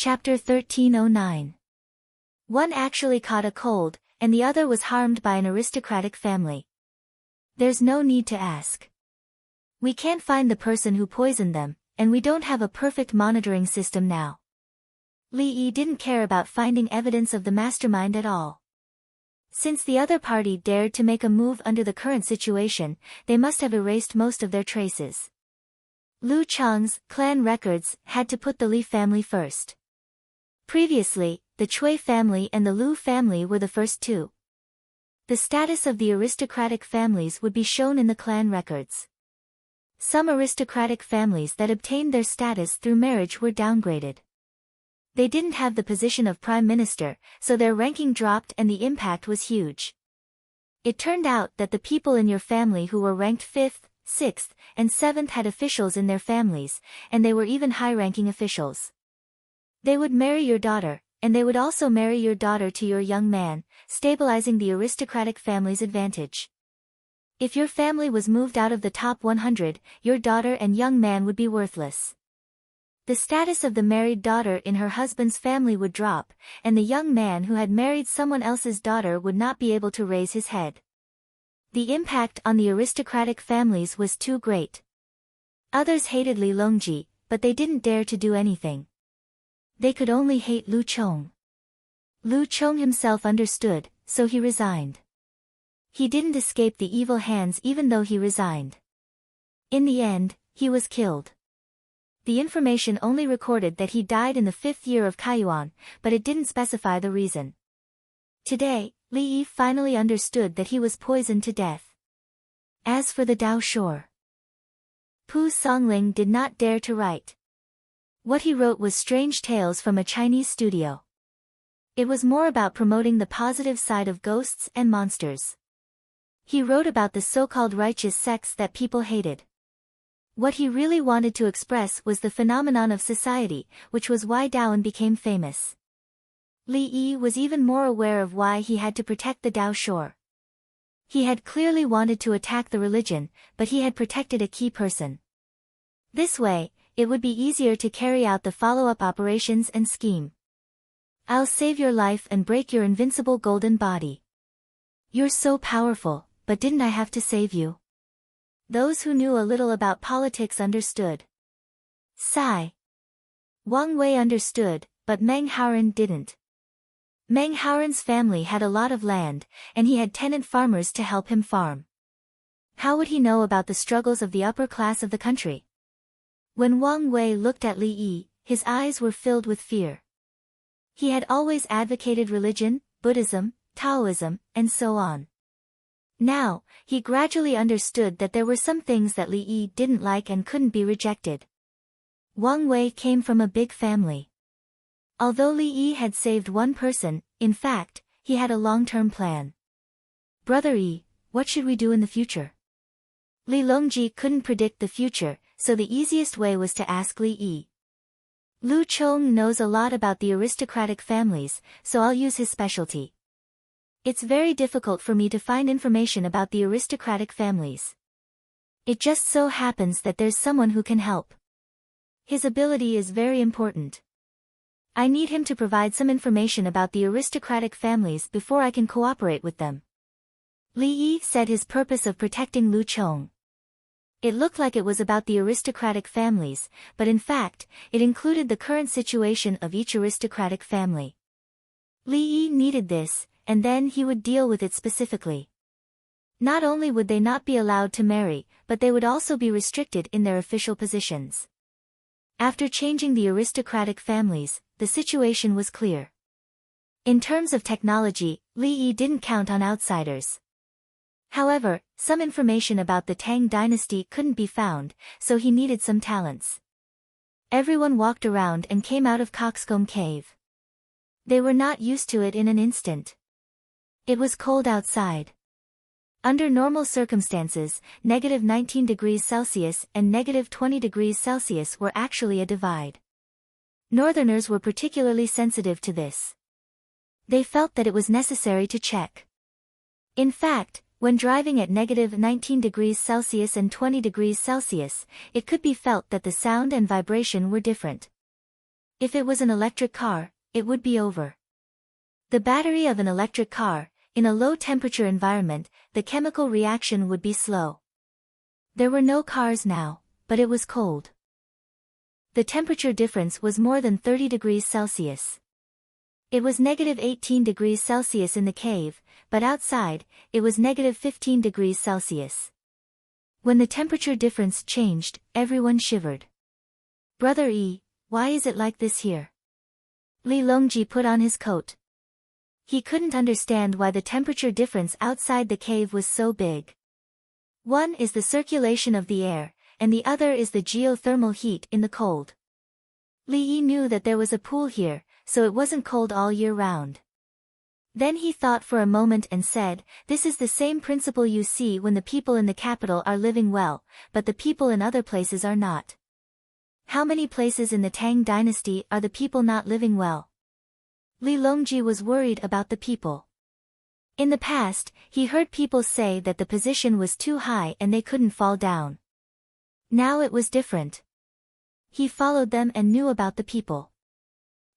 Chapter 1309. One actually caught a cold, and the other was harmed by an aristocratic family. There's no need to ask. We can't find the person who poisoned them, and we don't have a perfect monitoring system now. Li Yi didn't care about finding evidence of the mastermind at all. Since the other party dared to make a move under the current situation, they must have erased most of their traces. Lu Chang's clan records had to put the Li family first. Previously, the Cui family and the Lu family were the first two. The status of the aristocratic families would be shown in the clan records. Some aristocratic families that obtained their status through marriage were downgraded. They didn't have the position of prime minister, so their ranking dropped and the impact was huge. It turned out that the people in your family who were ranked 5th, 6th, and 7th had officials in their families, and they were even high-ranking officials. They would marry your daughter, and they would also marry your daughter to your young man, stabilizing the aristocratic family's advantage. If your family was moved out of the top 100, your daughter and young man would be worthless. The status of the married daughter in her husband's family would drop, and the young man who had married someone else's daughter would not be able to raise his head. The impact on the aristocratic families was too great. Others hated Li Longji, but they didn't dare to do anything. They could only hate Lu Chong. Lu Chong himself understood, so he resigned. He didn't escape the evil hands even though he resigned. In the end, he was killed. The information only recorded that he died in the 5th year of Kaiyuan, but it didn't specify the reason. Today, Li Yi finally understood that he was poisoned to death. As for the Dao Shore, Pu Songling did not dare to write. What he wrote was strange tales from a Chinese studio. It was more about promoting the positive side of ghosts and monsters. He wrote about the so-called righteous sects that people hated. What he really wanted to express was the phenomenon of society, which was why Daoan became famous. Li Yi was even more aware of why he had to protect the Dao Shore. He had clearly wanted to attack the religion, but he had protected a key person. This way, it would be easier to carry out the follow-up operations and scheme. I'll save your life and break your invincible golden body. You're so powerful, but didn't I have to save you? Those who knew a little about politics understood. Sigh. Wang Wei understood, but Meng Haoren didn't. Meng Haoren's family had a lot of land, and he had tenant farmers to help him farm. How would he know about the struggles of the upper class of the country? When Wang Wei looked at Li Yi, his eyes were filled with fear. He had always advocated religion, Buddhism, Taoism, and so on. Now, he gradually understood that there were some things that Li Yi didn't like and couldn't be rejected. Wang Wei came from a big family. Although Li Yi had saved one person, in fact, he had a long-term plan. Brother Yi, what should we do in the future? Li Longji couldn't predict the future, so the easiest way was to ask Li Yi. Lu Chong knows a lot about the aristocratic families, so I'll use his specialty. It's very difficult for me to find information about the aristocratic families. It just so happens that there's someone who can help. His ability is very important. I need him to provide some information about the aristocratic families before I can cooperate with them. Li Yi said his purpose of protecting Lu Chong. It looked like it was about the aristocratic families, but in fact, it included the current situation of each aristocratic family. Li Yi needed this, and then he would deal with it specifically. Not only would they not be allowed to marry, but they would also be restricted in their official positions. After changing the aristocratic families, the situation was clear. In terms of technology, Li Yi didn't count on outsiders. However, some information about the Tang dynasty couldn't be found, so he needed some talents. Everyone walked around and came out of Coxcomb Cave. They were not used to it in an instant. It was cold outside. Under normal circumstances, -19 degrees Celsius and -20 degrees Celsius were actually a divide. Northerners were particularly sensitive to this. They felt that it was necessary to check. In fact, when driving at -19 degrees Celsius and 20 degrees Celsius, it could be felt that the sound and vibration were different. If it was an electric car, it would be over. The battery of an electric car, in a low-temperature environment, the chemical reaction would be slow. There were no cars now, but it was cold. The temperature difference was more than 30 degrees Celsius. It was negative 18 degrees Celsius in the cave, but outside, it was negative 15 degrees Celsius. When the temperature difference changed, everyone shivered. Brother E, why is it like this here? Li Longji put on his coat. He couldn't understand why the temperature difference outside the cave was so big. One is the circulation of the air, and the other is the geothermal heat in the cold. Li Yi knew that there was a pool here, so it wasn't cold all year round. Then he thought for a moment and said, this is the same principle you see when the people in the capital are living well, but the people in other places are not. How many places in the Tang dynasty are the people not living well? Li Longji was worried about the people. In the past, he heard people say that the position was too high and they couldn't fall down. Now it was different. He followed them and knew about the people.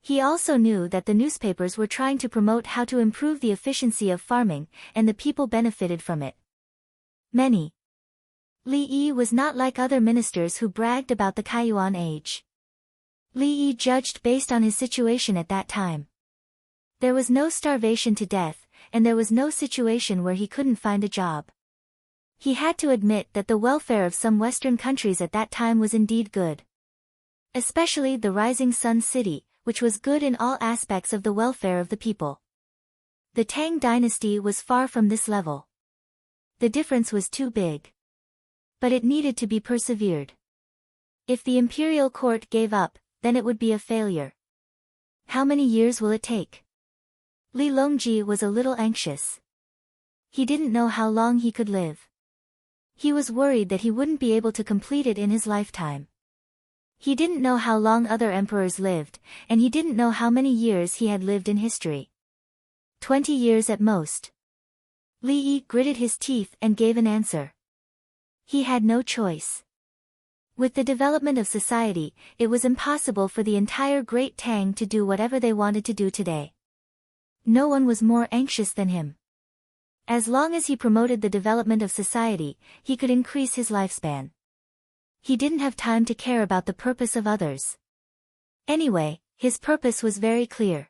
He also knew that the newspapers were trying to promote how to improve the efficiency of farming, and the people benefited from it. Many. Li Yi was not like other ministers who bragged about the Kaiyuan age. Li Yi judged based on his situation at that time. There was no starvation to death, and there was no situation where he couldn't find a job. He had to admit that the welfare of some Western countries at that time was indeed good. Especially the Rising Sun City, which was good in all aspects of the welfare of the people. The Tang dynasty was far from this level. The difference was too big. But it needed to be persevered. If the imperial court gave up, then it would be a failure. How many years will it take? Li Longji was a little anxious. He didn't know how long he could live. He was worried that he wouldn't be able to complete it in his lifetime. He didn't know how long other emperors lived, and he didn't know how many years he had lived in history. 20 years at most. Li Yi gritted his teeth and gave an answer. He had no choice. With the development of society, it was impossible for the entire Great Tang to do whatever they wanted to do today. No one was more anxious than him. As long as he promoted the development of society, he could increase his lifespan. He didn't have time to care about the purpose of others. Anyway, his purpose was very clear.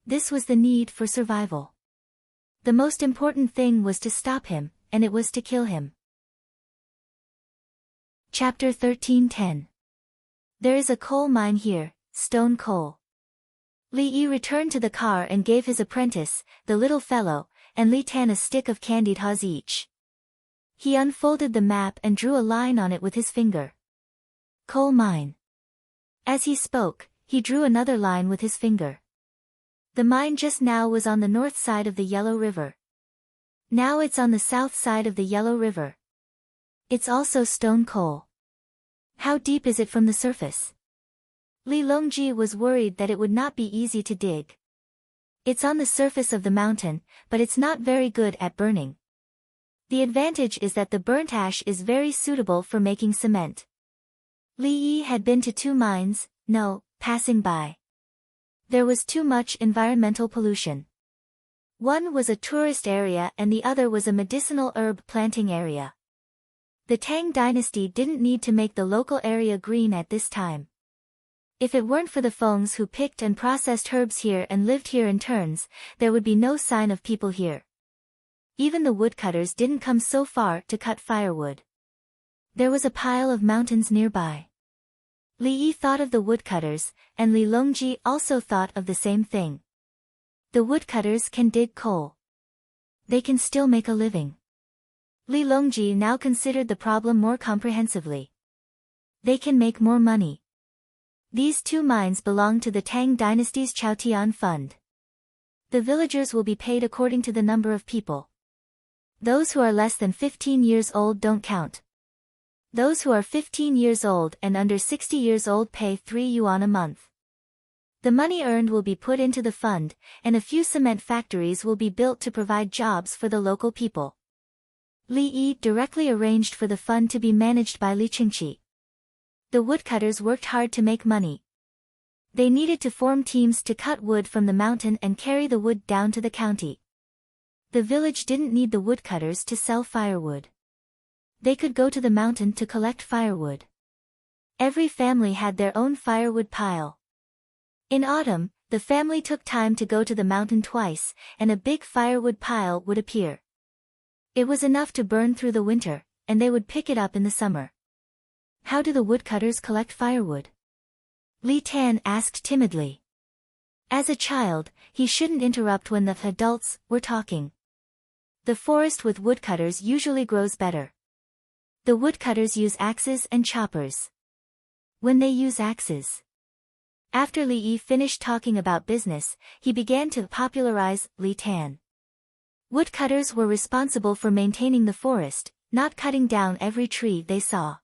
This was the need for survival. The most important thing was to stop him, and it was to kill him. Chapter 13:10. There is a coal mine here, stone coal. Li Yi returned to the car and gave his apprentice, the little fellow, and Li Tan a stick of candied haws each. He unfolded the map and drew a line on it with his finger. Coal mine. As he spoke, he drew another line with his finger. The mine just now was on the north side of the Yellow River. Now it's on the south side of the Yellow River. It's also stone coal. How deep is it from the surface? Li Longji was worried that it would not be easy to dig. It's on the surface of the mountain, but it's not very good at burning. The advantage is that the burnt ash is very suitable for making cement. Li Yi had been to 2 mines, passing by. There was too much environmental pollution. One was a tourist area and the other was a medicinal herb planting area. The Tang dynasty didn't need to make the local area green at this time. If it weren't for the Fengs who picked and processed herbs here and lived here in turns, there would be no sign of people here. Even the woodcutters didn't come so far to cut firewood. There was a pile of mountains nearby. Li Yi thought of the woodcutters, and Li Longji also thought of the same thing. The woodcutters can dig coal. They can still make a living. Li Longji now considered the problem more comprehensively. They can make more money. These 2 mines belong to the Tang dynasty's Chaotian Fund. The villagers will be paid according to the number of people. Those who are less than 15 years old don't count. Those who are 15 years old and under 60 years old pay 3 yuan a month. The money earned will be put into the fund, and a few cement factories will be built to provide jobs for the local people. Li Yi directly arranged for the fund to be managed by Li Qingqi. The woodcutters worked hard to make money. They needed to form teams to cut wood from the mountain and carry the wood down to the county. The village didn't need the woodcutters to sell firewood. They could go to the mountain to collect firewood. Every family had their own firewood pile. In autumn, the family took time to go to the mountain twice, and a big firewood pile would appear. It was enough to burn through the winter, and they would pick it up in the summer. How do the woodcutters collect firewood? Li Tan asked timidly. As a child, he shouldn't interrupt when the adults were talking. The forest with woodcutters usually grows better. The woodcutters use axes and choppers. When they use axes. After Li Yi finished talking about business, he began to popularize Li Tan. Woodcutters were responsible for maintaining the forest, not cutting down every tree they saw.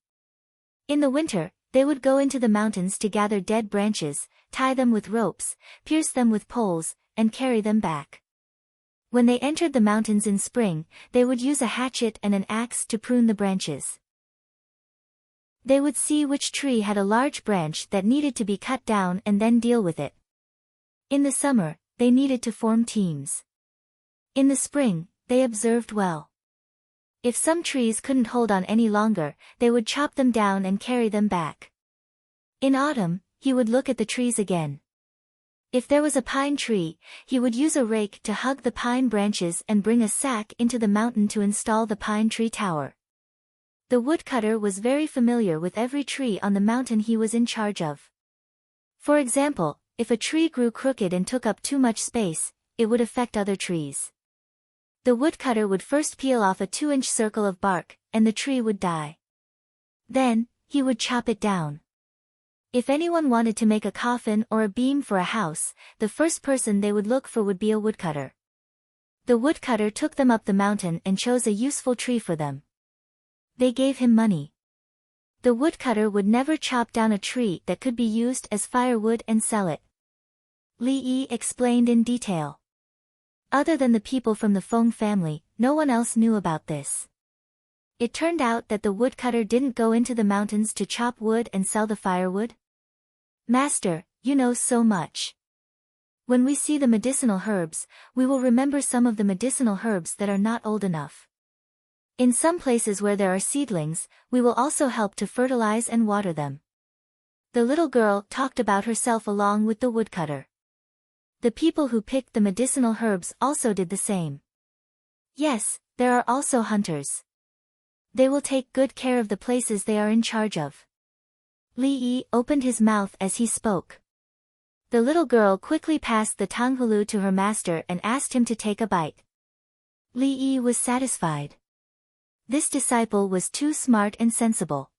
In the winter, they would go into the mountains to gather dead branches, tie them with ropes, pierce them with poles, and carry them back. When they entered the mountains in spring, they would use a hatchet and an axe to prune the branches. They would see which tree had a large branch that needed to be cut down and then deal with it. In the summer, they needed to form teams. In the spring, they observed well. If some trees couldn't hold on any longer, they would chop them down and carry them back. In autumn, he would look at the trees again. If there was a pine tree, he would use a rake to hug the pine branches and bring a sack into the mountain to install the pine tree tower. The woodcutter was very familiar with every tree on the mountain he was in charge of. For example, if a tree grew crooked and took up too much space, it would affect other trees. The woodcutter would first peel off a 2-inch circle of bark, and the tree would die. Then, he would chop it down. If anyone wanted to make a coffin or a beam for a house, the first person they would look for would be a woodcutter. The woodcutter took them up the mountain and chose a useful tree for them. They gave him money. The woodcutter would never chop down a tree that could be used as firewood and sell it. Li Yi explained in detail. Other than the people from the Feng family, no one else knew about this. It turned out that the woodcutter didn't go into the mountains to chop wood and sell the firewood. Master, you know so much. When we see the medicinal herbs, we will remember some of the medicinal herbs that are not old enough. In some places where there are seedlings, we will also help to fertilize and water them. The little girl talked about herself along with the woodcutter. The people who picked the medicinal herbs also did the same. Yes, there are also hunters. They will take good care of the places they are in charge of. Li Yi opened his mouth as he spoke. The little girl quickly passed the tanghulu to her master and asked him to take a bite. Li Yi was satisfied. This disciple was too smart and sensible.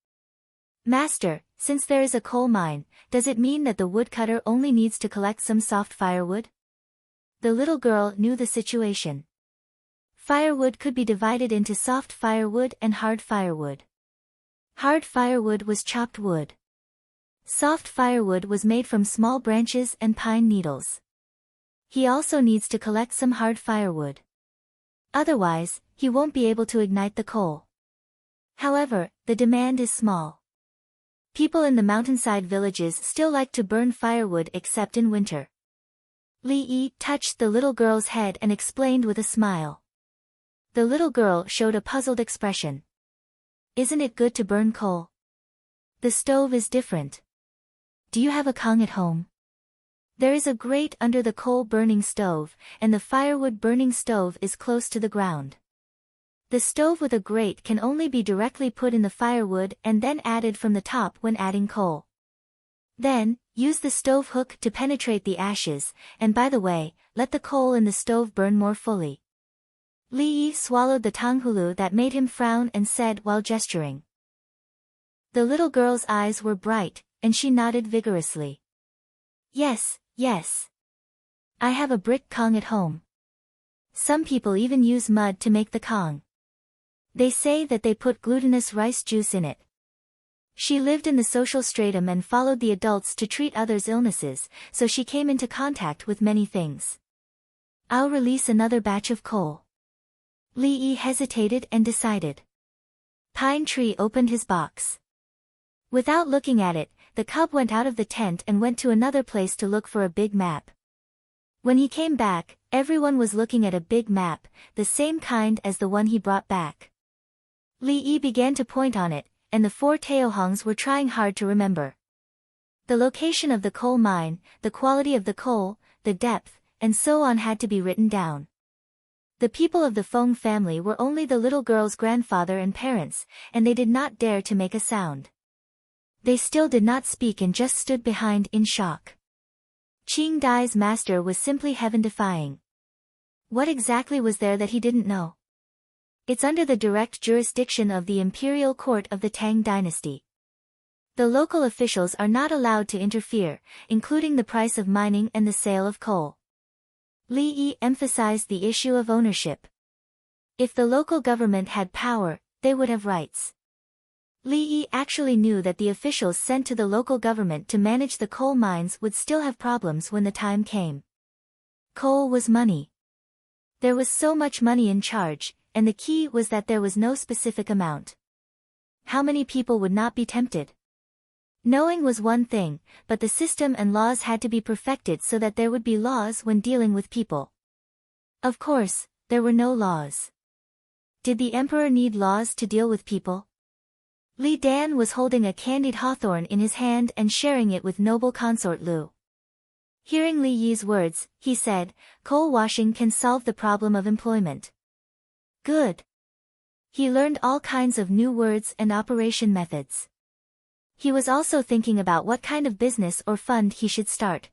Master, since there is a coal mine, does it mean that the woodcutter only needs to collect some soft firewood? The little girl knew the situation. Firewood could be divided into soft firewood and hard firewood. Hard firewood was chopped wood. Soft firewood was made from small branches and pine needles. He also needs to collect some hard firewood. Otherwise, he won't be able to ignite the coal. However, the demand is small. People in the mountainside villages still like to burn firewood except in winter. Li Yi touched the little girl's head and explained with a smile. The little girl showed a puzzled expression. Isn't it good to burn coal? The stove is different. Do you have a kong at home? There is a grate under the coal-burning stove, and the firewood-burning stove is close to the ground. The stove with a grate can only be directly put in the firewood and then added from the top when adding coal. Then, use the stove hook to penetrate the ashes, and by the way, let the coal in the stove burn more fully. Li Yi swallowed the tanghulu that made him frown and said while gesturing. The little girl's eyes were bright, and she nodded vigorously. Yes, yes. I have a brick kong at home. Some people even use mud to make the kong. They say that they put glutinous rice juice in it. She lived in the social stratum and followed the adults to treat others' illnesses, so she came into contact with many things. I'll release another batch of coal. Li Yi hesitated and decided. Pine Tree opened his box. Without looking at it, the cub went out of the tent and went to another place to look for a big map. When he came back, everyone was looking at a big map, the same kind as the one he brought back. Li Yi began to point on it, and the four Taohongs were trying hard to remember. The location of the coal mine, the quality of the coal, the depth, and so on had to be written down. The people of the Feng family were only the little girl's grandfather and parents, and they did not dare to make a sound. They still did not speak and just stood behind in shock. Qing Dai's master was simply heaven-defying. What exactly was there that he didn't know? It's under the direct jurisdiction of the imperial court of the Tang dynasty. The local officials are not allowed to interfere, including the price of mining and the sale of coal. Li Yi emphasized the issue of ownership. If the local government had power, they would have rights. Li Yi actually knew that the officials sent to the local government to manage the coal mines would still have problems when the time came. Coal was money. There was so much money in charge, and the key was that there was no specific amount. How many people would not be tempted? Knowing was one thing, but the system and laws had to be perfected so that there would be laws when dealing with people. Of course, there were no laws. Did the emperor need laws to deal with people? Li Dan was holding a candied hawthorn in his hand and sharing it with noble consort Lu. Hearing Li Yi's words, he said, "Coal washing can solve the problem of employment." Good. He learned all kinds of new words and operation methods. He was also thinking about what kind of business or fund he should start.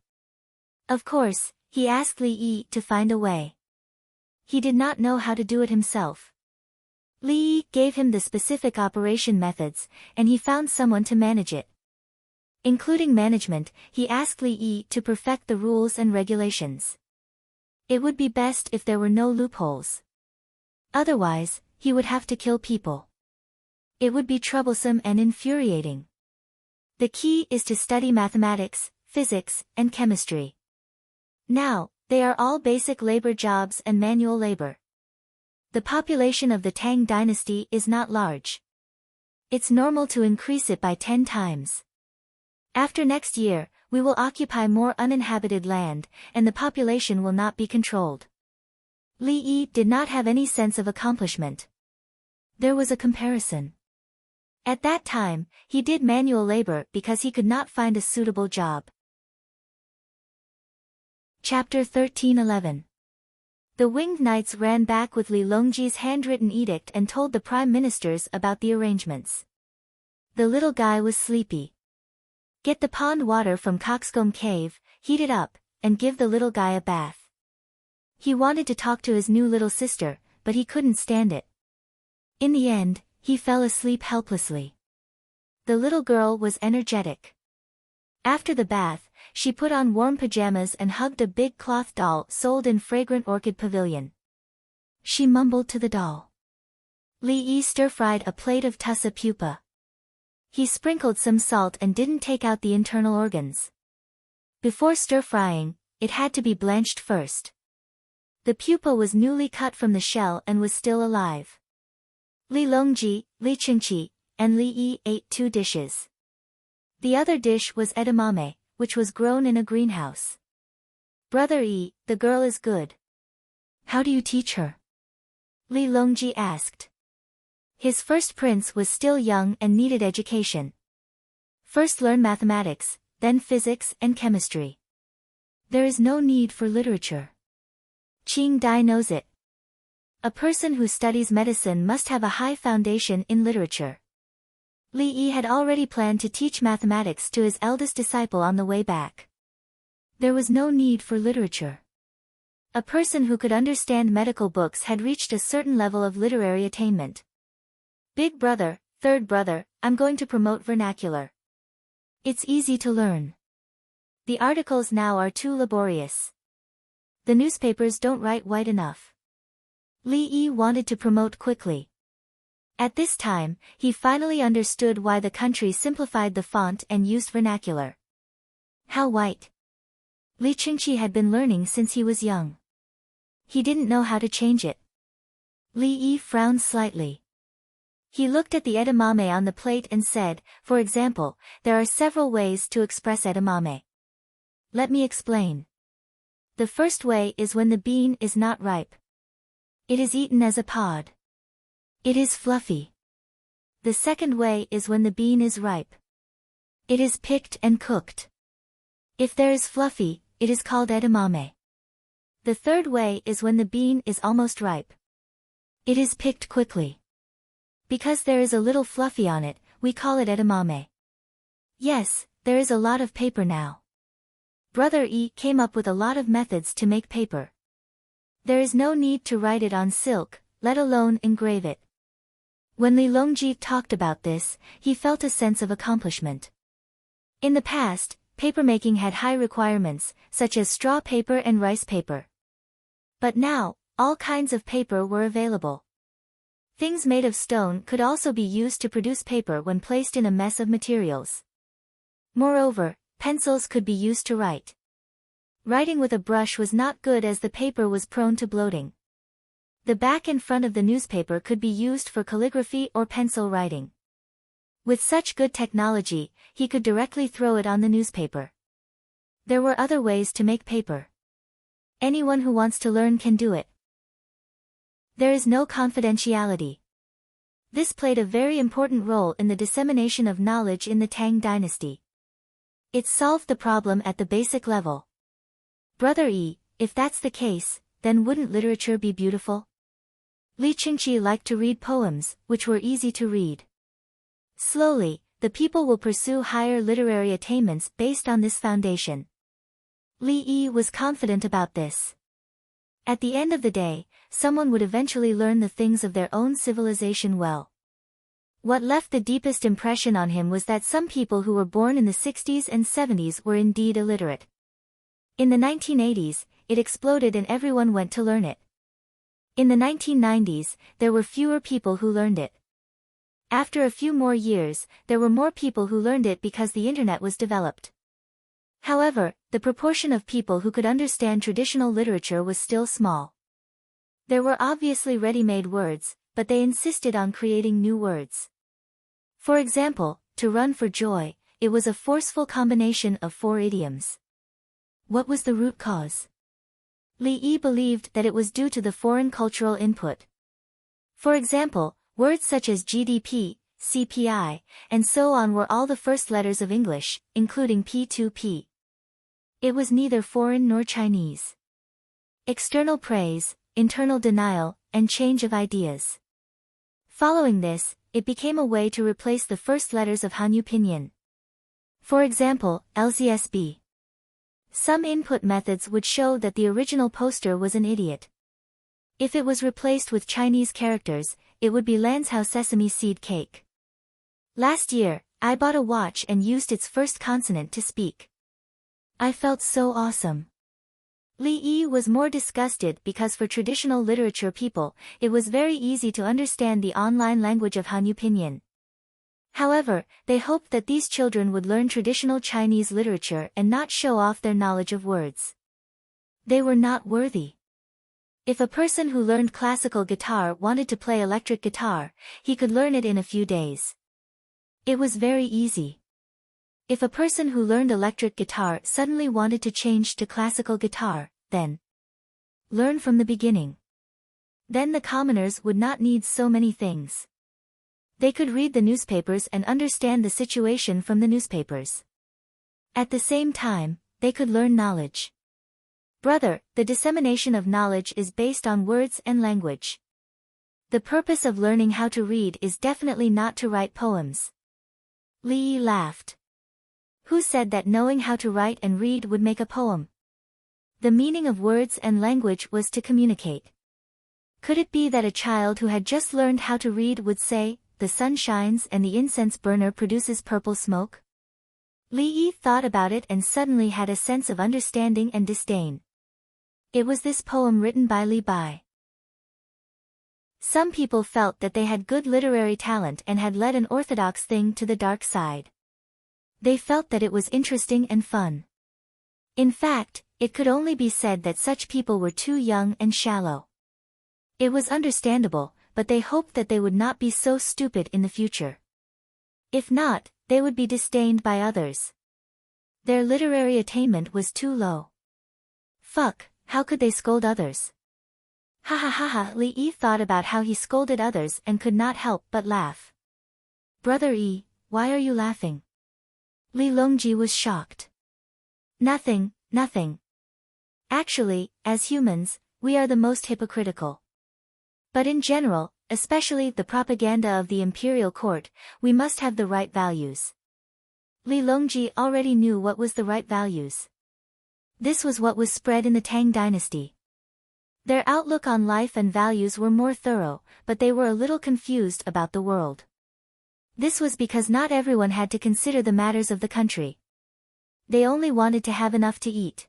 Of course, he asked Li Yi to find a way. He did not know how to do it himself. Li Yi gave him the specific operation methods, and he found someone to manage it. Including management, he asked Li Yi to perfect the rules and regulations. It would be best if there were no loopholes. Otherwise, he would have to kill people. It would be troublesome and infuriating. The key is to study mathematics, physics, and chemistry. Now, they are all basic labor jobs and manual labor. The population of the Tang dynasty is not large. It's normal to increase it by 10 times. After next year, we will occupy more uninhabited land, and the population will not be controlled. Li Yi did not have any sense of accomplishment. There was a comparison. At that time, he did manual labor because he could not find a suitable job. Chapter 13:11. The winged knights ran back with Li Longji's handwritten edict and told the prime ministers about the arrangements. The little guy was sleepy. Get the pond water from Coxcomb Cave, heat it up, and give the little guy a bath. He wanted to talk to his new little sister, but he couldn't stand it. In the end, he fell asleep helplessly. The little girl was energetic. After the bath, she put on warm pajamas and hugged a big cloth doll sold in Fragrant Orchid Pavilion. She mumbled to the doll. Li Yi stir-fried a plate of tussa pupa. He sprinkled some salt and didn't take out the internal organs. Before stir-frying, it had to be blanched first. The pupa was newly cut from the shell and was still alive. Li Longji, Li Qingqi, and Li Yi ate 2 dishes. The other dish was edamame, which was grown in a greenhouse. Brother Yi, the girl is good. How do you teach her? Li Longji asked. His first prince was still young and needed education. First learn mathematics, then physics and chemistry. There is no need for literature. Qing Dai knows it. A person who studies medicine must have a high foundation in literature. Li Yi had already planned to teach mathematics to his eldest disciple on the way back. There was no need for literature. A person who could understand medical books had reached a certain level of literary attainment. Big brother, third brother, I'm going to promote vernacular. It's easy to learn. The articles now are too laborious. The newspapers don't write white enough. Li Yi wanted to promote quickly. At this time, he finally understood why the country simplified the font and used vernacular. How white? Li Qingqi had been learning since he was young. He didn't know how to change it. Li Yi frowned slightly. He looked at the edamame on the plate and said, for example, there are several ways to express edamame. Let me explain. The first way is when the bean is not ripe. It is eaten as a pod. It is fluffy. The second way is when the bean is ripe. It is picked and cooked. If there is fluffy, it is called edamame. The third way is when the bean is almost ripe. It is picked quickly. Because there is a little fluffy on it, we call it edamame. Yes, there is a lot of paper now. Brother E came up with a lot of methods to make paper. There is no need to write it on silk, let alone engrave it. When Li Longji talked about this, he felt a sense of accomplishment. In the past, papermaking had high requirements, such as straw paper and rice paper. But now, all kinds of paper were available. Things made of stone could also be used to produce paper when placed in a mess of materials. Moreover, pencils could be used to write. Writing with a brush was not good as the paper was prone to bloating. The back and front of the newspaper could be used for calligraphy or pencil writing. With such good technology, he could directly throw it on the newspaper. There were other ways to make paper. Anyone who wants to learn can do it. There is no confidentiality. This played a very important role in the dissemination of knowledge in the Tang dynasty. It solved the problem at the basic level. Brother E, if that's the case, then wouldn't literature be beautiful? Li Qingqi liked to read poems, which were easy to read. Slowly, the people will pursue higher literary attainments based on this foundation. Li Yi was confident about this. At the end of the day, someone would eventually learn the things of their own civilization well. What left the deepest impression on him was that some people who were born in the 60s and 70s were indeed illiterate. In the 1980s, it exploded and everyone went to learn it. In the 1990s, there were fewer people who learned it. After a few more years, there were more people who learned it because the internet was developed. However, the proportion of people who could understand traditional literature was still small. There were obviously ready-made words, but they insisted on creating new words. For example, to run for joy, it was a forceful combination of 4 idioms. What was the root cause? Li Yi believed that it was due to the foreign cultural input. For example, words such as GDP, CPI, and so on were all the first letters of English, including P2P. It was neither foreign nor Chinese. External praise, internal denial, and change of ideas. Following this, it became a way to replace the first letters of Hanyu Pinyin. For example, LZSB. Some input methods would show that the original poster was an idiot. If it was replaced with Chinese characters, it would be Lanzhou sesame seed cake. Last year, I bought a watch and used its first consonant to speak. I felt so awesome. Li Yi was more disgusted because for traditional literature people, it was very easy to understand the online language of Hanyu Pinyin. However, they hoped that these children would learn traditional Chinese literature and not show off their knowledge of words. They were not worthy. If a person who learned classical guitar wanted to play electric guitar, he could learn it in a few days. It was very easy. If a person who learned electric guitar suddenly wanted to change to classical guitar, then learn from the beginning. Then the commoners would not need so many things. They could read the newspapers and understand the situation from the newspapers. At the same time, they could learn knowledge. Brother, the dissemination of knowledge is based on words and language. The purpose of learning how to read is definitely not to write poems. Li Yi laughed. Who said that knowing how to write and read would make a poem? The meaning of words and language was to communicate. Could it be that a child who had just learned how to read would say, "The sun shines and the incense burner produces purple smoke"? Li Yi thought about it and suddenly had a sense of understanding and disdain. It was this poem written by Li Bai. Some people felt that they had good literary talent and had led an orthodox thing to the dark side. They felt that it was interesting and fun. In fact, it could only be said that such people were too young and shallow. It was understandable, but they hoped that they would not be so stupid in the future. If not, they would be disdained by others. Their literary attainment was too low. Fuck, how could they scold others? Ha ha ha ha. Li Yi thought about how he scolded others and could not help but laugh. Brother Yi, why are you laughing? Li Longji was shocked. Nothing, nothing. Actually, as humans, we are the most hypocritical. But in general, especially the propaganda of the imperial court, we must have the right values. Li Longji already knew what was the right values. This was what was spread in the Tang dynasty. Their outlook on life and values were more thorough, but they were a little confused about the world. This was because not everyone had to consider the matters of the country. They only wanted to have enough to eat.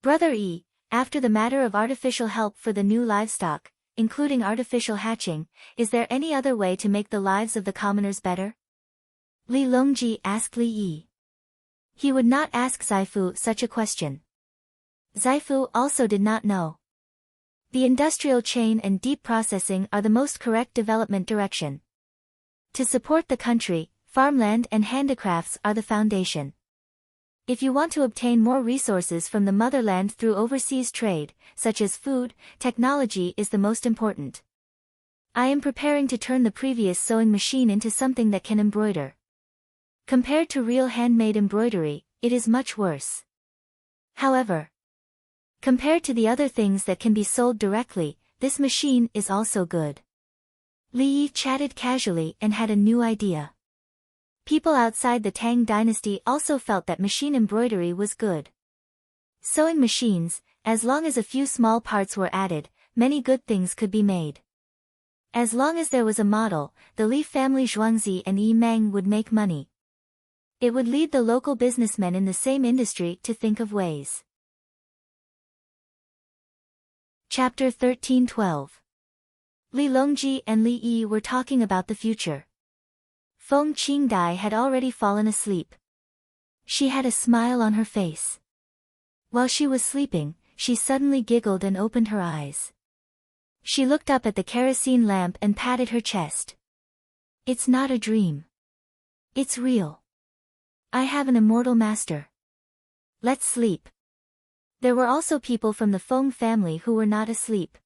Brother Yi, after the matter of artificial help for the new livestock, including artificial hatching, is there any other way to make the lives of the commoners better? Li Longji asked Li Yi. He would not ask Zaifu such a question. Zaifu also did not know. The industrial chain and deep processing are the most correct development direction. To support the country, farmland and handicrafts are the foundation. If you want to obtain more resources from the motherland through overseas trade, such as food, technology is the most important. I am preparing to turn the previous sewing machine into something that can embroider. Compared to real handmade embroidery, it is much worse. However, compared to the other things that can be sold directly, this machine is also good. Li Yi chatted casually and had a new idea. People outside the Tang dynasty also felt that machine embroidery was good. Sewing machines, as long as a few small parts were added, many good things could be made. As long as there was a model, the Li family Zhuangzi and Yi Meng would make money. It would lead the local businessmen in the same industry to think of ways. Chapter 13-12. Li Longji and Li Yi were talking about the future. Feng Qingdai had already fallen asleep. She had a smile on her face. While she was sleeping, she suddenly giggled and opened her eyes. She looked up at the kerosene lamp and patted her chest. It's not a dream. It's real. I have an immortal master. Let's sleep. There were also people from the Feng family who were not asleep.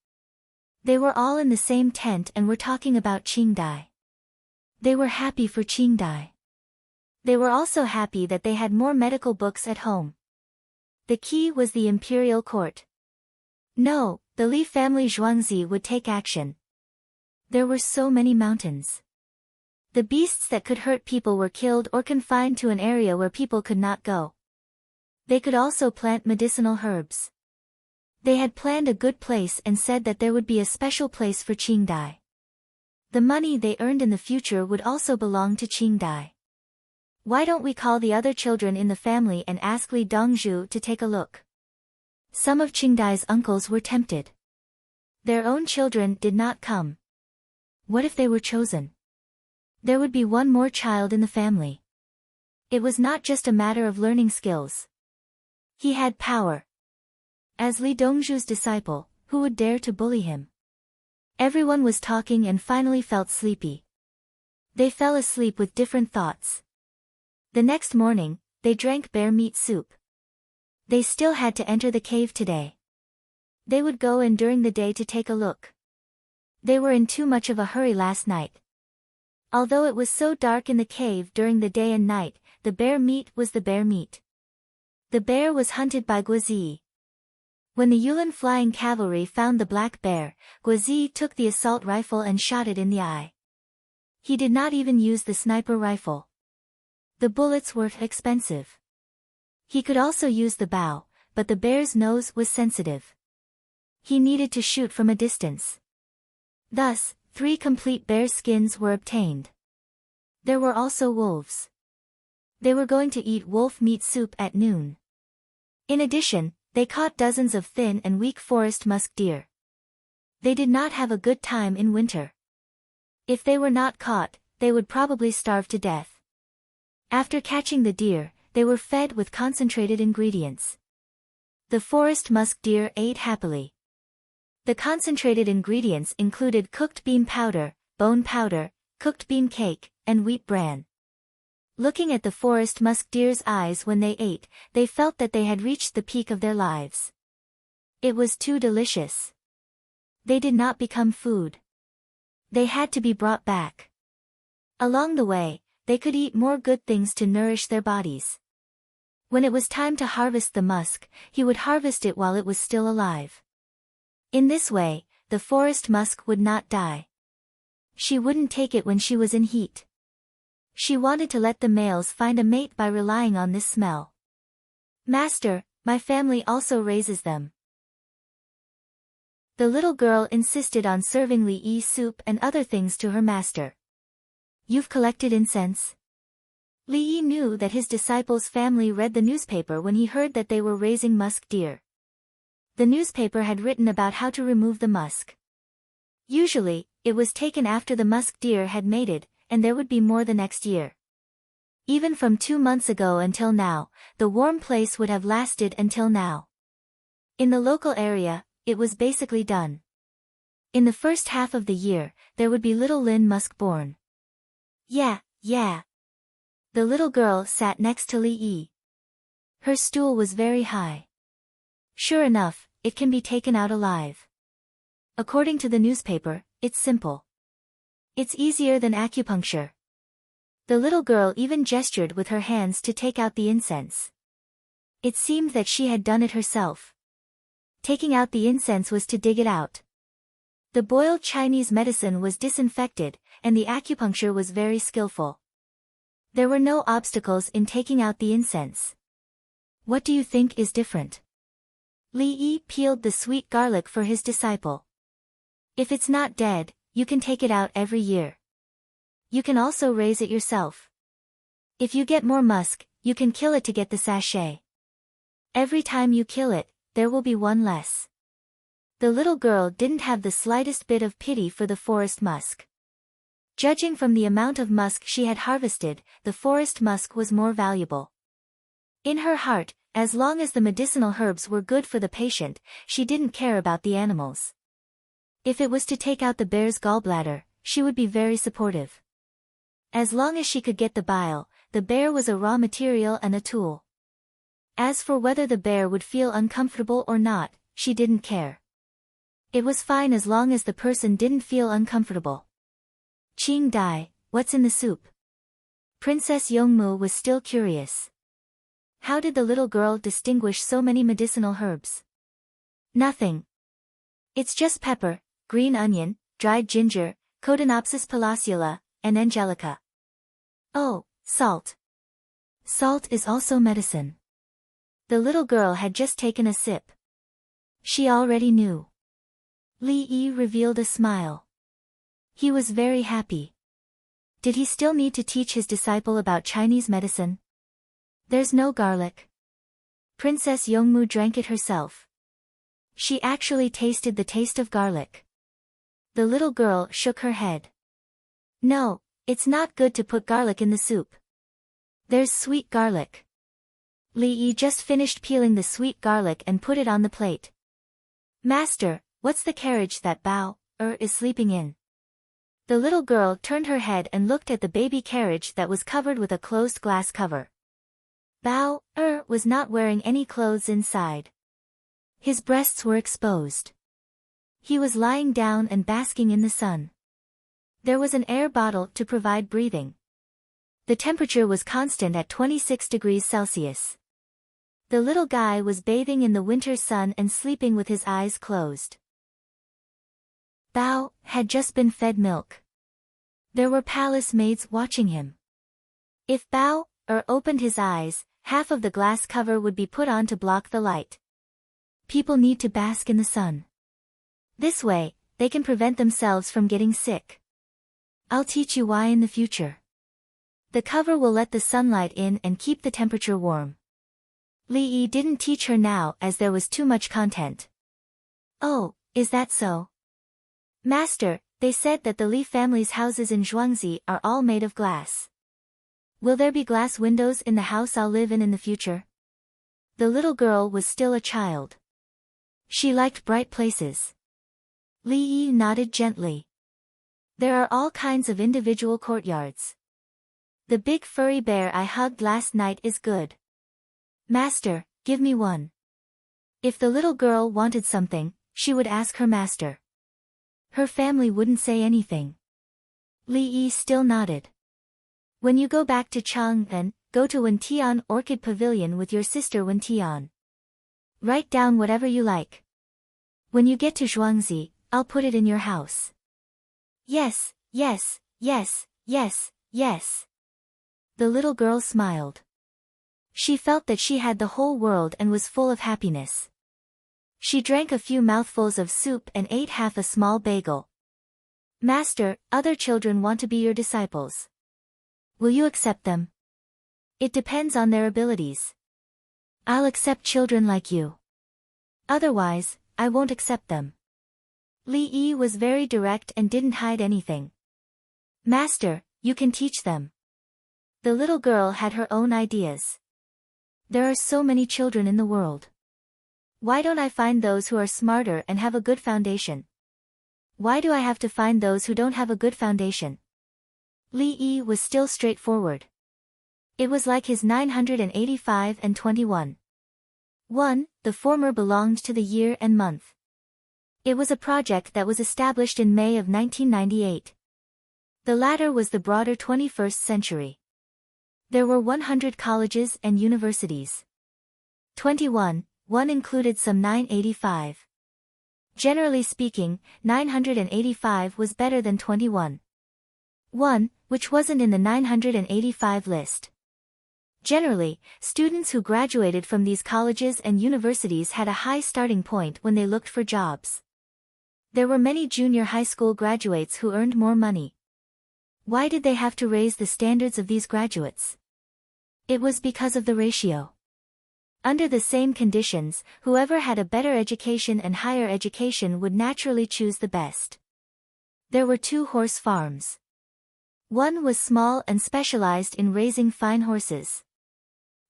They were all in the same tent and were talking about Qingdai. They were happy for Qingdai. They were also happy that they had more medical books at home. The key was the imperial court. No, the Li family Zhuangzi would take action. There were so many mountains. The beasts that could hurt people were killed or confined to an area where people could not go. They could also plant medicinal herbs. They had planned a good place and said that there would be a special place for Qingdai. The money they earned in the future would also belong to Qingdai. Why don't we call the other children in the family and ask Li Dongzhu to take a look? Some of Qingdai's uncles were tempted. Their own children did not come. What if they were chosen? There would be one more child in the family. It was not just a matter of learning skills. He had power. As Li Dongzhu's disciple, who would dare to bully him? Everyone was talking and finally felt sleepy. They fell asleep with different thoughts. The next morning, they drank bear meat soup. They still had to enter the cave today. They would go in during the day to take a look. They were in too much of a hurry last night. Although it was so dark in the cave during the day and night, the bear meat was the bear meat. The bear was hunted by Guozi. When the Yulin flying cavalry found the black bear, Guozi took the assault rifle and shot it in the eye. He did not even use the sniper rifle. The bullets were expensive. He could also use the bow, but the bear's nose was sensitive. He needed to shoot from a distance. Thus, 3 complete bear skins were obtained. There were also wolves. They were going to eat wolf meat soup at noon. In addition, they caught dozens of thin and weak forest musk deer. They did not have a good time in winter. If they were not caught, they would probably starve to death. After catching the deer, they were fed with concentrated ingredients. The forest musk deer ate happily. The concentrated ingredients included cooked bean powder, bone powder, cooked bean cake, and wheat bran. Looking at the forest musk deer's eyes when they ate, they felt that they had reached the peak of their lives. It was too delicious. They did not become food. They had to be brought back. Along the way, they could eat more good things to nourish their bodies. When it was time to harvest the musk, he would harvest it while it was still alive. In this way, the forest musk would not die. She wouldn't take it when she was in heat. She wanted to let the males find a mate by relying on this smell. Master, my family also raises them. The little girl insisted on serving Li soup and other things to her master. You've collected incense? Li knew that his disciple's family read the newspaper when he heard that they were raising musk deer. The newspaper had written about how to remove the musk. Usually, it was taken after the musk deer had mated, and there would be more the next year. Even from 2 months ago until now, the warm place would have lasted until now. In the local area, it was basically done. In the first half of the year, there would be little Lin musk born. Yeah. The little girl sat next to Li. Her stool was very high. Sure enough, it can be taken out alive. According to the newspaper, it's simple. It's easier than acupuncture. The little girl even gestured with her hands to take out the incense. It seemed that she had done it herself. Taking out the incense was to dig it out. The boiled Chinese medicine was disinfected, and the acupuncture was very skillful. There were no obstacles in taking out the incense. What do you think is different? Li peeled the sweet garlic for his disciple. If it's not dead, you can take it out every year. You can also raise it yourself. If you get more musk, you can kill it to get the sachet. Every time you kill it, there will be one less. The little girl didn't have the slightest bit of pity for the forest musk. Judging from the amount of musk she had harvested, the forest musk was more valuable. In her heart, as long as the medicinal herbs were good for the patient, she didn't care about the animals. If it was to take out the bear's gallbladder, she would be very supportive. As long as she could get the bile, the bear was a raw material and a tool. As for whether the bear would feel uncomfortable or not, she didn't care. It was fine as long as the person didn't feel uncomfortable. Qing Dai, what's in the soup? Princess Yongmu was still curious. How did the little girl distinguish so many medicinal herbs? Nothing. It's just pepper, green onion, dried ginger, Codonopsis palaciula, and angelica. Oh, salt. Salt is also medicine. The little girl had just taken a sip. She already knew. Li revealed a smile. He was very happy. Did he still need to teach his disciple about Chinese medicine? There's no garlic. Princess Yongmu drank it herself. She actually tasted the taste of garlic. The little girl shook her head. No, it's not good to put garlic in the soup. There's sweet garlic. Li just finished peeling the sweet garlic and put it on the plate. Master, what's the carriage that Bao is sleeping in? The little girl turned her head and looked at the baby carriage that was covered with a closed glass cover. Bao was not wearing any clothes inside. His breasts were exposed. He was lying down and basking in the sun. There was an air bottle to provide breathing. The temperature was constant at 26 degrees Celsius. The little guy was bathing in the winter sun and sleeping with his eyes closed. Bao had just been fed milk. There were palace maids watching him. If Bao opened his eyes, half of the glass cover would be put on to block the light. People need to bask in the sun. This way, they can prevent themselves from getting sick. I'll teach you why in the future. The cover will let the sunlight in and keep the temperature warm. Li didn't teach her now as there was too much content. Oh, is that so? Master, they said that the Li family's houses in Zhuangzi are all made of glass. Will there be glass windows in the house I'll live in the future? The little girl was still a child. She liked bright places. Li Yi nodded gently. There are all kinds of individual courtyards. The big furry bear I hugged last night is good. Master, give me one. If the little girl wanted something, she would ask her master. Her family wouldn't say anything. Li Yi still nodded. When you go back to Chang'an, go to Wentian Orchid Pavilion with your sister Wentian. Write down whatever you like. When you get to Zhuangzi, I'll put it in your house. Yes, yes, yes, yes, yes. The little girl smiled. She felt that she had the whole world and was full of happiness. She drank a few mouthfuls of soup and ate half a small bagel. Master, other children want to be your disciples. Will you accept them? It depends on their abilities. I'll accept children like you. Otherwise, I won't accept them. Li Yi was very direct and didn't hide anything. Master, you can teach them. The little girl had her own ideas. There are so many children in the world. Why don't I find those who are smarter and have a good foundation? Why do I have to find those who don't have a good foundation? Li Yi was still straightforward. It was like his 985 and 21. 1. The former belonged to the year and month. It was a project that was established in May of 1998. The latter was the broader 21st century. There were 100 colleges and universities. 21. One included some 985. Generally speaking, 985 was better than 21. 1, which wasn't in the 985 list. Generally, students who graduated from these colleges and universities had a high starting point when they looked for jobs. There were many junior high school graduates who earned more money. Why did they have to raise the standards of these graduates? It was because of the ratio. Under the same conditions, whoever had a better education and higher education would naturally choose the best. There were 2 horse farms. One was small and specialized in raising fine horses.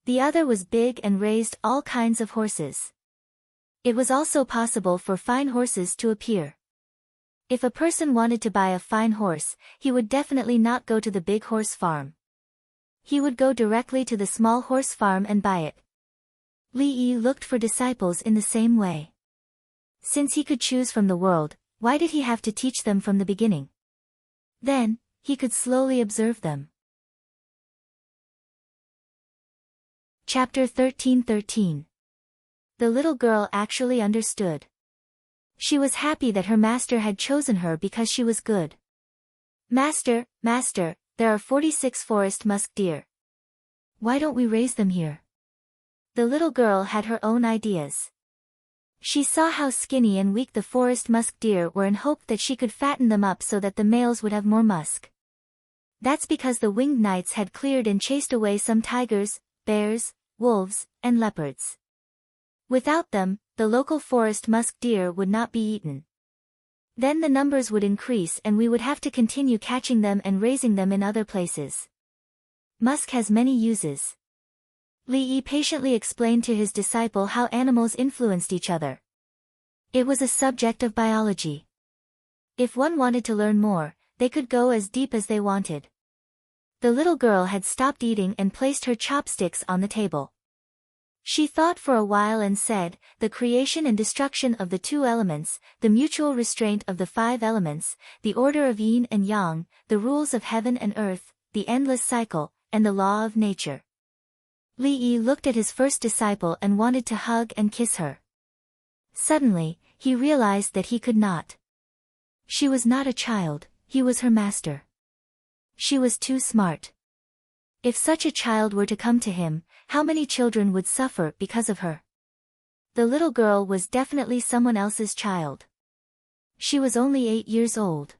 The other was big and raised all kinds of horses. It was also possible for fine horses to appear. If a person wanted to buy a fine horse, he would definitely not go to the big horse farm. He would go directly to the small horse farm and buy it. Li Yi looked for disciples in the same way. Since he could choose from the world, why did he have to teach them from the beginning? Then, he could slowly observe them. Chapter 13:13. The little girl actually understood. She was happy that her master had chosen her because she was good. Master, master, there are 46 forest musk deer. Why don't we raise them here? The little girl had her own ideas. She saw how skinny and weak the forest musk deer were and hoped that she could fatten them up so that the males would have more musk. That's because the winged knights had cleared and chased away some tigers, bears, wolves, and leopards. Without them, the local forest musk deer would not be eaten. Then the numbers would increase and we would have to continue catching them and raising them in other places. Musk has many uses. Li Yi patiently explained to his disciple how animals influenced each other. It was a subject of biology. If one wanted to learn more, they could go as deep as they wanted. The little girl had stopped eating and placed her chopsticks on the table. She thought for a while and said, the creation and destruction of the 2 elements, the mutual restraint of the 5 elements, the order of yin and yang, the rules of heaven and earth, the endless cycle, and the law of nature. Li Yi looked at his first disciple and wanted to hug and kiss her. Suddenly, he realized that he could not. She was not a child, he was her master. She was too smart. If such a child were to come to him, how many children would suffer because of her? The little girl was definitely someone else's child. She was only 8 years old.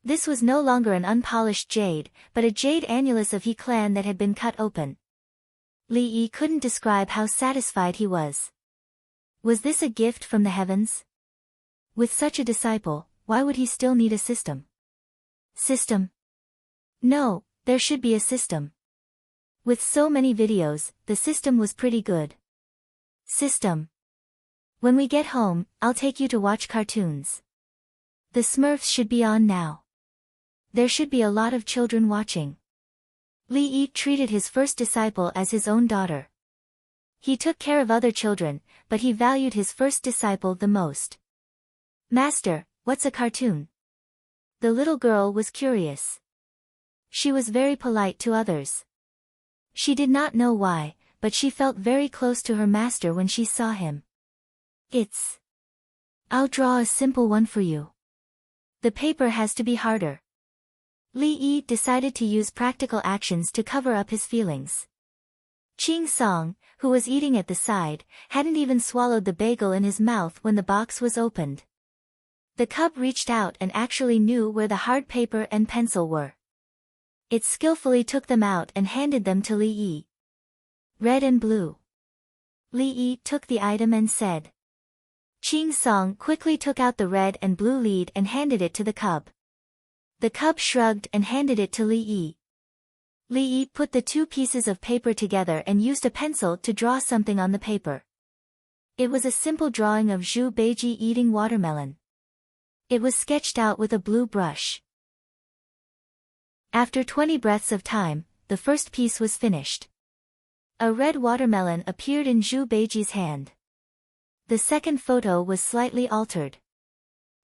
This was no longer an unpolished jade, but a jade annulus of He clan that had been cut open. Li Yi couldn't describe how satisfied he was. Was this a gift from the heavens? With such a disciple, why would he still need a system? System? No, there should be a system. With so many videos, the system was pretty good. System. When we get home, I'll take you to watch cartoons. The Smurfs should be on now. There should be a lot of children watching. Li Yi treated his first disciple as his own daughter. He took care of other children, but he valued his first disciple the most. Master, what's a cartoon? The little girl was curious. She was very polite to others. She did not know why, but she felt very close to her master when she saw him. I'll draw a simple one for you. The paper has to be harder. Li Yi decided to use practical actions to cover up his feelings. Ching Song, who was eating at the side, hadn't even swallowed the bagel in his mouth when the box was opened. The cub reached out and actually knew where the hard paper and pencil were. It skillfully took them out and handed them to Li Yi. Red and blue. Li Yi took the item and said. Ching Song quickly took out the red and blue lead and handed it to the cub. The cub shrugged and handed it to Li Yi. Li Yi put the two pieces of paper together and used a pencil to draw something on the paper. It was a simple drawing of Zhu Beiji eating watermelon. It was sketched out with a blue brush. After 20 breaths of time, the first piece was finished. A red watermelon appeared in Zhu Beiji's hand. The second photo was slightly altered.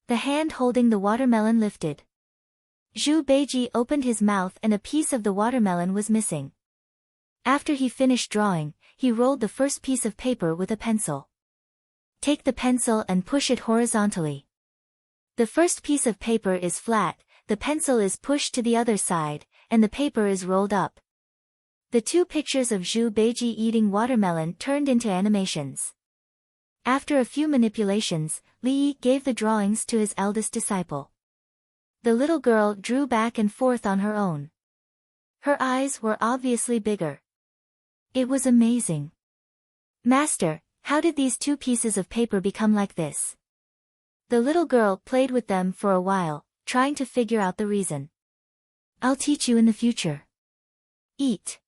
The hand holding the watermelon lifted. Zhu Beiji opened his mouth and a piece of the watermelon was missing. After he finished drawing, he rolled the first piece of paper with a pencil. Take the pencil and push it horizontally. The first piece of paper is flat, the pencil is pushed to the other side, and the paper is rolled up. The two pictures of Zhu Beiji eating watermelon turned into animations. After a few manipulations, Li Yi gave the drawings to his eldest disciple. The little girl drew back and forth on her own. Her eyes were obviously bigger. It was amazing. Master, how did these two pieces of paper become like this? The little girl played with them for a while, trying to figure out the reason. I'll teach you in the future. Eat.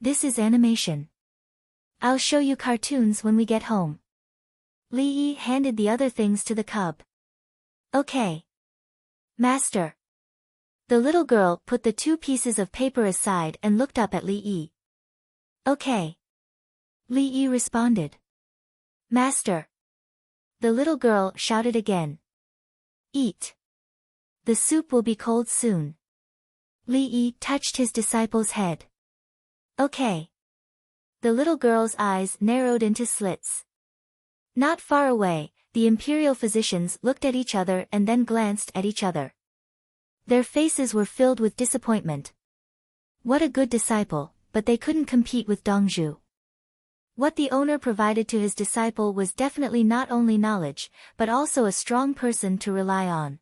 This is animation. I'll show you cartoons when we get home. Li Yi handed the other things to the cub. Okay. Master. The little girl put the two pieces of paper aside and looked up at Li Yi. Okay. Li Yi responded. Master. The little girl shouted again. Eat. The soup will be cold soon. Li Yi touched his disciple's head. Okay. The little girl's eyes narrowed into slits. Not far away, the imperial physicians looked at each other and then glanced at each other. Their faces were filled with disappointment. What a good disciple, but they couldn't compete with Dongzhu. What the owner provided to his disciple was definitely not only knowledge, but also a strong person to rely on.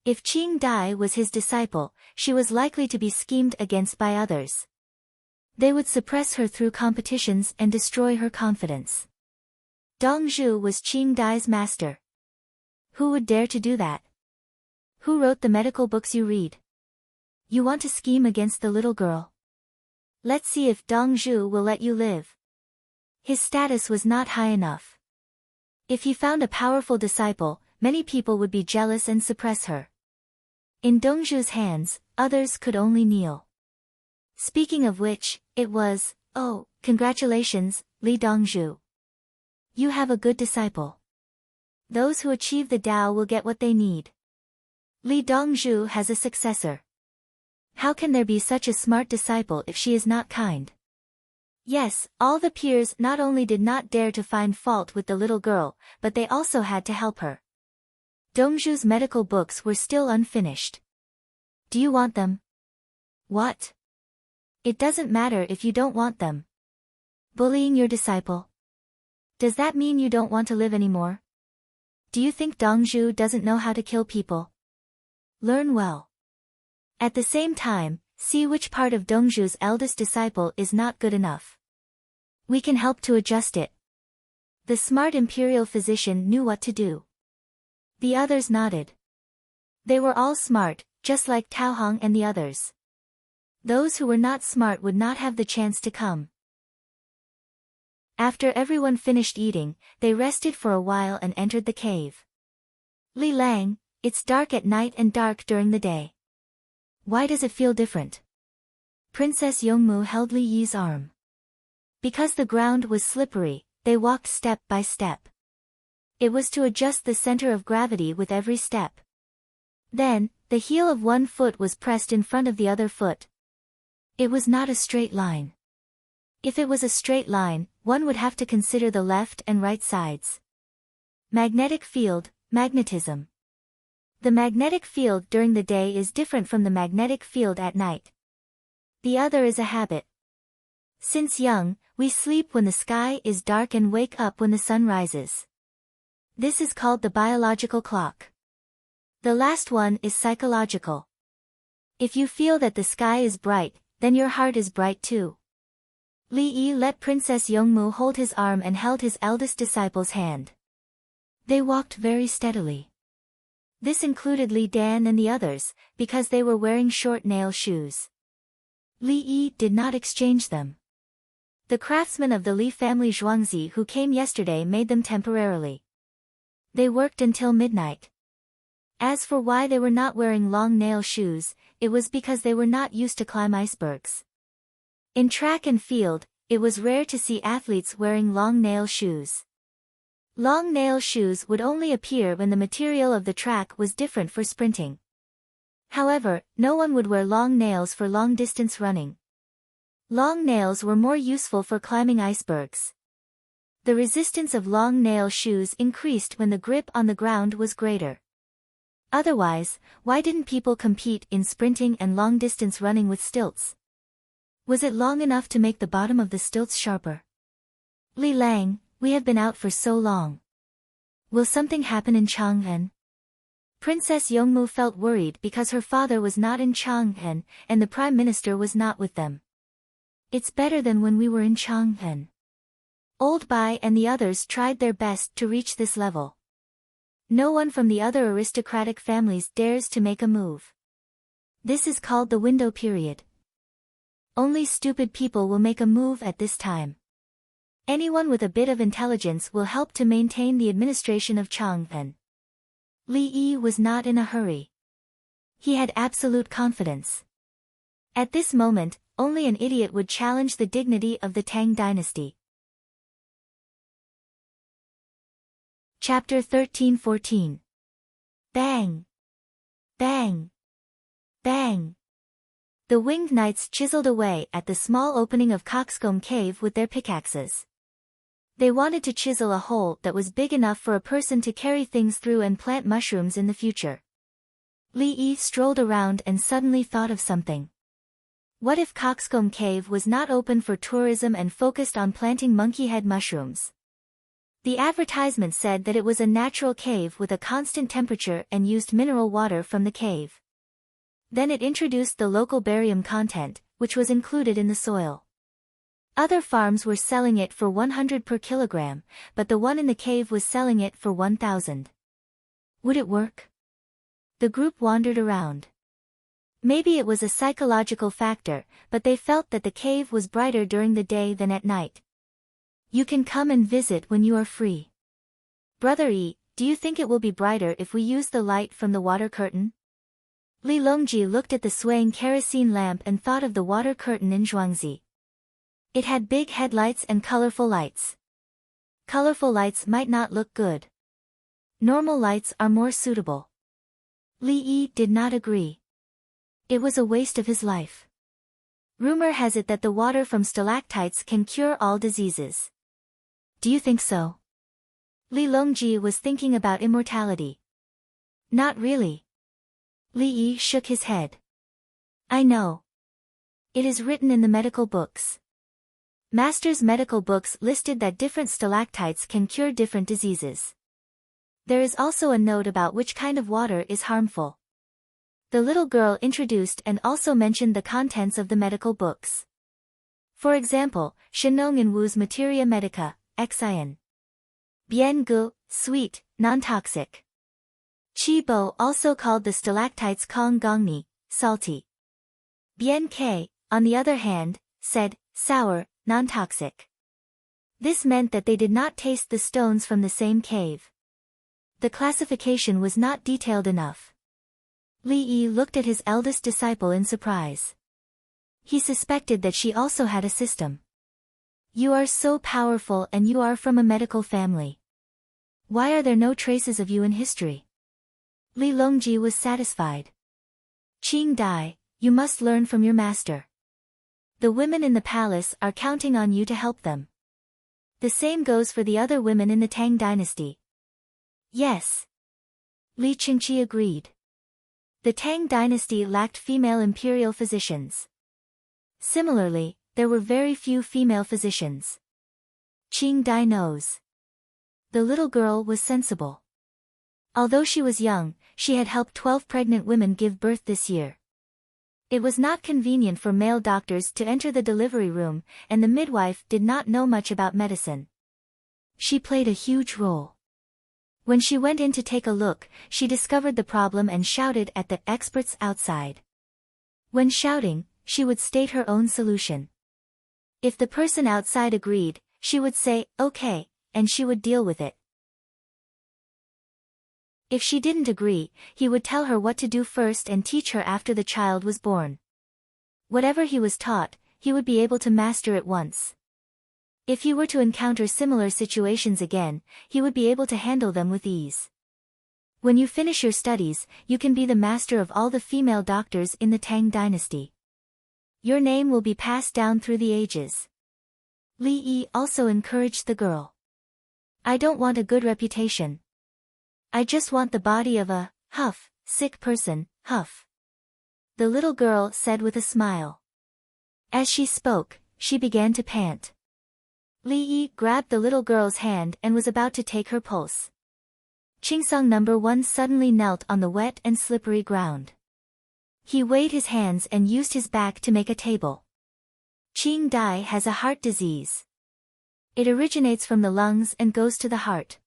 If Qing Dai was his disciple, she was likely to be schemed against by others. They would suppress her through competitions and destroy her confidence. Dongzhu was Qing Dai's master. Who would dare to do that? Who wrote the medical books you read? You want to scheme against the little girl? Let's see if Dongzhu will let you live. His status was not high enough. If he found a powerful disciple, many people would be jealous and suppress her. In Dongzhu's hands, others could only kneel. Speaking of which, it was, oh, congratulations, Li Dongzhu. You have a good disciple. Those who achieve the Tao will get what they need. Li Dongzhu has a successor. How can there be such a smart disciple if she is not kind? Yes, all the peers not only did not dare to find fault with the little girl, but they also had to help her. Dongzhu's medical books were still unfinished. Do you want them? What? It doesn't matter if you don't want them. Bullying your disciple? Does that mean you don't want to live anymore? Do you think Dongzhu doesn't know how to kill people? Learn well. At the same time, see which part of Dongzhu's eldest disciple is not good enough. We can help to adjust it. The smart imperial physician knew what to do. The others nodded. They were all smart, just like Tao Hong and the others. Those who were not smart would not have the chance to come. After everyone finished eating, they rested for a while and entered the cave. Li Lang, It's dark at night and dark during the day. Why does it feel different? Princess Yongmu held Li Yi's arm. Because the ground was slippery, they walked step by step. It was to adjust the center of gravity with every step. Then, the heel of one foot was pressed in front of the other foot. It was not a straight line. If it was a straight line, one would have to consider the left and right sides. Magnetic field, magnetism. The magnetic field during the day is different from the magnetic field at night. The other is a habit. Since young, we sleep when the sky is dark and wake up when the sun rises. This is called the biological clock. The last one is psychological. If you feel that the sky is bright, then your heart is bright too. Li Yi let Princess Yongmu hold his arm and held his eldest disciple's hand. They walked very steadily. This included Li Dan and the others, because they were wearing short nail shoes. Li Yi did not exchange them. The craftsmen of the Li family Zhuangzi who came yesterday made them temporarily. They worked until midnight. As for why they were not wearing long nail shoes, it was because they were not used to climb icebergs. In track and field, it was rare to see athletes wearing long nail shoes. Long nail shoes would only appear when the material of the track was different for sprinting. However, no one would wear long nails for long-distance running. Long nails were more useful for climbing icebergs. The resistance of long nail shoes increased when the grip on the ground was greater. Otherwise, why didn't people compete in sprinting and long-distance running with stilts? Was it long enough to make the bottom of the stilts sharper? Li Lang, we have been out for so long. Will something happen in Chang'an? Princess Yongmu felt worried because her father was not in Chang'an, and the Prime Minister was not with them. It's better than when we were in Chang'an. Old Bai and the others tried their best to reach this level. No one from the other aristocratic families dares to make a move. This is called the window period. Only stupid people will make a move at this time. Anyone with a bit of intelligence will help to maintain the administration of Chang'an. Li Yi was not in a hurry. He had absolute confidence. At this moment, only an idiot would challenge the dignity of the Tang dynasty. Chapter 13-14. Bang! Bang! Bang! The winged knights chiseled away at the small opening of Coxcomb Cave with their pickaxes. They wanted to chisel a hole that was big enough for a person to carry things through and plant mushrooms in the future. Li Yi strolled around and suddenly thought of something. What if Coxcomb Cave was not open for tourism and focused on planting monkey head mushrooms? The advertisement said that it was a natural cave with a constant temperature and used mineral water from the cave. Then it introduced the local barium content, which was included in the soil. Other farms were selling it for 100 per kilogram, but the one in the cave was selling it for 1,000. Would it work? The group wandered around. Maybe it was a psychological factor, but they felt that the cave was brighter during the day than at night. You can come and visit when you are free. Brother Yi, do you think it will be brighter if we use the light from the water curtain? Li Longji looked at the swaying kerosene lamp and thought of the water curtain in Zhuangzi. It had big headlights and colorful lights. Colorful lights might not look good. Normal lights are more suitable. Li Yi did not agree. It was a waste of his life. Rumor has it that the water from stalactites can cure all diseases. Do you think so? Li Longji was thinking about immortality. Not really. Li Yi shook his head. I know. It is written in the medical books. Master's medical books listed that different stalactites can cure different diseases. There is also a note about which kind of water is harmful. The little girl introduced and also mentioned the contents of the medical books. For example, Shenong in Wu's Materia Medica, Xian. Bien Gu, sweet, non-toxic. Qi Bo also called the stalactites Kong Gongni, salty. Bien Ke, on the other hand, said, sour, non-toxic. This meant that they did not taste the stones from the same cave. The classification was not detailed enough. Li Yi looked at his eldest disciple in surprise. He suspected that she also had a system. You are so powerful and you are from a medical family. Why are there no traces of you in history? Li Longji was satisfied. Qing Dai, you must learn from your master. The women in the palace are counting on you to help them. The same goes for the other women in the Tang dynasty. Yes. Li Qingqi agreed. The Tang dynasty lacked female imperial physicians. Similarly, there were very few female physicians. Qing Dai knows. The little girl was sensible. Although she was young, she had helped 12 pregnant women give birth this year. It was not convenient for male doctors to enter the delivery room, and the midwife did not know much about medicine. She played a huge role. When she went in to take a look, she discovered the problem and shouted at the experts outside. When shouting, she would state her own solution. If the person outside agreed, she would say, okay, and she would deal with it. If she didn't agree, he would tell her what to do first and teach her after the child was born. Whatever he was taught, he would be able to master it once. If he were to encounter similar situations again, he would be able to handle them with ease. When you finish your studies, you can be the master of all the female doctors in the Tang dynasty. Your name will be passed down through the ages. Li Yi also encouraged the girl. I don't want a good reputation. I just want the body of a, sick person, the little girl said with a smile. As she spoke, she began to pant. Li Yi grabbed the little girl's hand and was about to take her pulse. Qingsong No. 1 suddenly knelt on the wet and slippery ground. He weighed his hands and used his back to make a table. Qing Dai has a heart disease. It originates from the lungs and goes to the heart.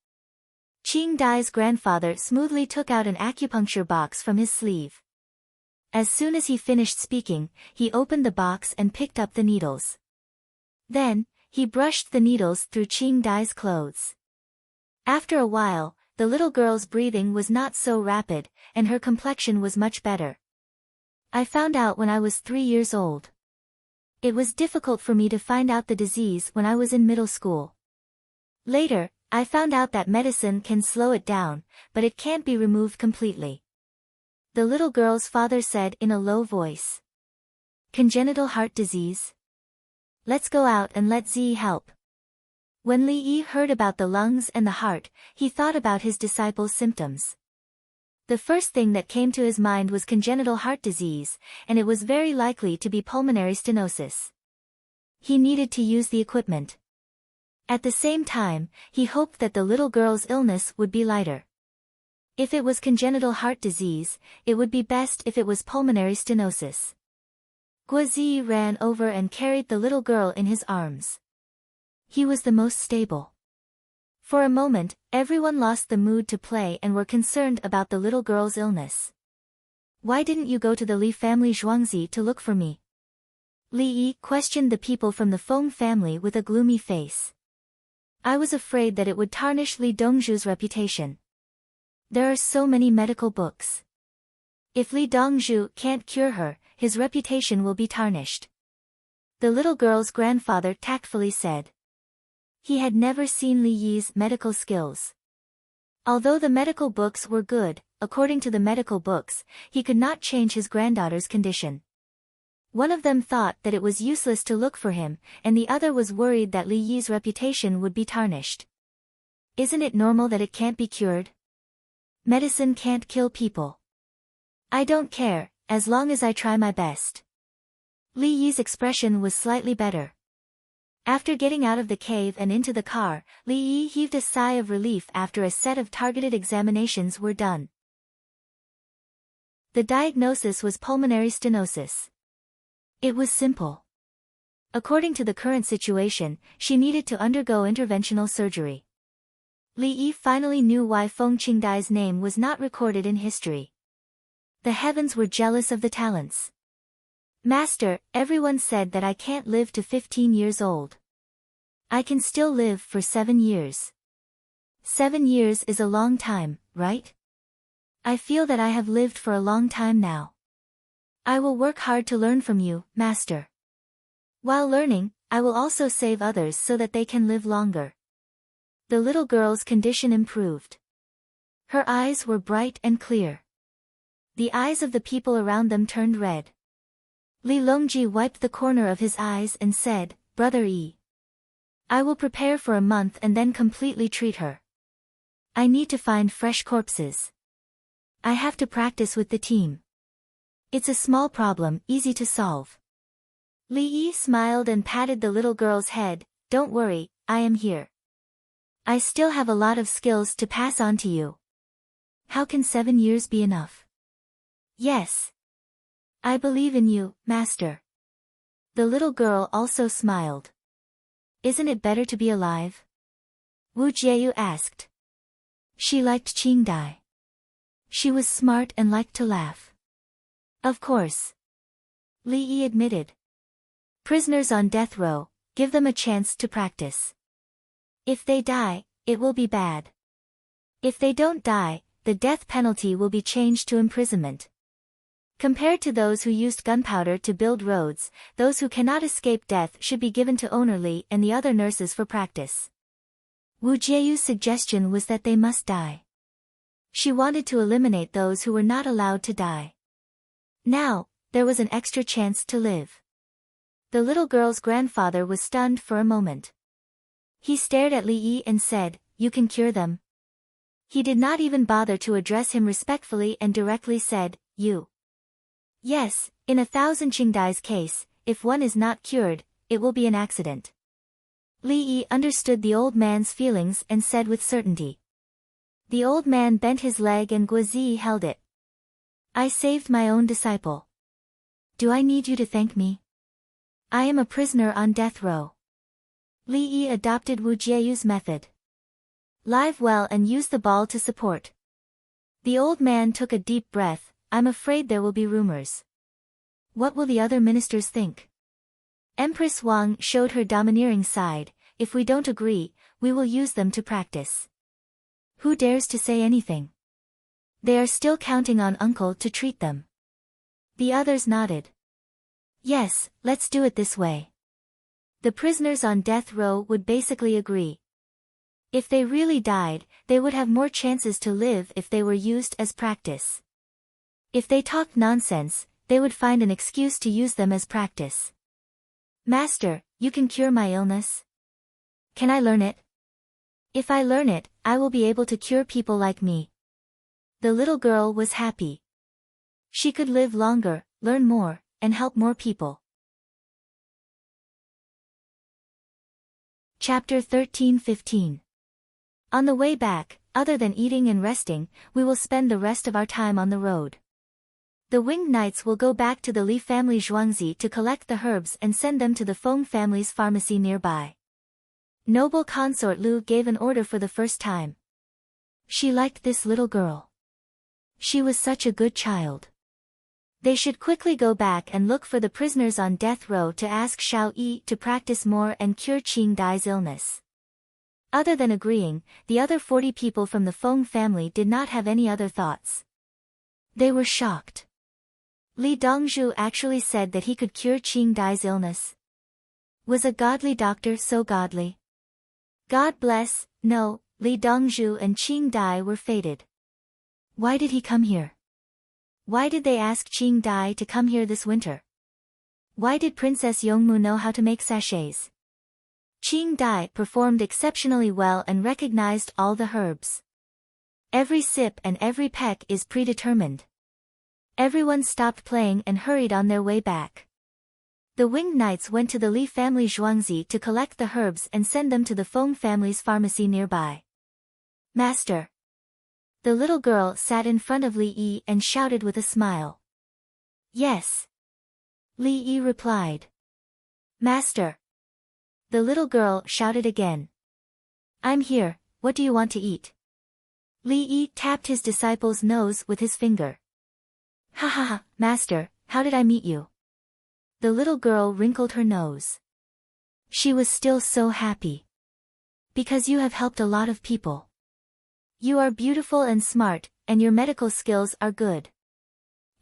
Qing Dai's grandfather smoothly took out an acupuncture box from his sleeve. As soon as he finished speaking, he opened the box and picked up the needles. Then, he brushed the needles through Qing Dai's clothes. After a while, the little girl's breathing was not so rapid, and her complexion was much better. I found out when I was 3 years old. It was difficult for me to find out the disease when I was in middle school. Later, I found out that medicine can slow it down, but it can't be removed completely. The little girl's father said in a low voice. Congenital heart disease? Let's go out and let Zi help. When Li Yi heard about the lungs and the heart, he thought about his disciple's symptoms. The first thing that came to his mind was congenital heart disease, and it was very likely to be pulmonary stenosis. He needed to use the equipment. At the same time, he hoped that the little girl's illness would be lighter. If it was congenital heart disease, it would be best if it was pulmonary stenosis. Guozi ran over and carried the little girl in his arms. He was the most stable. For a moment, everyone lost the mood to play and were concerned about the little girl's illness. Why didn't you go to the Li family Zhuangzi to look for me? Li Yi questioned the people from the Feng family with a gloomy face. I was afraid that it would tarnish Li Dongzhu's reputation. There are so many medical books. If Li Dongzhu can't cure her, his reputation will be tarnished. The little girl's grandfather tactfully said. He had never seen Li Yi's medical skills. Although the medical books were good, according to the medical books, he could not change his granddaughter's condition. One of them thought that it was useless to look for him, and the other was worried that Li Yi's reputation would be tarnished. Isn't it normal that it can't be cured? Medicine can't kill people. I don't care, as long as I try my best. Li Yi's expression was slightly better. After getting out of the cave and into the car, Li Yi heaved a sigh of relief after a set of targeted examinations were done. The diagnosis was pulmonary stenosis. It was simple. According to the current situation, she needed to undergo interventional surgery. Li Yi finally knew why Feng Qingdai's name was not recorded in history. The heavens were jealous of the talents. Master, everyone said that I can't live to 15 years old. I can still live for 7 years. 7 years is a long time, right? I feel that I have lived for a long time now. I will work hard to learn from you, master. While learning, I will also save others so that they can live longer. The little girl's condition improved. Her eyes were bright and clear. The eyes of the people around them turned red. Li Longji wiped the corner of his eyes and said, Brother Yi. I will prepare for a month and then completely treat her. I need to find fresh corpses. I have to practice with the team. It's a small problem, easy to solve. Li Yi smiled and patted the little girl's head. Don't worry, I am here. I still have a lot of skills to pass on to you. How can 7 years be enough? Yes. I believe in you, master. The little girl also smiled. Isn't it better to be alive? Wu Jieyu asked. She liked Qing Dai. She was smart and liked to laugh. Of course. Li Yi admitted. Prisoners on death row, give them a chance to practice. If they die, it will be bad. If they don't die, the death penalty will be changed to imprisonment. Compared to those who used gunpowder to build roads, those who cannot escape death should be given to Owner Li and the other nurses for practice. Wu Jieyu's suggestion was that they must die. She wanted to eliminate those who were not allowed to die. Now, there was an extra chance to live. The little girl's grandfather was stunned for a moment. He stared at Li Yi and said, You can cure them. He did not even bother to address him respectfully and directly said, You. Yes, in 1,000 Qingdai's case, if one is not cured, it will be an accident. Li Yi understood the old man's feelings and said with certainty. The old man bent his leg and Guozi held it. I saved my own disciple. Do I need you to thank me? I am a prisoner on death row. Li Yi adopted Wu Jieyu's method. Live well and use the ball to support. The old man took a deep breath. I'm afraid there will be rumors. What will the other ministers think? Empress Wang showed her domineering side. If we don't agree, we will use them to practice. Who dares to say anything? They are still counting on uncle to treat them. The others nodded. Yes, let's do it this way. The prisoners on death row would basically agree. If they really died, they would have more chances to live if they were used as practice. If they talked nonsense, they would find an excuse to use them as practice. Master, you can cure my illness? Can I learn it? If I learn it, I will be able to cure people like me. The little girl was happy. She could live longer, learn more, and help more people. Chapter 13-15. On the way back, other than eating and resting, we will spend the rest of our time on the road. The winged knights will go back to the Li family Zhuangzi to collect the herbs and send them to the Feng family's pharmacy nearby. Noble consort Lu gave an order for the first time. She liked this little girl. She was such a good child. They should quickly go back and look for the prisoners on death row to ask Xiao Yi to practice more and cure Qing Dai's illness. Other than agreeing, the other 40 people from the Feng family did not have any other thoughts. They were shocked. Li Dongzhu actually said that he could cure Qing Dai's illness. Was a godly doctor so godly? God bless, no, Li Dongzhu and Qing Dai were fated. Why did he come here? Why did they ask Qing Dai to come here this winter? Why did Princess Yongmu know how to make sachets? Qing Dai performed exceptionally well and recognized all the herbs. Every sip and every peck is predetermined. Everyone stopped playing and hurried on their way back. The winged knights went to the Li family Zhuangzi to collect the herbs and send them to the Feng family's pharmacy nearby. Master. The little girl sat in front of Li Yi and shouted with a smile. Yes. Li Yi replied. Master. The little girl shouted again. I'm here, what do you want to eat? Li Yi tapped his disciple's nose with his finger. Ha ha ha, master, how did I meet you? The little girl wrinkled her nose. She was still so happy. Because you have helped a lot of people. You are beautiful and smart, and your medical skills are good.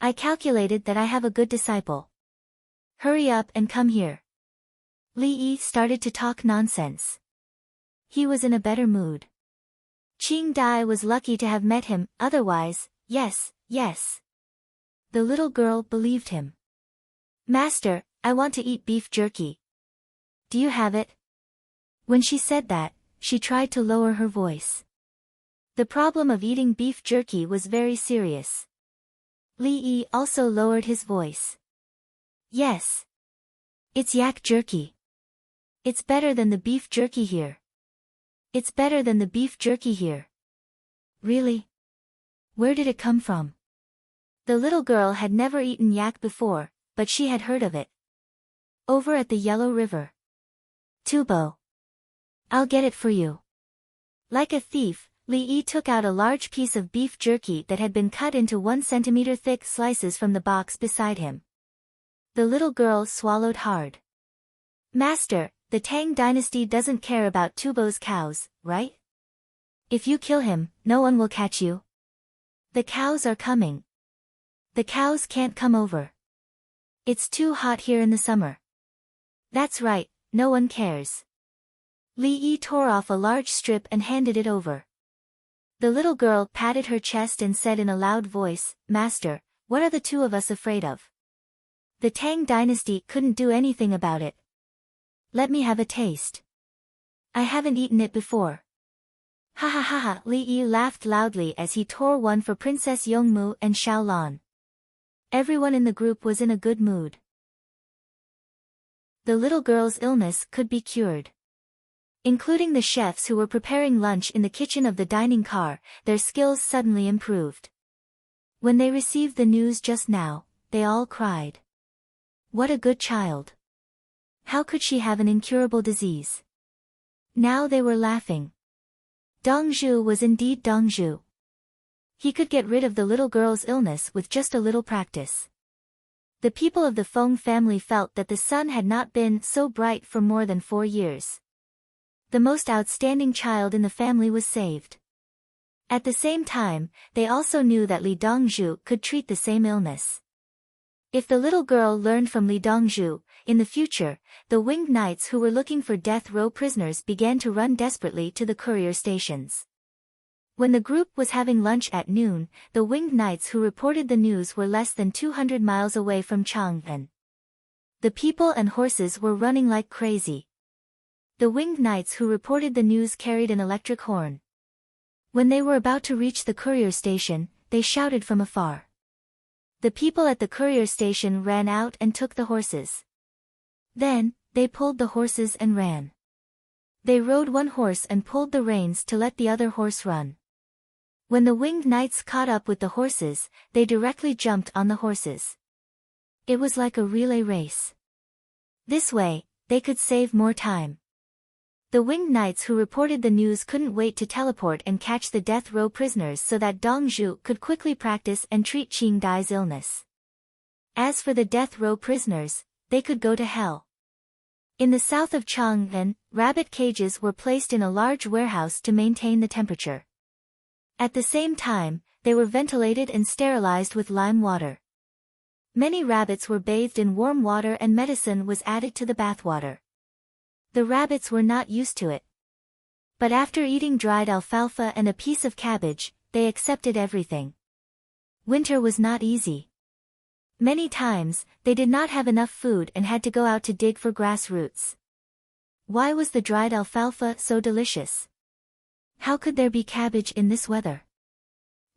I calculated that I have a good disciple. Hurry up and come here. Li Yi started to talk nonsense. He was in a better mood. Qing Dai was lucky to have met him, otherwise, yes. The little girl believed him. Master, I want to eat beef jerky. Do you have it? When she said that, she tried to lower her voice. The problem of eating beef jerky was very serious. Li Yi also lowered his voice. Yes. It's yak jerky. It's better than the beef jerky here. It's better than the beef jerky here. Really? Where did it come from? The little girl had never eaten yak before, but she had heard of it. Over at the Yellow River. Tubo. I'll get it for you. Like a thief, Li Yi took out a large piece of beef jerky that had been cut into 1 centimeter thick slices from the box beside him. The little girl swallowed hard. Master, the Tang dynasty doesn't care about Tubo's cows, right? If you kill him, no one will catch you. The cows are coming. The cows can't come over. It's too hot here in the summer. That's right, no one cares. Li Yi tore off a large strip and handed it over. The little girl patted her chest and said in a loud voice, Master, what are the two of us afraid of? The Tang dynasty couldn't do anything about it. Let me have a taste. I haven't eaten it before. Ha ha ha ha, Li Yi laughed loudly as he tore one for Princess Yongmu and Xiaolan. Everyone in the group was in a good mood. The little girl's illness could be cured. Including the chefs who were preparing lunch in the kitchen of the dining car, their skills suddenly improved. When they received the news just now, they all cried. What a good child. How could she have an incurable disease? Now they were laughing. Dongzhu was indeed Dongzhu. He could get rid of the little girl's illness with just a little practice. The people of the Feng family felt that the sun had not been so bright for more than 4 years. The most outstanding child in the family was saved. At the same time, they also knew that Li Dongzhu could treat the same illness. If the little girl learned from Li Dongzhu, in the future, the winged knights who were looking for death row prisoners began to run desperately to the courier stations. When the group was having lunch at noon, the winged knights who reported the news were less than 200 miles away from Chang'an. The people and horses were running like crazy. The winged knights who reported the news carried an electric horn. When they were about to reach the courier station, they shouted from afar. The people at the courier station ran out and took the horses. Then, they pulled the horses and ran. They rode one horse and pulled the reins to let the other horse run. When the winged knights caught up with the horses, they directly jumped on the horses. It was like a relay race. This way, they could save more time. The winged knights who reported the news couldn't wait to teleport and catch the death row prisoners so that Dongzhu could quickly practice and treat Qing Dai's illness. As for the death row prisoners, they could go to hell. In the south of Chang'an, rabbit cages were placed in a large warehouse to maintain the temperature. At the same time, they were ventilated and sterilized with lime water. Many rabbits were bathed in warm water and medicine was added to the bathwater. The rabbits were not used to it. But after eating dried alfalfa and a piece of cabbage, they accepted everything. Winter was not easy. Many times, they did not have enough food and had to go out to dig for grass roots. Why was the dried alfalfa so delicious? How could there be cabbage in this weather?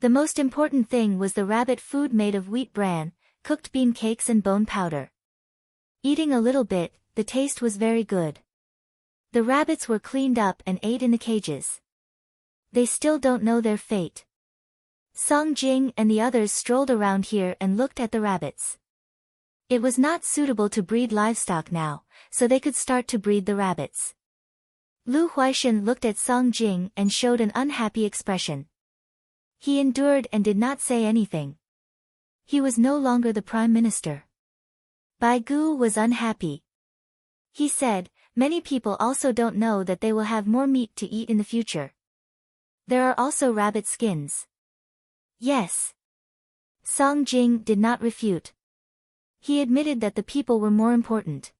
The most important thing was the rabbit food made of wheat bran, cooked bean cakes and bone powder. Eating a little bit, the taste was very good. The rabbits were cleaned up and ate in the cages. They still don't know their fate. Song Jing and the others strolled around here and looked at the rabbits. It was not suitable to breed livestock now, so they could start to breed the rabbits. Lu Huaishan looked at Song Jing and showed an unhappy expression. He endured and did not say anything. He was no longer the prime minister. Bai Gu was unhappy. He said, many people also don't know that they will have more meat to eat in the future. There are also rabbit skins. Yes. Song Jing did not refute. He admitted that the people were more important.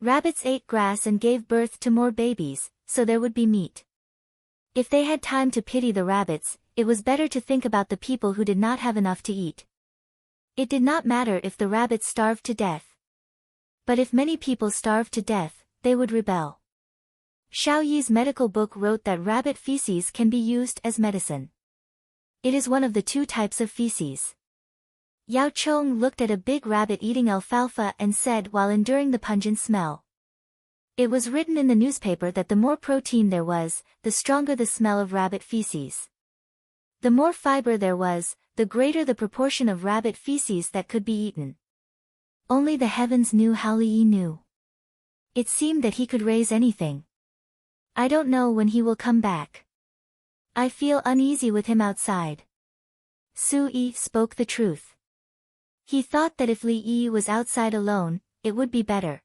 Rabbits ate grass and gave birth to more babies, so there would be meat. If they had time to pity the rabbits, it was better to think about the people who did not have enough to eat. It did not matter if the rabbits starved to death. But if many people starved to death, they would rebel. Xiao Yi's medical book wrote that rabbit feces can be used as medicine. It is one of the two types of feces. Yao Chong looked at a big rabbit eating alfalfa and said while enduring the pungent smell. It was written in the newspaper that the more protein there was, the stronger the smell of rabbit feces. The more fiber there was, the greater the proportion of rabbit feces that could be eaten. Only the heavens knew how Li Yi knew. It seemed that he could raise anything. I don't know when he will come back. I feel uneasy with him outside. Su Yi spoke the truth. He thought that if Li Yi was outside alone, it would be better.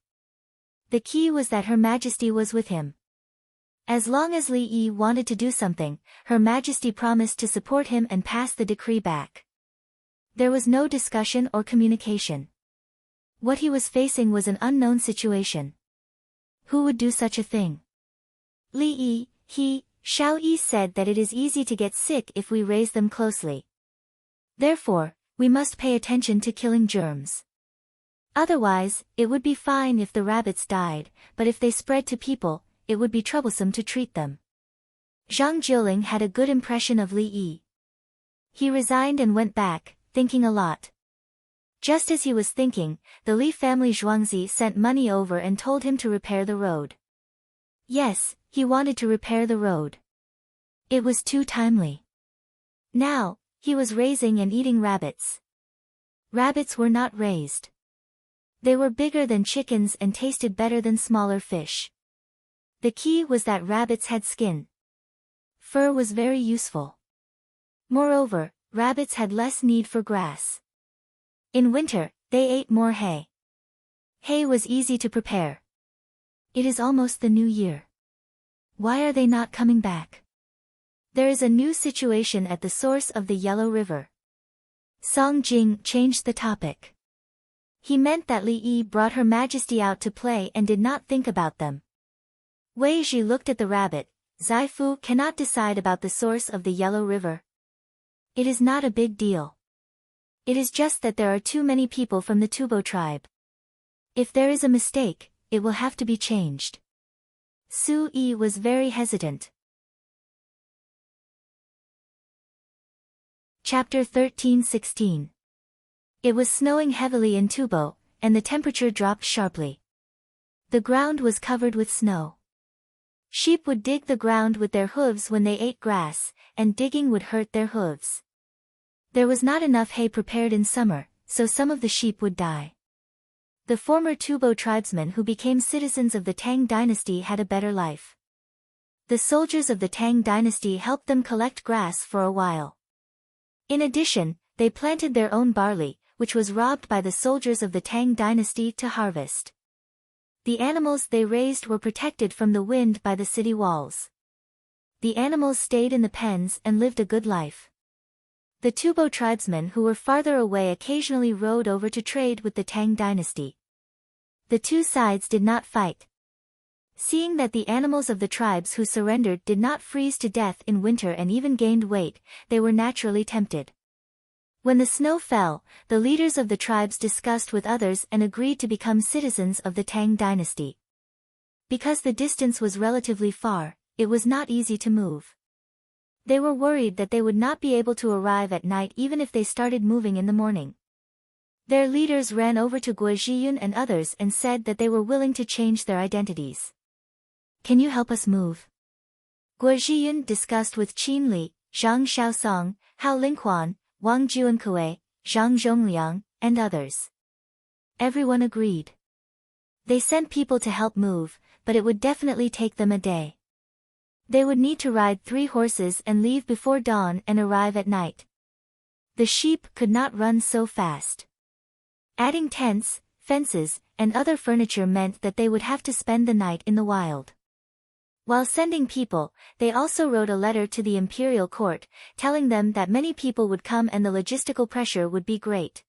The key was that Her Majesty was with him. As long as Li Yi wanted to do something, Her Majesty promised to support him and pass the decree back. There was no discussion or communication. What he was facing was an unknown situation. Who would do such a thing? Li Yi, Xiao Yi said that it is easy to get sick if we raise them closely. Therefore, we must pay attention to killing germs. Otherwise, it would be fine if the rabbits died, but if they spread to people, it would be troublesome to treat them. Zhang Jiuling had a good impression of Li Yi. He resigned and went back, thinking a lot. Just as he was thinking, the Li family Zhuangzi sent money over and told him to repair the road. Yes, he wanted to repair the road. It was too timely. Now, he was raising and eating rabbits. Rabbits were not raised. They were bigger than chickens and tasted better than smaller fish. The key was that rabbits had skin. Fur was very useful. Moreover, rabbits had less need for grass. In winter, they ate more hay. Hay was easy to prepare. It is almost the new year. Why are they not coming back? There is a new situation at the source of the Yellow River. Song Jing changed the topic. He meant that Li Yi brought Her Majesty out to play and did not think about them. Wei Zhi looked at the rabbit. Zai Fu cannot decide about the source of the Yellow River. It is not a big deal. It is just that there are too many people from the Tubo tribe. If there is a mistake, it will have to be changed. Su Yi was very hesitant. Chapter 13-16. It was snowing heavily in Tubo, and the temperature dropped sharply. The ground was covered with snow. Sheep would dig the ground with their hooves when they ate grass, and digging would hurt their hooves. There was not enough hay prepared in summer, so some of the sheep would die. The former Tubo tribesmen who became citizens of the Tang dynasty had a better life. The soldiers of the Tang dynasty helped them collect grass for a while. In addition, they planted their own barley, which was robbed by the soldiers of the Tang dynasty to harvest. The animals they raised were protected from the wind by the city walls. The animals stayed in the pens and lived a good life. The Tubo tribesmen who were farther away occasionally rode over to trade with the Tang dynasty. The two sides did not fight. Seeing that the animals of the tribes who surrendered did not freeze to death in winter and even gained weight, they were naturally tempted. When the snow fell, the leaders of the tribes discussed with others and agreed to become citizens of the Tang dynasty. Because the distance was relatively far, it was not easy to move. They were worried that they would not be able to arrive at night even if they started moving in the morning. Their leaders ran over to Guo Zhiyun and others and said that they were willing to change their identities. Can you help us move? Guo Zhiyun discussed with Qin Li, Zhang Xiaosong, Hao Lingquan, Wang Juankui, Zhang Zhongliang, and others. Everyone agreed. They sent people to help move, but it would definitely take them a day. They would need to ride 3 horses and leave before dawn and arrive at night. The sheep could not run so fast. Adding tents, fences, and other furniture meant that they would have to spend the night in the wild. While sending people, they also wrote a letter to the imperial court, telling them that many people would come and the logistical pressure would be great.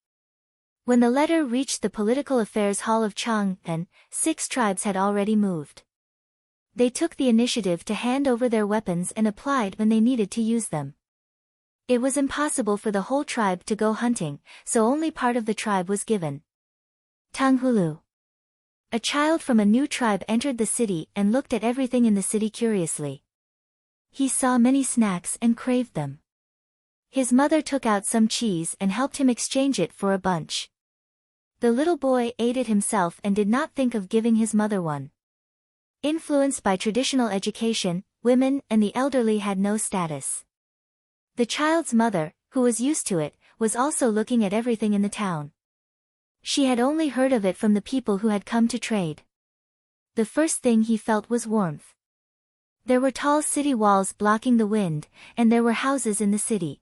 When the letter reached the Political Affairs Hall of Chang'an, 6 tribes had already moved. They took the initiative to hand over their weapons and applied when they needed to use them. It was impossible for the whole tribe to go hunting, so only part of the tribe was given. Tanghulu. A child from a new tribe entered the city and looked at everything in the city curiously. He saw many snacks and craved them. His mother took out some cheese and helped him exchange it for a bunch. The little boy ate it himself and did not think of giving his mother one. Influenced by traditional education, women and the elderly had no status. The child's mother, who was used to it, was also looking at everything in the town. She had only heard of it from the people who had come to trade. The first thing he felt was warmth. There were tall city walls blocking the wind, and there were houses in the city.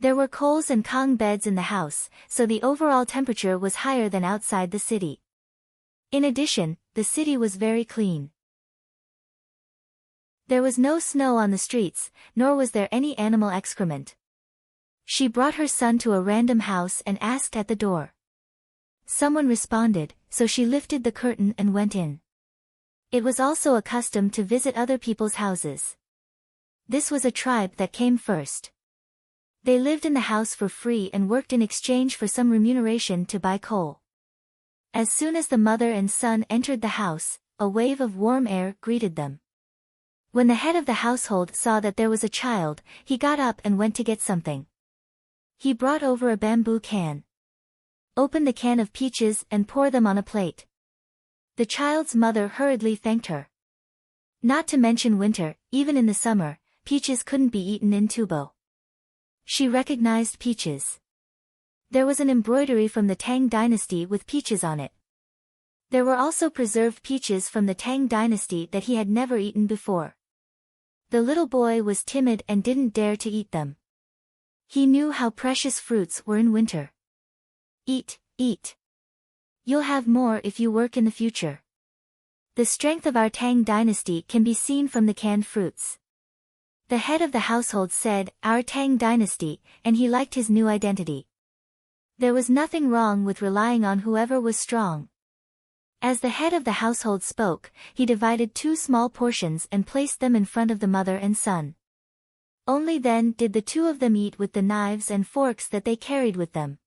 There were coals and kang beds in the house, so the overall temperature was higher than outside the city. In addition, the city was very clean. There was no snow on the streets, nor was there any animal excrement. She brought her son to a random house and asked at the door. Someone responded, so she lifted the curtain and went in. It was also a custom to visit other people's houses. This was a tribe that came first. They lived in the house for free and worked in exchange for some remuneration to buy coal. As soon as the mother and son entered the house, a wave of warm air greeted them. When the head of the household saw that there was a child, he got up and went to get something. He brought over a bamboo can. Open the can of peaches and pour them on a plate. The child's mother hurriedly thanked her. Not to mention winter, even in the summer, peaches couldn't be eaten in Tubo. She recognized peaches. There was an embroidery from the Tang dynasty with peaches on it. There were also preserved peaches from the Tang dynasty that he had never eaten before. The little boy was timid and didn't dare to eat them. He knew how precious fruits were in winter. Eat, eat. You'll have more if you work in the future. The strength of our Tang dynasty can be seen from the canned fruits. The head of the household said, "Our Tang dynasty," and he liked his new identity. There was nothing wrong with relying on whoever was strong. As the head of the household spoke, he divided 2 small portions and placed them in front of the mother and son. Only then did the 2 of them eat with the knives and forks that they carried with them.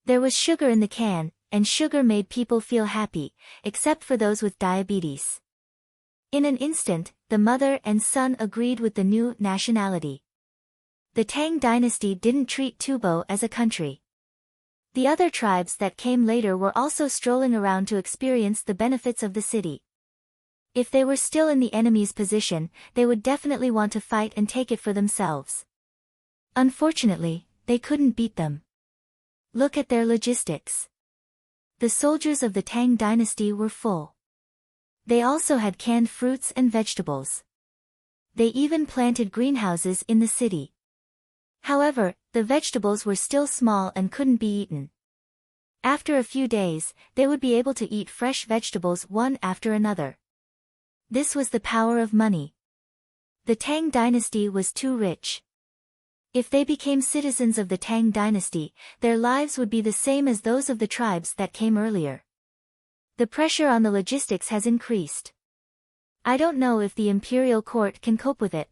There was sugar in the can, and sugar made people feel happy, except for those with diabetes. In an instant, the mother and son agreed with the new nationality. The Tang dynasty didn't treat Tubo as a country. The other tribes that came later were also strolling around to experience the benefits of the city. If they were still in the enemy's position, they would definitely want to fight and take it for themselves. Unfortunately, they couldn't beat them. Look at their logistics. The soldiers of the Tang dynasty were full. They also had canned fruits and vegetables. They even planted greenhouses in the city. However, the vegetables were still small and couldn't be eaten. After a few days, they would be able to eat fresh vegetables one after another. This was the power of money. The Tang dynasty was too rich. If they became citizens of the Tang dynasty, their lives would be the same as those of the tribes that came earlier. The pressure on the logistics has increased. I don't know if the imperial court can cope with it.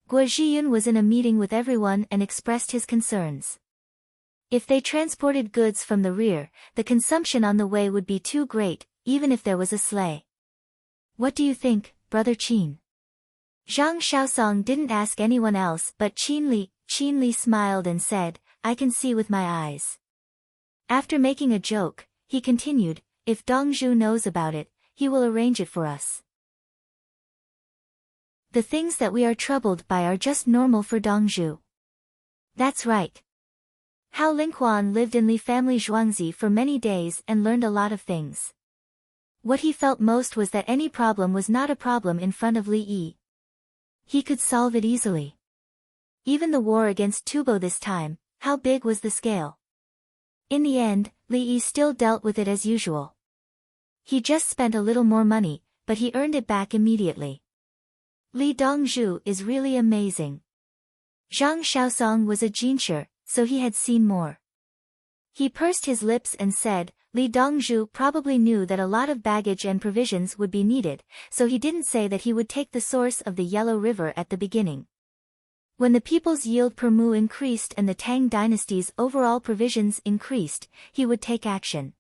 Guo Zhiyun was in a meeting with everyone and expressed his concerns. If they transported goods from the rear, the consumption on the way would be too great, even if there was a sleigh. What do you think, Brother Qin? Zhang Shaosong didn't ask anyone else but Qin Li. Qin Li smiled and said, "I can see with my eyes." After making a joke, he continued, "If Dongzhu knows about it, he will arrange it for us. The things that we are troubled by are just normal for Dongzhu." That's right. Hao Lingquan lived in Li family Zhuangzi for many days and learned a lot of things. What he felt most was that any problem was not a problem in front of Li Yi. He could solve it easily. Even the war against Tubo this time, how big was the scale? In the end, Li Yi still dealt with it as usual. He just spent a little more money, but he earned it back immediately. Li Dongzhu is really amazing. Zhang Xiaosong was a jinshi, so he had seen more. He pursed his lips and said, Li Dongzhu probably knew that a lot of baggage and provisions would be needed, so he didn't say that he would take the source of the Yellow River at the beginning. When the people's yield per mu increased and the Tang dynasty's overall provisions increased, he would take action.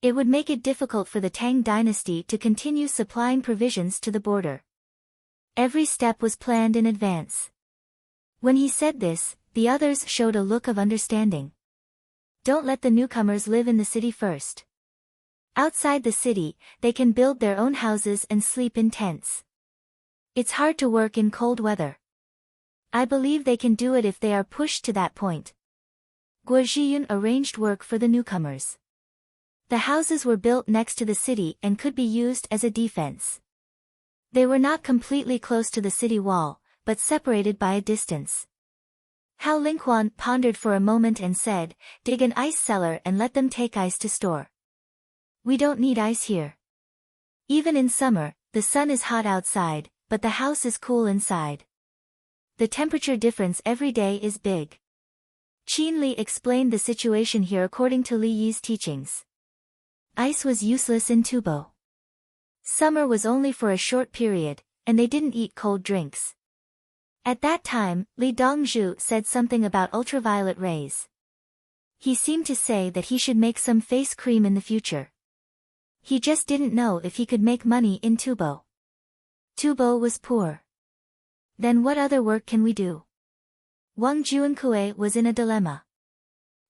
It would make it difficult for the Tang dynasty to continue supplying provisions to the border. Every step was planned in advance. When he said this, the others showed a look of understanding. Don't let the newcomers live in the city first. Outside the city, they can build their own houses and sleep in tents. It's hard to work in cold weather. I believe they can do it if they are pushed to that point. Guo Zhiyun arranged work for the newcomers. The houses were built next to the city and could be used as a defense. They were not completely close to the city wall, but separated by a distance. Hao Lingquan pondered for a moment and said, dig an ice cellar and let them take ice to store. We don't need ice here. Even in summer, the sun is hot outside, but the house is cool inside. The temperature difference every day is big. Qin Li explained the situation here according to Li Yi's teachings. Ice was useless in Tubo. Summer was only for a short period, and they didn't eat cold drinks. At that time, Li Dongzhu said something about ultraviolet rays. He seemed to say that he should make some face cream in the future. He just didn't know if he could make money in Tubo. Tubo was poor. Then what other work can we do? Wang Juankue was in a dilemma.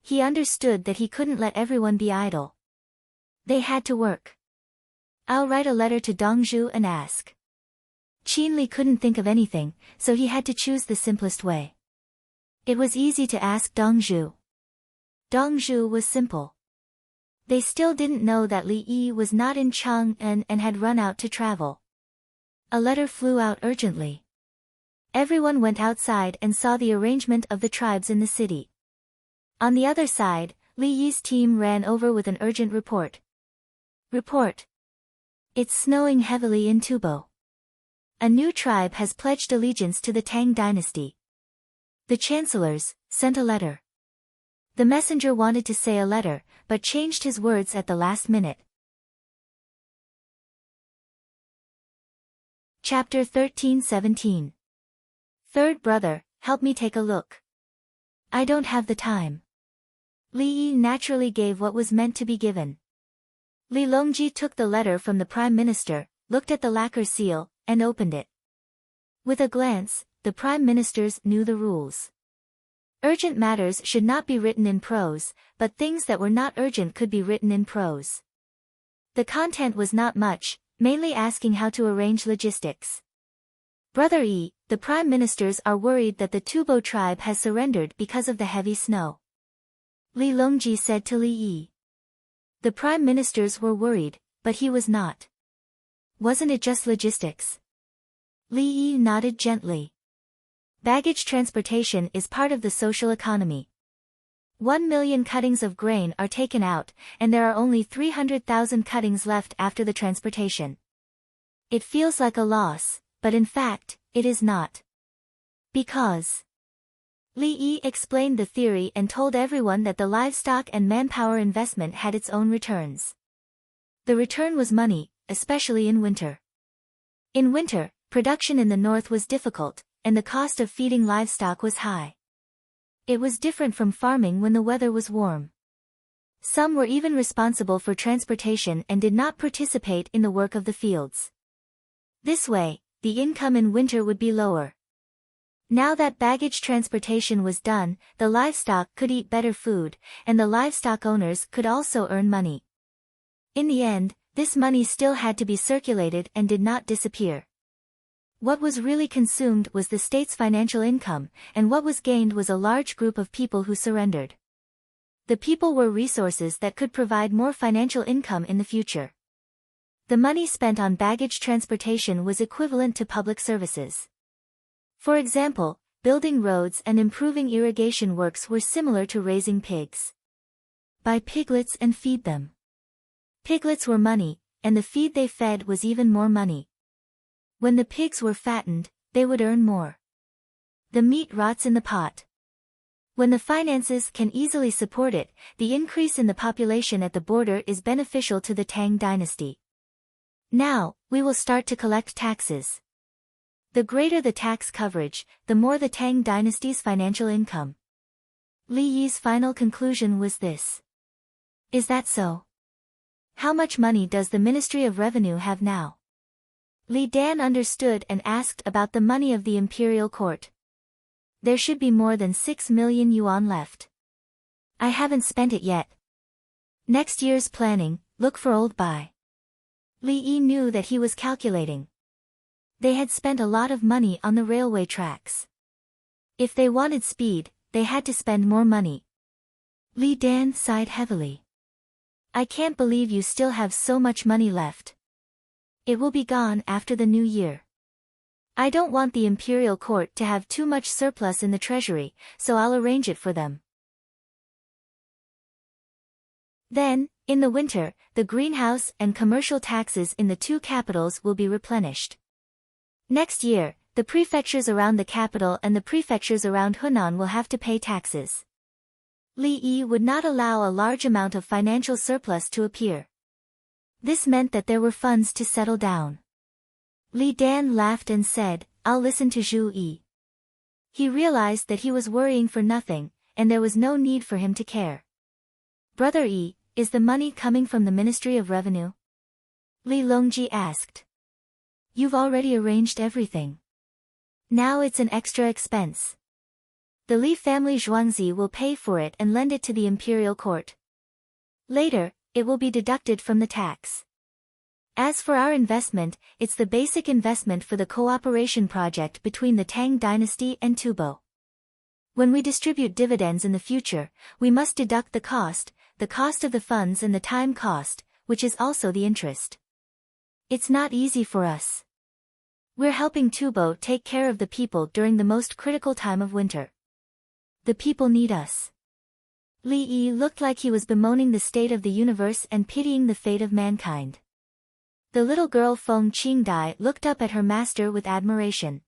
He understood that he couldn't let everyone be idle. They had to work. I'll write a letter to Dongzhu and ask. Qin Li couldn't think of anything, so he had to choose the simplest way. It was easy to ask Dongzhu. Dongzhu was simple. They still didn't know that Li Yi was not in Chang'an and had run out to travel. A letter flew out urgently. Everyone went outside and saw the arrangement of the tribes in the city. On the other side, Li Yi's team ran over with an urgent report. Report. It's snowing heavily in Tubo. A new tribe has pledged allegiance to the Tang dynasty. The chancellors sent a letter. The messenger wanted to say a letter, but changed his words at the last minute. Chapter 13-17. Third brother, help me take a look. I don't have the time. Li Yi naturally gave what was meant to be given. Li Longji took the letter from the prime minister, looked at the lacquer seal, and opened it. With a glance, the prime ministers knew the rules. Urgent matters should not be written in prose, but things that were not urgent could be written in prose. The content was not much, mainly asking how to arrange logistics. Brother Yi, the prime ministers are worried that the Tubo tribe has surrendered because of the heavy snow. Li Longji said to Li Yi. The prime ministers were worried, but he was not. Wasn't it just logistics? Li Yi nodded gently. Baggage transportation is part of the social economy. 1 million cuttings of grain are taken out, and there are only 300,000 cuttings left after the transportation. It feels like a loss, but in fact, it is not. Because Li Yi explained the theory and told everyone that the livestock and manpower investment had its own returns. The return was money, especially in winter. In winter, production in the north was difficult, and the cost of feeding livestock was high. It was different from farming when the weather was warm. Some were even responsible for transportation and did not participate in the work of the fields. This way, the income in winter would be lower. Now that baggage transportation was done, the livestock could eat better food, and the livestock owners could also earn money. In the end, this money still had to be circulated and did not disappear. What was really consumed was the state's financial income, and what was gained was a large group of people who surrendered. The people were resources that could provide more financial income in the future. The money spent on baggage transportation was equivalent to public services. For example, building roads and improving irrigation works were similar to raising pigs. Buy piglets and feed them. Piglets were money, and the feed they fed was even more money. When the pigs were fattened, they would earn more. The meat rots in the pot. When the finances can easily support it, the increase in the population at the border is beneficial to the Tang dynasty. Now, we will start to collect taxes. The greater the tax coverage, the more the Tang dynasty's financial income. Li Yi's final conclusion was this. Is that so? How much money does the Ministry of Revenue have now? Li Dan understood and asked about the money of the imperial court. There should be more than 6 million yuan left. I haven't spent it yet. Next year's planning, look for old Bai. Li Yi knew that he was calculating. They had spent a lot of money on the railway tracks. If they wanted speed, they had to spend more money. Li Dan sighed heavily. I can't believe you still have so much money left. It will be gone after the new year. I don't want the imperial court to have too much surplus in the treasury, so I'll arrange it for them. Then, in the winter, the greenhouse and commercial taxes in the two capitals will be replenished. Next year, the prefectures around the capital and the prefectures around Hunan will have to pay taxes. Li Yi would not allow a large amount of financial surplus to appear. This meant that there were funds to settle down. Li Dan laughed and said, I'll listen to Zhu Yi. He realized that he was worrying for nothing, and there was no need for him to care. Brother Yi, is the money coming from the Ministry of Revenue? Li Longji asked. You've already arranged everything. Now it's an extra expense. The Li family Zhuangzi will pay for it and lend it to the imperial court. Later, it will be deducted from the tax. As for our investment, it's the basic investment for the cooperation project between the Tang dynasty and Tubo. When we distribute dividends in the future, we must deduct the cost of the funds and the time cost, which is also the interest. It's not easy for us. We're helping Tubo take care of the people during the most critical time of winter. The people need us. Li Yi looked like he was bemoaning the state of the universe and pitying the fate of mankind. The little girl Feng Qingdai looked up at her master with admiration.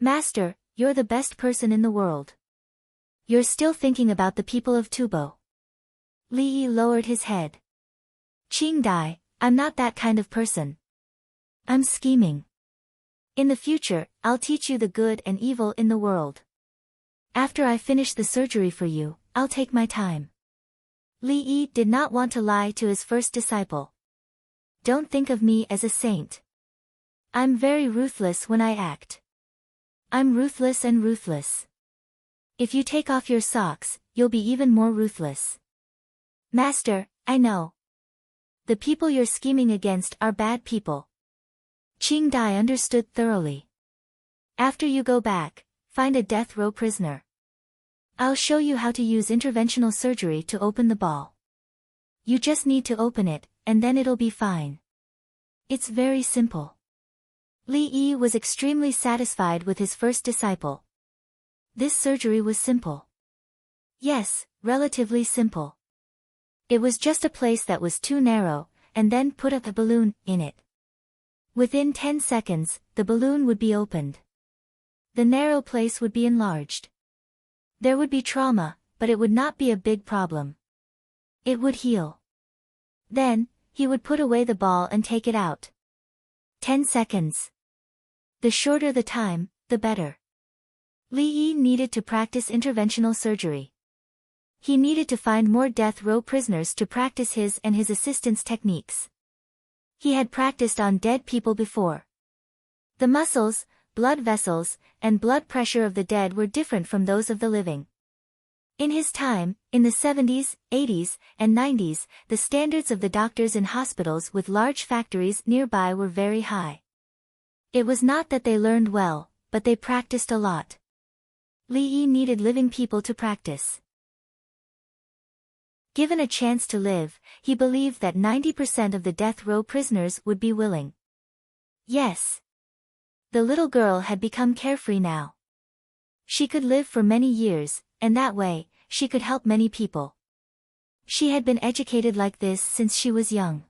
Master, you're the best person in the world. You're still thinking about the people of Tubo. Li Yi lowered his head. Qingdai, I'm not that kind of person. I'm scheming. In the future, I'll teach you the good and evil in the world. After I finish the surgery for you, I'll take my time. Li Yi did not want to lie to his first disciple. Don't think of me as a saint. I'm very ruthless when I act. I'm ruthless and ruthless. If you take off your socks, you'll be even more ruthless. Master, I know. The people you're scheming against are bad people. Qingdai understood thoroughly. After you go back, find a death row prisoner. I'll show you how to use interventional surgery to open the ball. You just need to open it, and then it'll be fine. It's very simple. Li Yi was extremely satisfied with his first disciple. This surgery was simple. Yes, relatively simple. It was just a place that was too narrow, and then put up a balloon in it. Within 10 seconds, the balloon would be opened. The narrow place would be enlarged. There would be trauma, but it would not be a big problem. It would heal. Then, he would put away the ball and take it out. 10 seconds. The shorter the time, the better. Li Yi needed to practice interventional surgery. He needed to find more death row prisoners to practice his and his assistants' techniques. He had practiced on dead people before. The muscles, blood vessels, and blood pressure of the dead were different from those of the living. In his time, in the 70s, 80s, and 90s, the standards of the doctors in hospitals with large factories nearby were very high. It was not that they learned well, but they practiced a lot. Li Yi needed living people to practice. Given a chance to live, he believed that 90% of the death row prisoners would be willing. Yes. The little girl had become carefree now. She could live for many years, and that way, she could help many people. She had been educated like this since she was young.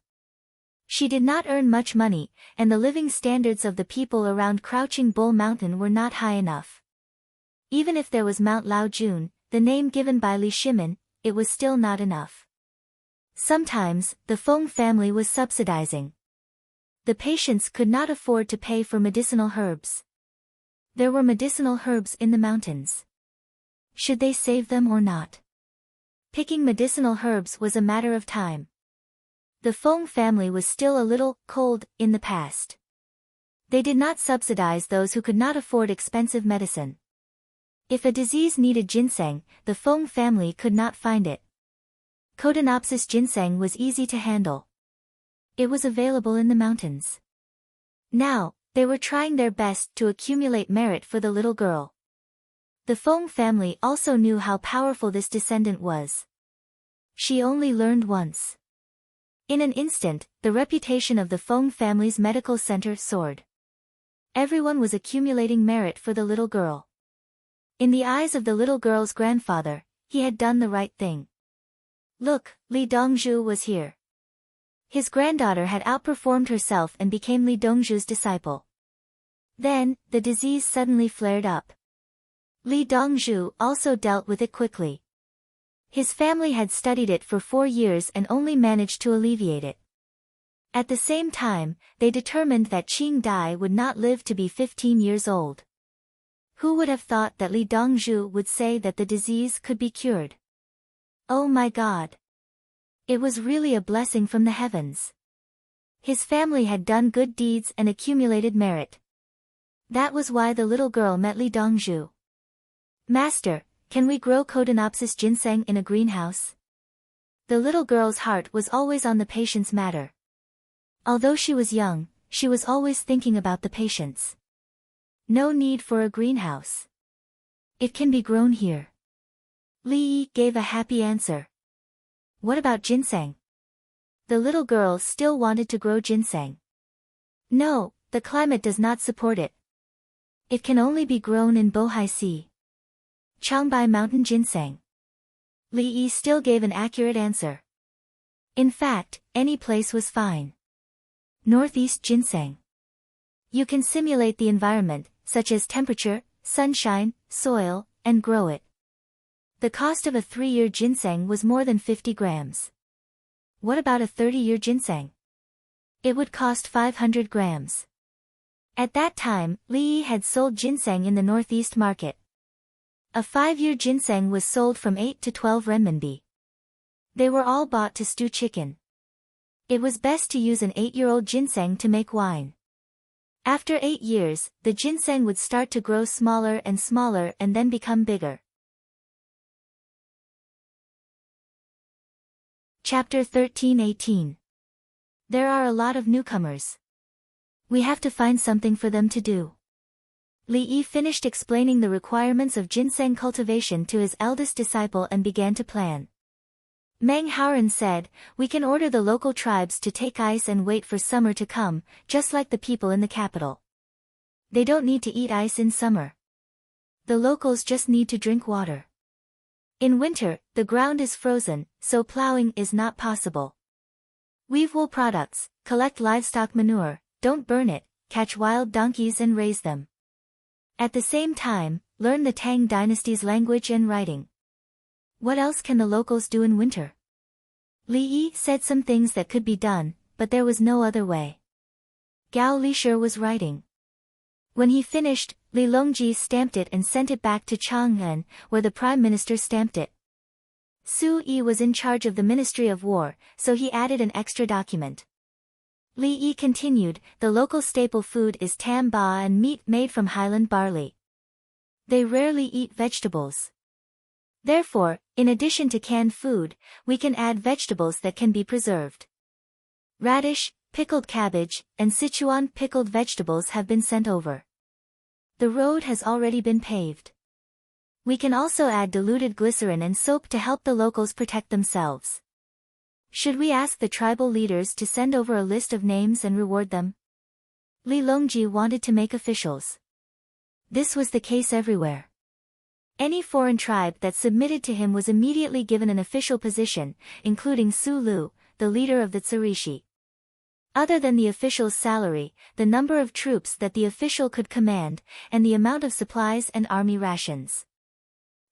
She did not earn much money, and the living standards of the people around Crouching Bull Mountain were not high enough. Even if there was Mount Laojun, the name given by Li Shimin, it was still not enough. Sometimes, the Feng family was subsidizing. The patients could not afford to pay for medicinal herbs. There were medicinal herbs in the mountains. Should they save them or not? Picking medicinal herbs was a matter of time. The Feng family was still a little cold in the past. They did not subsidize those who could not afford expensive medicine. If a disease needed ginseng, the Feng family could not find it. Codenopsis ginseng was easy to handle. It was available in the mountains. Now, they were trying their best to accumulate merit for the little girl. The Feng family also knew how powerful this descendant was. She only learned once. In an instant, the reputation of the Feng family's medical center soared. Everyone was accumulating merit for the little girl. In the eyes of the little girl's grandfather, he had done the right thing. Look, Li Dongzhu was here. His granddaughter had outperformed herself and became Li Dongzhu's disciple. Then, the disease suddenly flared up. Li Dongzhu also dealt with it quickly. His family had studied it for 4 years and only managed to alleviate it. At the same time, they determined that Qing Dai would not live to be 15 years old. Who would have thought that Li Dongzhu would say that the disease could be cured? Oh my God! It was really a blessing from the heavens. His family had done good deeds and accumulated merit. That was why the little girl met Li Dongzhu. Master, can we grow Codenopsis ginseng in a greenhouse? The little girl's heart was always on the patient's matter. Although she was young, she was always thinking about the patients. No need for a greenhouse. It can be grown here. Li Yi gave a happy answer. What about ginseng? The little girl still wanted to grow ginseng. No, the climate does not support it. It can only be grown in Bohai Sea. Changbai Mountain ginseng. Li Yi still gave an accurate answer. In fact, any place was fine. Northeast ginseng. You can simulate the environment, such as temperature, sunshine, soil, and grow it. The cost of a 3-year ginseng was more than 50 grams. What about a 30-year ginseng? It would cost 500 grams. At that time, Li Yi had sold ginseng in the northeast market. A 5-year ginseng was sold from 8 to 12 renminbi. They were all bought to stew chicken. It was best to use an 8-year-old ginseng to make wine. After 8 years, the ginseng would start to grow smaller and then become bigger. Chapter 13-18. There are a lot of newcomers. We have to find something for them to do. Li Yi finished explaining the requirements of ginseng cultivation to his eldest disciple and began to plan. Meng Haoren said, we can order the local tribes to take ice and wait for summer to come, just like the people in the capital. They don't need to eat ice in summer. The locals just need to drink water. In winter, the ground is frozen, so plowing is not possible. Weave wool products, collect livestock manure, don't burn it, catch wild donkeys and raise them. At the same time, learn the Tang dynasty's language and writing. What else can the locals do in winter? Li Yi said some things that could be done, but there was no other way. Gao Lishir was writing. When he finished, Li Longji stamped it and sent it back to Chang'an, where the Prime Minister stamped it. Su Yi was in charge of the Ministry of War, so he added an extra document. Li Yi continued, the local staple food is tam ba and meat made from highland barley. They rarely eat vegetables. Therefore, in addition to canned food, we can add vegetables that can be preserved. Radish, pickled cabbage, and Sichuan pickled vegetables have been sent over. The road has already been paved. We can also add diluted glycerin and soap to help the locals protect themselves. Should we ask the tribal leaders to send over a list of names and reward them? Li Longji wanted to make officials. This was the case everywhere. Any foreign tribe that submitted to him was immediately given an official position, including Su Lu, the leader of the Tsurishi. other than the official's salary, the number of troops that the official could command, and the amount of supplies and army rations.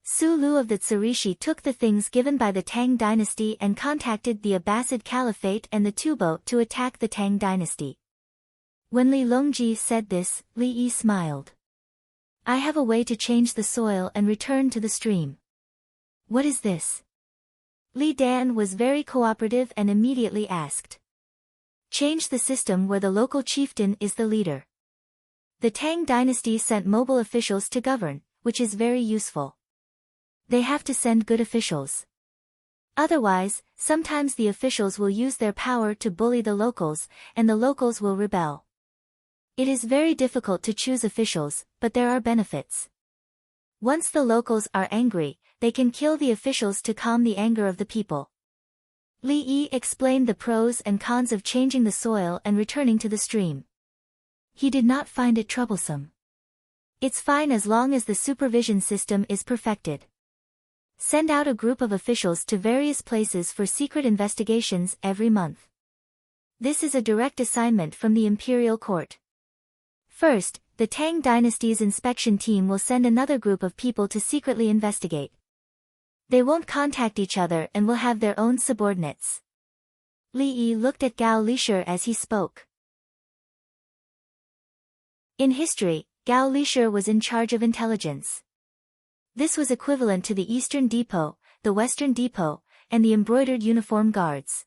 Su Lu of the Tsarishi took the things given by the Tang dynasty and contacted the Abbasid Caliphate and the Tubo to attack the Tang dynasty. When Li Longji said this, Li Yi smiled. I have a way to change the soil and return to the stream. What is this? Li Dan was very cooperative and immediately asked. Change the system where the local chieftain is the leader. The Tang dynasty sent mobile officials to govern, which is very useful. They have to send good officials. Otherwise, sometimes the officials will use their power to bully the locals, and the locals will rebel. It is very difficult to choose officials, but there are benefits. Once the locals are angry, they can kill the officials to calm the anger of the people. Li Yi explained the pros and cons of changing the soil and returning to the stream. He did not find it troublesome. It's fine as long as the supervision system is perfected. Send out a group of officials to various places for secret investigations every month. This is a direct assignment from the imperial court. First, the Tang dynasty's inspection team will send another group of people to secretly investigate. They won't contact each other and will have their own subordinates. Li Yi looked at Gao Lishir as he spoke. In history, Gao Lishir was in charge of intelligence. This was equivalent to the Eastern Depot, the Western Depot, and the embroidered uniform guards.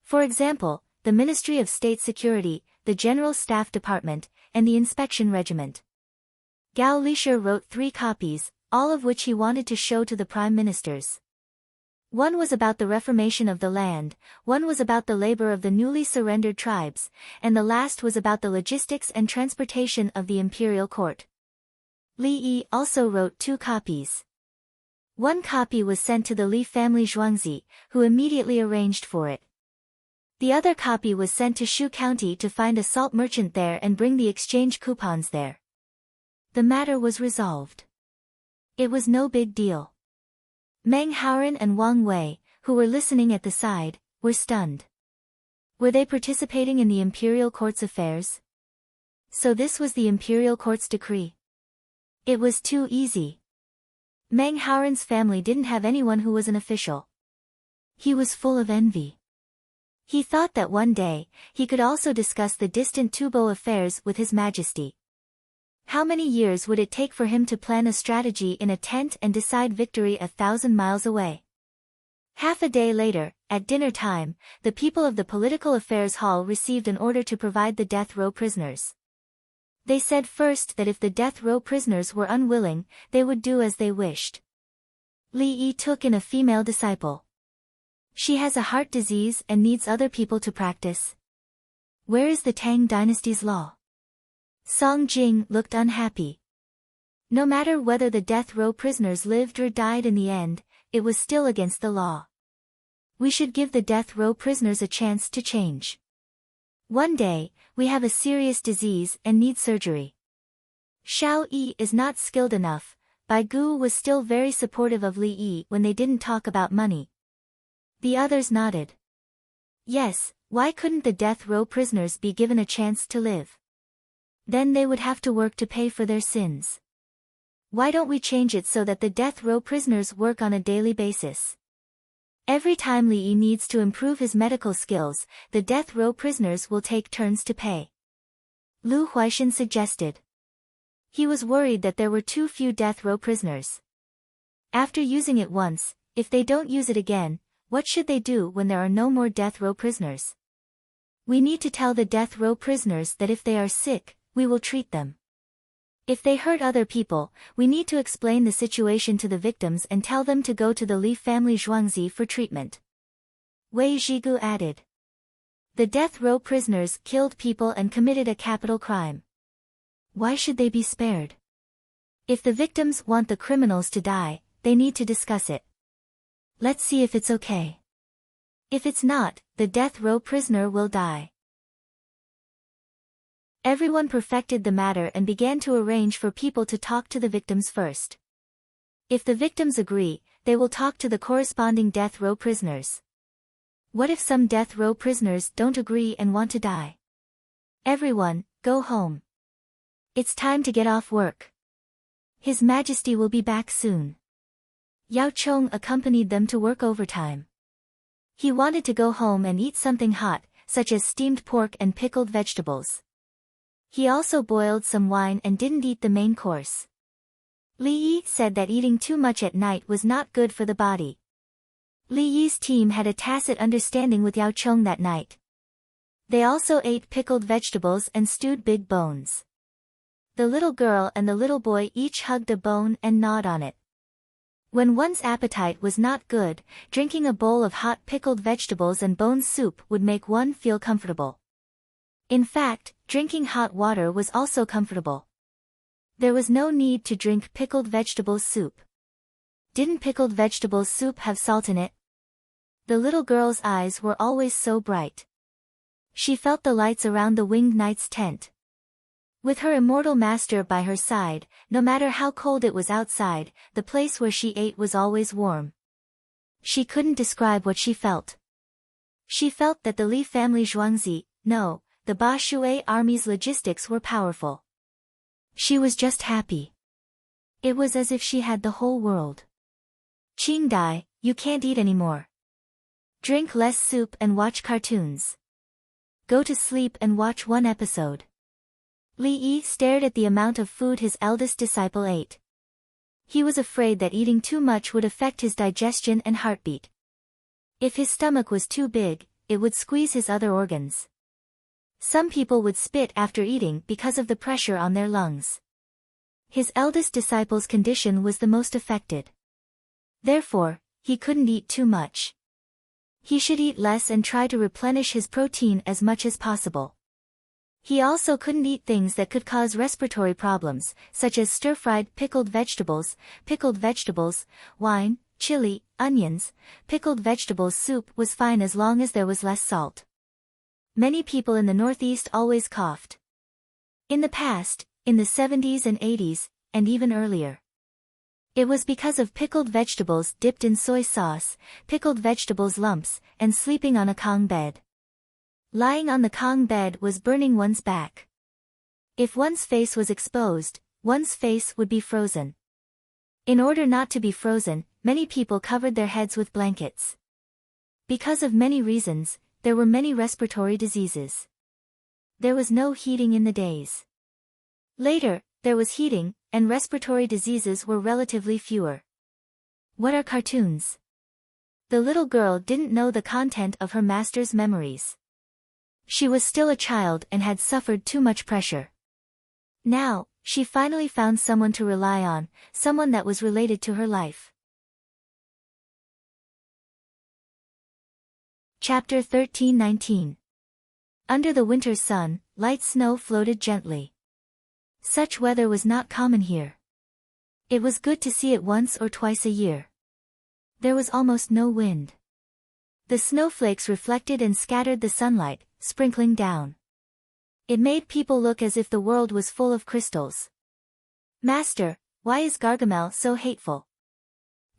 For example, the Ministry of State Security, the General Staff Department, and the Inspection Regiment. Gao Lishir wrote 3 copies, all of which he wanted to show to the prime ministers. One was about the reformation of the land, one was about the labor of the newly surrendered tribes, and the last was about the logistics and transportation of the imperial court. Li Yi also wrote 2 copies. One copy was sent to the Li family Zhuangzi, who immediately arranged for it. The other copy was sent to Shu County to find a salt merchant there and bring the exchange coupons there. The matter was resolved. It was no big deal. Meng Haoran and Wang Wei, who were listening at the side, were stunned. Were they participating in the imperial court's affairs? So this was the imperial court's decree. It was too easy. Meng Haoran's family didn't have anyone who was an official. He was full of envy. He thought that one day, he could also discuss the distant Tubo affairs with His Majesty. How many years would it take for him to plan a strategy in a tent and decide victory 1,000 miles away? Half a day later, at dinner time, the people of the Political Affairs Hall received an order to provide the death row prisoners. They said first that if the death row prisoners were unwilling, they would do as they wished. Li Yi took in a female disciple. She has a heart disease and needs other people to practice. Where is the Tang dynasty's law? Song Jing looked unhappy. No matter whether the death row prisoners lived or died in the end, it was still against the law. We should give the death row prisoners a chance to change. One day, we have a serious disease and need surgery. Xiao Yi is not skilled enough. Bai Gu was still very supportive of Li Yi when they didn't talk about money. The others nodded. Yes, why couldn't the death row prisoners be given a chance to live? Then they would have to work to pay for their sins. Why don't we change it so that the death row prisoners work on a daily basis? Every time Li Yi needs to improve his medical skills, the death row prisoners will take turns to pay. Lu Huaishan suggested. He was worried that there were too few death row prisoners. After using it once, if they don't use it again, what should they do when there are no more death row prisoners? We need to tell the death row prisoners that if they are sick, we will treat them. If they hurt other people, we need to explain the situation to the victims and tell them to go to the Li family Zhuangzi for treatment. Wei Zhigu added. The death row prisoners killed people and committed a capital crime. Why should they be spared? If the victims want the criminals to die, they need to discuss it. Let's see if it's okay. If it's not, the death row prisoner will die. Everyone perfected the matter and began to arrange for people to talk to the victims first. If the victims agree, they will talk to the corresponding death row prisoners. What if some death row prisoners don't agree and want to die? Everyone, go home. It's time to get off work. His Majesty will be back soon. Yao Chong accompanied them to work overtime. He wanted to go home and eat something hot, such as steamed pork and pickled vegetables. He also boiled some wine and didn't eat the main course. Li Yi said that eating too much at night was not good for the body. Li Yi's team had a tacit understanding with Yao Chong that night. They also ate pickled vegetables and stewed big bones. The little girl and the little boy each hugged a bone and gnawed on it. When one's appetite was not good, drinking a bowl of hot pickled vegetables and bone soup would make one feel comfortable. In fact, drinking hot water was also comfortable. There was no need to drink pickled vegetable soup. Didn't pickled vegetable soup have salt in it? The little girl's eyes were always so bright. She felt the lights around the winged knight's tent. With her immortal master by her side, no matter how cold it was outside, the place where she ate was always warm. She couldn't describe what she felt. She felt that the Li family Zhuangzi, no, the Ba Shui army's logistics were powerful. She was just happy. It was as if she had the whole world. Qing Dai, you can't eat anymore. Drink less soup and watch cartoons. Go to sleep and watch one episode. Li Yi stared at the amount of food his eldest disciple ate. He was afraid that eating too much would affect his digestion and heartbeat. If his stomach was too big, it would squeeze his other organs. Some people would spit after eating because of the pressure on their lungs. His eldest disciple's condition was the most affected. Therefore, he couldn't eat too much. He should eat less and try to replenish his protein as much as possible. He also couldn't eat things that could cause respiratory problems, such as stir-fried pickled vegetables, wine, chili, onions. Pickled vegetables soup was fine as long as there was less salt. Many people in the Northeast always coughed. In the past, in the 70s and 80s, and even earlier. It was because of pickled vegetables dipped in soy sauce, pickled vegetables lumps, and sleeping on a Kong bed. Lying on the Kong bed was burning one's back. If one's face was exposed, one's face would be frozen. In order not to be frozen, many people covered their heads with blankets. Because of many reasons, there were many respiratory diseases. There was no heating in the days. Later, there was heating, and respiratory diseases were relatively fewer. What are cartoons? The little girl didn't know the content of her master's memories. She was still a child and had suffered too much pressure. Now, she finally found someone to rely on, someone that was related to her life. Chapter 13:19. Under the winter sun, light snow floated gently. Such weather was not common here. It was good to see it once or twice a year. There was almost no wind. The snowflakes reflected and scattered the sunlight, sprinkling down. It made people look as if the world was full of crystals. Master, why is Gargamel so hateful?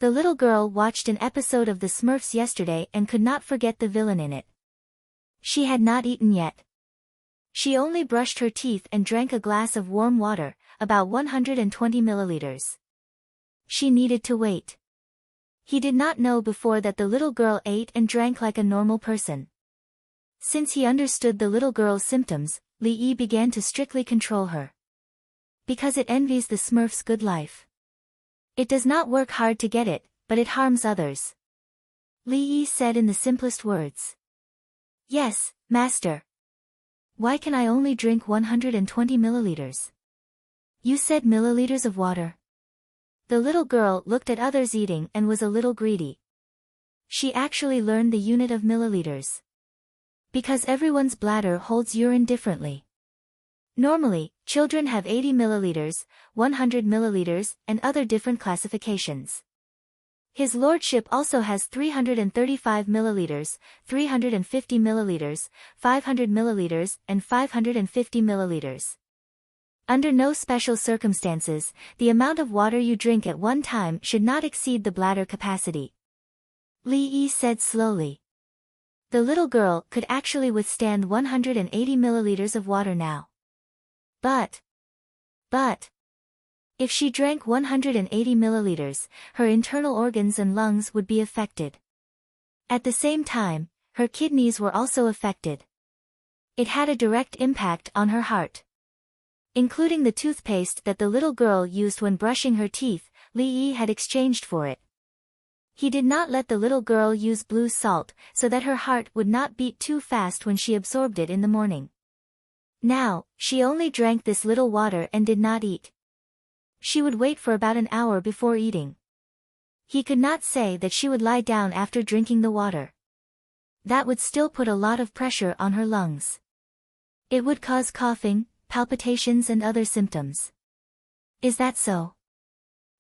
The little girl watched an episode of the Smurfs yesterday and could not forget the villain in it. She had not eaten yet. She only brushed her teeth and drank a glass of warm water, about 120 milliliters. She needed to wait. He did not know before that the little girl ate and drank like a normal person. Since he understood the little girl's symptoms, Li Yi began to strictly control her. Because it envies the Smurf's good life. It does not work hard to get it, but it harms others. Li Yi said in the simplest words. Yes, master. Why can I only drink 120 milliliters? You said milliliters of water. The little girl looked at others eating and was a little greedy. She actually learned the unit of milliliters. Because everyone's bladder holds urine differently. Normally, children have 80 milliliters, 100 milliliters, and other different classifications. His lordship also has 335 milliliters, 350 milliliters, 500 milliliters, and 550 milliliters. Under no special circumstances, the amount of water you drink at one time should not exceed the bladder capacity. Li Yi said slowly. The little girl could actually withstand 180 milliliters of water now. But, if she drank 180 milliliters, her internal organs and lungs would be affected. At the same time, her kidneys were also affected. It had a direct impact on her heart. Including the toothpaste that the little girl used when brushing her teeth, Li Yi had exchanged for it. He did not let the little girl use blue salt, so that her heart would not beat too fast when she absorbed it in the morning. Now, she only drank this little water and did not eat. She would wait for about an hour before eating. He could not say that she would lie down after drinking the water. That would still put a lot of pressure on her lungs. It would cause coughing, palpitations and other symptoms. Is that so?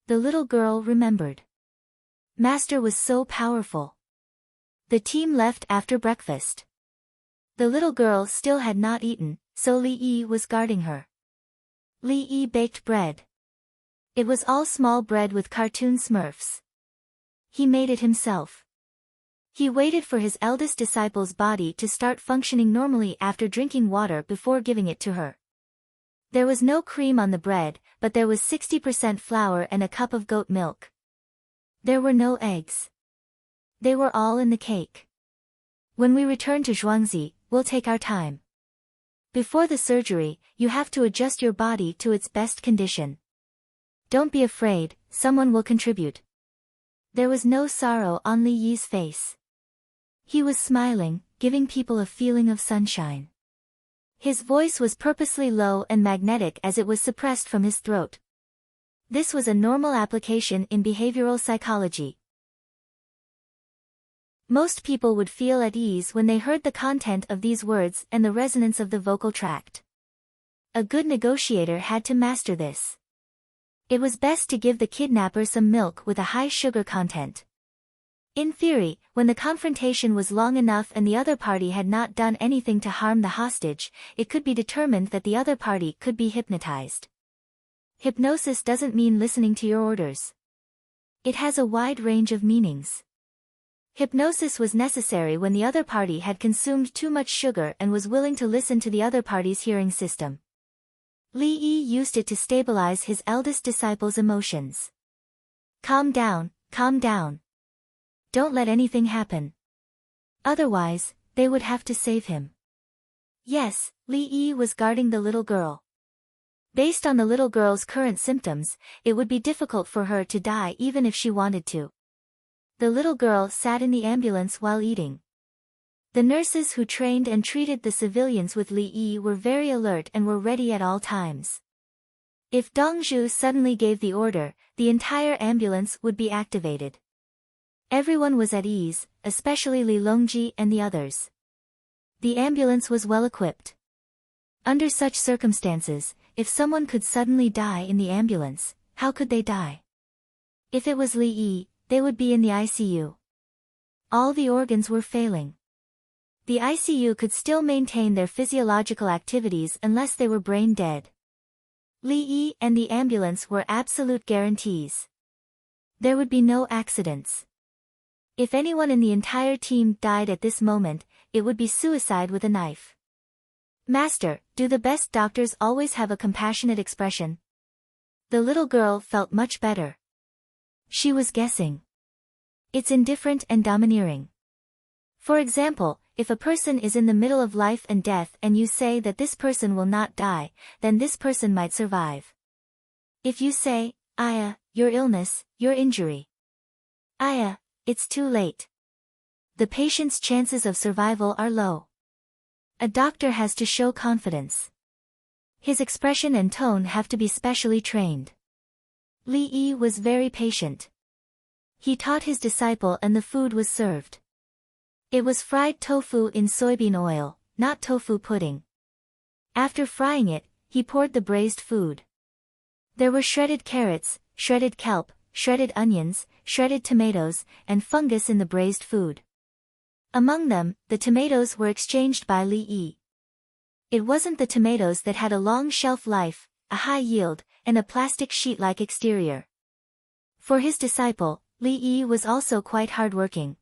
The little girl remembered. Master was so powerful. The team left after breakfast. The little girl still had not eaten, so Li Yi was guarding her. Li Yi baked bread. It was all small bread with cartoon Smurfs. He made it himself. He waited for his eldest disciple's body to start functioning normally after drinking water before giving it to her. There was no cream on the bread, but there was 60% flour and a cup of goat milk. There were no eggs. They were all in the cake. When we return to Zhuangzi, we'll take our time. Before the surgery, you have to adjust your body to its best condition. Don't be afraid, someone will contribute. There was no sorrow on Li Yi's face. He was smiling, giving people a feeling of sunshine. His voice was purposely low and magnetic as it was suppressed from his throat. This was a normal application in behavioral psychology. Most people would feel at ease when they heard the content of these words and the resonance of the vocal tract. A good negotiator had to master this. It was best to give the kidnapper some milk with a high sugar content. In theory, when the confrontation was long enough and the other party had not done anything to harm the hostage, it could be determined that the other party could be hypnotized. Hypnosis doesn't mean listening to your orders. It has a wide range of meanings. Hypnosis was necessary when the other party had consumed too much sugar and was willing to listen to the other party's hearing system. Li Yi used it to stabilize his eldest disciple's emotions. Calm down, calm down. Don't let anything happen. Otherwise, they would have to save him. Yes, Li Yi was guarding the little girl. Based on the little girl's current symptoms, it would be difficult for her to die even if she wanted to. The little girl sat in the ambulance while eating. The nurses who trained and treated the civilians with Li Yi were very alert and were ready at all times. If Dongzhu suddenly gave the order, the entire ambulance would be activated. Everyone was at ease, especially Li Longji and the others. The ambulance was well equipped. Under such circumstances, if someone could suddenly die in the ambulance, how could they die? If it was Li Yi, they would be in the ICU. All the organs were failing. The ICU could still maintain their physiological activities unless they were brain dead. Li Yi and the ambulance were absolute guarantees. There would be no accidents. If anyone in the entire team died at this moment, it would be suicide with a knife. Master, do the best doctors always have a compassionate expression? The little girl felt much better. She was guessing. It's indifferent and domineering. For example, if a person is in the middle of life and death and you say that this person will not die, then this person might survive. If you say, Aya, your illness, your injury. Aya, it's too late. The patient's chances of survival are low. A doctor has to show confidence. His expression and tone have to be specially trained. Li Yi was very patient. He taught his disciple and the food was served. It was fried tofu in soybean oil, not tofu pudding. After frying it, he poured the braised food. There were shredded carrots, shredded kelp, shredded onions, shredded tomatoes, and fungus in the braised food. Among them, the tomatoes were exchanged by Li Yi. It wasn't the tomatoes that had a long shelf life, a high yield, and a plastic sheet-like exterior. For his disciple, Li Yi was also quite hardworking.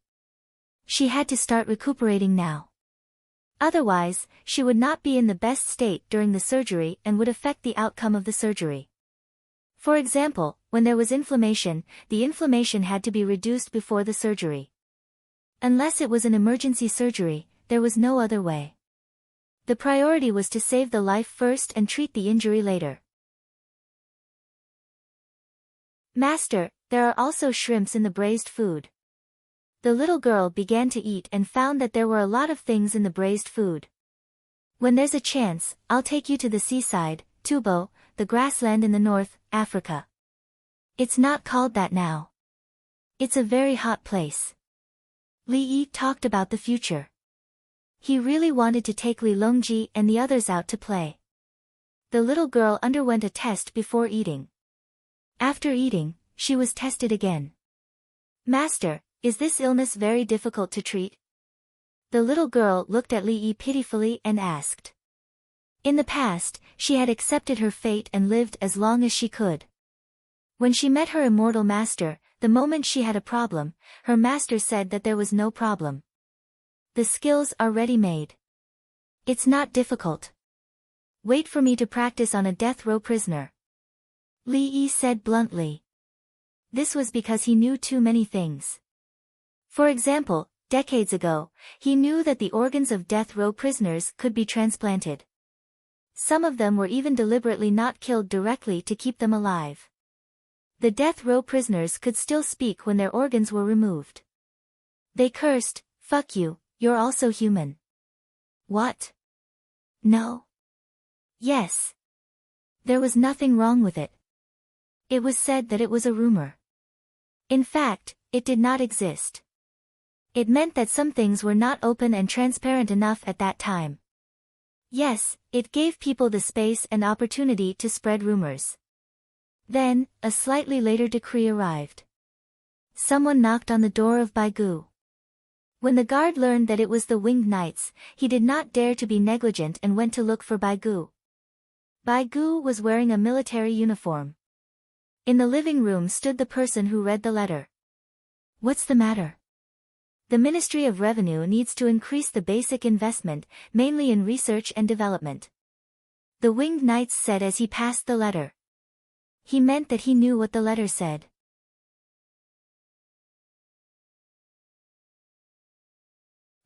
She had to start recuperating now. Otherwise, she would not be in the best state during the surgery and would affect the outcome of the surgery. For example, when there was inflammation, the inflammation had to be reduced before the surgery. Unless it was an emergency surgery, there was no other way. The priority was to save the life first and treat the injury later. Master, there are also shrimps in the braised food. The little girl began to eat and found that there were a lot of things in the braised food. When there's a chance, I'll take you to the seaside, Tubo, the grassland in the north, Africa. It's not called that now. It's a very hot place. Li Yi talked about the future. He really wanted to take Li Longji and the others out to play. The little girl underwent a test before eating. After eating, she was tested again. Master, is this illness very difficult to treat? The little girl looked at Li Yi pitifully and asked. In the past, she had accepted her fate and lived as long as she could. When she met her immortal master, the moment she had a problem, her master said that there was no problem. The skills are ready-made. It's not difficult. Wait for me to practice on a death row prisoner. Li Yi said bluntly. This was because he knew too many things. For example, decades ago, he knew that the organs of death row prisoners could be transplanted. Some of them were even deliberately not killed directly to keep them alive. The death row prisoners could still speak when their organs were removed. They cursed, "Fuck you, you're also human." What? No. Yes. There was nothing wrong with it. It was said that it was a rumor. In fact, it did not exist. It meant that some things were not open and transparent enough at that time. Yes, it gave people the space and opportunity to spread rumors. Then, a slightly later decree arrived. Someone knocked on the door of Baigu. When the guard learned that it was the Winged Knights, he did not dare to be negligent and went to look for Baigu. Baigu was wearing a military uniform. In the living room stood the person who read the letter. What's the matter? The Ministry of Revenue needs to increase the basic investment, mainly in research and development. The Winged Knights said as he passed the letter. He meant that he knew what the letter said.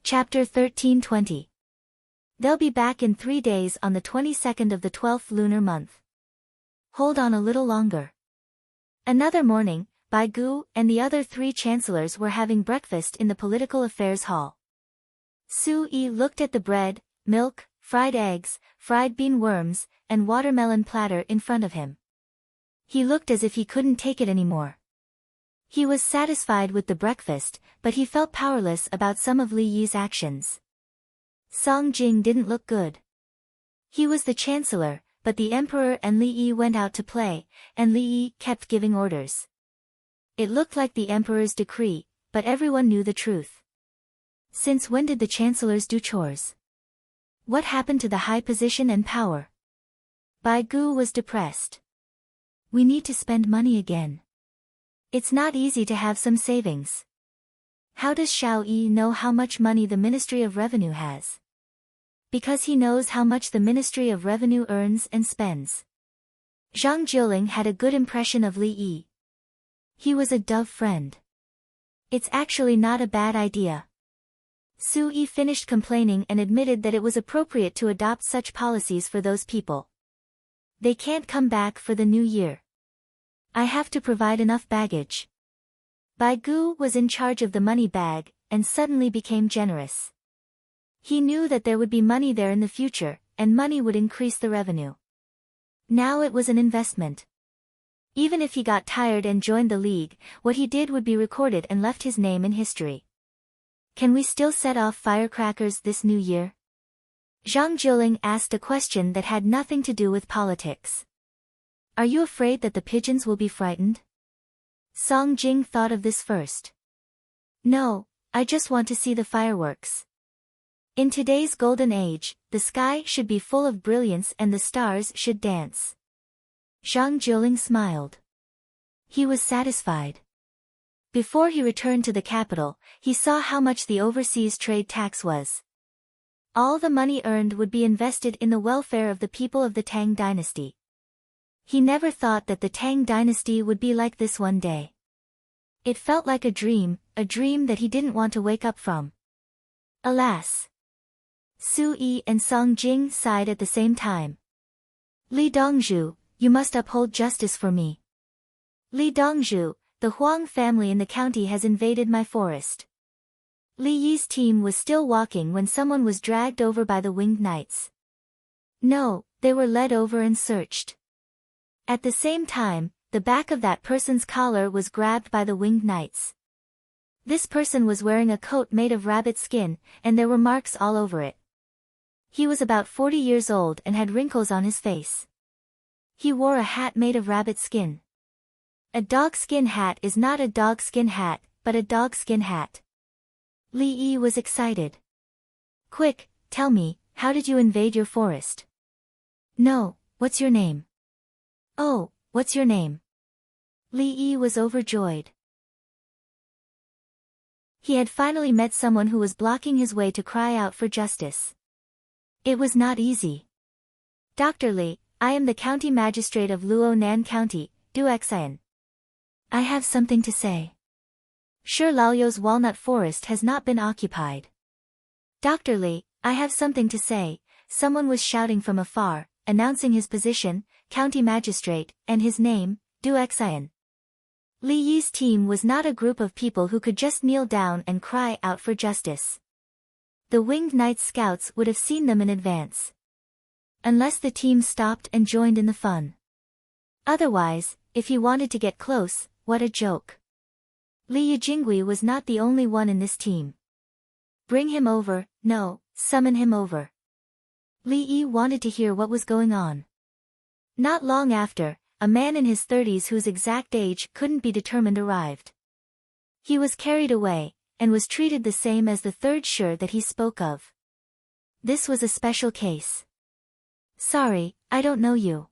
Chapter 1320. They'll be back in 3 days on the 22nd of the 12th lunar month. Hold on a little longer. Another morning, Baigu and the other 3 chancellors were having breakfast in the Political Affairs Hall. Su Yi looked at the bread, milk, fried eggs, fried bean worms, and watermelon platter in front of him. He looked as if he couldn't take it anymore. He was satisfied with the breakfast, but he felt powerless about some of Li Yi's actions. Song Jing didn't look good. He was the chancellor, but the emperor and Li Yi went out to play, and Li Yi kept giving orders. It looked like the emperor's decree, but everyone knew the truth. Since when did the chancellors do chores? What happened to the high position and power? Baigu was depressed. We need to spend money again. It's not easy to have some savings. How does Xiao Yi know how much money the Ministry of Revenue has? Because he knows how much the Ministry of Revenue earns and spends. Zhang Jiuling had a good impression of Li Yi. He was a dove friend. It's actually not a bad idea. Su Yi finished complaining and admitted that it was appropriate to adopt such policies for those people. They can't come back for the new year. I have to provide enough baggage. Baigu was in charge of the money bag, and suddenly became generous. He knew that there would be money there in the future, and money would increase the revenue. Now it was an investment. Even if he got tired and joined the league, what he did would be recorded and left his name in history. Can we still set off firecrackers this new year? Zhang Jiuling asked a question that had nothing to do with politics. Are you afraid that the pigeons will be frightened? Song Jing thought of this first. No, I just want to see the fireworks. In today's golden age, the sky should be full of brilliance and the stars should dance. Zhang Jiuling smiled. He was satisfied. Before he returned to the capital, he saw how much the overseas trade tax was. All the money earned would be invested in the welfare of the people of the Tang dynasty. He never thought that the Tang dynasty would be like this one day. It felt like a dream that he didn't want to wake up from. Alas! Su Yi and Song Jing sighed at the same time. Li Dongzhu, you must uphold justice for me. Li Dongzhu, the Huang family in the county has invaded my forest. Li Yi's team was still walking when someone was dragged over by the winged knights. No, they were led over and searched. At the same time, the back of that person's collar was grabbed by the winged knights. This person was wearing a coat made of rabbit skin, and there were marks all over it. He was about 40 years old and had wrinkles on his face. He wore a hat made of rabbit skin. A dog-skin hat is not a dog-skin hat, but a dog-skin hat. Li Yi was excited. Quick, tell me, how did you invade your forest? No, what's your name? Oh, what's your name? Li Yi was overjoyed. He had finally met someone who was blocking his way to cry out for justice. It was not easy. Dr. Li, I am the county magistrate of Luonan County, Duxian. I have something to say. Sure Laoyo's walnut forest has not been occupied. Dr. Li, I have something to say, someone was shouting from afar, announcing his position, county magistrate, and his name, Duxian. Li Yi's team was not a group of people who could just kneel down and cry out for justice. The winged knights scouts would have seen them in advance. Unless the team stopped and joined in the fun. Otherwise, if he wanted to get close, what a joke. Li Yijingui was not the only one in this team. Bring him over, no, summon him over. Li Yi wanted to hear what was going on. Not long after, a man in his 30s whose exact age couldn't be determined arrived. He was carried away, and was treated the same as the third Shi that he spoke of. This was a special case. Sorry, I don't know you.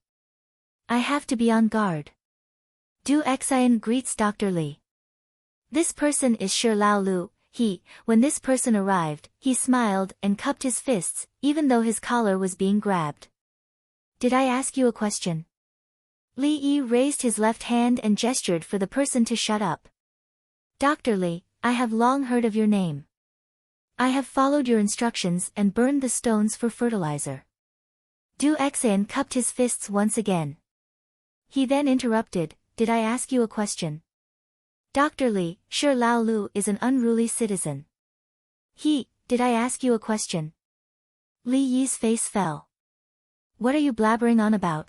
I have to be on guard. Duxian greets Dr. Li. This person is Shi Lao Lu. When this person arrived, he smiled and cupped his fists, even though his collar was being grabbed. Did I ask you a question? Li Yi raised his left hand and gestured for the person to shut up. Dr. Li, I have long heard of your name. I have followed your instructions and burned the stones for fertilizer. Duxian cupped his fists once again. He then interrupted, did I ask you a question? Dr. Li, Shi Lao Lu is an unruly citizen. Did I ask you a question? Li Yi's face fell. What are you blabbering on about?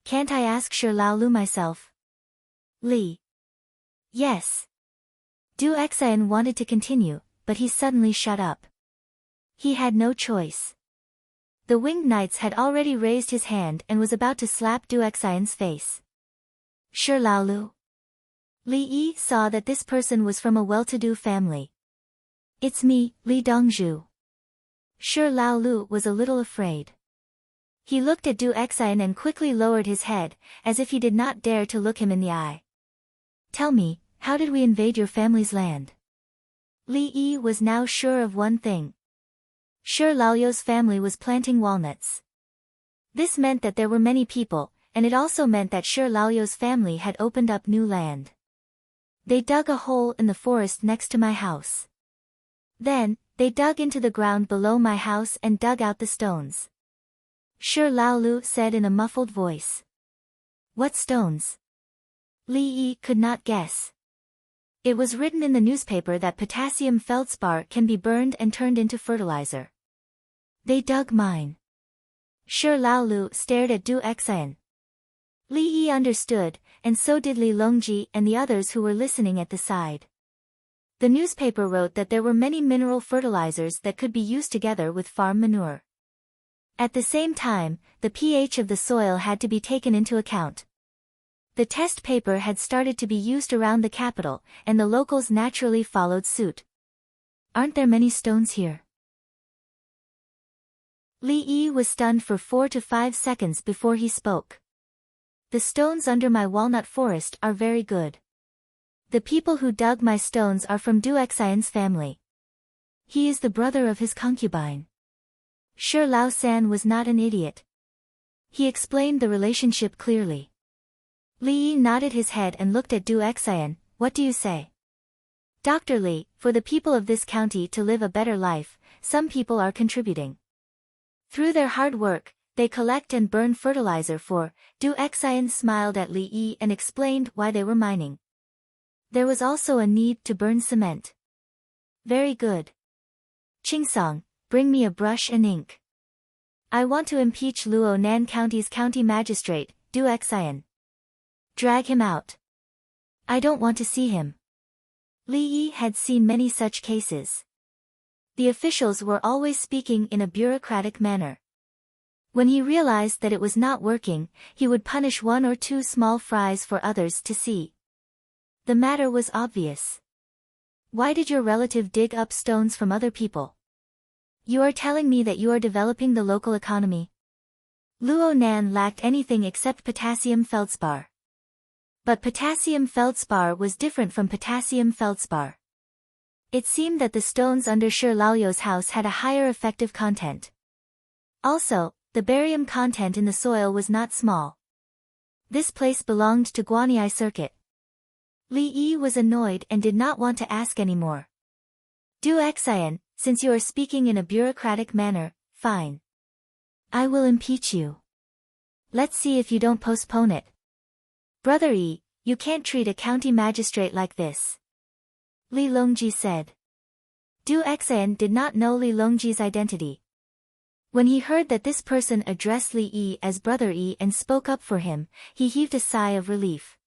Can't I ask Shi Lao Lu myself? Li. Yes. Duxian wanted to continue, but he suddenly shut up. He had no choice. The winged knights had already raised his hand and was about to slap Duxian's face. Shi Lao Lu. Li Yi saw that this person was from a well-to-do family. It's me, Li Dongzhu. Shi Lao Lu was a little afraid. He looked at Duxian and quickly lowered his head, as if he did not dare to look him in the eye. Tell me, how did we invade your family's land? Li Yi was now sure of one thing. Shi Laoyo's family was planting walnuts. This meant that there were many people, and it also meant that Shi Laoyo's family had opened up new land. They dug a hole in the forest next to my house. Then, they dug into the ground below my house and dug out the stones. Shi Lao Lu said in a muffled voice. What stones? Li Yi could not guess. It was written in the newspaper that potassium feldspar can be burned and turned into fertilizer. They dug mine. Shi Lao Lu stared at Duxian. Li Yi understood, and so did Li Longji and the others who were listening at the side. The newspaper wrote that there were many mineral fertilizers that could be used together with farm manure. At the same time, the pH of the soil had to be taken into account. The test paper had started to be used around the capital, and the locals naturally followed suit. Aren't there many stones here? Li Yi was stunned for 4 to 5 seconds before he spoke. The stones under my walnut forest are very good. The people who dug my stones are from Duxian's family. He is the brother of his concubine. Sure, Lao San was not an idiot. He explained the relationship clearly. Li Yi nodded his head and looked at Duxian. What do you say? Dr. Li, for the people of this county to live a better life, some people are contributing. Through their hard work, they collect and burn fertilizer for. Duxian smiled at Li Yi and explained why they were mining. There was also a need to burn cement. Very good. Chingsong, bring me a brush and ink. I want to impeach Luo Nan County's county magistrate, Duxian. Drag him out. I don't want to see him. Li Yi had seen many such cases. The officials were always speaking in a bureaucratic manner. When he realized that it was not working, he would punish one or two small fries for others to see. The matter was obvious. Why did your relative dig up stones from other people? You are telling me that you are developing the local economy. Luo Nan lacked anything except potassium feldspar. But potassium feldspar was different from potassium feldspar. It seemed that the stones under Shi Laoyou's house had a higher effective content. Also, the barium content in the soil was not small. This place belonged to Guanyi Circuit. Li Yi was annoyed and did not want to ask anymore. Duxian, since you are speaking in a bureaucratic manner, fine. I will impeach you. Let's see if you don't postpone it. Brother Yi, you can't treat a county magistrate like this. Li Longji said. Duxian did not know Li Longji's identity. When he heard that this person addressed Li Yi as Brother Yi and spoke up for him, he heaved a sigh of relief.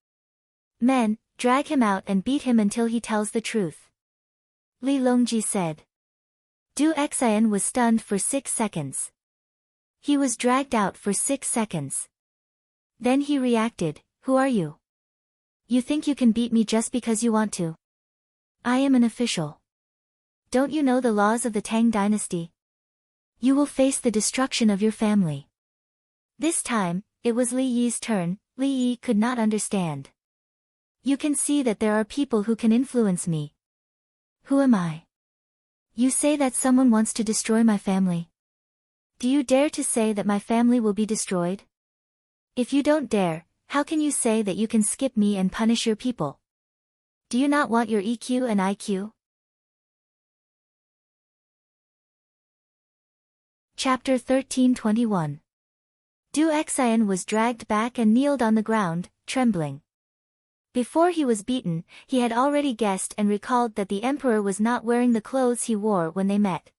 Men, drag him out and beat him until he tells the truth. Li Longji said. Duxian was stunned for 6 seconds. He was dragged out for 6 seconds. Then he reacted, who are you? You think you can beat me just because you want to? I am an official. Don't you know the laws of the Tang dynasty? You will face the destruction of your family. This time, it was Li Yi's turn. Li Yi could not understand. You can see that there are people who can influence me. Who am I? You say that someone wants to destroy my family. Do you dare to say that my family will be destroyed? If you don't dare, how can you say that you can skip me and punish your people? Do you not want your EQ and IQ? Chapter 1321. Duxian was dragged back and kneeled on the ground, trembling. Before he was beaten, he had already guessed and recalled that the emperor was not wearing the clothes he wore when they met.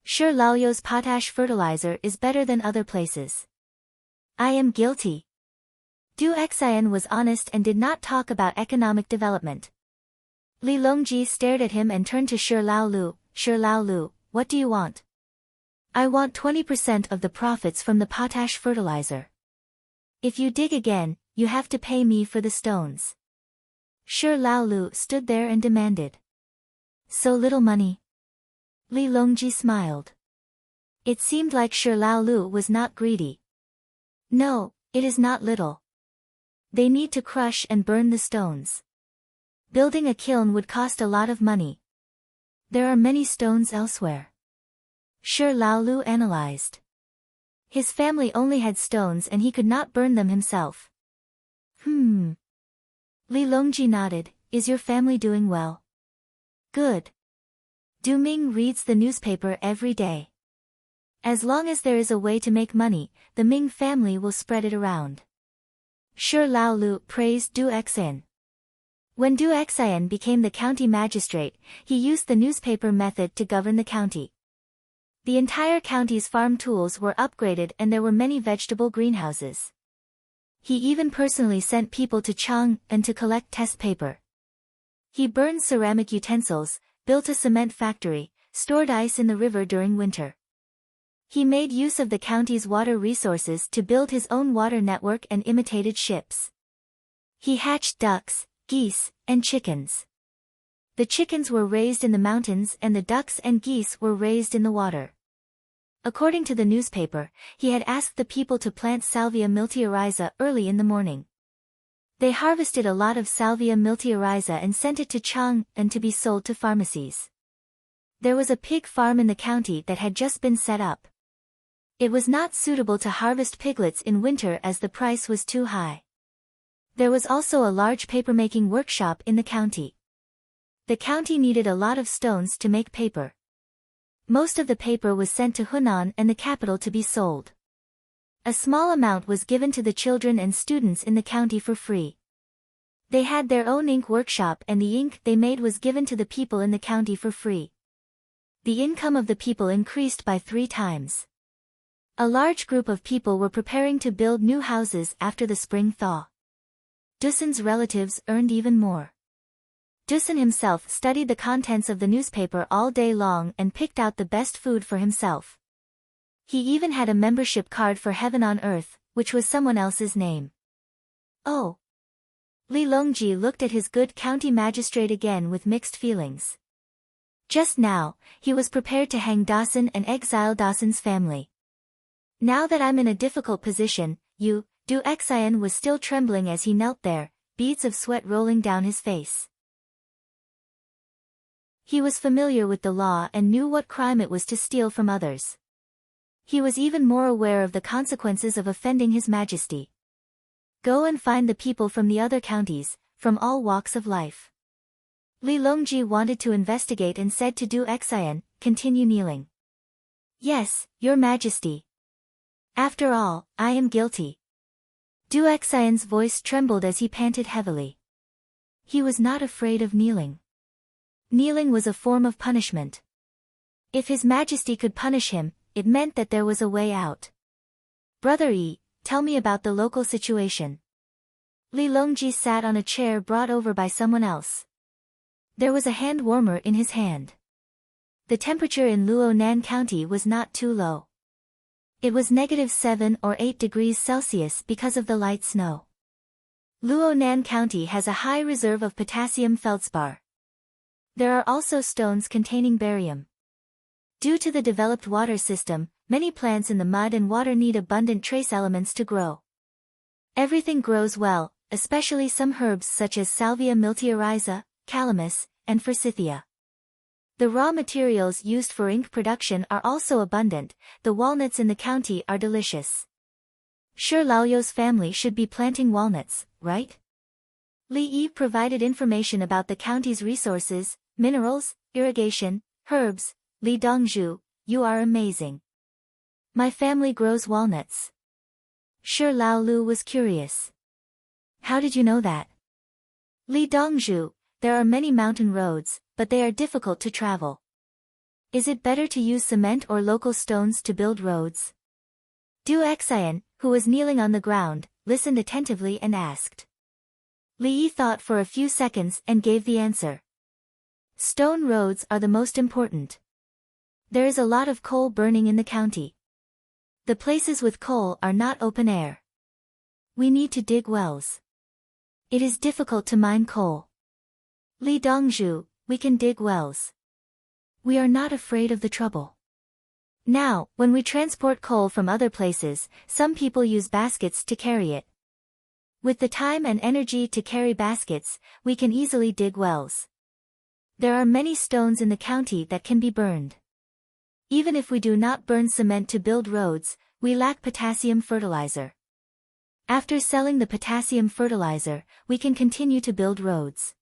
Shi Laoyou's potash fertilizer is better than other places. I am guilty. Duxian was honest and did not talk about economic development. Li Longji stared at him and turned to Shi Laolu. Shi Laolu, what do you want? I want 20% of the profits from the potash fertilizer. If you dig again, you have to pay me for the stones. Shi Laolu stood there and demanded. So little money? Li Longji smiled. It seemed like Shi Laolu was not greedy. No, it is not little. They need to crush and burn the stones. Building a kiln would cost a lot of money. There are many stones elsewhere. Shi Laolu analyzed. His family only had stones and he could not burn them himself. Li Longji nodded. Is your family doing well? Good. Du Ming reads the newspaper every day. As long as there is a way to make money, the Ming family will spread it around. Shi Laolu praised Duxian. When Duxian became the county magistrate, he used the newspaper method to govern the county. The entire county's farm tools were upgraded and there were many vegetable greenhouses. He even personally sent people to Chang'an to collect test paper. He burned ceramic utensils, built a cement factory, stored ice in the river during winter. He made use of the county's water resources to build his own water network and imitated ships. He hatched ducks, geese, and chickens. The chickens were raised in the mountains and the ducks and geese were raised in the water. According to the newspaper, he had asked the people to plant Salvia miltiorhiza early in the morning. They harvested a lot of Salvia miltioriza and sent it to Chang and to be sold to pharmacies. There was a pig farm in the county that had just been set up. It was not suitable to harvest piglets in winter as the price was too high. There was also a large papermaking workshop in the county. The county needed a lot of stones to make paper. Most of the paper was sent to Hunan and the capital to be sold. A small amount was given to the children and students in the county for free. They had their own ink workshop and the ink they made was given to the people in the county for free. The income of the people increased by 3 times. A large group of people were preparing to build new houses after the spring thaw. Dusan's relatives earned even more. Dusan himself studied the contents of the newspaper all day long and picked out the best food for himself. He even had a membership card for Heaven on Earth, which was someone else's name. Oh! Li Longji looked at his good county magistrate again with mixed feelings. Just now, he was prepared to hang Dasan and exile Dasan's family. Now that I'm in a difficult position, Du Xian was still trembling as he knelt there, beads of sweat rolling down his face. He was familiar with the law and knew what crime it was to steal from others. He was even more aware of the consequences of offending His Majesty. Go and find the people from the other counties, from all walks of life. Li Longji wanted to investigate and said to Du Xian, continue kneeling. Yes, Your Majesty. After all, I am guilty. Du Xian's voice trembled as he panted heavily. He was not afraid of kneeling. Kneeling was a form of punishment. If His Majesty could punish him, it meant that there was a way out. Brother Yi, tell me about the local situation. Li Longji sat on a chair brought over by someone else. There was a hand warmer in his hand. The temperature in Luonan County was not too low. It was -7 or 8 degrees Celsius because of the light snow. Luonan County has a high reserve of potassium feldspar. There are also stones containing barium. Due to the developed water system, many plants in the mud and water need abundant trace elements to grow. Everything grows well, especially some herbs such as Salvia miltioriza, calamus, and forsythia. The raw materials used for ink production are also abundant. The walnuts in the county are delicious. Sure, Laoyo's family should be planting walnuts, right? Li Yi provided information about the county's resources, minerals, irrigation, herbs. Li Dongzhu, you are amazing. My family grows walnuts. Sure, Lao Lu was curious. How did you know that? Li Dongzhu, there are many mountain roads, but they are difficult to travel. Is it better to use cement or local stones to build roads? Du Xian, who was kneeling on the ground, listened attentively and asked. Li Yi thought for a few seconds and gave the answer. Stone roads are the most important. There is a lot of coal burning in the county. The places with coal are not open air. We need to dig wells. It is difficult to mine coal. Li Dongzhu, we can dig wells. We are not afraid of the trouble. Now, when we transport coal from other places, some people use baskets to carry it. With the time and energy to carry baskets, we can easily dig wells. There are many stones in the county that can be burned. Even if we do not burn cement to build roads, we lack potassium fertilizer. After selling the potassium fertilizer, we can continue to build roads.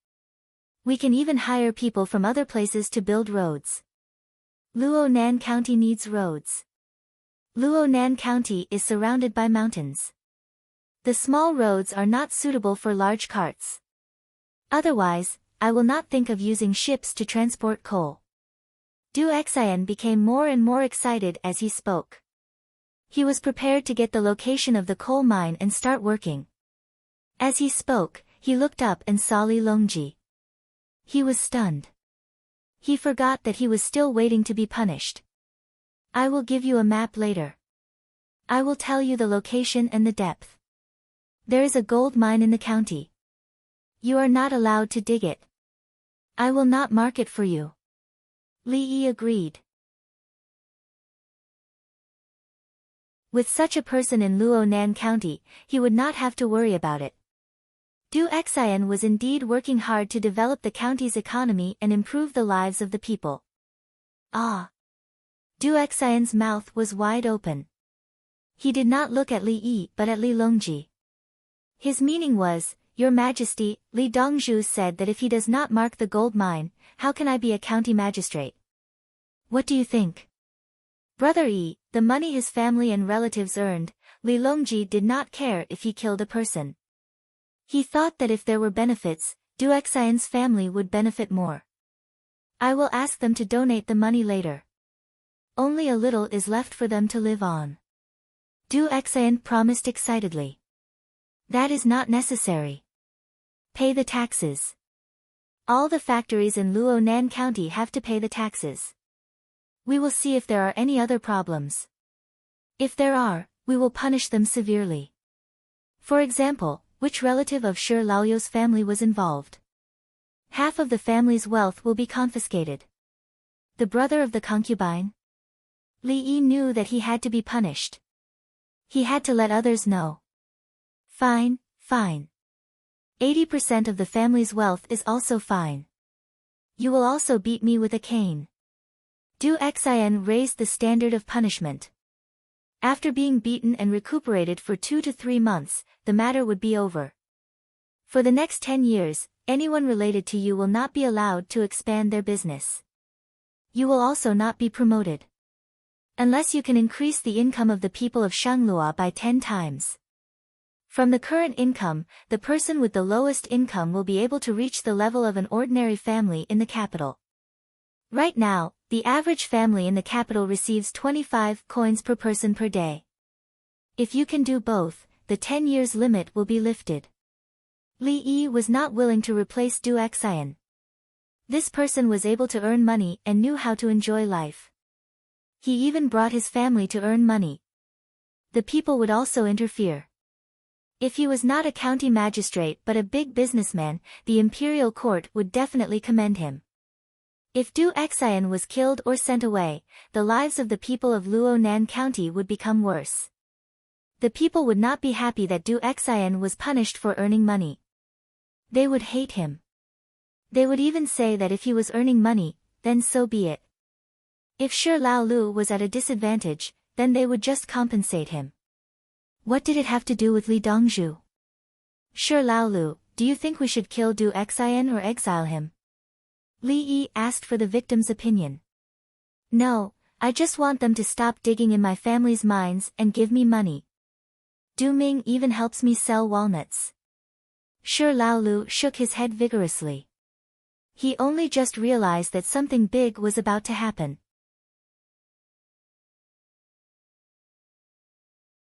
We can even hire people from other places to build roads. Luonan County needs roads. Luonan County is surrounded by mountains. The small roads are not suitable for large carts. Otherwise, I will not think of using ships to transport coal. Du Xian became more and more excited as he spoke. He was prepared to get the location of the coal mine and start working. As he spoke, he looked up and saw Li Longji. He was stunned. He forgot that he was still waiting to be punished. I will give you a map later. I will tell you the location and the depth. There is a gold mine in the county. You are not allowed to dig it. I will not mark it for you. Li Yi agreed. With such a person in Luonan County, he would not have to worry about it. Du Xian was indeed working hard to develop the county's economy and improve the lives of the people. Ah! Du Xian's mouth was wide open. He did not look at Li Yi but at Li Longji. His meaning was, Your Majesty, Li Dongzhu said that if he does not mark the gold mine, how can I be a county magistrate? What do you think? Brother Yi, the money his family and relatives earned, Li Longji did not care if he killed a person. He thought that if there were benefits, Du Xian's family would benefit more. I will ask them to donate the money later. Only a little is left for them to live on. Du Xian promised excitedly. That is not necessary. Pay the taxes. All the factories in Luonan County have to pay the taxes. We will see if there are any other problems. If there are, we will punish them severely. For example, which relative of Shi Laoyu's family was involved? Half of the family's wealth will be confiscated. The brother of the concubine? Li Yi knew that he had to be punished. He had to let others know. Fine, fine. 80% of the family's wealth is also fine. You will also beat me with a cane. Du Xian raised the standard of punishment. After being beaten and recuperated for 2 to 3 months, the matter would be over. For the next 10 years, anyone related to you will not be allowed to expand their business. You will also not be promoted. Unless you can increase the income of the people of Shanglua by 10 times. From the current income, the person with the lowest income will be able to reach the level of an ordinary family in the capital. Right now, the average family in the capital receives 25 coins per person per day. If you can do both, the 10 years limit will be lifted. Li Yi was not willing to replace Du Xian. This person was able to earn money and knew how to enjoy life. He even brought his family to earn money. The people would also interfere. If he was not a county magistrate but a big businessman, the imperial court would definitely commend him. If Du Xian was killed or sent away, the lives of the people of Luonan County would become worse. The people would not be happy that Du Xian was punished for earning money. They would hate him. They would even say that if he was earning money, then so be it. If Shi Laolu was at a disadvantage, then they would just compensate him. What did it have to do with Li Dongzhu? Shi Laolu, do you think we should kill Du Xian or exile him? Li Yi asked for the victim's opinion. No, I just want them to stop digging in my family's mines and give me money. Du Ming even helps me sell walnuts. Shi Laolu shook his head vigorously. He only just realized that something big was about to happen.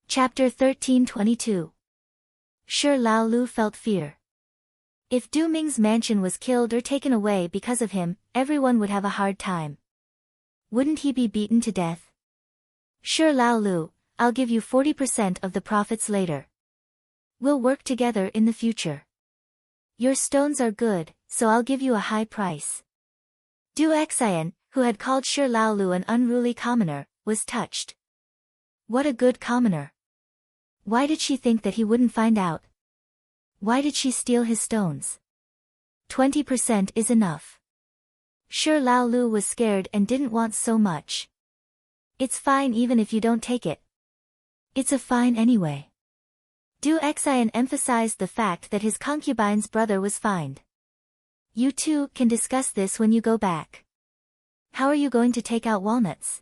Chapter 1322. Shi Laolu felt fear. If Du Ming's mansion was killed or taken away because of him, everyone would have a hard time. Wouldn't he be beaten to death? Shi Laolu, I'll give you 40% of the profits later. We'll work together in the future. Your stones are good, so I'll give you a high price. Du Xian, who had called Shi Laolu an unruly commoner, was touched. What a good commoner. Why did she think that he wouldn't find out? Why did she steal his stones? 20% is enough. Shi Laolu was scared and didn't want so much. It's fine even if you don't take it. It's a fine anyway. Du Xian emphasized the fact that his concubine's brother was fined. You two can discuss this when you go back. How are you going to take out walnuts?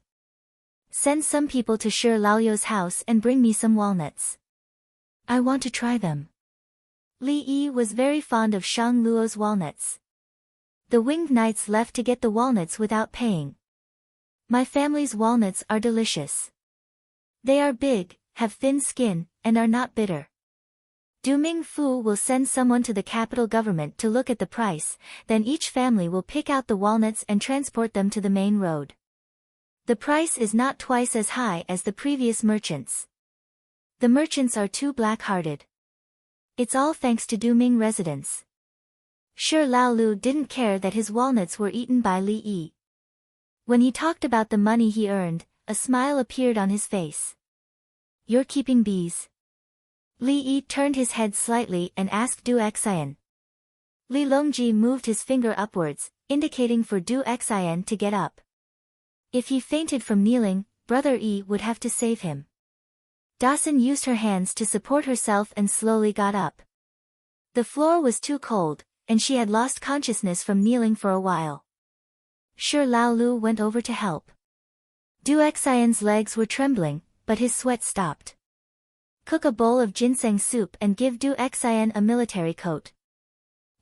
Send some people to Shi Laoyu's house and bring me some walnuts. I want to try them. Li Yi was very fond of Shang Luo's walnuts. The winged knights left to get the walnuts without paying. My family's walnuts are delicious. They are big, have thin skin, and are not bitter. Du Ming Fu will send someone to the capital government to look at the price, then each family will pick out the walnuts and transport them to the main road. The price is not twice as high as the previous merchants. The merchants are too black-hearted. It's all thanks to Du Ming residents. Shi Laolu didn't care that his walnuts were eaten by Li Yi. When he talked about the money he earned, a smile appeared on his face. You're keeping bees. Li Yi turned his head slightly and asked Du Xian. Li Longji moved his finger upwards, indicating for Du Xian to get up. If he fainted from kneeling, Brother Yi would have to save him. Dawson used her hands to support herself and slowly got up. The floor was too cold, and she had lost consciousness from kneeling for a while. Shi Laolu went over to help. Du Xian's legs were trembling, but his sweat stopped. Cook a bowl of ginseng soup and give Du Xian a military coat.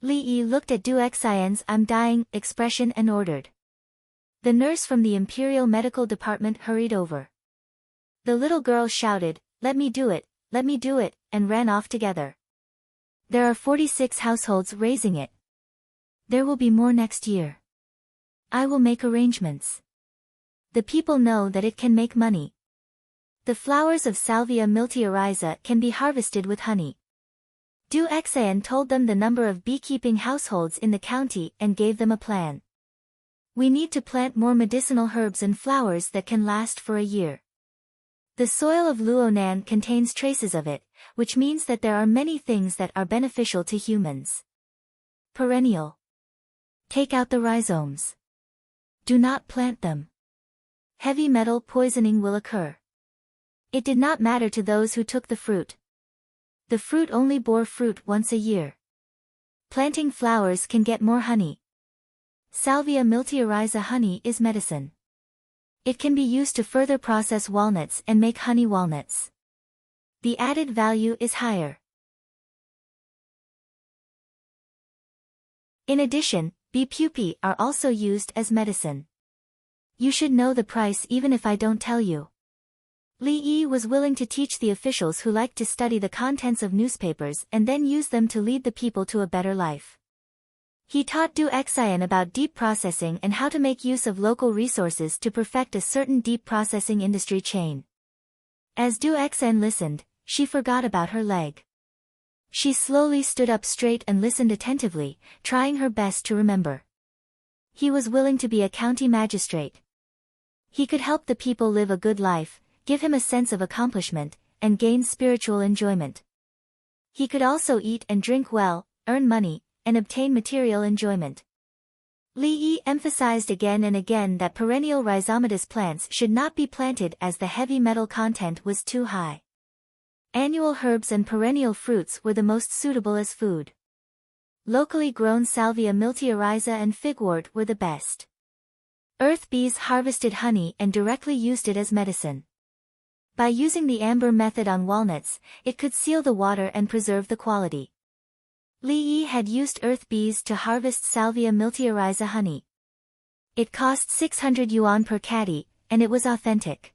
Li Yi looked at Du Xian's "I'm dying" expression and ordered. The nurse from the Imperial Medical Department hurried over. The little girl shouted, let me do it," and ran off together. There are 46 households raising it. There will be more next year. I will make arrangements. The people know that it can make money. The flowers of Salvia miltiorhiza can be harvested with honey. Du Xian told them the number of beekeeping households in the county and gave them a plan. We need to plant more medicinal herbs and flowers that can last for a year. The soil of Luonan contains traces of it, which means that there are many things that are beneficial to humans. Perennial. Take out the rhizomes. Do not plant them. Heavy metal poisoning will occur. It did not matter to those who took the fruit. The fruit only bore fruit once a year. Planting flowers can get more honey. Salvia miltiorhiza honey is medicine. It can be used to further process walnuts and make honey walnuts. The added value is higher. In addition, bee pupae are also used as medicine. You should know the price even if I don't tell you. Li Yi was willing to teach the officials who liked to study the contents of newspapers and then use them to lead the people to a better life. He taught Du Xian about deep processing and how to make use of local resources to perfect a certain deep processing industry chain. As Du Xian listened, she forgot about her leg. She slowly stood up straight and listened attentively, trying her best to remember. He was willing to be a county magistrate. He could help the people live a good life, give him a sense of accomplishment, and gain spiritual enjoyment. He could also eat and drink well, earn money, and obtain material enjoyment. Li Yi emphasized again and again that perennial rhizomatous plants should not be planted as the heavy metal content was too high. Annual herbs and perennial fruits were the most suitable as food. Locally grown Salvia miltiorhiza and figwort were the best. Earth bees harvested honey and directly used it as medicine. By using the amber method on walnuts, it could seal the water and preserve the quality. Li Yi had used earth bees to harvest Salvia miltiorhiza honey. It cost 600 yuan per caddy, and it was authentic.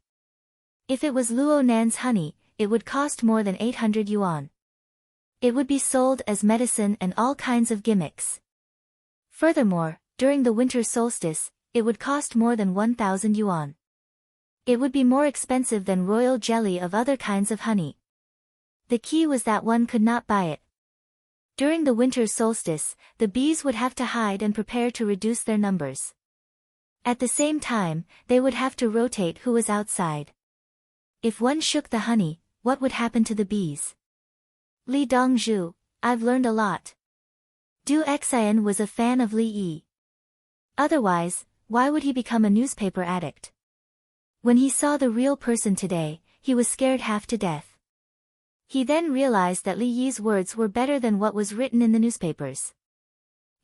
If it was Luonan's honey, it would cost more than 800 yuan. It would be sold as medicine and all kinds of gimmicks. Furthermore, during the winter solstice, it would cost more than 1,000 yuan. It would be more expensive than royal jelly of other kinds of honey. The key was that one could not buy it. During the winter solstice, the bees would have to hide and prepare to reduce their numbers. At the same time, they would have to rotate who was outside. If one shook the honey, what would happen to the bees? Li Dongzhu, I've learned a lot. Du Xian was a fan of Li Yi. Otherwise, why would he become a newspaper addict? When he saw the real person today, he was scared half to death. He then realized that Li Yi's words were better than what was written in the newspapers.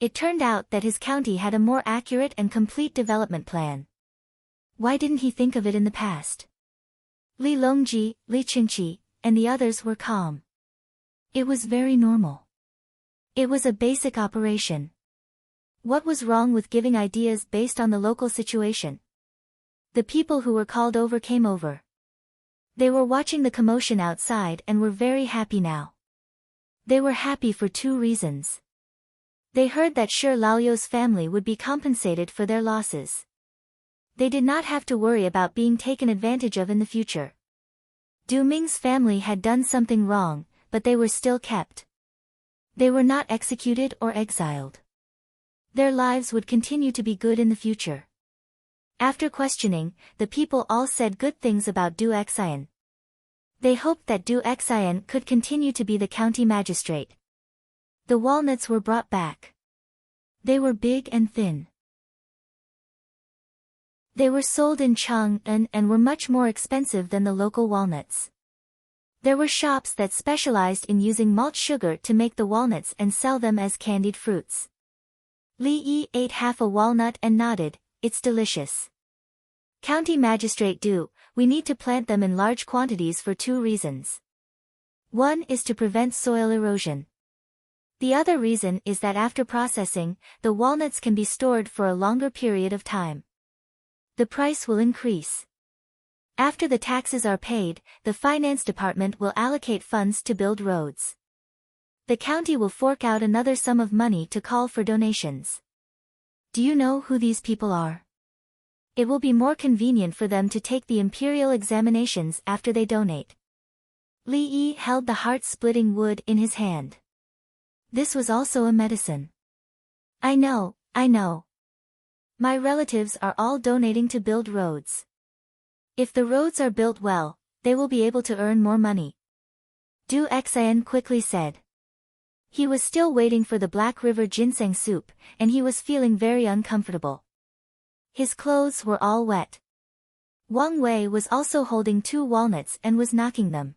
It turned out that his county had a more accurate and complete development plan. Why didn't he think of it in the past? Li Longji, Li Qingqi, and the others were calm. It was very normal. It was a basic operation. What was wrong with giving ideas based on the local situation? The people who were called over came over. They were watching the commotion outside and were very happy now. They were happy for two reasons. They heard that Shi Laoyu's family would be compensated for their losses. They did not have to worry about being taken advantage of in the future. Du Ming's family had done something wrong, but they were still kept. They were not executed or exiled. Their lives would continue to be good in the future. After questioning, the people all said good things about Du Xian. They hoped that Du Xian could continue to be the county magistrate. The walnuts were brought back. They were big and thin. They were sold in Chang'an and were much more expensive than the local walnuts. There were shops that specialized in using malt sugar to make the walnuts and sell them as candied fruits. Li Yi ate half a walnut and nodded, "It's delicious." County Magistrate Du, we need to plant them in large quantities for two reasons. One is to prevent soil erosion. The other reason is that after processing, the walnuts can be stored for a longer period of time. The price will increase. After the taxes are paid, the finance department will allocate funds to build roads. The county will fork out another sum of money to call for donations. Do you know who these people are? It will be more convenient for them to take the imperial examinations after they donate. Li Yi held the heart-splitting wood in his hand. This was also a medicine. I know. My relatives are all donating to build roads. If the roads are built well, they will be able to earn more money. Du Xian quickly said. He was still waiting for the Black River ginseng soup, and he was feeling very uncomfortable. His clothes were all wet. Wang Wei was also holding 2 walnuts and was knocking them.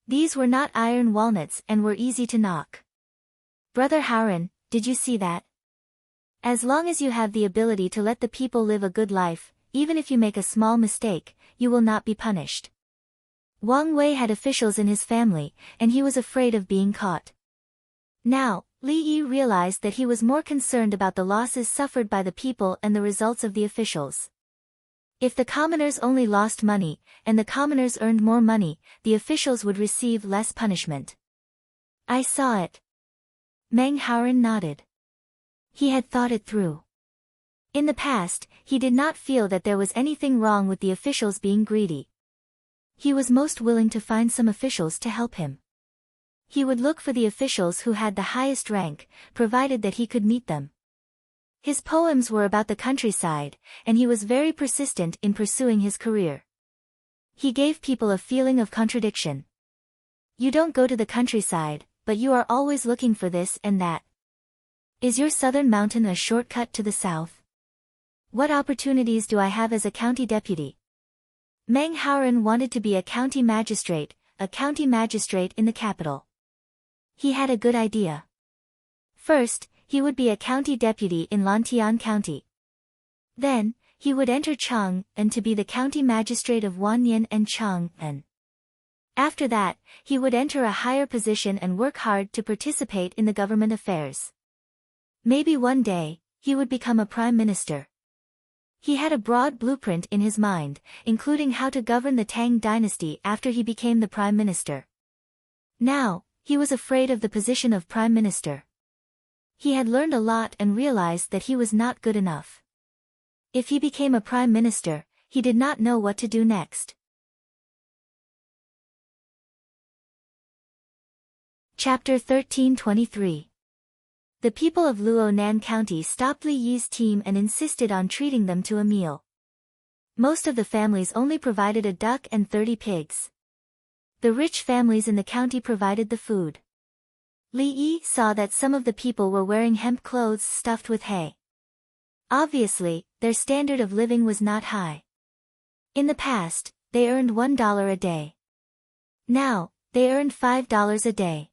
These were not iron walnuts and were easy to knock. Brother Howren, did you see that? As long as you have the ability to let the people live a good life, even if you make a small mistake, you will not be punished. Wang Wei had officials in his family, and he was afraid of being caught. Now, Li Yi realized that he was more concerned about the losses suffered by the people and the results of the officials. If the commoners only lost money, and the commoners earned more money, the officials would receive less punishment. I saw it. Meng Howren nodded. He had thought it through. In the past, he did not feel that there was anything wrong with the officials being greedy. He was most willing to find some officials to help him. He would look for the officials who had the highest rank, provided that he could meet them. His poems were about the countryside, and he was very persistent in pursuing his career. He gave people a feeling of contradiction. You don't go to the countryside, but you are always looking for this and that. Is your southern mountain a shortcut to the south? What opportunities do I have as a county deputy? Meng Howren wanted to be a county magistrate in the capital. He had a good idea. First, he would be a county deputy in Lantian County. Then, he would enter Chang'an to be the county magistrate of Wanyan and Chang'an. After that, he would enter a higher position and work hard to participate in the government affairs. Maybe one day, he would become a prime minister. He had a broad blueprint in his mind, including how to govern the Tang dynasty after he became the prime minister. Now, he was afraid of the position of prime minister. He had learned a lot and realized that he was not good enough. If he became a prime minister, he did not know what to do next. Chapter 1323. The people of Luonan County stopped Li Yi's team and insisted on treating them to a meal. Most of the families only provided a duck and 30 pigs. The rich families in the county provided the food. Li Yi saw that some of the people were wearing hemp clothes stuffed with hay. Obviously, their standard of living was not high. In the past, they earned $1 a day. Now, they earned $5 a day.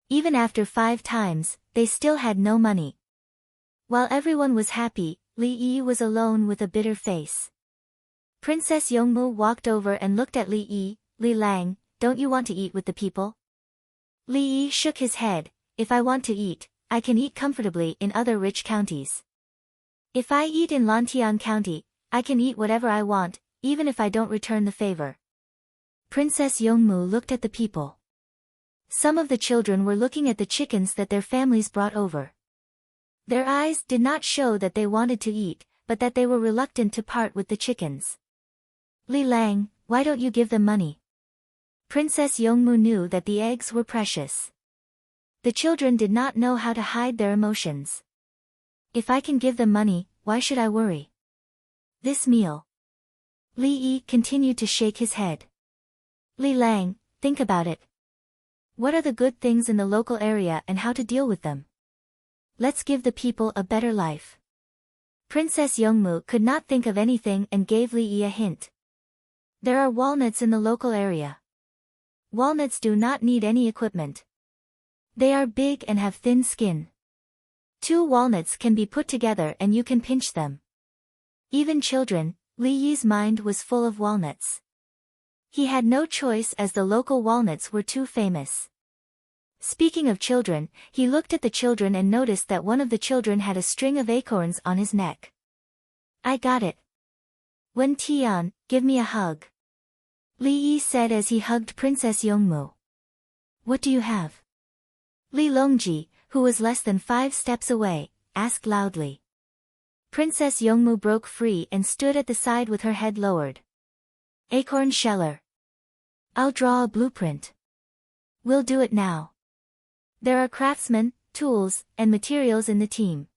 Even after 5 times, they still had no money. While everyone was happy, Li Yi was alone with a bitter face. Princess Yongmu walked over and looked at Li Yi. Li Lang, don't you want to eat with the people? Li Yi shook his head. If I want to eat, I can eat comfortably in other rich counties. If I eat in Lantian County, I can eat whatever I want, even if I don't return the favor. Princess Yongmu looked at the people. Some of the children were looking at the chickens that their families brought over. Their eyes did not show that they wanted to eat, but that they were reluctant to part with the chickens. Li Lang, why don't you give them money? Princess Yongmu knew that the eggs were precious. The children did not know how to hide their emotions. If I can give them money, why should I worry? This meal. Li Yi continued to shake his head. Li Lang, think about it. What are the good things in the local area and how to deal with them? Let's give the people a better life. Princess Yongmu could not think of anything and gave Li Yi a hint. There are walnuts in the local area. Walnuts do not need any equipment. They are big and have thin skin. 2 walnuts can be put together and you can pinch them. Even children, Li Yi's mind was full of walnuts. He had no choice as the local walnuts were too famous. Speaking of children, he looked at the children and noticed that one of the children had a string of acorns on his neck. I got it. Wen Tian, give me a hug. Li Yi said as he hugged Princess Yongmu. What do you have? Li Longji, who was less than 5 steps away, asked loudly. Princess Yongmu broke free and stood at the side with her head lowered. Acorn sheller. I'll draw a blueprint. We'll do it now. There are craftsmen, tools, and materials in the team.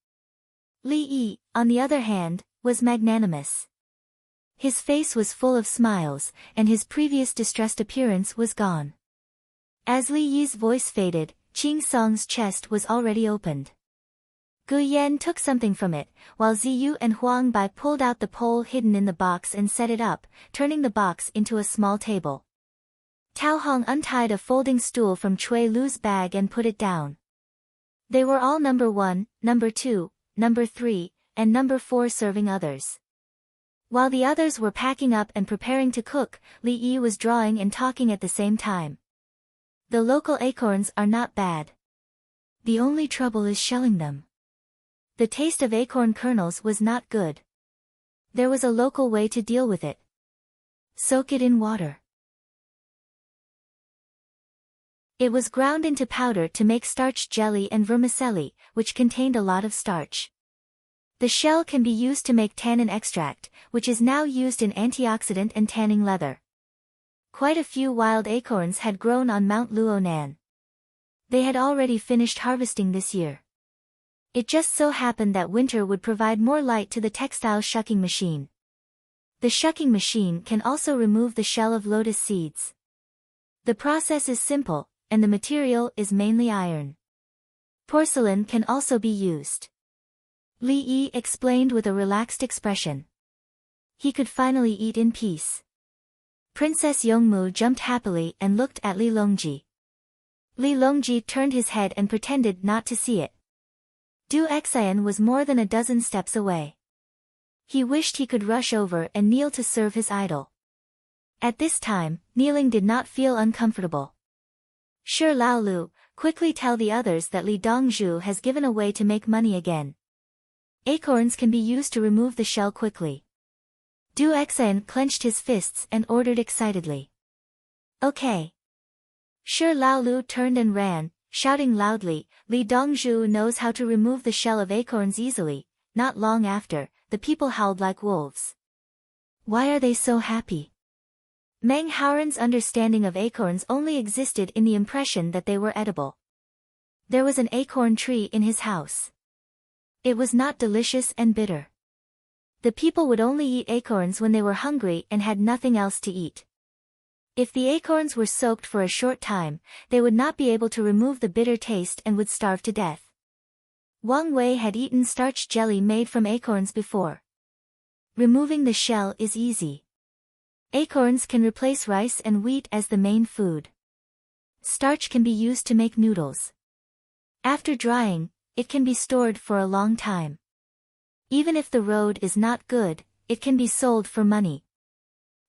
Li Yi, on the other hand, was magnanimous. His face was full of smiles, and his previous distressed appearance was gone. As Li Yi's voice faded, Qing Song's chest was already opened. Gu Yan took something from it, while Ziyu and Huang Bai pulled out the pole hidden in the box and set it up, turning the box into a small table. Tao Hong untied a folding stool from Cui Lu's bag and put it down. They were all number 1, number 2, number 3, and number 4 serving others. While the others were packing up and preparing to cook, Li Yi was drawing and talking at the same time. The local acorns are not bad. The only trouble is shelling them. The taste of acorn kernels was not good. There was a local way to deal with it. Soak it in water. It was ground into powder to make starch jelly and vermicelli, which contained a lot of starch. The shell can be used to make tannin extract, which is now used in antioxidant and tanning leather. Quite a few wild acorns had grown on Mount Luonan. They had already finished harvesting this year. It just so happened that winter would provide more light to the textile shucking machine. The shucking machine can also remove the shell of lotus seeds. The process is simple, and the material is mainly iron. Porcelain can also be used. Li Yi explained with a relaxed expression. He could finally eat in peace. Princess Yongmu jumped happily and looked at Li Longji. Li Longji turned his head and pretended not to see it. Du Xian was more than a dozen steps away. He wished he could rush over and kneel to serve his idol. At this time, kneeling did not feel uncomfortable. Sure Laolu, quickly tell the others that Li Dongzhu has given a way to make money again. Acorns can be used to remove the shell quickly. Du Xian clenched his fists and ordered excitedly. Okay. Sure Laolu turned and ran, shouting loudly, Li Dongzhu knows how to remove the shell of acorns easily. Not long after, the people howled like wolves. Why are they so happy? Meng Haoran's understanding of acorns only existed in the impression that they were edible. There was an acorn tree in his house. It was not delicious and bitter. The people would only eat acorns when they were hungry and had nothing else to eat. If the acorns were soaked for a short time, they would not be able to remove the bitter taste and would starve to death. Wang Wei had eaten starch jelly made from acorns before. Removing the shell is easy. Acorns can replace rice and wheat as the main food. Starch can be used to make noodles. After drying, it can be stored for a long time. Even if the road is not good, it can be sold for money.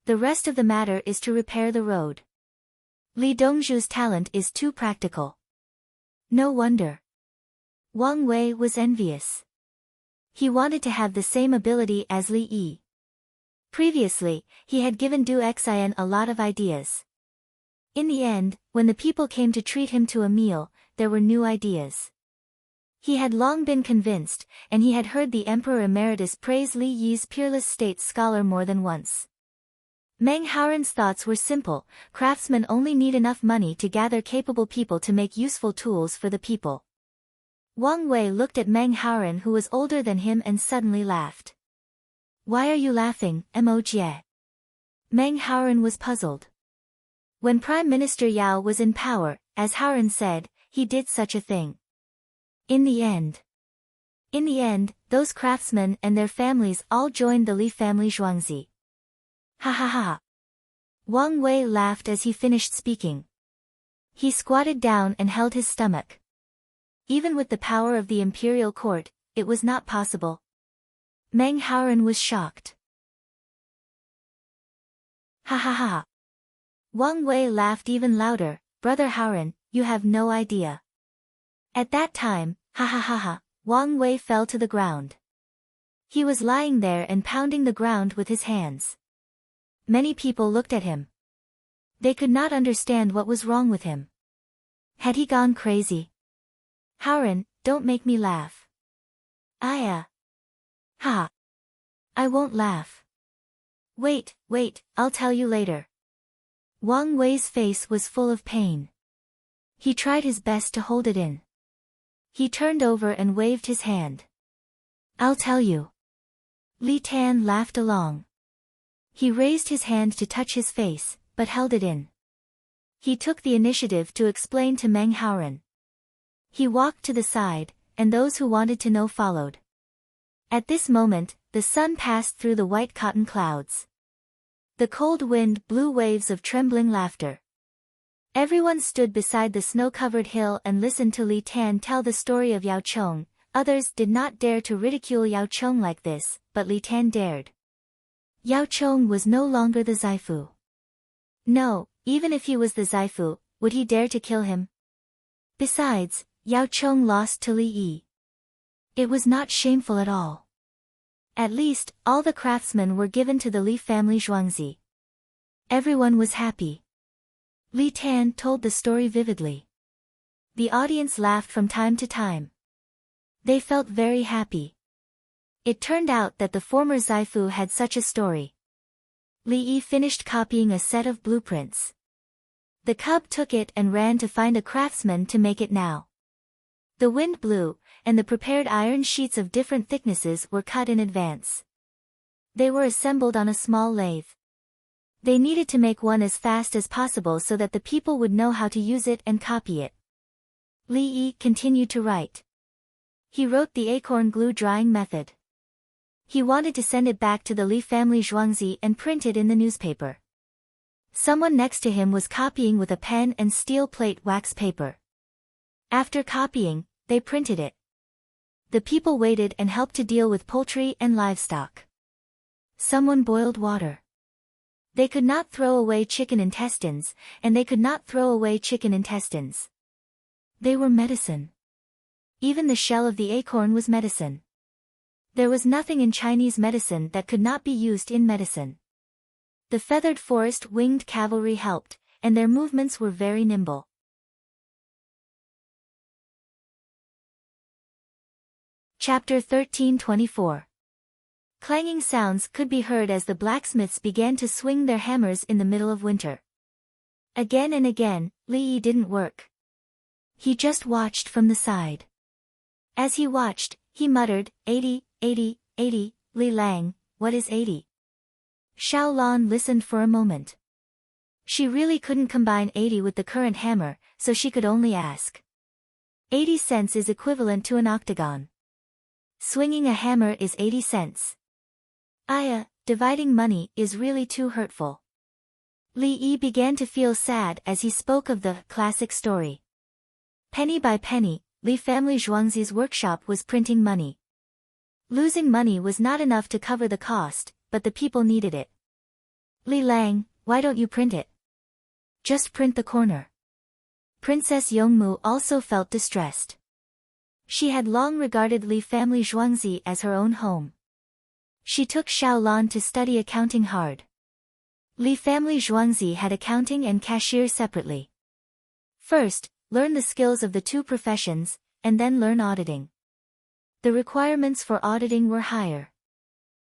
The rest of the matter is to repair the road. Li Dongzhu's talent is too practical. No wonder. Wang Wei was envious. He wanted to have the same ability as Li Yi. Previously, he had given Du Xian a lot of ideas. In the end, when the people came to treat him to a meal, there were new ideas. He had long been convinced, and he had heard the Emperor Emeritus praise Li Yi's peerless state scholar more than once. Meng Haoran's thoughts were simple: craftsmen only need enough money to gather capable people to make useful tools for the people. Wang Wei looked at Meng Haoran, who was older than him, and suddenly laughed. Why are you laughing, Mo Jie? Meng Haoran was puzzled. When Prime Minister Yao was in power, as Haran said, he did such a thing. In the end, those craftsmen and their families all joined the Li family Zhuangzi. Ha ha ha. Wang Wei laughed as he finished speaking. He squatted down and held his stomach. Even with the power of the imperial court, it was not possible. Meng Haoren was shocked. Ha ha ha. Wang Wei laughed even louder. Brother Haoren, you have no idea. At that time, ha ha ha ha, Wang Wei fell to the ground. He was lying there and pounding the ground with his hands. Many people looked at him. They could not understand what was wrong with him. Had he gone crazy? Haoren, don't make me laugh. Ha. I won't laugh. Wait, I'll tell you later. Wang Wei's face was full of pain. He tried his best to hold it in. He turned over and waved his hand. I'll tell you. Li Tan laughed along. He raised his hand to touch his face, but held it in. He took the initiative to explain to Meng Haoren. He walked to the side, and those who wanted to know followed. At this moment, the sun passed through the white cotton clouds. The cold wind blew waves of trembling laughter. Everyone stood beside the snow-covered hill and listened to Li Tan tell the story of Yao Chong. Others did not dare to ridicule Yao Chong like this, but Li Tan dared. Yao Chong was no longer the Zaifu. No, even if he was the Zaifu, would he dare to kill him? Besides, Yao Chong lost to Li Yi. It was not shameful at all. At least, all the craftsmen were given to the Li family Zhuangzi. Everyone was happy. Li Tan told the story vividly. The audience laughed from time to time. They felt very happy. It turned out that the former Zaifu had such a story. Li Yi finished copying a set of blueprints. The cub took it and ran to find a craftsman to make it now. The wind blew, and the prepared iron sheets of different thicknesses were cut in advance. They were assembled on a small lathe. They needed to make one as fast as possible so that the people would know how to use it and copy it. Li Yi continued to write. He wrote the acorn glue drying method. He wanted to send it back to the Li family Zhuangzi and print it in the newspaper. Someone next to him was copying with a pen and steel plate wax paper. After copying, they printed it. The people waited and helped to deal with poultry and livestock. Someone boiled water. They could not throw away chicken intestines, and they could not throw away chicken intestines. They were medicine. Even the shell of the acorn was medicine. There was nothing in Chinese medicine that could not be used in medicine. The feathered forest winged cavalry helped, and their movements were very nimble. Chapter 13:24. Clanging sounds could be heard as the blacksmiths began to swing their hammers in the middle of winter. Again and again, Li Yi didn't work. He just watched from the side. As he watched, he muttered, 80, 80, 80, Li Lang, what is 80? Xiao Lan listened for a moment. She really couldn't combine 80 with the current hammer, so she could only ask. 80 cents is equivalent to an octagon. Swinging a hammer is 80 cents. Dividing money is really too hurtful. Li Yi began to feel sad as he spoke of the classic story. Penny by penny, Li family Zhuangzi's workshop was printing money. Losing money was not enough to cover the cost, but the people needed it. Li Lang, why don't you print it? Just print the corner. Princess Yongmu also felt distressed. She had long regarded Li family Zhuangzi as her own home. She took Xiao Lan to study accounting hard. Li family Zhuangzi had accounting and cashier separately. First, learn the skills of the two professions, and then learn auditing. The requirements for auditing were higher.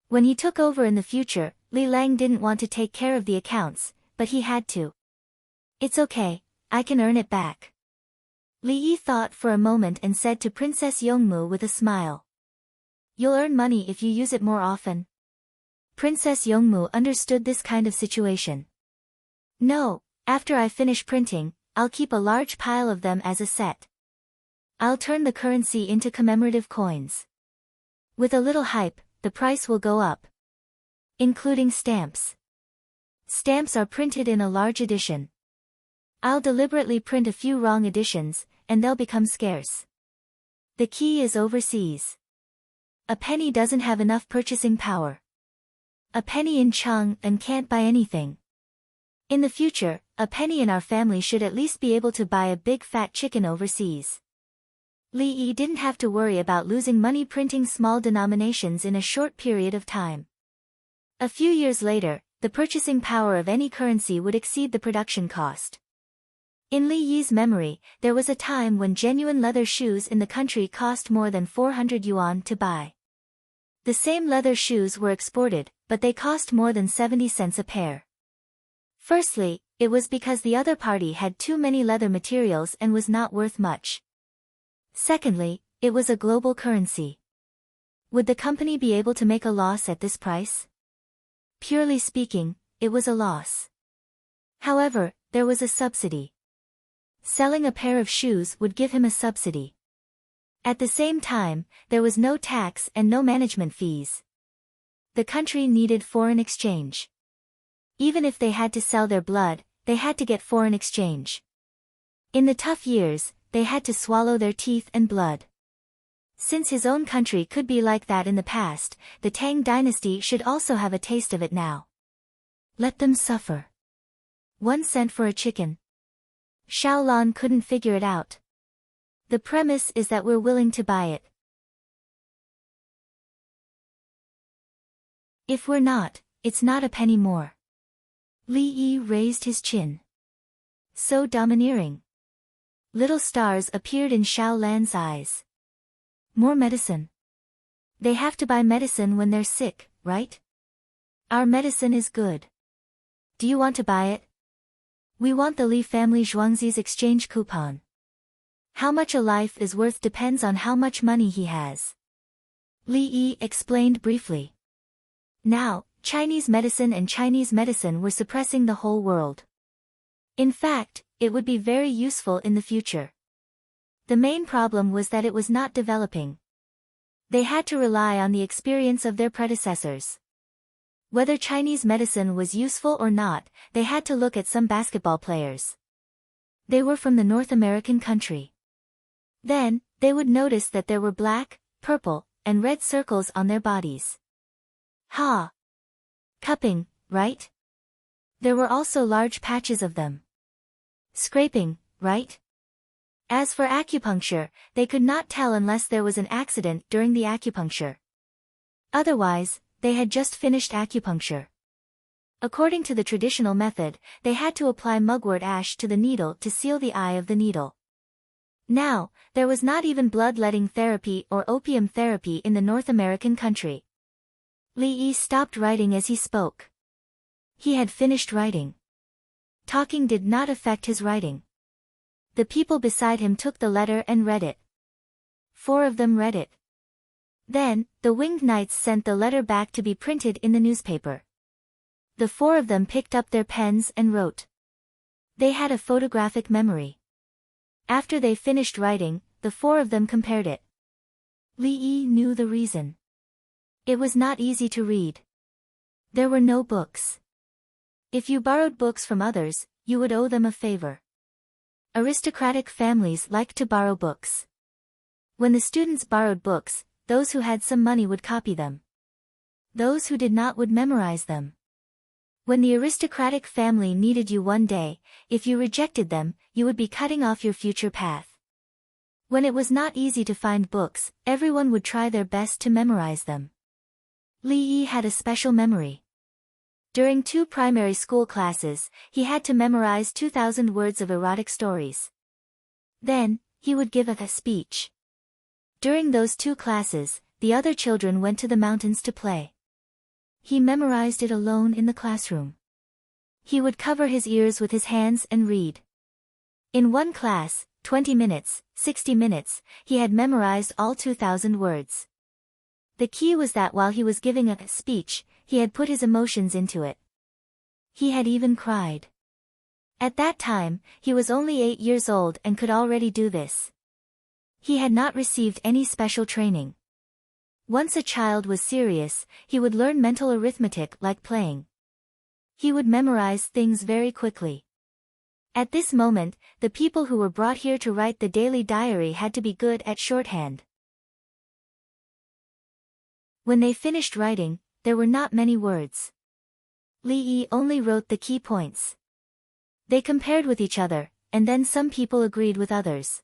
When he took over in the future, Li Lang didn't want to take care of the accounts, but he had to. It's okay, I can earn it back. Li Yi thought for a moment and said to Princess Yongmu with a smile. You'll earn money if you use it more often. Princess Yongmu understood this kind of situation. No, After I finish printing, I'll keep a large pile of them as a set. I'll turn the currency into commemorative coins. With a little hype, the price will go up. Including stamps. Stamps are printed in a large edition. I'll deliberately print a few wrong editions, and they'll become scarce. The key is overseas. A penny doesn't have enough purchasing power. A penny in Chang'an can't buy anything. In the future, a penny in our family should at least be able to buy a big fat chicken overseas. Li Yi didn't have to worry about losing money printing small denominations in a short period of time. A few years later, the purchasing power of any currency would exceed the production cost. In Li Yi's memory, there was a time when genuine leather shoes in the country cost more than 400 yuan to buy. The same leather shoes were exported, but they cost more than 70 cents a pair. Firstly, it was because the other party had too many leather materials and was not worth much. Secondly, it was a global currency. Would the company be able to make a loss at this price? Purely speaking, it was a loss. However, there was a subsidy. Selling a pair of shoes would give him a subsidy. At the same time, there was no tax and no management fees. The country needed foreign exchange. Even if they had to sell their blood, they had to get foreign exchange. In the tough years, they had to swallow their teeth and blood. Since his own country could be like that in the past, the Tang dynasty should also have a taste of it now. Let them suffer. 1 cent for a chicken. Xiaolan couldn't figure it out. The premise is that we're willing to buy it. If we're not, it's not a penny more. Li Yi raised his chin. So domineering. Little stars appeared in Xiaolan's eyes. More medicine. They have to buy medicine when they're sick, right? Our medicine is good. Do you want to buy it? We want the Li family Zhuangzi's exchange coupon. How much a life is worth depends on how much money he has. Li Yi explained briefly. Now, Chinese medicine were suppressing the whole world. In fact, it would be very useful in the future. The main problem was that it was not developing. They had to rely on the experience of their predecessors. Whether Chinese medicine was useful or not, they had to look at some basketball players. They were from the North American country. Then, they would notice that there were black, purple, and red circles on their bodies. Ha! Cupping, right? There were also large patches of them. Scraping, right? As for acupuncture, they could not tell unless there was an accident during the acupuncture. Otherwise, they had just finished acupuncture. According to the traditional method, they had to apply mugwort ash to the needle to seal the eye of the needle. Now, there was not even bloodletting therapy or opium therapy in the North American country. Li Yi stopped writing as he spoke. He had finished writing. Talking did not affect his writing. The people beside him took the letter and read it. 4 of them read it. Then, the winged knights sent the letter back to be printed in the newspaper. The 4 of them picked up their pens and wrote. They had a photographic memory. After they finished writing, the 4 of them compared it. Li Yi knew the reason. It was not easy to read. There were no books. If you borrowed books from others, you would owe them a favor. Aristocratic families liked to borrow books. When the students borrowed books, those who had some money would copy them. Those who did not would memorize them. When the aristocratic family needed you one day, if you rejected them, you would be cutting off your future path. When it was not easy to find books, everyone would try their best to memorize them. Li Yi had a special memory. During 2 primary school classes, he had to memorize 2,000 words of erotic stories. Then, he would give a speech. During those 2 classes, the other children went to the mountains to play. He memorized it alone in the classroom. He would cover his ears with his hands and read. In one class, 20 minutes, 60 minutes, he had memorized all 2,000 words. The key was that while he was giving a speech, he had put his emotions into it. He had even cried. At that time, he was only 8 years old and could already do this. He had not received any special training. Once a child was serious, he would learn mental arithmetic like playing. He would memorize things very quickly. At this moment, the people who were brought here to write the daily diary had to be good at shorthand. When they finished writing, there were not many words. Li Yi only wrote the key points. They compared with each other, and then some people agreed with others.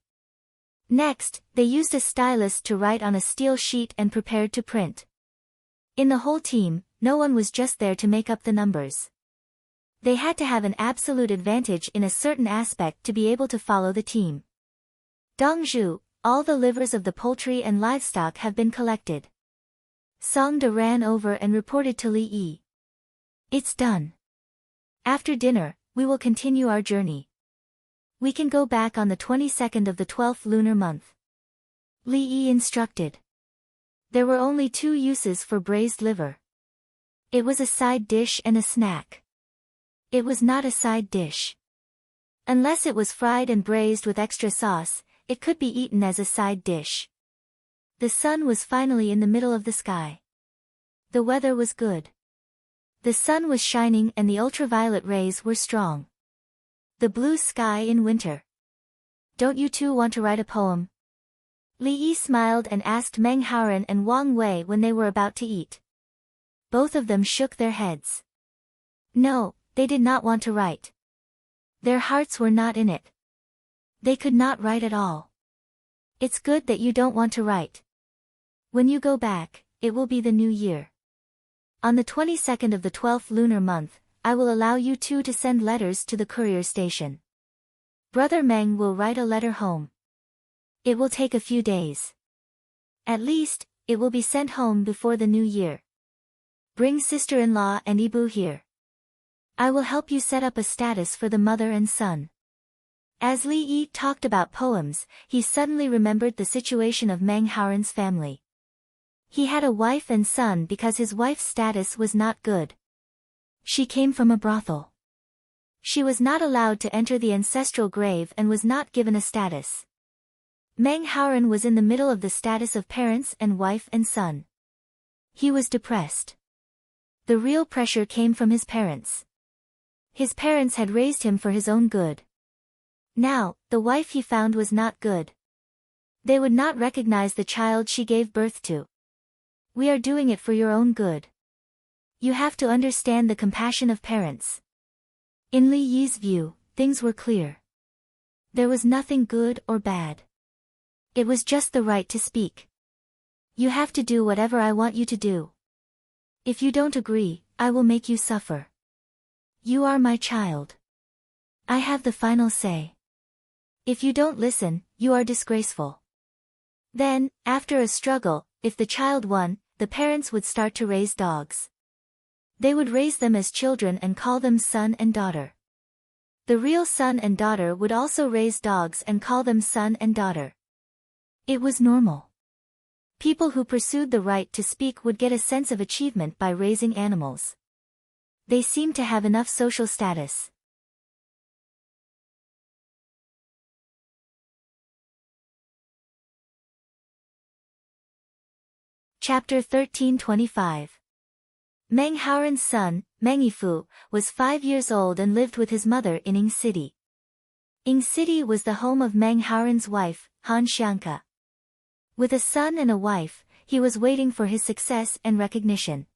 Next, they used a stylus to write on a steel sheet and prepared to print. In the whole team, no one was just there to make up the numbers. They had to have an absolute advantage in a certain aspect to be able to follow the team. Dongzhu, all the livers of the poultry and livestock have been collected. Songda ran over and reported to Li Yi. It's done. After dinner, we will continue our journey. We can go back on the 22nd of the 12th lunar month. Li Yi instructed. There were only 2 uses for braised liver. It was a side dish and a snack. It was not a side dish. Unless it was fried and braised with extra sauce, it could be eaten as a side dish. The sun was finally in the middle of the sky. The weather was good. The sun was shining and the ultraviolet rays were strong. The blue sky in winter. Don't you two want to write a poem? Li Yi smiled and asked Meng Haoren and Wang Wei when they were about to eat. Both of them shook their heads. No, they did not want to write. Their hearts were not in it. They could not write at all. It's good that you don't want to write. When you go back, it will be the new year. On the 22nd of the 12th lunar month, I will allow you two to send letters to the courier station. Brother Meng will write a letter home. It will take a few days. At least, it will be sent home before the new year. Bring sister-in-law and Ibu here. I will help you set up a status for the mother and son. As Li Yi talked about poems, he suddenly remembered the situation of Meng Haoren's family. He had a wife and son because his wife's status was not good. She came from a brothel. She was not allowed to enter the ancestral grave and was not given a status. Meng Haoren was in the middle of the status of parents and wife and son. He was depressed. The real pressure came from his parents. His parents had raised him for his own good. Now, the wife he found was not good. They would not recognize the child she gave birth to. We are doing it for your own good. You have to understand the compassion of parents. In Li Yi's view, things were clear. There was nothing good or bad. It was just the right to speak. You have to do whatever I want you to do. If you don't agree, I will make you suffer. You are my child. I have the final say. If you don't listen, you are disgraceful. Then, after a struggle, if the child won, the parents would start to raise dogs. They would raise them as children and call them son and daughter. The real son and daughter would also raise dogs and call them son and daughter. It was normal. People who pursued the right to speak would get a sense of achievement by raising animals. They seemed to have enough social status. Chapter 1325. Meng Haoren's son, Meng Yifu, was 5 years old and lived with his mother in Ying City. Ying City was the home of Meng Haoren's wife, Han Xiangke. With a son and a wife, he was waiting for his success and recognition.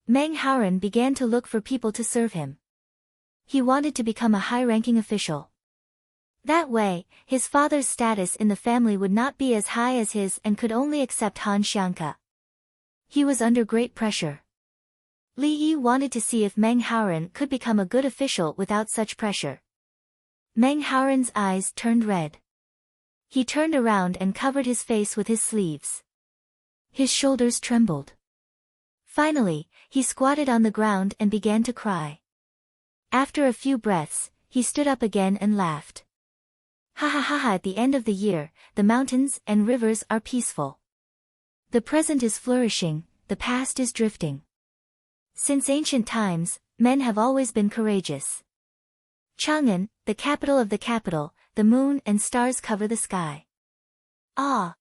Meng Haoren began to look for people to serve him. He wanted to become a high-ranking official. That way, his father's status in the family would not be as high as his and could only accept Han Xiangke. He was under great pressure. Li Yi wanted to see if Meng Haoren could become a good official without such pressure. Meng Haoren's eyes turned red. He turned around and covered his face with his sleeves. His shoulders trembled. Finally, he squatted on the ground and began to cry. After a few breaths, he stood up again and laughed. Ha ha ha ha! At the end of the year, the mountains and rivers are peaceful. The present is flourishing, the past is drifting. Since ancient times, men have always been courageous. Chang'an, the capital of the capital, the moon and stars cover the sky. Ah!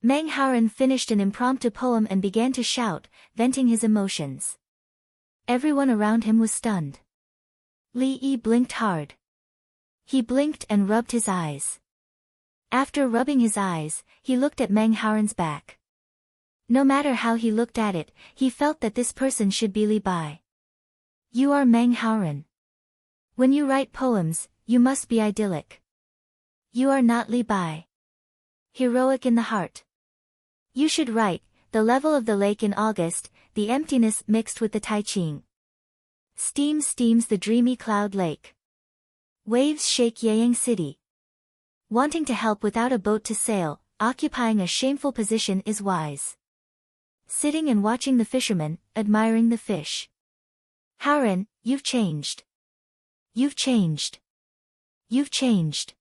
Meng Haoren finished an impromptu poem and began to shout, venting his emotions. Everyone around him was stunned. Li Yi blinked hard. He blinked and rubbed his eyes. After rubbing his eyes, he looked at Meng Haoren's back. No matter how he looked at it, he felt that this person should be Li Bai. You are Meng Haoren. When you write poems, you must be idyllic. You are not Li Bai. Heroic in the heart. You should write, the level of the lake in August, the emptiness mixed with the Taiqing. Steam steams the dreamy cloud lake. Waves shake Yeyang City. Wanting to help without a boat to sail, occupying a shameful position is wise. Sitting and watching the fishermen, admiring the fish. Haoren, you've changed. You've changed. You've changed.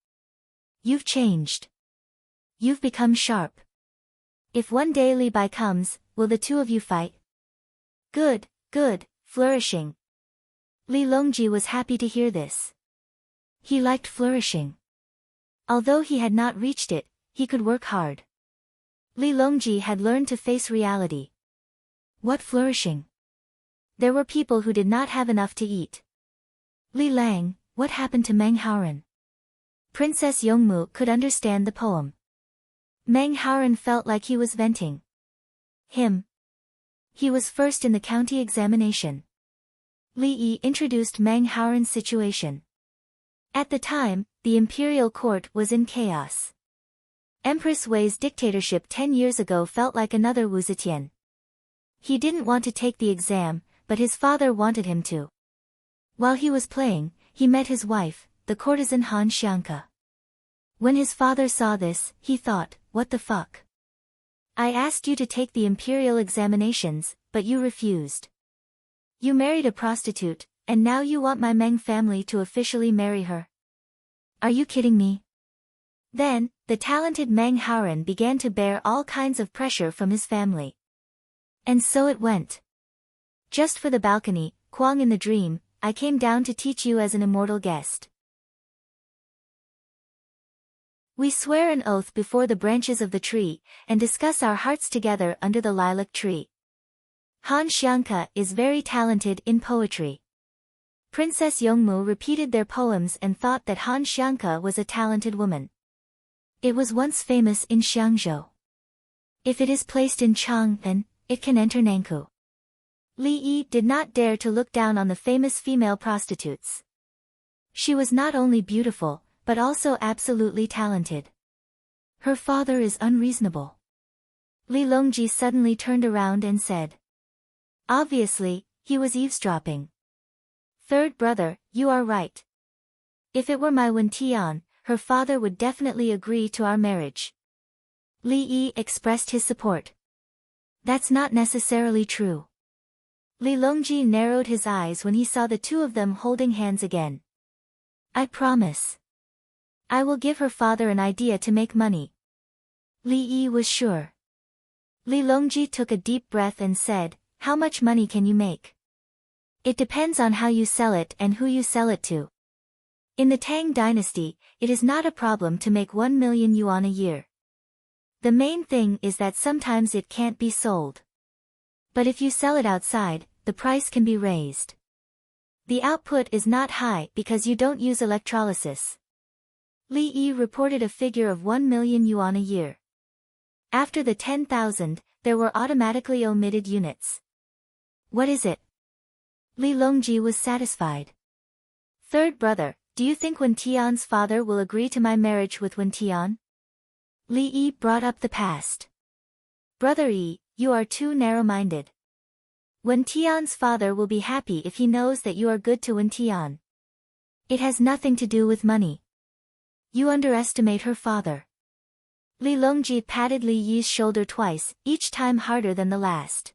You've changed. You've become sharp. If one day Li Bai comes, will the two of you fight? Good, good, flourishing. Li Longji was happy to hear this. He liked flourishing. Although he had not reached it, he could work hard. Li Longji had learned to face reality. What flourishing? There were people who did not have enough to eat. Li Lang, what happened to Meng Haoren? Princess Yongmu could understand the poem. Meng Haoren felt like he was venting. Him. He was first in the county examination. Li Yi introduced Meng Haoren's situation. At the time, the imperial court was in chaos. Empress Wei's dictatorship 10 years ago felt like another Wu Zetian. He didn't want to take the exam, but his father wanted him to. While he was playing, he met his wife, the courtesan Han Xiangke. When his father saw this, he thought, what the fuck? I asked you to take the imperial examinations, but you refused. You married a prostitute, and now you want my Meng family to officially marry her. Are you kidding me? Then, the talented Meng Haoren began to bear all kinds of pressure from his family. And so it went. Just for the balcony, Kwang in the dream, I came down to teach you as an immortal guest. We swear an oath before the branches of the tree, and discuss our hearts together under the lilac tree. Han Xiangke is very talented in poetry. Princess Yongmu repeated their poems and thought that Han Xiangke was a talented woman. It was once famous in Xiangzhou. If it is placed in Chang'an, it can enter Nankou. Li Yi did not dare to look down on the famous female prostitutes. She was not only beautiful, but also absolutely talented. Her father is unreasonable. Li Longji suddenly turned around and said. Obviously, he was eavesdropping. Third brother, you are right. If it were my Wen Tian, her father would definitely agree to our marriage. Li Yi expressed his support. That's not necessarily true. Li Longji narrowed his eyes when he saw the two of them holding hands again. I promise. I will give her father an idea to make money. Li Yi was sure. Li Longji took a deep breath and said, how much money can you make? It depends on how you sell it and who you sell it to. In the Tang dynasty, it is not a problem to make 1 million yuan a year. The main thing is that sometimes it can't be sold. But if you sell it outside, the price can be raised. The output is not high because you don't use electrolysis. Li Yi reported a figure of 1 million yuan a year. After the 10,000, there were automatically omitted units. What is it? Li Longji was satisfied. Third brother, do you think Wen Tian's father will agree to my marriage with Wen Tian? Li Yi brought up the past. Brother Yi, you are too narrow-minded. Wen Tian's father will be happy if he knows that you are good to Wen Tian. It has nothing to do with money. You underestimate her father. Li Longji patted Li Yi's shoulder twice, each time harder than the last.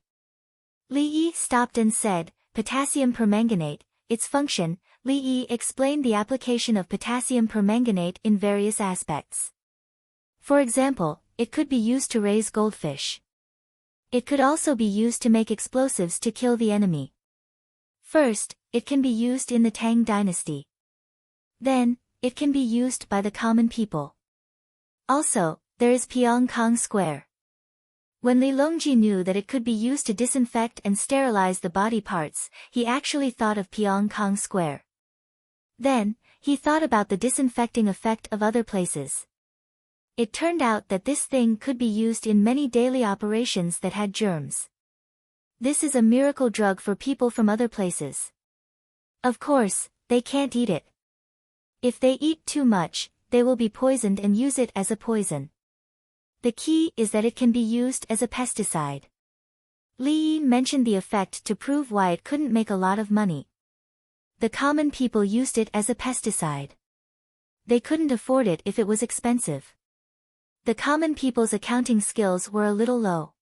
Li Yi stopped and said, potassium permanganate, its function. Li Yi explained the application of potassium permanganate in various aspects. For example, it could be used to raise goldfish. It could also be used to make explosives to kill the enemy. First, it can be used in the Tang dynasty. Then, it can be used by the common people. Also, there is Pyongkang Square. When Li Longji knew that it could be used to disinfect and sterilize the body parts, he actually thought of Pyongkang Square. Then, he thought about the disinfecting effect of other places. It turned out that this thing could be used in many daily operations that had germs. This is a miracle drug for people from other places. Of course, they can't eat it. If they eat too much, they will be poisoned and use it as a poison. The key is that it can be used as a pesticide. Li Yi mentioned the effect to prove why it couldn't make a lot of money. The common people used it as a pesticide. They couldn't afford it if it was expensive. The common people's accounting skills were a little low.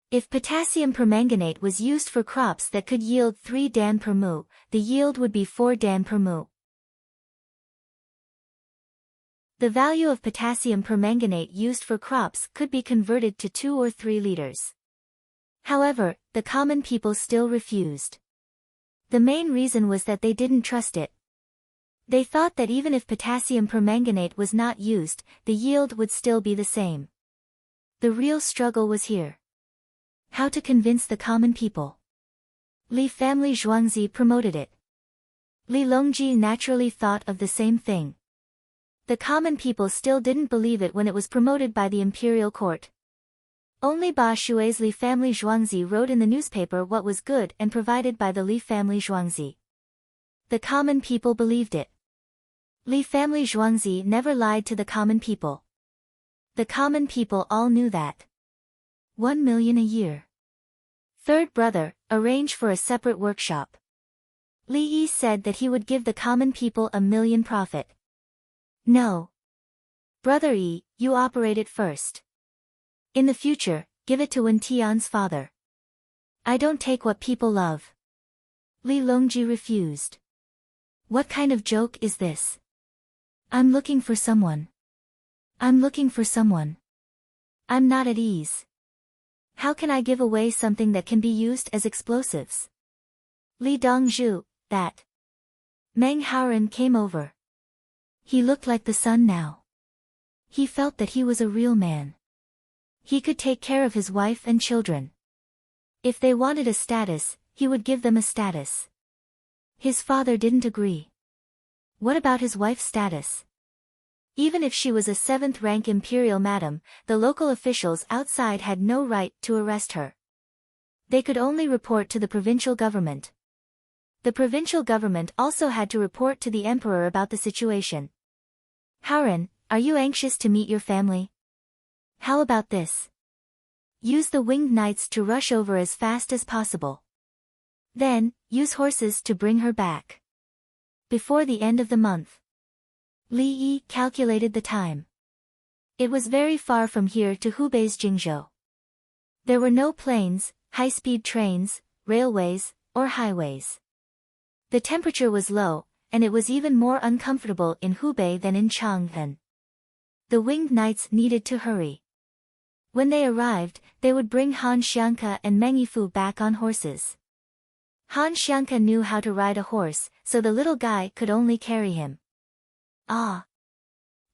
If potassium permanganate was used for crops that could yield 3 dan per mu, the yield would be 4 dan per mu. The value of potassium permanganate used for crops could be converted to 2 or 3 liters. However, the common people still refused. The main reason was that they didn't trust it. They thought that even if potassium permanganate was not used, the yield would still be the same. The real struggle was here. How to convince the common people. Li family Zhuangzi promoted it. Li Longji naturally thought of the same thing. The common people still didn't believe it when it was promoted by the imperial court. Only Ba Shui's Li family Zhuangzi wrote in the newspaper what was good and provided by the Li family Zhuangzi. The common people believed it. Li family Zhuangzi never lied to the common people. The common people all knew that. 1 million a year. Third brother, arrange for a separate workshop. Li Yi said that he would give the common people 1 million profit. No. Brother Yi, you operate it first. In the future, give it to Wen Tian's father. I don't take what people love. Li Longji refused. What kind of joke is this? I'm looking for someone. I'm looking for someone. I'm not at ease. How can I give away something that can be used as explosives? Li Dongzhu, that. Meng Haoren came over. He looked like the sun now. He felt that he was a real man. He could take care of his wife and children. If they wanted a status, he would give them a status. His father didn't agree. What about his wife's status? Even if she was a 7th-rank imperial madam, the local officials outside had no right to arrest her. They could only report to the provincial government. The provincial government also had to report to the emperor about the situation. Haoren, are you anxious to meet your family? How about this? Use the winged knights to rush over as fast as possible. Then, use horses to bring her back. Before the end of the month. Li Yi calculated the time. It was very far from here to Hubei's Jingzhou. There were no planes, high-speed trains, railways, or highways. The temperature was low, and it was even more uncomfortable in Hubei than in Chang'an. The winged knights needed to hurry. When they arrived, they would bring Han Xianke and Meng Yifu back on horses. Han Xianke knew how to ride a horse, so the little guy could only carry him. Ah!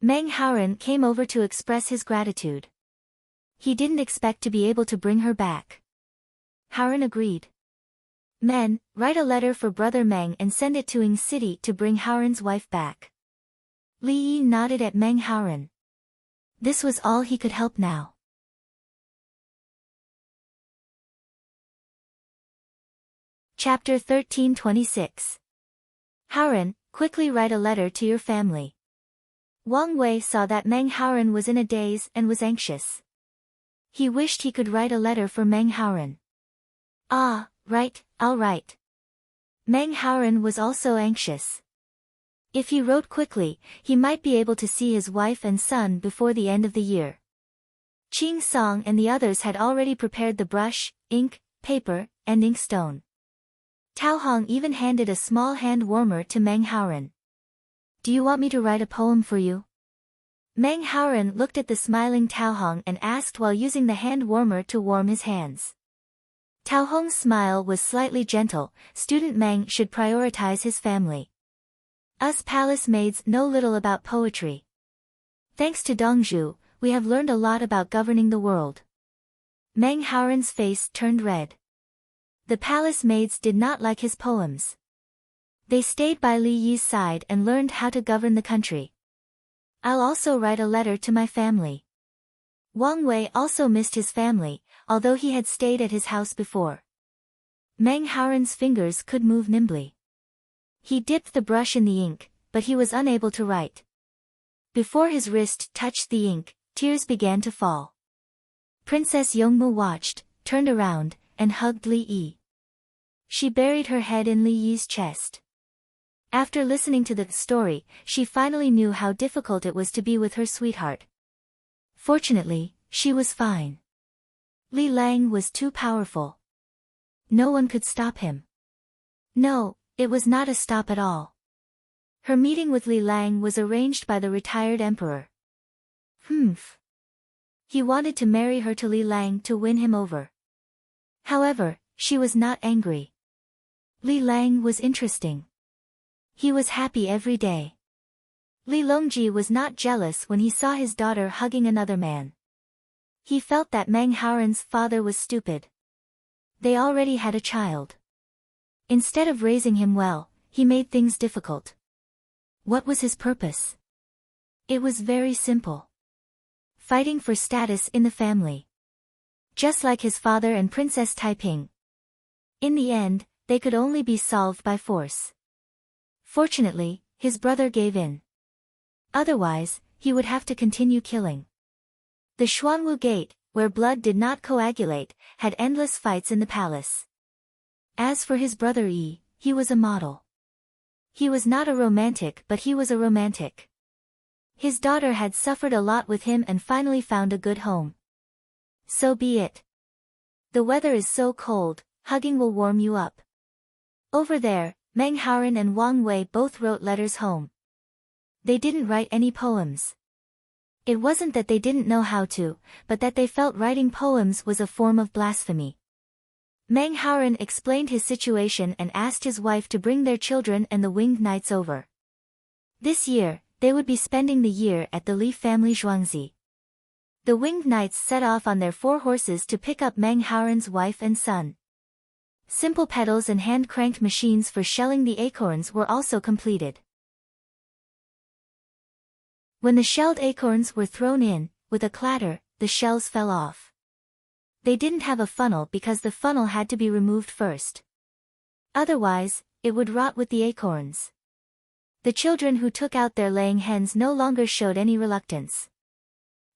Meng Haoren came over to express his gratitude. He didn't expect to be able to bring her back. Haoren agreed. Men, write a letter for Brother Meng and send it to Ying City to bring Haoren's wife back. Li Yi nodded at Meng Haoren. This was all he could help now. Chapter 1326. Haoren, quickly write a letter to your family. Wang Wei saw that Meng Haoren was in a daze and was anxious. He wished he could write a letter for Meng Haoren. Ah, right, I'll write. Meng Haoren was also anxious. If he wrote quickly, he might be able to see his wife and son before the end of the year. Qing Song and the others had already prepared the brush, ink, paper, and inkstone. Tao Hong even handed a small hand warmer to Meng Haoren. Do you want me to write a poem for you? Meng Haoren looked at the smiling Tao Hong and asked while using the hand warmer to warm his hands. Tao Hong's smile was slightly gentle. Student Meng should prioritize his family. Us palace maids know little about poetry. Thanks to Dongzhu, we have learned a lot about governing the world. Meng Haoren's face turned red. The palace maids did not like his poems. They stayed by Li Yi's side and learned how to govern the country. I'll also write a letter to my family. Wang Wei also missed his family, although he had stayed at his house before. Meng Haoren's fingers could move nimbly. He dipped the brush in the ink, but he was unable to write. Before his wrist touched the ink, tears began to fall. Princess Yongmu watched, turned around, and hugged Li Yi. She buried her head in Li Yi's chest. After listening to the story, she finally knew how difficult it was to be with her sweetheart. Fortunately, she was fine. Li Lang was too powerful. No one could stop him. No, it was not a stop at all. Her meeting with Li Lang was arranged by the retired emperor. He wanted to marry her to Li Lang to win him over. However, she was not angry. Li Lang was interesting. He was happy every day. Li Longji was not jealous when he saw his daughter hugging another man. He felt that Meng Haoren's father was stupid. They already had a child. Instead of raising him well, he made things difficult. What was his purpose? It was very simple. Fighting for status in the family. Just like his father and Princess Taiping. In the end, they could only be solved by force. Fortunately, his brother gave in. Otherwise, he would have to continue killing. The Xuanwu Gate, where blood did not coagulate, had endless fights in the palace. As for his brother Yi, he was a model. He was not a romantic, but he was a romantic. His daughter had suffered a lot with him and finally found a good home. So be it. The weather is so cold, hugging will warm you up. Over there, Meng Haoren and Wang Wei both wrote letters home. They didn't write any poems. It wasn't that they didn't know how to, but that they felt writing poems was a form of blasphemy. Meng Haoren explained his situation and asked his wife to bring their children and the winged knights over. This year, they would be spending the year at the Li family Zhuangzi. The winged knights set off on their 4 horses to pick up Meng Haoren's wife and son. Simple pedals and hand-cranked machines for shelling the acorns were also completed. When the shelled acorns were thrown in, with a clatter, the shells fell off. They didn't have a funnel because the funnel had to be removed first. Otherwise, it would rot with the acorns. The children who took out their laying hens no longer showed any reluctance.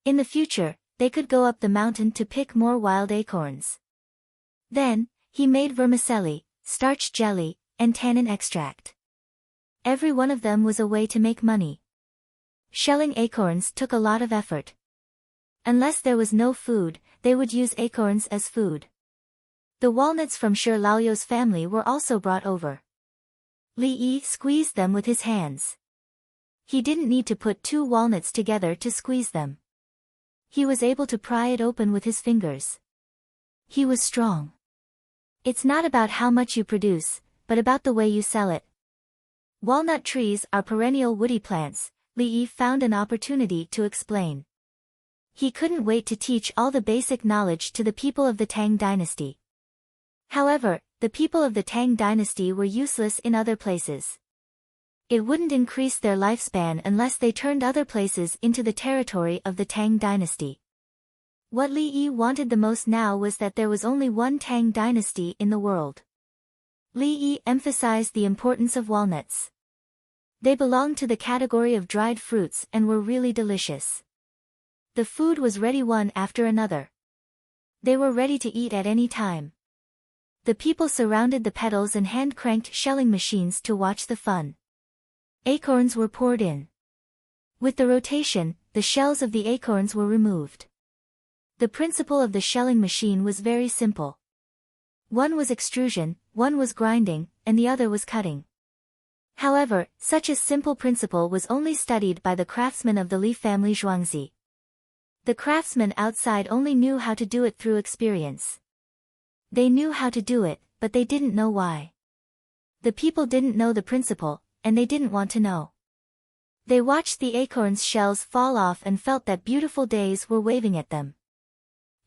In the future, they could go up the mountain to pick more wild acorns. Then, he made vermicelli, starch jelly, and tannin extract. Every one of them was a way to make money. Shelling acorns took a lot of effort. Unless there was no food, they would use acorns as food. The walnuts from Shi Laoyou's family were also brought over. Li Yi squeezed them with his hands. He didn't need to put 2 walnuts together to squeeze them. He was able to pry it open with his fingers. He was strong. It's not about how much you produce, but about the way you sell it. Walnut trees are perennial woody plants, Li Yi found an opportunity to explain. He couldn't wait to teach all the basic knowledge to the people of the Tang dynasty. However, the people of the Tang dynasty were useless in other places. It wouldn't increase their lifespan unless they turned other places into the territory of the Tang dynasty. What Li Yi wanted the most now was that there was only one Tang dynasty in the world. Li Yi emphasized the importance of walnuts. They belonged to the category of dried fruits and were really delicious. The food was ready one after another. They were ready to eat at any time. The people surrounded the pedals and hand-cranked shelling machines to watch the fun. Acorns were poured in. With the rotation, the shells of the acorns were removed. The principle of the shelling machine was very simple. One was extrusion, one was grinding, and the other was cutting. However, such a simple principle was only studied by the craftsmen of the Li family Zhuangzi. The craftsmen outside only knew how to do it through experience. They knew how to do it, but they didn't know why. The people didn't know the principle, and they didn't want to know. They watched the acorns' shells fall off and felt that beautiful days were waving at them.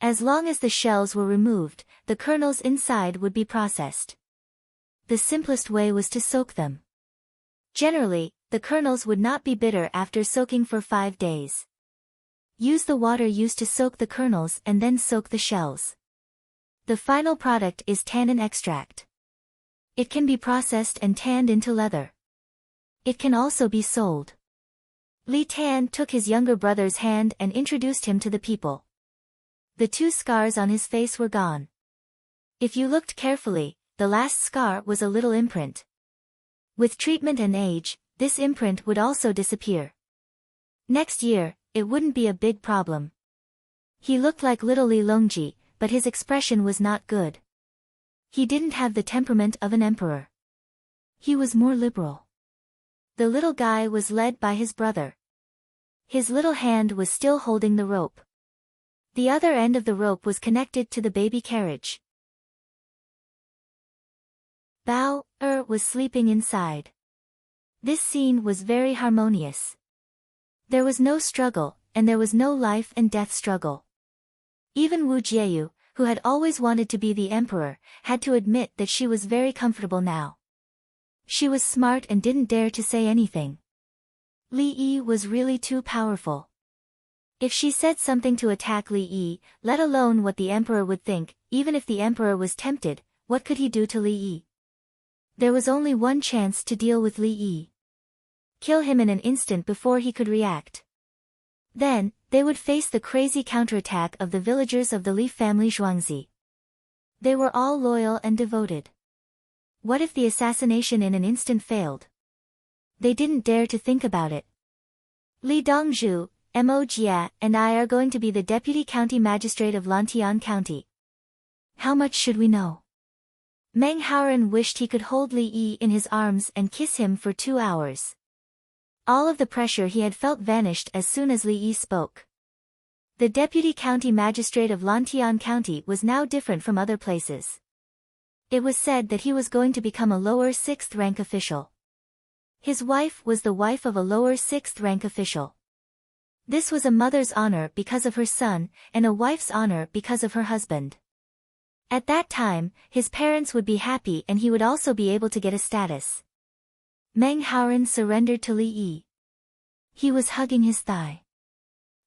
As long as the shells were removed, the kernels inside would be processed. The simplest way was to soak them. Generally, the kernels would not be bitter after soaking for 5 days. Use the water used to soak the kernels and then soak the shells. The final product is tannin extract. It can be processed and tanned into leather. It can also be sold. Li Tan took his younger brother's hand and introduced him to the people. The 2 scars on his face were gone. If you looked carefully, the last scar was a little imprint. With treatment and age, this imprint would also disappear. Next year, it wouldn't be a big problem. He looked like little Li Longji, but his expression was not good. He didn't have the temperament of an emperor. He was more liberal. The little guy was led by his brother. His little hand was still holding the rope. The other end of the rope was connected to the baby carriage. Bao was sleeping inside. This scene was very harmonious. There was no struggle, and there was no life and death struggle. Even Wu Jieyu, who had always wanted to be the emperor, had to admit that she was very comfortable now. She was smart and didn't dare to say anything. Li Yi was really too powerful. If she said something to attack Li Yi, let alone what the emperor would think, even if the emperor was tempted, what could he do to Li Yi? There was only one chance to deal with Li Yi. Kill him in an instant before he could react. Then, they would face the crazy counterattack of the villagers of the Li family Zhuangzi. They were all loyal and devoted. What if the assassination in an instant failed? They didn't dare to think about it. Li Dongzhu, Mo Jia, and I are going to be the deputy county magistrate of Lantian County. How much should we know? Meng Haoren wished he could hold Li Yi in his arms and kiss him for 2 hours. All of the pressure he had felt vanished as soon as Li Yi spoke. The deputy county magistrate of Lantian County was now different from other places. It was said that he was going to become a lower 6th rank official. His wife was the wife of a lower 6th rank official. This was a mother's honor because of her son, and a wife's honor because of her husband. At that time, his parents would be happy and he would also be able to get a status. Meng Haoren surrendered to Li Yi. He was hugging his thigh.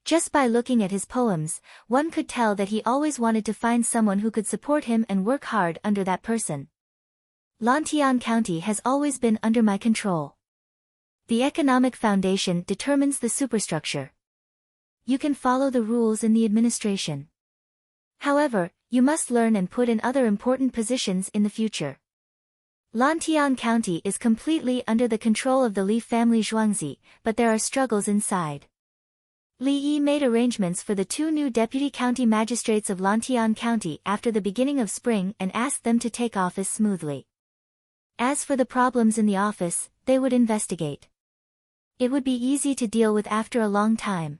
Just by looking at his poems, one could tell that he always wanted to find someone who could support him and work hard under that person. Lantian County has always been under my control. The economic foundation determines the superstructure. You can follow the rules in the administration. However, you must learn and put in other important positions in the future. Lantian County is completely under the control of the Li family Zhuangzi, but there are struggles inside. Li Yi made arrangements for the 2 new deputy county magistrates of Lantian County after the beginning of spring and asked them to take office smoothly. As for the problems in the office, they would investigate. It would be easy to deal with after a long time.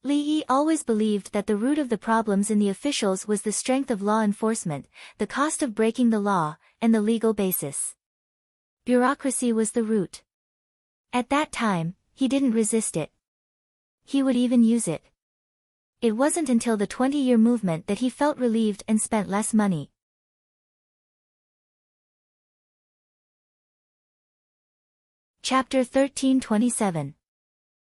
Li Yi always believed that the root of the problems in the officials was the strength of law enforcement, the cost of breaking the law, and the legal basis. Bureaucracy was the root. At that time, he didn't resist it. He would even use it. It wasn't until the 20-year movement that he felt relieved and spent less money. Chapter 1327.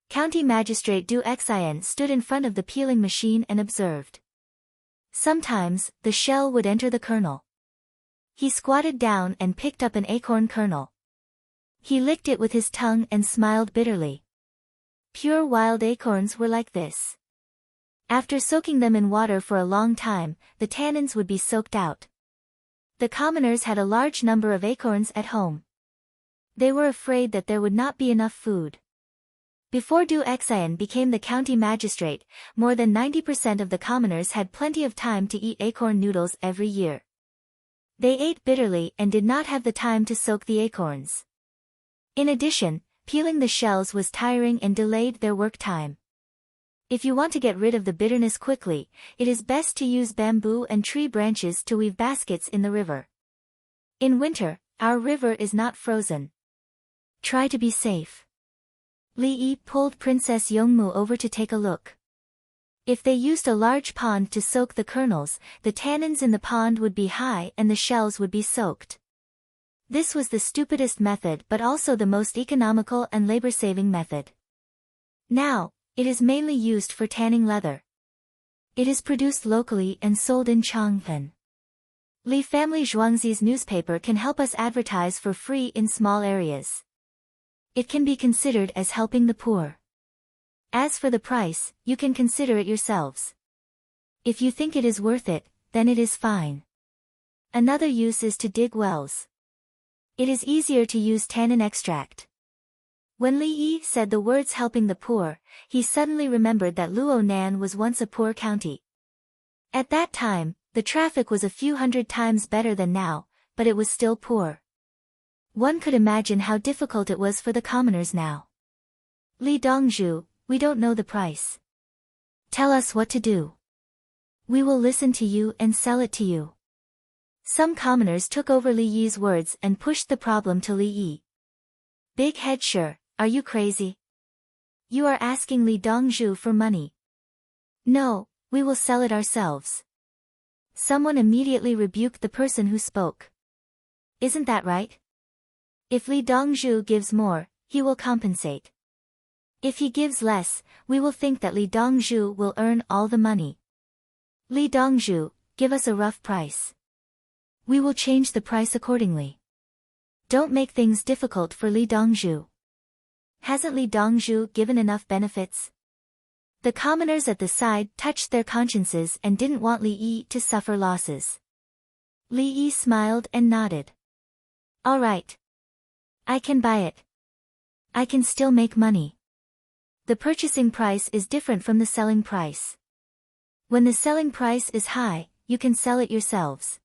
County Magistrate Du Xian stood in front of the peeling machine and observed. Sometimes, the shell would enter the kernel. He squatted down and picked up an acorn kernel. He licked it with his tongue and smiled bitterly. Pure wild acorns were like this. After soaking them in water for a long time, the tannins would be soaked out. The commoners had a large number of acorns at home. They were afraid that there would not be enough food. Before Du Xian became the county magistrate, more than 90% of the commoners had plenty of time to eat acorn noodles every year. They ate bitterly and did not have the time to soak the acorns. In addition, peeling the shells was tiring and delayed their work time. If you want to get rid of the bitterness quickly, it is best to use bamboo and tree branches to weave baskets in the river. In winter, our river is not frozen. Try to be safe. Li Yi pulled Princess Yongmu over to take a look. If they used a large pond to soak the kernels, the tannins in the pond would be high and the shells would be soaked. This was the stupidest method but also the most economical and labor-saving method. Now, it is mainly used for tanning leather. It is produced locally and sold in Chang'an. Li Family Zhuangzi's newspaper can help us advertise for free in small areas. It can be considered as helping the poor. As for the price, you can consider it yourselves. If you think it is worth it, then it is fine. Another use is to dig wells. It is easier to use tannin extract. When Li Yi said the words helping the poor, he suddenly remembered that Luonan was once a poor county. At that time, the traffic was a few hundred times better than now, but it was still poor. One could imagine how difficult it was for the commoners now. Li Dongzhu, we don't know the price. Tell us what to do. We will listen to you and sell it to you. Some commoners took over Li Yi's words and pushed the problem to Li Yi. Big head sure, are you crazy? You are asking Li Dongzhu for money. No, we will sell it ourselves. Someone immediately rebuked the person who spoke. Isn't that right? If Li Dongzhu gives more, he will compensate. If he gives less, we will think that Li Dongzhu will earn all the money. Li Dongzhu, give us a rough price. We will change the price accordingly. Don't make things difficult for Li Dongzhu. Hasn't Li Dongzhu given enough benefits? The commoners at the side touched their consciences and didn't want Li Yi to suffer losses. Li Yi smiled and nodded. All right. I can buy it. I can still make money. The purchasing price is different from the selling price. When the selling price is high, you can sell it yourselves.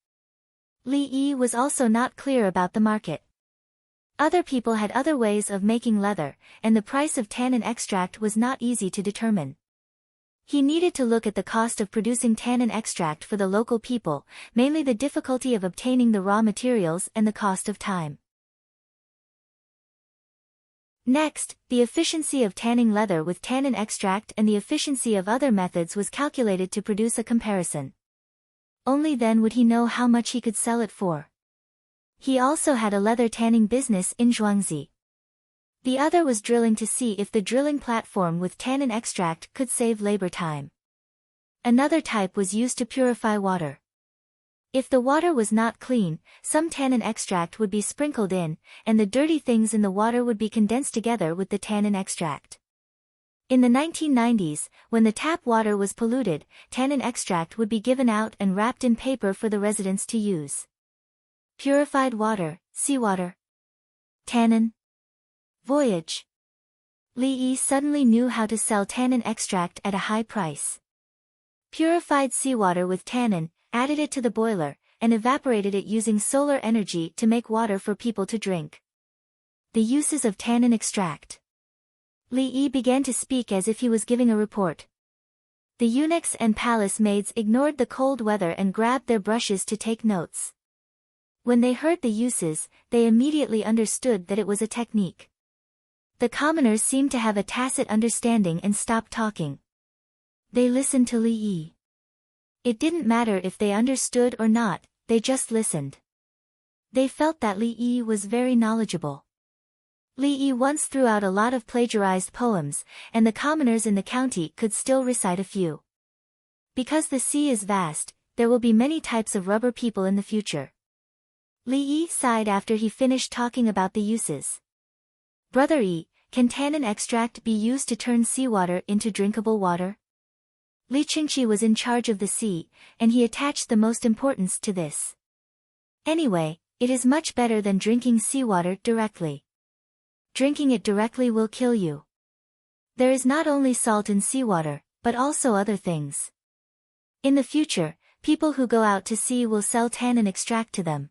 Li Yi was also not clear about the market. Other people had other ways of making leather, and the price of tannin extract was not easy to determine. He needed to look at the cost of producing tannin extract for the local people, mainly the difficulty of obtaining the raw materials and the cost of time. Next, the efficiency of tanning leather with tannin extract and the efficiency of other methods was calculated to produce a comparison. Only then would he know how much he could sell it for. He also had a leather tanning business in Zhuangzi. The other was drilling to see if the drilling platform with tannin extract could save labor time. Another type was used to purify water. If the water was not clean, some tannin extract would be sprinkled in, and the dirty things in the water would be condensed together with the tannin extract. In the 1990s, when the tap water was polluted, tannin extract would be given out and wrapped in paper for the residents to use. Purified water, seawater. Tannin. Voyage. Li Yi suddenly knew how to sell tannin extract at a high price. Purified seawater with tannin, added it to the boiler, and evaporated it using solar energy to make water for people to drink. The uses of tannin extract. Li Yi began to speak as if he was giving a report. The eunuchs and palace maids ignored the cold weather and grabbed their brushes to take notes. When they heard the uses, they immediately understood that it was a technique. The commoners seemed to have a tacit understanding and stopped talking. They listened to Li Yi. It didn't matter if they understood or not, they just listened. They felt that Li Yi was very knowledgeable. Li Yi once threw out a lot of plagiarized poems, and the commoners in the county could still recite a few. Because the sea is vast, there will be many types of rubber people in the future. Li Yi sighed after he finished talking about the uses. Brother Yi, can tannin extract be used to turn seawater into drinkable water? Li Qingqi was in charge of the sea, and he attached the most importance to this. Anyway, it is much better than drinking seawater directly. Drinking it directly will kill you. There is not only salt in seawater, but also other things. In the future, people who go out to sea will sell tannin extract to them.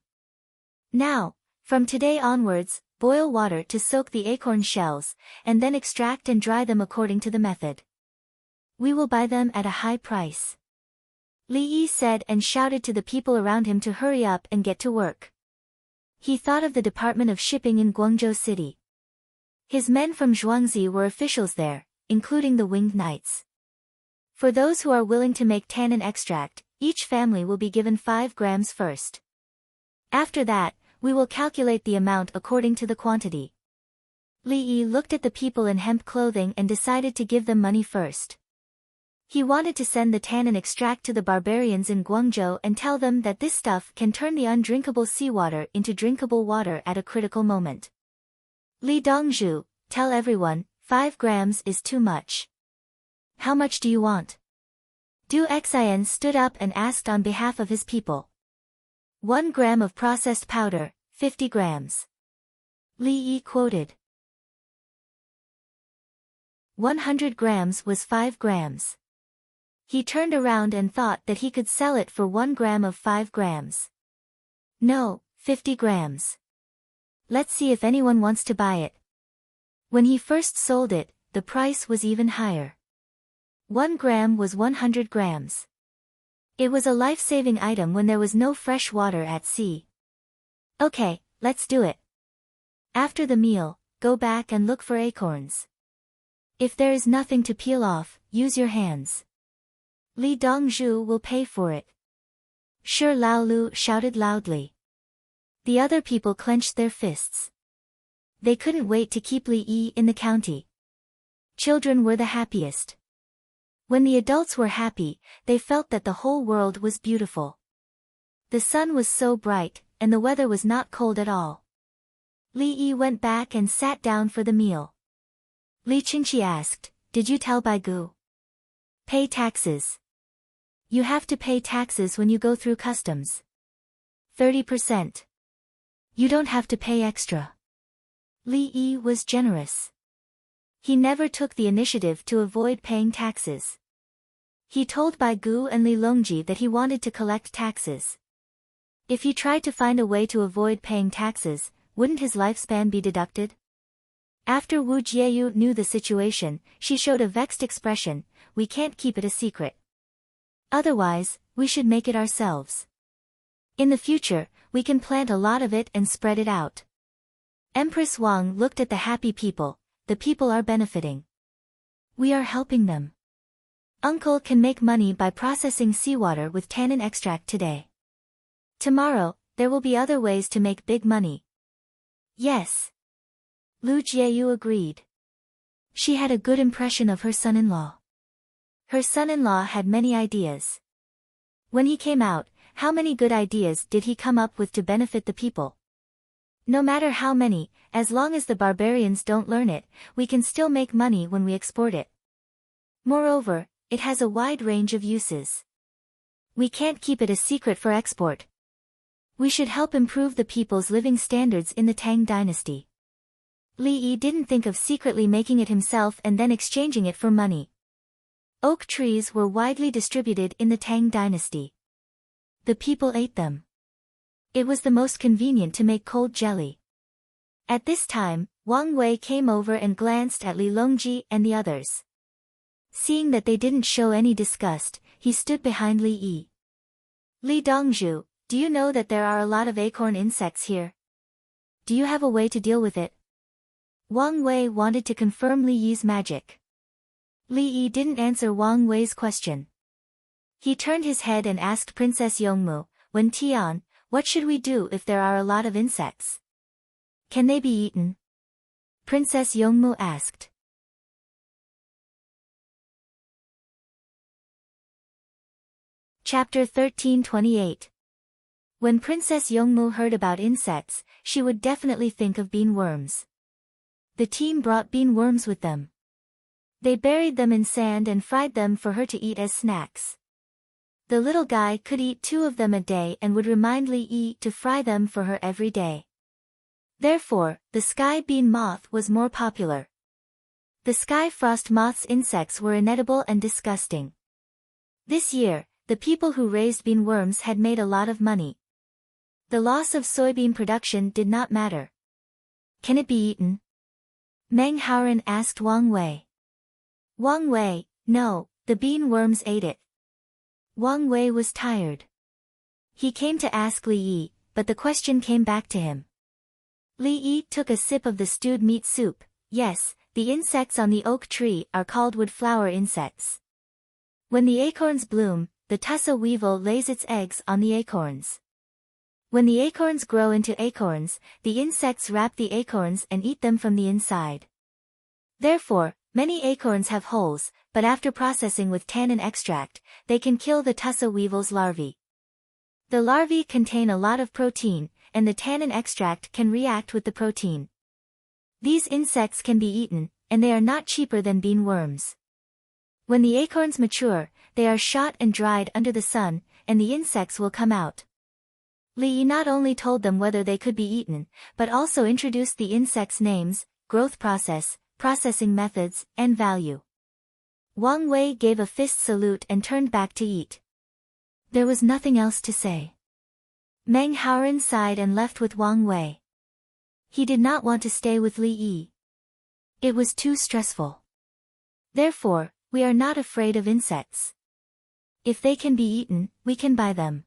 Now, from today onwards, boil water to soak the acorn shells, and then extract and dry them according to the method. We will buy them at a high price. Li Yi said and shouted to the people around him to hurry up and get to work. He thought of the Department of Shipping in Guangzhou City. His men from Zhuangzi were officials there, including the winged knights. For those who are willing to make tannin extract, each family will be given 5 grams first. After that, we will calculate the amount according to the quantity. Li Yi looked at the people in hemp clothing and decided to give them money first. He wanted to send the tannin extract to the barbarians in Guangzhou and tell them that this stuff can turn the undrinkable seawater into drinkable water at a critical moment. Li Dongzhu, tell everyone, 5 grams is too much. How much do you want? Du Xian stood up and asked on behalf of his people. 1 gram of processed powder, 50 grams. Li Yi quoted. 100 grams was 5 grams. He turned around and thought that he could sell it for 1 gram of 5 grams. No, 50 grams. Let's see if anyone wants to buy it. When he first sold it, the price was even higher. 1 gram was 100 grams. It was a life-saving item when there was no fresh water at sea. Okay, let's do it. After the meal, go back and look for acorns. If there is nothing to peel off, use your hands. Li Dongzhu will pay for it. Sure, Lao Lu shouted loudly. The other people clenched their fists. They couldn't wait to keep Li Yi in the county. Children were the happiest. When the adults were happy, they felt that the whole world was beautiful. The sun was so bright, and the weather was not cold at all. Li Yi went back and sat down for the meal. Li Qingqi asked, "Did you tell Bai Gu? Pay taxes. You have to pay taxes when you go through customs. 30%. You don't have to pay extra." Li Yi was generous. He never took the initiative to avoid paying taxes. He told Bai Gu and Li Longji that he wanted to collect taxes. If he tried to find a way to avoid paying taxes, wouldn't his lifespan be deducted? After Wu Jieyu knew the situation, she showed a vexed expression. "We can't keep it a secret. Otherwise, we should make it ourselves. In the future, we can plant a lot of it and spread it out." Empress Wang looked at the happy people. The people are benefiting. We are helping them. Uncle can make money by processing seawater with tannin extract today. Tomorrow, there will be other ways to make big money. Yes. Lu Jieyu agreed. She had a good impression of her son-in-law. Her son-in-law had many ideas. When he came out, how many good ideas did he come up with to benefit the people? No matter how many, as long as the barbarians don't learn it, we can still make money when we export it. Moreover, it has a wide range of uses. We can't keep it a secret for export. We should help improve the people's living standards in the Tang dynasty. Li Yi didn't think of secretly making it himself and then exchanging it for money. Oak trees were widely distributed in the Tang dynasty. The people ate them. It was the most convenient to make cold jelly. At this time, Wang Wei came over and glanced at Li Longji and the others. Seeing that they didn't show any disgust, he stood behind Li Yi. "Li Dongzhu, do you know that there are a lot of acorn insects here? Do you have a way to deal with it?" Wang Wei wanted to confirm Li Yi's magic. Li Yi didn't answer Wang Wei's question. He turned his head and asked Princess Yongmu, "Wen Tian, what should we do if there are a lot of insects? Can they be eaten?" Princess Yongmu asked. Chapter 1328. When Princess Yongmu heard about insects, she would definitely think of bean worms. The team brought bean worms with them. They buried them in sand and fried them for her to eat as snacks. The little guy could eat 2 of them a day and would remind Li Yi to fry them for her every day. Therefore, the sky bean moth was more popular. The sky frost moth's insects were inedible and disgusting. This year, the people who raised bean worms had made a lot of money. The loss of soybean production did not matter. "Can it be eaten?" Meng Haoran asked Wang Wei. Wang Wei, "No, the bean worms ate it." Wang Wei was tired. He came to ask Li Yi, but the question came back to him. Li Yi took a sip of the stewed meat soup. Yes, the insects on the oak tree are called woodflower insects. When the acorns bloom, the tussa weevil lays its eggs on the acorns. When the acorns grow into acorns, the insects wrap the acorns and eat them from the inside. Therefore, many acorns have holes, but after processing with tannin extract, they can kill the tussa weevil's larvae. The larvae contain a lot of protein, and the tannin extract can react with the protein. These insects can be eaten, and they are not cheaper than bean worms. When the acorns mature, they are shot and dried under the sun, and the insects will come out. Li not only told them whether they could be eaten, but also introduced the insects' names, growth process, processing methods, and value. Wang Wei gave a fist salute and turned back to eat. There was nothing else to say. Meng Haoren sighed and left with Wang Wei. He did not want to stay with Li Yi. It was too stressful. Therefore, we are not afraid of insects. If they can be eaten, we can buy them.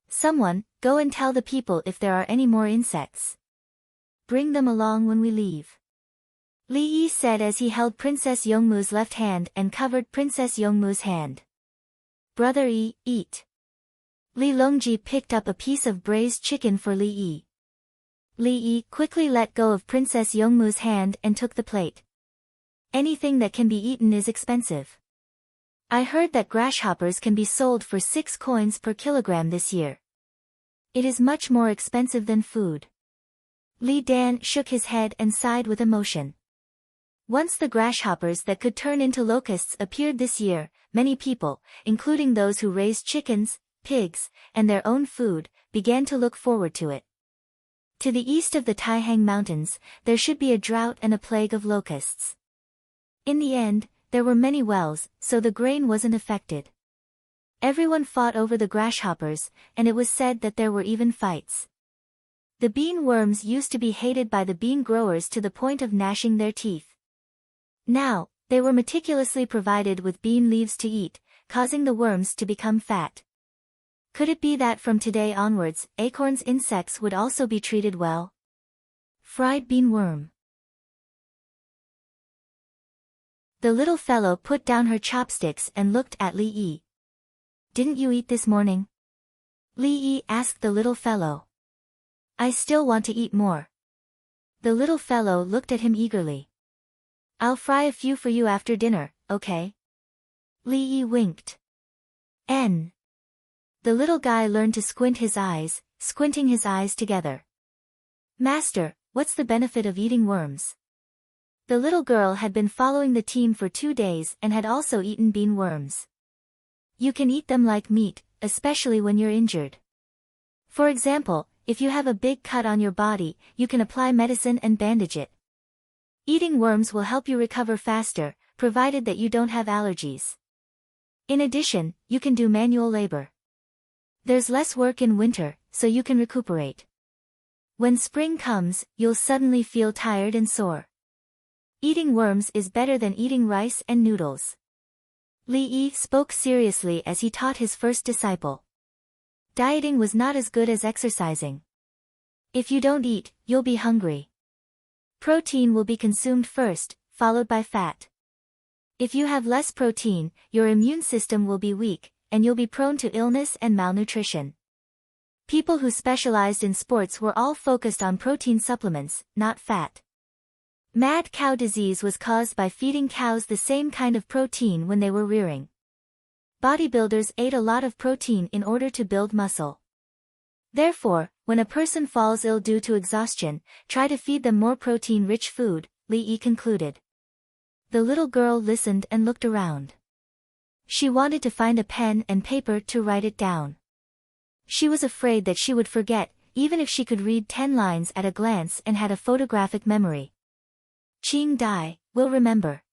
Someone, go and tell the people if there are any more insects. Bring them along when we leave. Li Yi said as he held Princess Yongmu's left hand and covered Princess Yongmu's hand. Brother Yi, eat. Li Longji picked up a piece of braised chicken for Li Yi. Li Yi quickly let go of Princess Yongmu's hand and took the plate. Anything that can be eaten is expensive. I heard that grasshoppers can be sold for 6 coins per kilogram this year. It is much more expensive than food. Li Dan shook his head and sighed with emotion. Once the grasshoppers that could turn into locusts appeared this year, many people, including those who raised chickens, pigs, and their own food, began to look forward to it. To the east of the Taihang Mountains, there should be a drought and a plague of locusts. In the end, there were many wells, so the grain wasn't affected. Everyone fought over the grasshoppers, and it was said that there were even fights. The bean worms used to be hated by the bean growers to the point of gnashing their teeth. Now, they were meticulously provided with bean leaves to eat, causing the worms to become fat. Could it be that from today onwards, acorns insects would also be treated well? Fried bean worm. The little fellow put down her chopsticks and looked at Li Yi. Didn't you eat this morning? Li Yi asked the little fellow. I still want to eat more. The little fellow looked at him eagerly. I'll fry a few for you after dinner, okay? Li Yi winked. N. The little guy learned to squint his eyes, squinting his eyes together. Master, what's the benefit of eating worms? The little girl had been following the team for 2 days and had also eaten bean worms. You can eat them like meat, especially when you're injured. For example, if you have a big cut on your body, you can apply medicine and bandage it. Eating worms will help you recover faster, provided that you don't have allergies. In addition, you can do manual labor. There's less work in winter, so you can recuperate. When spring comes, you'll suddenly feel tired and sore. Eating worms is better than eating rice and noodles. Li Yi spoke seriously as he taught his first disciple. Dieting was not as good as exercising. If you don't eat, you'll be hungry. Protein will be consumed first, followed by fat. If you have less protein, your immune system will be weak, and you'll be prone to illness and malnutrition. People who specialized in sports were all focused on protein supplements, not fat. Mad cow disease was caused by feeding cows the same kind of protein when they were rearing. Bodybuilders ate a lot of protein in order to build muscle. Therefore, when a person falls ill due to exhaustion, try to feed them more protein-rich food, Li Yi concluded. The little girl listened and looked around. She wanted to find a pen and paper to write it down. She was afraid that she would forget, even if she could read 10 lines at a glance and had a photographic memory. Qing Dai, will remember.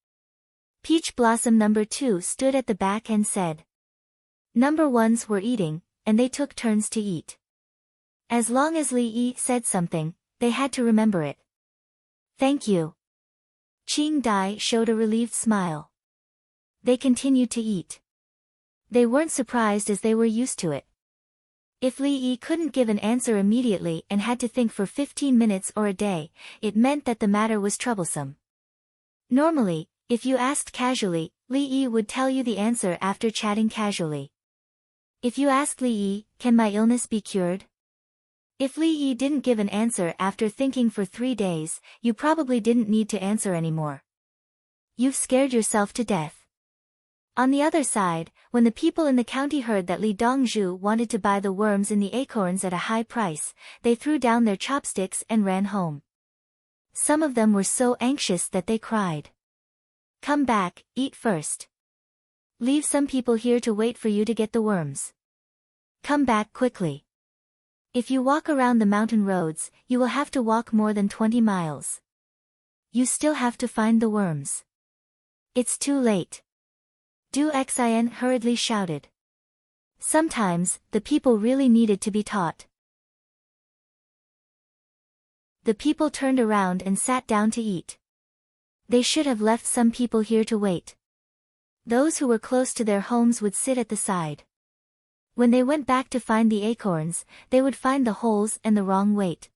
Peach Blossom number 2 stood at the back and said. Number 1s were eating, and they took turns to eat. As long as Li Yi said something, they had to remember it. Thank you. Qing Dai showed a relieved smile. They continued to eat. They weren't surprised as they were used to it. If Li Yi couldn't give an answer immediately and had to think for 15 minutes or a day, it meant that the matter was troublesome. Normally, if you asked casually, Li Yi would tell you the answer after chatting casually. If you asked Li Yi, can my illness be cured? If Li Yi didn't give an answer after thinking for 3 days, you probably didn't need to answer anymore. You've scared yourself to death. On the other side, when the people in the county heard that Li Dongzhu wanted to buy the worms and the acorns at a high price, they threw down their chopsticks and ran home. Some of them were so anxious that they cried. Come back, eat first. Leave some people here to wait for you to get the worms. Come back quickly. If you walk around the mountain roads, you will have to walk more than 20 miles. You still have to find the worms. It's too late. Du Xin hurriedly shouted. Sometimes, the people really needed to be taught. The people turned around and sat down to eat. They should have left some people here to wait. Those who were close to their homes would sit at the side. When they went back to find the acorns, they would find the holes and the wrong weight.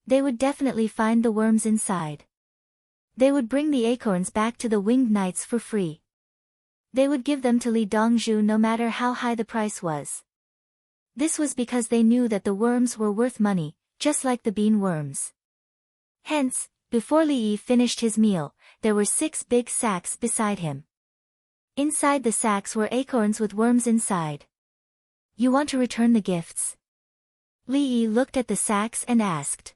They would definitely find the worms inside. They would bring the acorns back to the winged knights for free. They would give them to Li Dongzhu no matter how high the price was. This was because they knew that the worms were worth money, just like the bean worms. Hence, before Li Yi finished his meal, there were 6 big sacks beside him. Inside the sacks were acorns with worms inside. You want to return the gifts? Li Yi looked at the sacks and asked.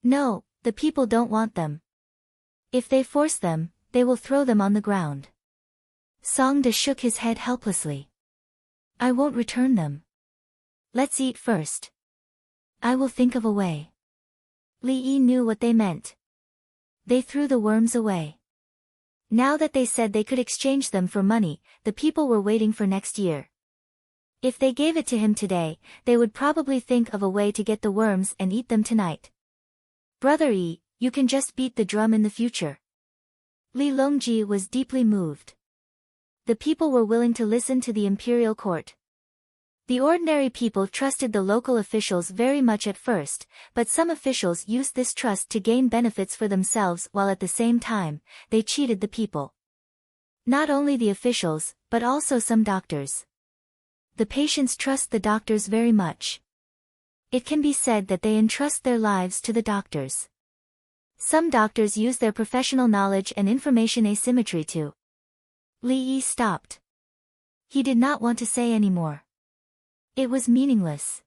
No, the people don't want them. If they force them, they will throw them on the ground. Songda shook his head helplessly. I won't return them. Let's eat first. I will think of a way. Li Yi knew what they meant. They threw the worms away. Now that they said they could exchange them for money, the people were waiting for next year. If they gave it to him today, they would probably think of a way to get the worms and eat them tonight. Brother Yi, you can just beat the drum in the future. Li Longji was deeply moved. The people were willing to listen to the imperial court. The ordinary people trusted the local officials very much at first, but some officials used this trust to gain benefits for themselves while at the same time, they cheated the people. Not only the officials, but also some doctors. The patients trust the doctors very much. It can be said that they entrust their lives to the doctors. Some doctors use their professional knowledge and information asymmetry to. Li Yi stopped. He did not want to say any more. It was meaningless.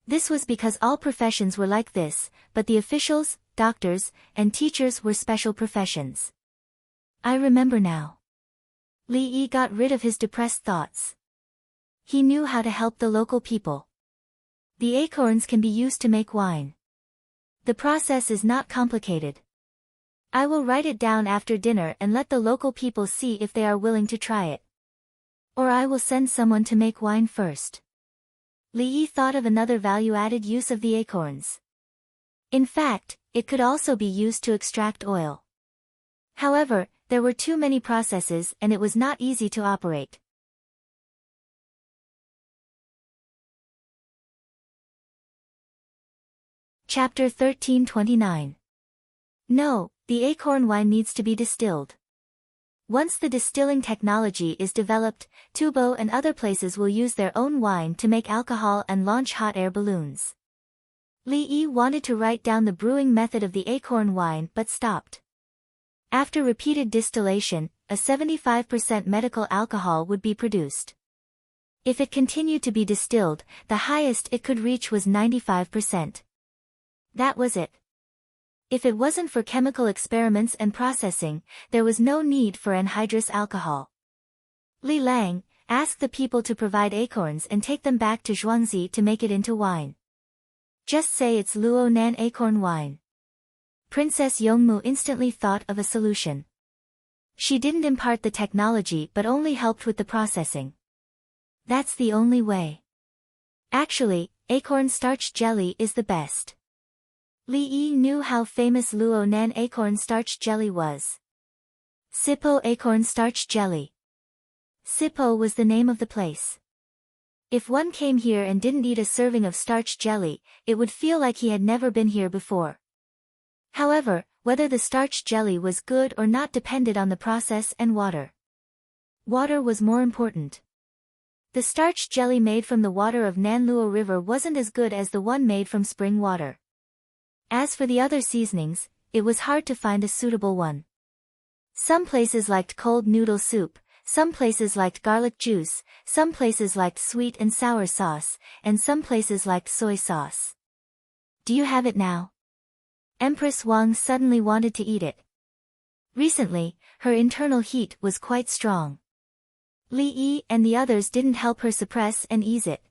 This was because all professions were like this, but the officials, doctors, and teachers were special professions. I remember now. Li Yi got rid of his depressed thoughts. He knew how to help the local people. The acorns can be used to make wine. The process is not complicated. I will write it down after dinner and let the local people see if they are willing to try it. Or I will send someone to make wine first. Li Yi thought of another value-added use of the acorns. In fact, it could also be used to extract oil. However, there were too many processes and it was not easy to operate. Chapter 1329. No, the acorn wine needs to be distilled. Once the distilling technology is developed, Tubo and other places will use their own wine to make alcohol and launch hot air balloons. Li Yi wanted to write down the brewing method of the acorn wine but stopped. After repeated distillation, a 75% medical alcohol would be produced. If it continued to be distilled, the highest it could reach was 95%. That was it. If it wasn't for chemical experiments and processing, there was no need for anhydrous alcohol. Li Lang asked the people to provide acorns and take them back to Zhuangzi to make it into wine. Just say it's Luo Nan acorn wine. Princess Yongmu instantly thought of a solution. She didn't impart the technology but only helped with the processing. That's the only way. Actually, acorn starch jelly is the best. Li Yi knew how famous Luo Nan acorn starch jelly was. Sipo acorn starch jelly. Sipo was the name of the place. If one came here and didn't eat a serving of starch jelly, it would feel like he had never been here before. However, whether the starch jelly was good or not depended on the process and water. Water was more important. The starch jelly made from the water of Nanluo River wasn't as good as the one made from spring water. As for the other seasonings, it was hard to find a suitable one. Some places liked cold noodle soup, some places liked garlic juice, some places liked sweet and sour sauce, and some places liked soy sauce. Do you have it now? Empress Wang suddenly wanted to eat it. Recently, her internal heat was quite strong. Li Yi and the others didn't help her suppress and ease it.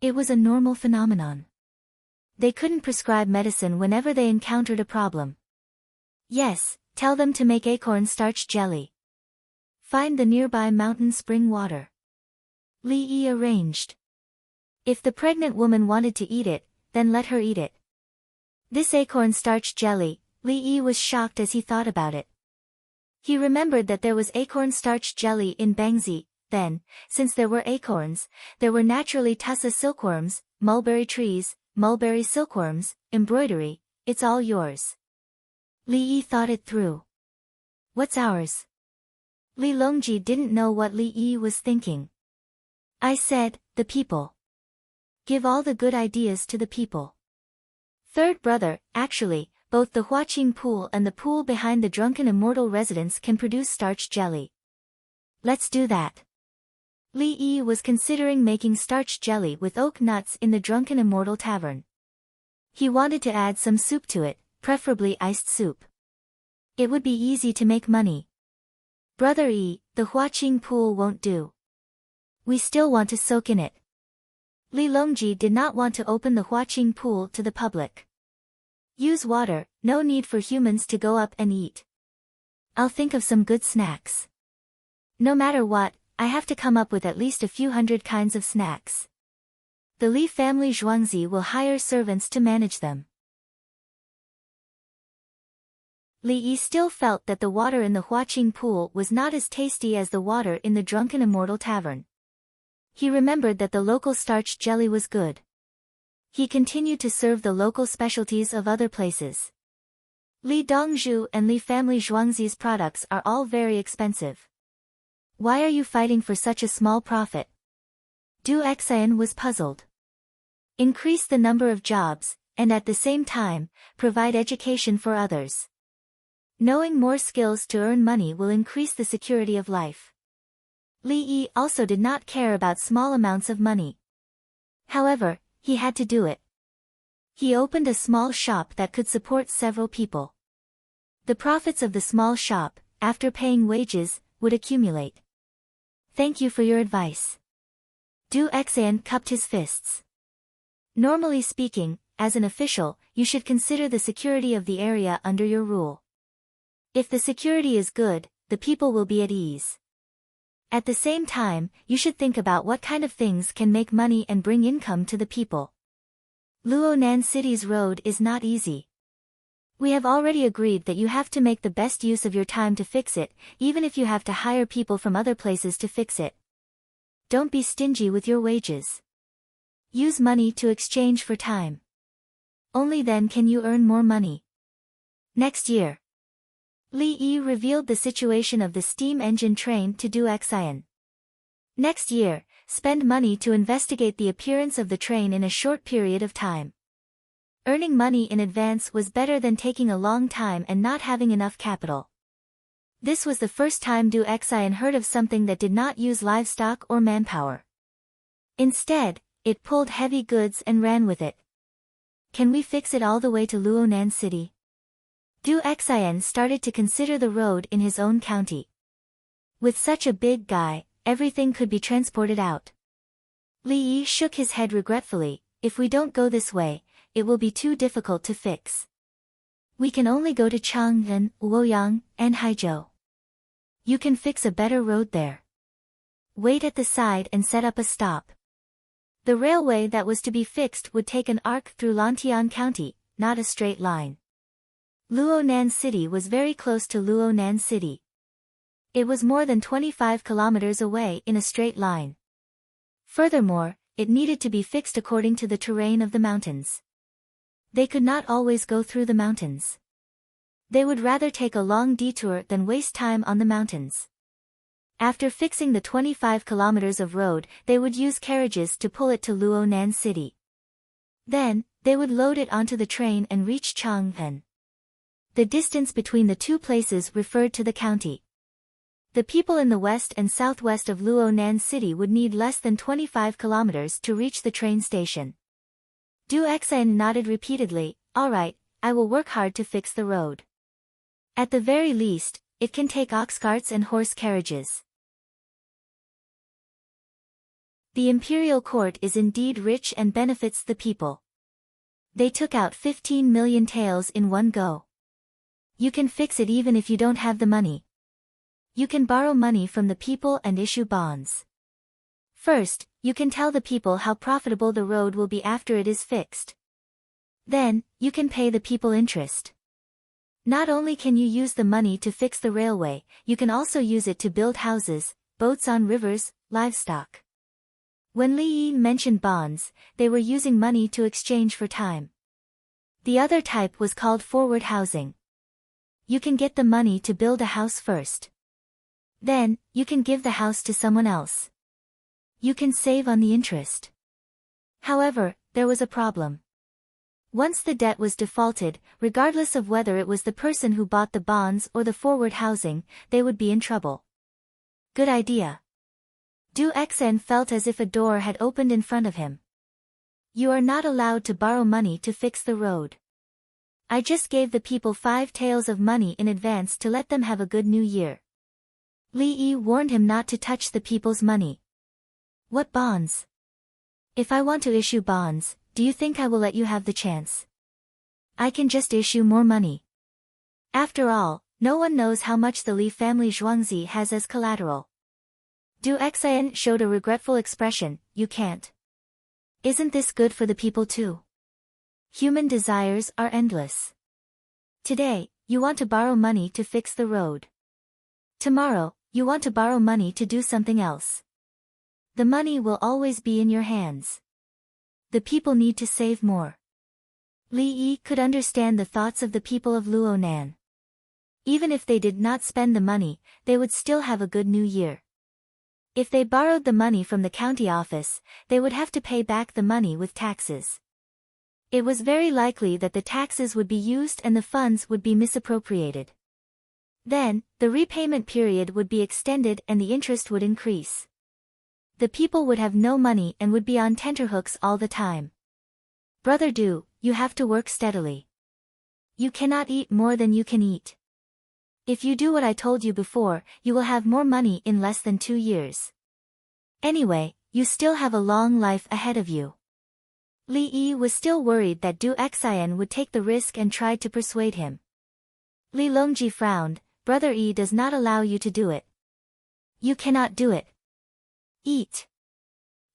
It was a normal phenomenon. They couldn't prescribe medicine whenever they encountered a problem. Yes, tell them to make acorn starch jelly. Find the nearby mountain spring water. Li Yi arranged. If the pregnant woman wanted to eat it, then let her eat it. This acorn starch jelly, Li Yi was shocked as he thought about it. He remembered that there was acorn starch jelly in Bangzi. Then, since there were acorns, there were naturally tussa silkworms, mulberry trees, mulberry silkworms, embroidery. It's all yours. Li Yi thought it through. What's ours? Li Longji didn't know what Li Yi was thinking. I said, the people. Give all the good ideas to the people. Third brother, actually, both the Huaqing pool and the pool behind the drunken immortal residence can produce starch jelly. Let's do that. Li Yi was considering making starch jelly with oak nuts in the drunken immortal tavern. He wanted to add some soup to it, preferably iced soup. It would be easy to make money. Brother Yi, the Huaqing pool won't do. We still want to soak in it. Li Longji did not want to open the Huaqing pool to the public. Use water, no need for humans to go up and eat. I'll think of some good snacks. No matter what, I have to come up with at least a few hundred kinds of snacks. The Li family Zhuangzi will hire servants to manage them. Li Yi still felt that the water in the Huaqing pool was not as tasty as the water in the drunken immortal tavern. He remembered that the local starch jelly was good. He continued to serve the local specialties of other places. Li Dongzhu and Li family Zhuangzi's products are all very expensive. Why are you fighting for such a small profit? Du Xian was puzzled. Increase the number of jobs, and at the same time, provide education for others. Knowing more skills to earn money will increase the security of life. Li Yi also did not care about small amounts of money. However, he had to do it. He opened a small shop that could support several people. The profits of the small shop, after paying wages, would accumulate. Thank you for your advice. Du Xian cupped his fists. Normally speaking, as an official, you should consider the security of the area under your rule. If the security is good, the people will be at ease. At the same time, you should think about what kind of things can make money and bring income to the people. Luonan City's road is not easy. We have already agreed that you have to make the best use of your time to fix it, even if you have to hire people from other places to fix it. Don't be stingy with your wages. Use money to exchange for time. Only then can you earn more money. Next year. Li Yi revealed the situation of the steam engine train to Du Xian. Next year, spend money to investigate the appearance of the train in a short period of time. Earning money in advance was better than taking a long time and not having enough capital. This was the first time Du Xian heard of something that did not use livestock or manpower. Instead, it pulled heavy goods and ran with it. Can we fix it all the way to Luonan City? Du Xian started to consider the road in his own county. With such a big guy, everything could be transported out. Li Yi shook his head regretfully. If we don't go this way, it will be too difficult to fix. We can only go to Chang'an, Luoyang, and Haizhou. You can fix a better road there. Wait at the side and set up a stop. The railway that was to be fixed would take an arc through Lantian County, not a straight line. Luonan City was very close to Luonan City. It was more than 25 kilometers away in a straight line. Furthermore, it needed to be fixed according to the terrain of the mountains. They could not always go through the mountains. They would rather take a long detour than waste time on the mountains. After fixing the 25 kilometers of road, they would use carriages to pull it to Luonan City. Then, they would load it onto the train and reach Chang'an. The distance between the two places referred to the county. The people in the west and southwest of Luonan City would need less than 25 kilometers to reach the train station. Du Xen nodded repeatedly. All right, I will work hard to fix the road. At the very least, it can take ox carts and horse carriages. The imperial court is indeed rich and benefits the people. They took out 15 million taels in one go. You can fix it even if you don't have the money. You can borrow money from the people and issue bonds. First, you can tell the people how profitable the road will be after it is fixed. Then, you can pay the people interest. Not only can you use the money to fix the railway, you can also use it to build houses, boats on rivers, livestock. When Li Yi mentioned bonds, they were using money to exchange for time. The other type was called forward housing. You can get the money to build a house first. Then, you can give the house to someone else. You can save on the interest. However, there was a problem. Once the debt was defaulted, regardless of whether it was the person who bought the bonds or the forward housing, they would be in trouble. Good idea. Du Xen felt as if a door had opened in front of him. You are not allowed to borrow money to fix the road. I just gave the people 5 taels of money in advance to let them have a good new year. Li Yi warned him not to touch the people's money. What bonds? If I want to issue bonds, do you think I will let you have the chance? I can just issue more money. After all, no one knows how much the Li family Zhuangzi has as collateral. Du Xen showed a regretful expression. You can't. Isn't this good for the people too? Human desires are endless. Today, you want to borrow money to fix the road. Tomorrow, you want to borrow money to do something else. The money will always be in your hands. The people need to save more. Li Yi could understand the thoughts of the people of Luonan. Even if they did not spend the money, they would still have a good new year. If they borrowed the money from the county office, they would have to pay back the money with taxes. It was very likely that the taxes would be used and the funds would be misappropriated. Then, the repayment period would be extended and the interest would increase. The people would have no money and would be on tenterhooks all the time. Brother Du, you have to work steadily. You cannot eat more than you can eat. If you do what I told you before, you will have more money in less than 2 years. Anyway, you still have a long life ahead of you. Li Yi was still worried that Du Xien would take the risk and tried to persuade him. Li Longji frowned. Brother Yi does not allow you to do it. You cannot do it. Eat.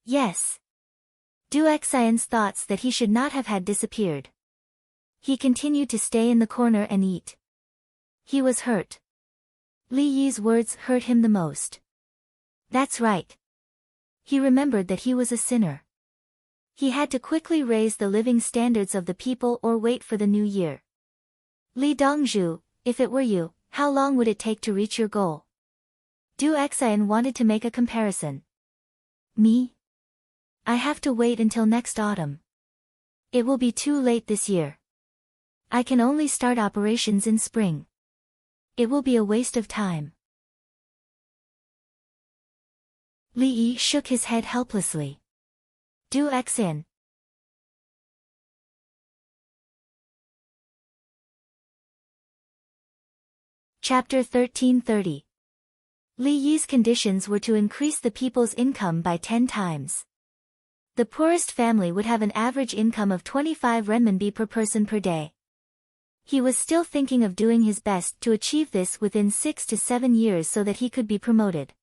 Yes. Du Xian's thoughts that he should not have had disappeared. He continued to stay in the corner and eat. He was hurt. Li Yi's words hurt him the most. That's right. He remembered that he was a sinner. He had to quickly raise the living standards of the people or wait for the new year. Li Dongzhu, if it were you, how long would it take to reach your goal? Du Xien wanted to make a comparison. Me? I have to wait until next autumn. It will be too late this year. I can only start operations in spring. It will be a waste of time. Li Yi shook his head helplessly. Du Xien. Chapter 1330. Li Yi's conditions were to increase the people's income by 10 times. The poorest family would have an average income of 25 renminbi per person per day. He was still thinking of doing his best to achieve this within 6 to 7 years so that he could be promoted.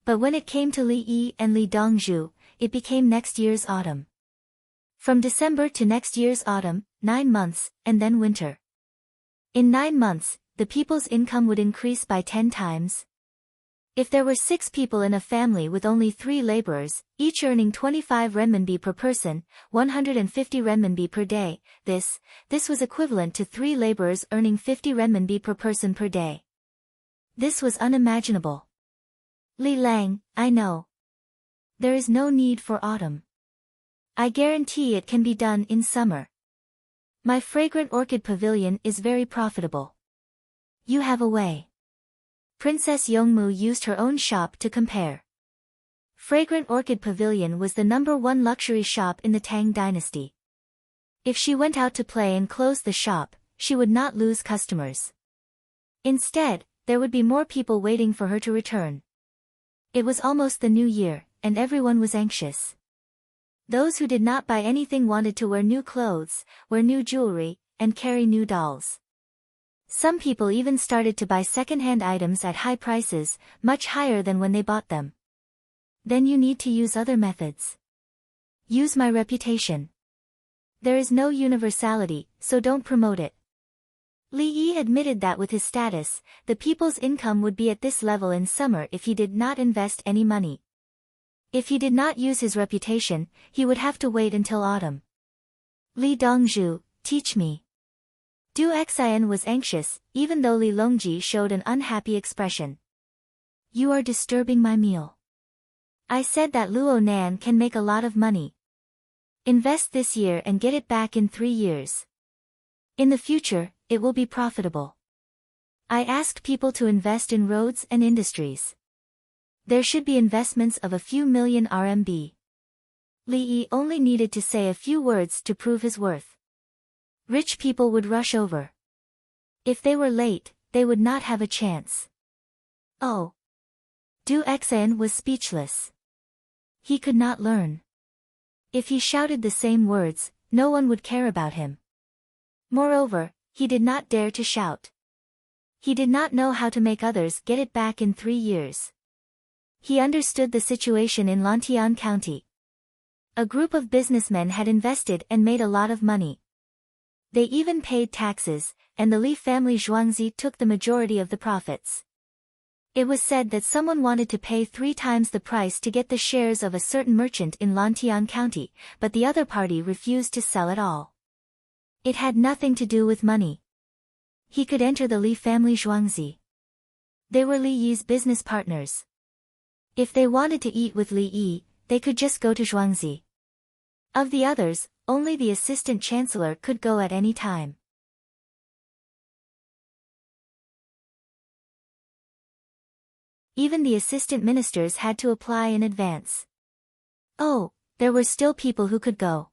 But when it came to Li Yi and Li Dongzhu, it became next year's autumn. From December to next year's autumn, 9 months, and then winter. In 9 months, the people's income would increase by 10 times. If there were 6 people in a family with only 3 laborers, each earning 25 renminbi per person, 150 renminbi per day, this was equivalent to 3 laborers earning 50 renminbi per person per day. This was unimaginable. Li Lang, I know. There is no need for autumn. I guarantee it can be done in summer. My fragrant orchid pavilion is very profitable. You have a way. Princess Yongmu used her own shop to compare. Fragrant Orchid Pavilion was the #1 luxury shop in the Tang dynasty. If she went out to play and closed the shop, she would not lose customers. Instead, there would be more people waiting for her to return. It was almost the new year, and everyone was anxious. Those who did not buy anything wanted to wear new clothes, wear new jewelry, and carry new dolls. Some people even started to buy second-hand items at high prices, much higher than when they bought them. Then you need to use other methods. Use my reputation. There is no universality, so don't promote it. Li Yi admitted that with his status, the people's income would be at this level in summer if he did not invest any money. If he did not use his reputation, he would have to wait until autumn. Li Dongzhu, teach me. Du Xian was anxious, even though Li Longji showed an unhappy expression. You are disturbing my meal. I said that Luo Nan can make a lot of money. Invest this year and get it back in 3 years. In the future, it will be profitable. I asked people to invest in roads and industries. There should be investments of a few million RMB. Li Yi only needed to say a few words to prove his worth. Rich people would rush over. If they were late, they would not have a chance. Oh. Du Xian was speechless. He could not learn. If he shouted the same words, no one would care about him. Moreover, he did not dare to shout. He did not know how to make others get it back in 3 years. He understood the situation in Lantian County. A group of businessmen had invested and made a lot of money. They even paid taxes, and the Li family Zhuangzi took the majority of the profits. It was said that someone wanted to pay 3 times the price to get the shares of a certain merchant in Lantian County, but the other party refused to sell at all. It had nothing to do with money. He could enter the Li family Zhuangzi. They were Li Yi's business partners. If they wanted to eat with Li Yi, they could just go to Zhuangzi. Of the others, only the assistant chancellor could go at any time. Even the assistant ministers had to apply in advance. Oh, there were still people who could go.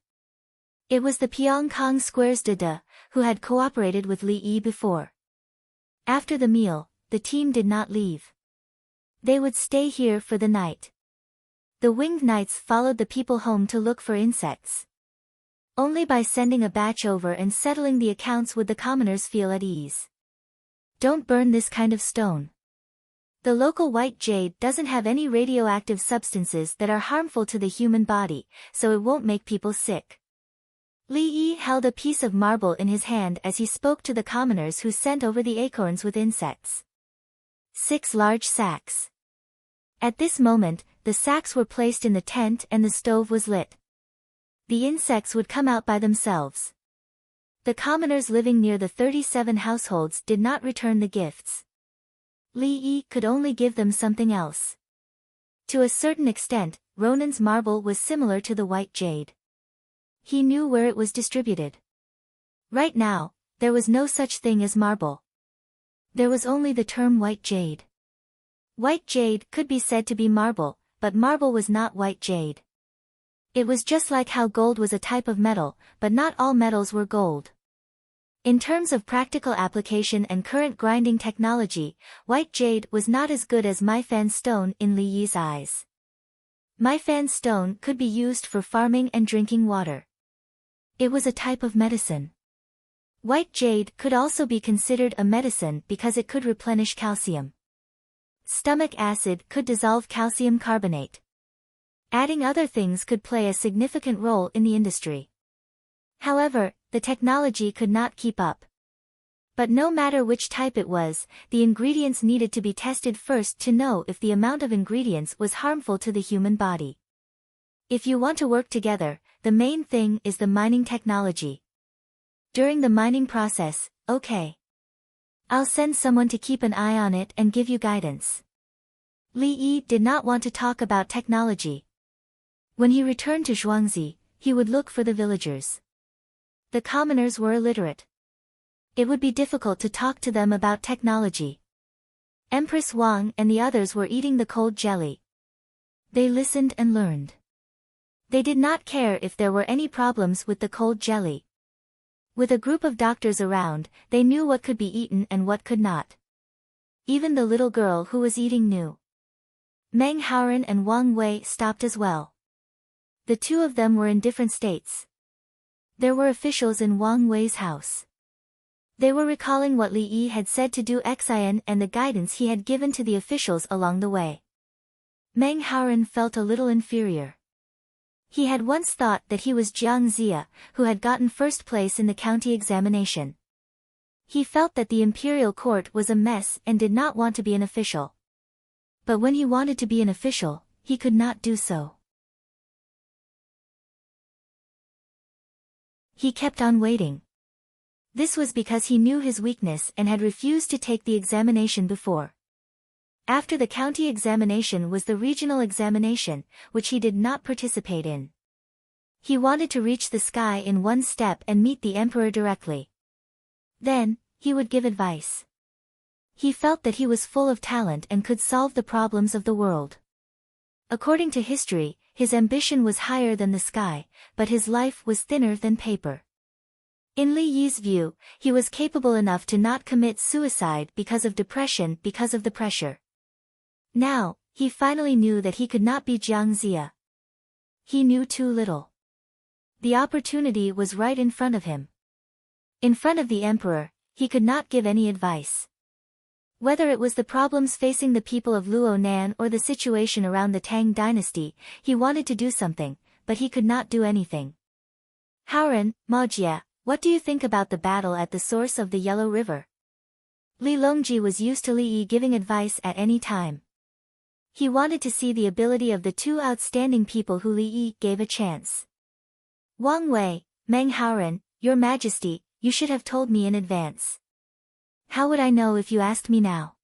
It was the Pyongkong Square's Dada, who had cooperated with Li Yi before. After the meal, the team did not leave. They would stay here for the night. The winged knights followed the people home to look for insects. Only by sending a batch over and settling the accounts would the commoners feel at ease. Don't burn this kind of stone. The local white jade doesn't have any radioactive substances that are harmful to the human body, so it won't make people sick. Li Yi held a piece of marble in his hand as he spoke to the commoners who sent over the acorns with insects. 6 large sacks. At this moment, the sacks were placed in the tent and the stove was lit. The insects would come out by themselves. The commoners living near the 37 households did not return the gifts. Li Yi could only give them something else. To a certain extent, Ronan's marble was similar to the white jade. He knew where it was distributed. Right now, there was no such thing as marble. There was only the term white jade. White jade could be said to be marble, but marble was not white jade. It was just like how gold was a type of metal, but not all metals were gold. In terms of practical application and current grinding technology, white jade was not as good as Maifan stone in Li Yi's eyes. Maifan stone could be used for farming and drinking water. It was a type of medicine. White jade could also be considered a medicine because it could replenish calcium. Stomach acid could dissolve calcium carbonate. Adding other things could play a significant role in the industry. However, the technology could not keep up. But no matter which type it was, the ingredients needed to be tested first to know if the amount of ingredients was harmful to the human body. If you want to work together, the main thing is the mining technology. During the mining process, okay. I'll send someone to keep an eye on it and give you guidance. Li Yi did not want to talk about technology. When he returned to Zhuangzi, he would look for the villagers. The commoners were illiterate. It would be difficult to talk to them about technology. Empress Wang and the others were eating the cold jelly. They listened and learned. They did not care if there were any problems with the cold jelly. With a group of doctors around, they knew what could be eaten and what could not. Even the little girl who was eating knew. Meng Haoren and Wang Wei stopped as well. The two of them were in different states. There were officials in Wang Wei's house. They were recalling what Li Yi had said to Du Xian and the guidance he had given to the officials along the way. Meng Haoren felt a little inferior. He had once thought that he was Jiang Zia, who had gotten first place in the county examination. He felt that the imperial court was a mess and did not want to be an official. But when he wanted to be an official, he could not do so. He kept on waiting. This was because he knew his weakness and had refused to take the examination before. After the county examination was the regional examination, which he did not participate in. He wanted to reach the sky in one step and meet the emperor directly. Then, he would give advice. He felt that he was full of talent and could solve the problems of the world. According to history, his ambition was higher than the sky, but his life was thinner than paper. In Li Yi's view, he was capable enough to not commit suicide because of depression because of the pressure. Now, he finally knew that he could not be Jiang Zia. He knew too little. The opportunity was right in front of him. In front of the emperor, he could not give any advice. Whether it was the problems facing the people of Luonan or the situation around the Tang dynasty, he wanted to do something, but he could not do anything. Haoren, Maojia, what do you think about the battle at the source of the Yellow River? Li Longji was used to Li Yi giving advice at any time. He wanted to see the ability of the two outstanding people who Li Yi gave a chance. Wang Wei, Meng Haoren, Your Majesty, you should have told me in advance. How would I know if you asked me now?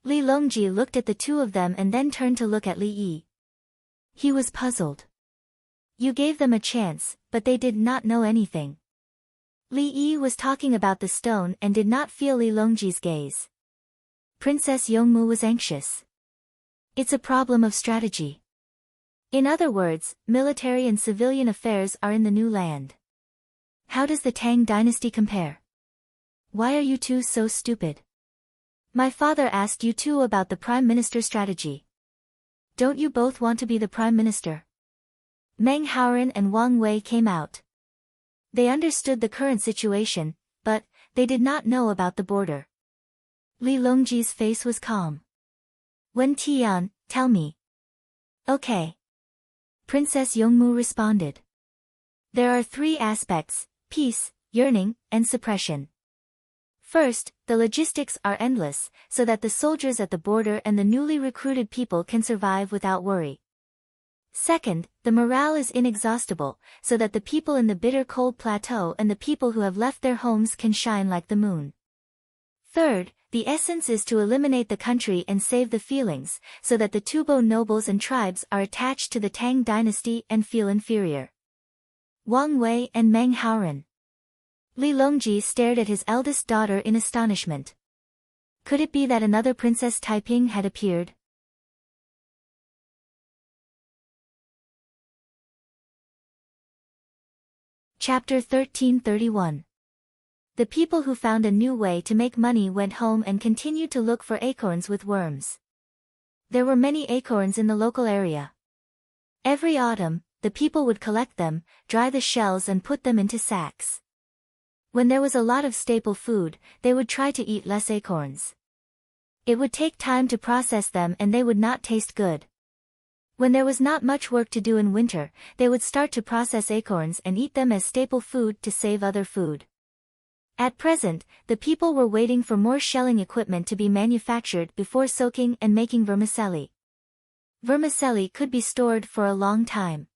Li Longji looked at the two of them and then turned to look at Li Yi. He was puzzled. You gave them a chance, but they did not know anything. Li Yi was talking about the stone and did not feel Li Longji's gaze. Princess Yongmu was anxious. It's a problem of strategy. In other words, military and civilian affairs are in the new land. How does the Tang dynasty compare? Why are you two so stupid? My father asked you two about the prime minister strategy. Don't you both want to be the prime minister? Meng Haoren and Wang Wei came out. They understood the current situation, but they did not know about the border. Li Longji's face was calm. Wen Tian, tell me. Okay. Princess Yongmu responded. There are three aspects: peace, yearning, and suppression. First, the logistics are endless, so that the soldiers at the border and the newly recruited people can survive without worry. Second, the morale is inexhaustible, so that the people in the bitter cold plateau and the people who have left their homes can shine like the moon. Third, the essence is to eliminate the country and save the feelings, so that the Tubo nobles and tribes are attached to the Tang dynasty and feel inferior. Wang Wei and Meng Haoren. Li Longji stared at his eldest daughter in astonishment. Could it be that another Princess Taiping had appeared? Chapter 1331. The people who found a new way to make money went home and continued to look for acorns with worms. There were many acorns in the local area. Every autumn, the people would collect them, dry the shells and put them into sacks. When there was a lot of staple food, they would try to eat less acorns. It would take time to process them and they would not taste good. When there was not much work to do in winter, they would start to process acorns and eat them as staple food to save other food. At present, the people were waiting for more shelling equipment to be manufactured before soaking and making vermicelli. Vermicelli could be stored for a long time.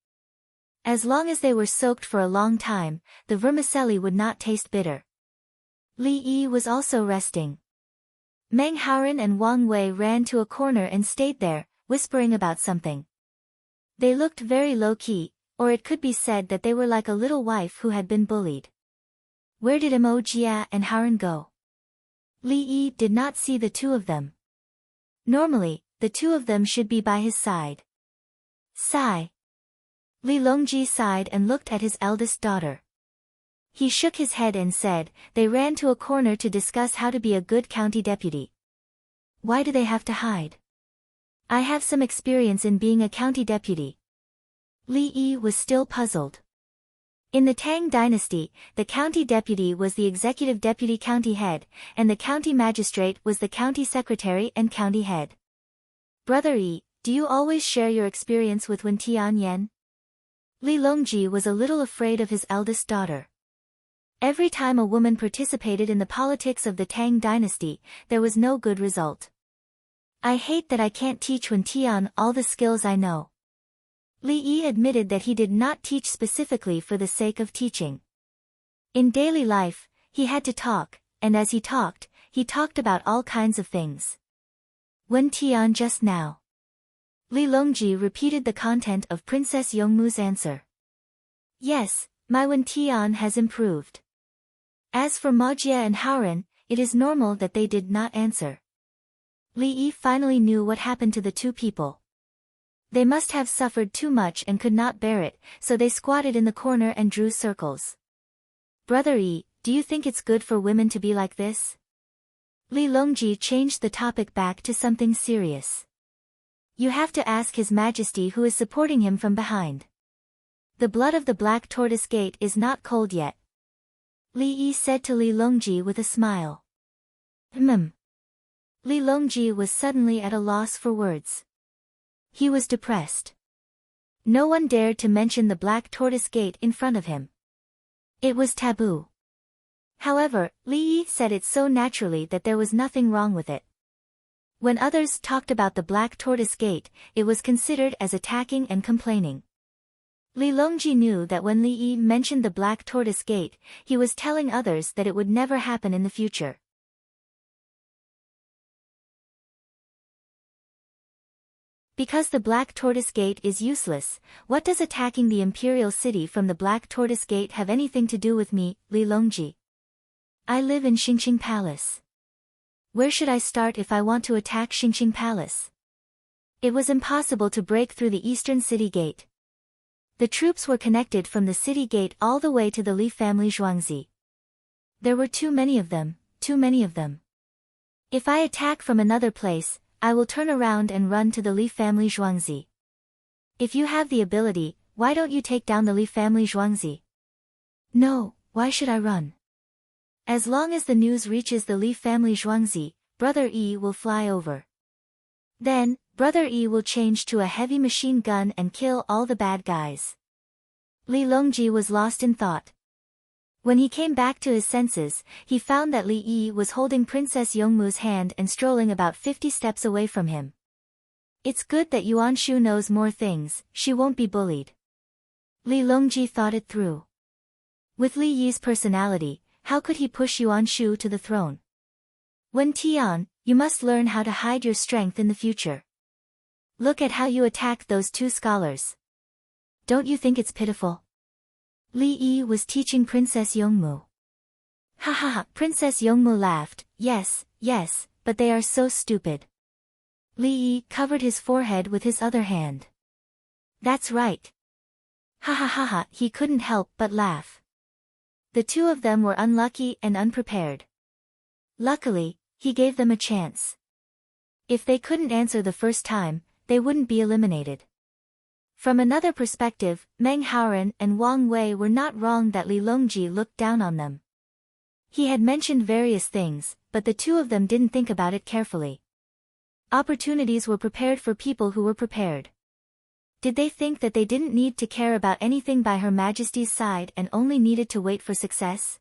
As long as they were soaked for a long time, the vermicelli would not taste bitter. Li Yi was also resting. Meng Haoren and Wang Wei ran to a corner and stayed there, whispering about something. They looked very low-key, or it could be said that they were like a little wife who had been bullied. Where did Mo Jia and Haoren go? Li Yi did not see the two of them. Normally, the two of them should be by his side. Sigh. Li Longji sighed and looked at his eldest daughter. He shook his head and said, they ran to a corner to discuss how to be a good county deputy. Why do they have to hide? I have some experience in being a county deputy. Li Yi was still puzzled. In the Tang dynasty, the county deputy was the executive deputy county head, and the county magistrate was the county secretary and county head. Brother Yi, do you always share your experience with Wen Tianyan? Li Longji was a little afraid of his eldest daughter. Every time a woman participated in the politics of the Tang dynasty, there was no good result. I hate that I can't teach Wen Tian all the skills I know. Li Yi admitted that he did not teach specifically for the sake of teaching. In daily life, he had to talk, and as he talked about all kinds of things. Wen Tian just now. Li Longji repeated the content of Princess Yongmu's answer. Yes, my Wen Tian has improved. As for Ma Jia and Haoren, it is normal that they did not answer. Li Yi finally knew what happened to the two people. They must have suffered too much and could not bear it, so they squatted in the corner and drew circles. Brother Yi, do you think it's good for women to be like this? Li Longji changed the topic back to something serious. You have to ask His Majesty who is supporting him from behind. The blood of the Black Tortoise Gate is not cold yet. Li Yi said to Li Longji with a smile. Li Longji was suddenly at a loss for words. He was depressed. No one dared to mention the Black Tortoise Gate in front of him. It was taboo. However, Li Yi said it so naturally that there was nothing wrong with it. When others talked about the Black Tortoise Gate, it was considered as attacking and complaining. Li Longji knew that when Li Yi mentioned the Black Tortoise Gate, he was telling others that it would never happen in the future. Because the Black Tortoise Gate is useless, what does attacking the imperial city from the Black Tortoise Gate have anything to do with me, Li Longji? I live in Xingqing Palace. Where should I start if I want to attack Xingqing Palace? It was impossible to break through the eastern city gate. The troops were connected from the city gate all the way to the Li family Zhuangzi. There were too many of them, too many of them. If I attack from another place, I will turn around and run to the Li family Zhuangzi. If you have the ability, why don't you take down the Li family Zhuangzi? No, why should I run? As long as the news reaches the Li family Zhuangzi, Brother Yi will fly over. Then, Brother Yi will change to a heavy machine gun and kill all the bad guys. Li Longji was lost in thought. When he came back to his senses, he found that Li Yi was holding Princess Yongmu's hand and strolling about 50 steps away from him. It's good that Yuan Shu knows more things, she won't be bullied. Li Longji thought it through. With Li Yi's personality, how could he push Yuan Shu to the throne? Wen Tian, you must learn how to hide your strength in the future. Look at how you attacked those two scholars. Don't you think it's pitiful? Li Yi was teaching Princess Yongmu. Ha ha ha, Princess Yongmu laughed, yes, but they are so stupid. Li Yi covered his forehead with his other hand. That's right. Ha ha ha ha, he couldn't help but laugh. The two of them were unlucky and unprepared. Luckily, he gave them a chance. If they couldn't answer the first time, they wouldn't be eliminated. From another perspective, Meng Haoren and Wang Wei were not wrong that Li Longji looked down on them. He had mentioned various things, but the two of them didn't think about it carefully. Opportunities were prepared for people who were prepared. Did they think that they didn't need to care about anything by Her Majesty's side and only needed to wait for success?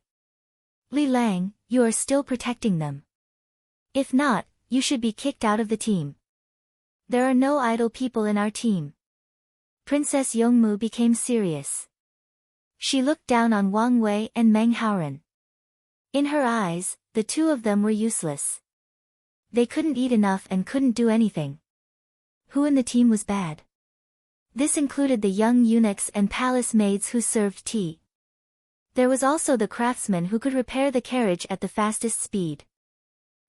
Li Lang, you are still protecting them. If not, you should be kicked out of the team. There are no idle people in our team. Princess Yongmu became serious. She looked down on Wang Wei and Meng Haoran. In her eyes, the two of them were useless. They couldn't eat enough and couldn't do anything. Who in the team was bad? This included the young eunuchs and palace maids who served tea. There was also the craftsman who could repair the carriage at the fastest speed.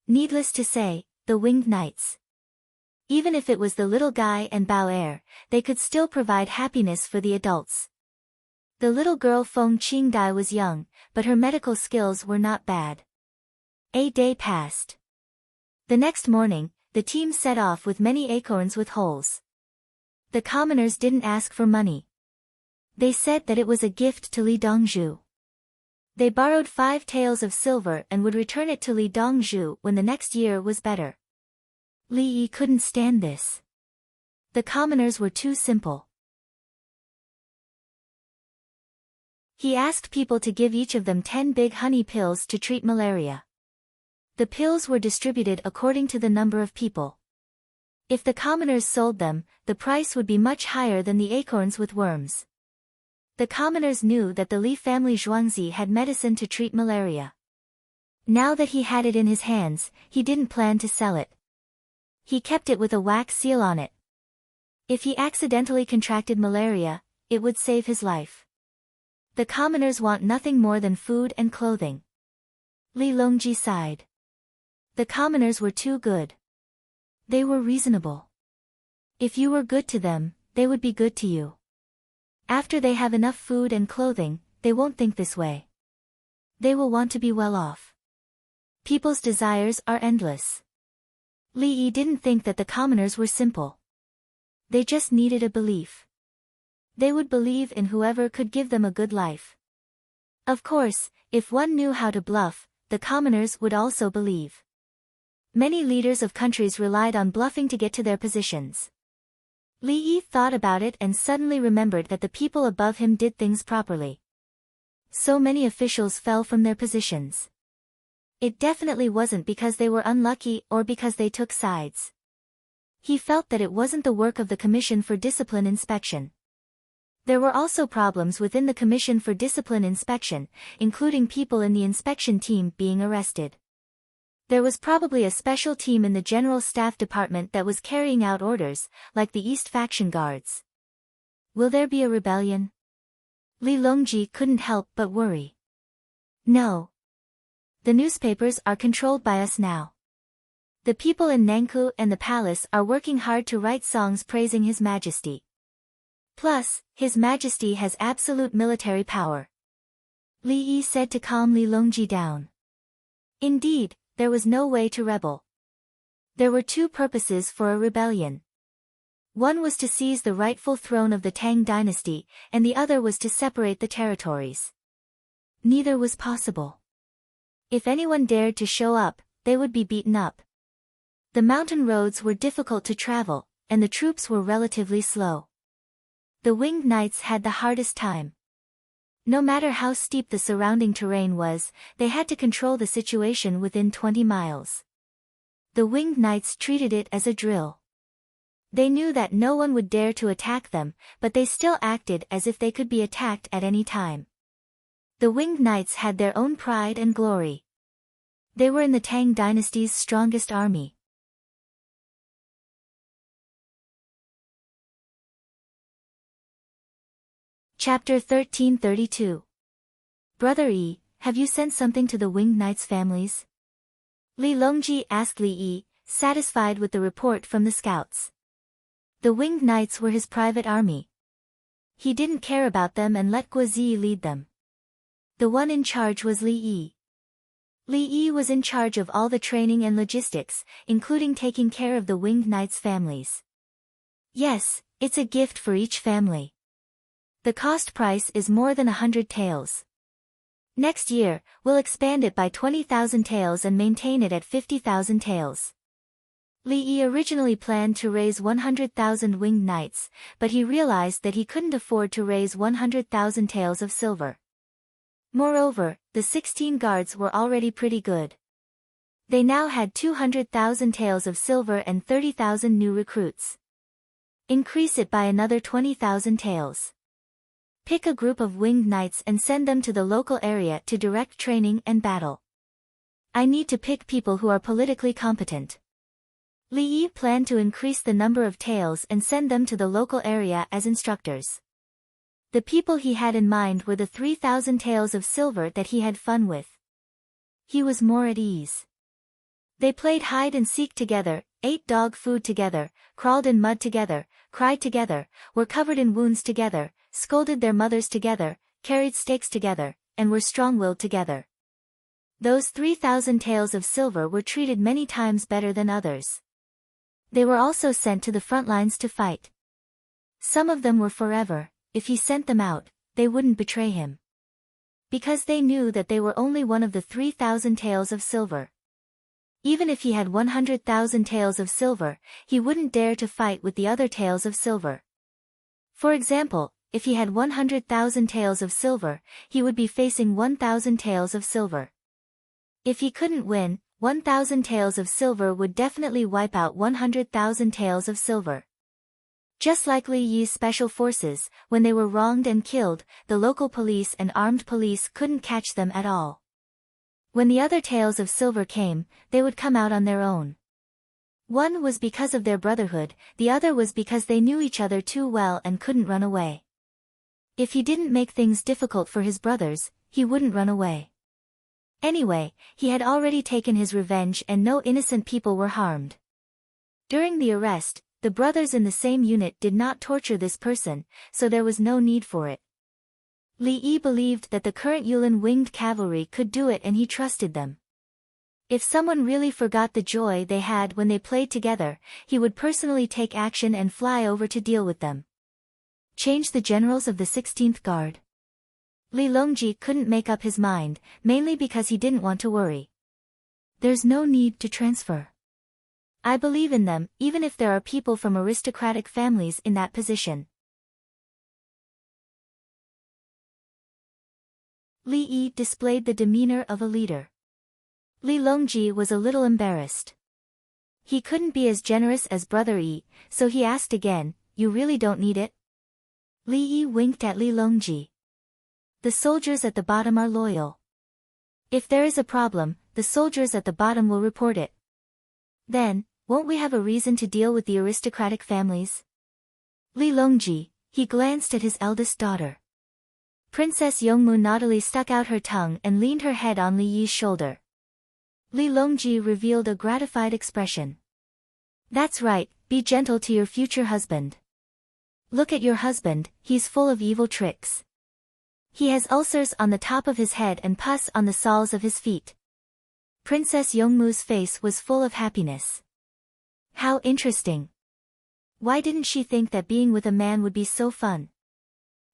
Needless to say, the winged knights. Even if it was the little guy and Bao Er, they could still provide happiness for the adults. The little girl Feng Qingdai was young, but her medical skills were not bad. A day passed. The next morning, the team set off with many acorns with holes. The commoners didn't ask for money. They said that it was a gift to Li Dongzhu. They borrowed 5 taels of silver and would return it to Li Dongzhu when the next year was better. Li Yi couldn't stand this. The commoners were too simple. He asked people to give each of them 10 big honey pills to treat malaria. The pills were distributed according to the number of people. If the commoners sold them, the price would be much higher than the acorns with worms. The commoners knew that the Li family Zhuangzi had medicine to treat malaria. Now that he had it in his hands, he didn't plan to sell it. He kept it with a wax seal on it. If he accidentally contracted malaria, it would save his life. The commoners want nothing more than food and clothing. Li Longji sighed. The commoners were too good. They were reasonable. If you were good to them, they would be good to you. After they have enough food and clothing, they won't think this way. They will want to be well off. People's desires are endless. Li Yi didn't think that the commoners were simple. They just needed a belief. They would believe in whoever could give them a good life. Of course, if one knew how to bluff, the commoners would also believe. Many leaders of countries relied on bluffing to get to their positions. Li Yi thought about it and suddenly remembered that the people above him did things properly. So many officials fell from their positions. It definitely wasn't because they were unlucky or because they took sides. He felt that it wasn't the work of the Commission for Discipline Inspection. There were also problems within the Commission for Discipline Inspection, including people in the inspection team being arrested. There was probably a special team in the General Staff Department that was carrying out orders, like the East Faction Guards. Will there be a rebellion? Li Longji couldn't help but worry. No. The newspapers are controlled by us now. The people in Nankou and the palace are working hard to write songs praising His Majesty. Plus, His Majesty has absolute military power. Li Yi said to calm Li Longji down. Indeed, there was no way to rebel. There were 2 purposes for a rebellion. One was to seize the rightful throne of the Tang dynasty, and the other was to separate the territories. Neither was possible. If anyone dared to show up, they would be beaten up. The mountain roads were difficult to travel, and the troops were relatively slow. The winged knights had the hardest time. No matter how steep the surrounding terrain was, they had to control the situation within 20 miles. The winged knights treated it as a drill. They knew that no one would dare to attack them, but they still acted as if they could be attacked at any time. The winged knights had their own pride and glory. They were in the Tang dynasty's strongest army. Chapter 1332. Brother Yi, have you sent something to the winged knights' families? Li Longji asked Li Yi, satisfied with the report from the scouts. The winged knights were his private army. He didn't care about them and let Guozi lead them. The one in charge was Li Yi. Li Yi was in charge of all the training and logistics, including taking care of the winged knights' families. Yes, it's a gift for each family. The cost price is more than 100 taels. Next year, we'll expand it by 20,000 taels and maintain it at 50,000 taels. Li Yi originally planned to raise 100,000 winged knights, but he realized that he couldn't afford to raise 100,000 taels of silver. Moreover, the 16 guards were already pretty good. They now had 200,000 taels of silver and 30,000 new recruits. Increase it by another 20,000 taels. Pick a group of winged knights and send them to the local area to direct training and battle. I need to pick people who are politically competent. Li Yi planned to increase the number of taels and send them to the local area as instructors. The people he had in mind were the 3,000 taels of silver that he had fun with. He was more at ease. They played hide and seek together, ate dog food together, crawled in mud together, cried together, were covered in wounds together, scolded their mothers together, carried stakes together, and were strong-willed together. Those 3,000 taels of silver were treated many times better than others. They were also sent to the front lines to fight. Some of them were forever. If he sent them out, they wouldn't betray him. Because they knew that they were only one of the 3,000 taels of silver. Even if he had 100,000 taels of silver, he wouldn't dare to fight with the other taels of silver. For example, if he had 100,000 taels of silver, he would be facing 1,000 taels of silver. If he couldn't win, 1,000 taels of silver would definitely wipe out 100,000 taels of silver. Just like Li Yi's special forces, when they were wronged and killed, the local police and armed police couldn't catch them at all. When the other taels of silver came, they would come out on their own. One was because of their brotherhood, the other was because they knew each other too well and couldn't run away. If he didn't make things difficult for his brothers, he wouldn't run away. Anyway, he had already taken his revenge and no innocent people were harmed. During the arrest, the brothers in the same unit did not torture this person, so there was no need for it. Li Yi believed that the current Yulin winged cavalry could do it and he trusted them. If someone really forgot the joy they had when they played together, he would personally take action and fly over to deal with them. Change the generals of the 16th Guard. Li Longji couldn't make up his mind, mainly because he didn't want to worry. There's no need to transfer. I believe in them, even if there are people from aristocratic families in that position. Li Yi displayed the demeanor of a leader. Li Longji was a little embarrassed. He couldn't be as generous as Brother Yi, so he asked again, "You really don't need it?" Li Yi winked at Li Longji. The soldiers at the bottom are loyal. If there is a problem, the soldiers at the bottom will report it. Then, won't we have a reason to deal with the aristocratic families? Li Longji, he glanced at his eldest daughter. Princess Yongmu naughtily stuck out her tongue and leaned her head on Li Yi's shoulder. Li Longji revealed a gratified expression. That's right, be gentle to your future husband. Look at your husband, he's full of evil tricks. He has ulcers on the top of his head and pus on the soles of his feet. Princess Yongmu's face was full of happiness. How interesting. Why didn't she think that being with a man would be so fun?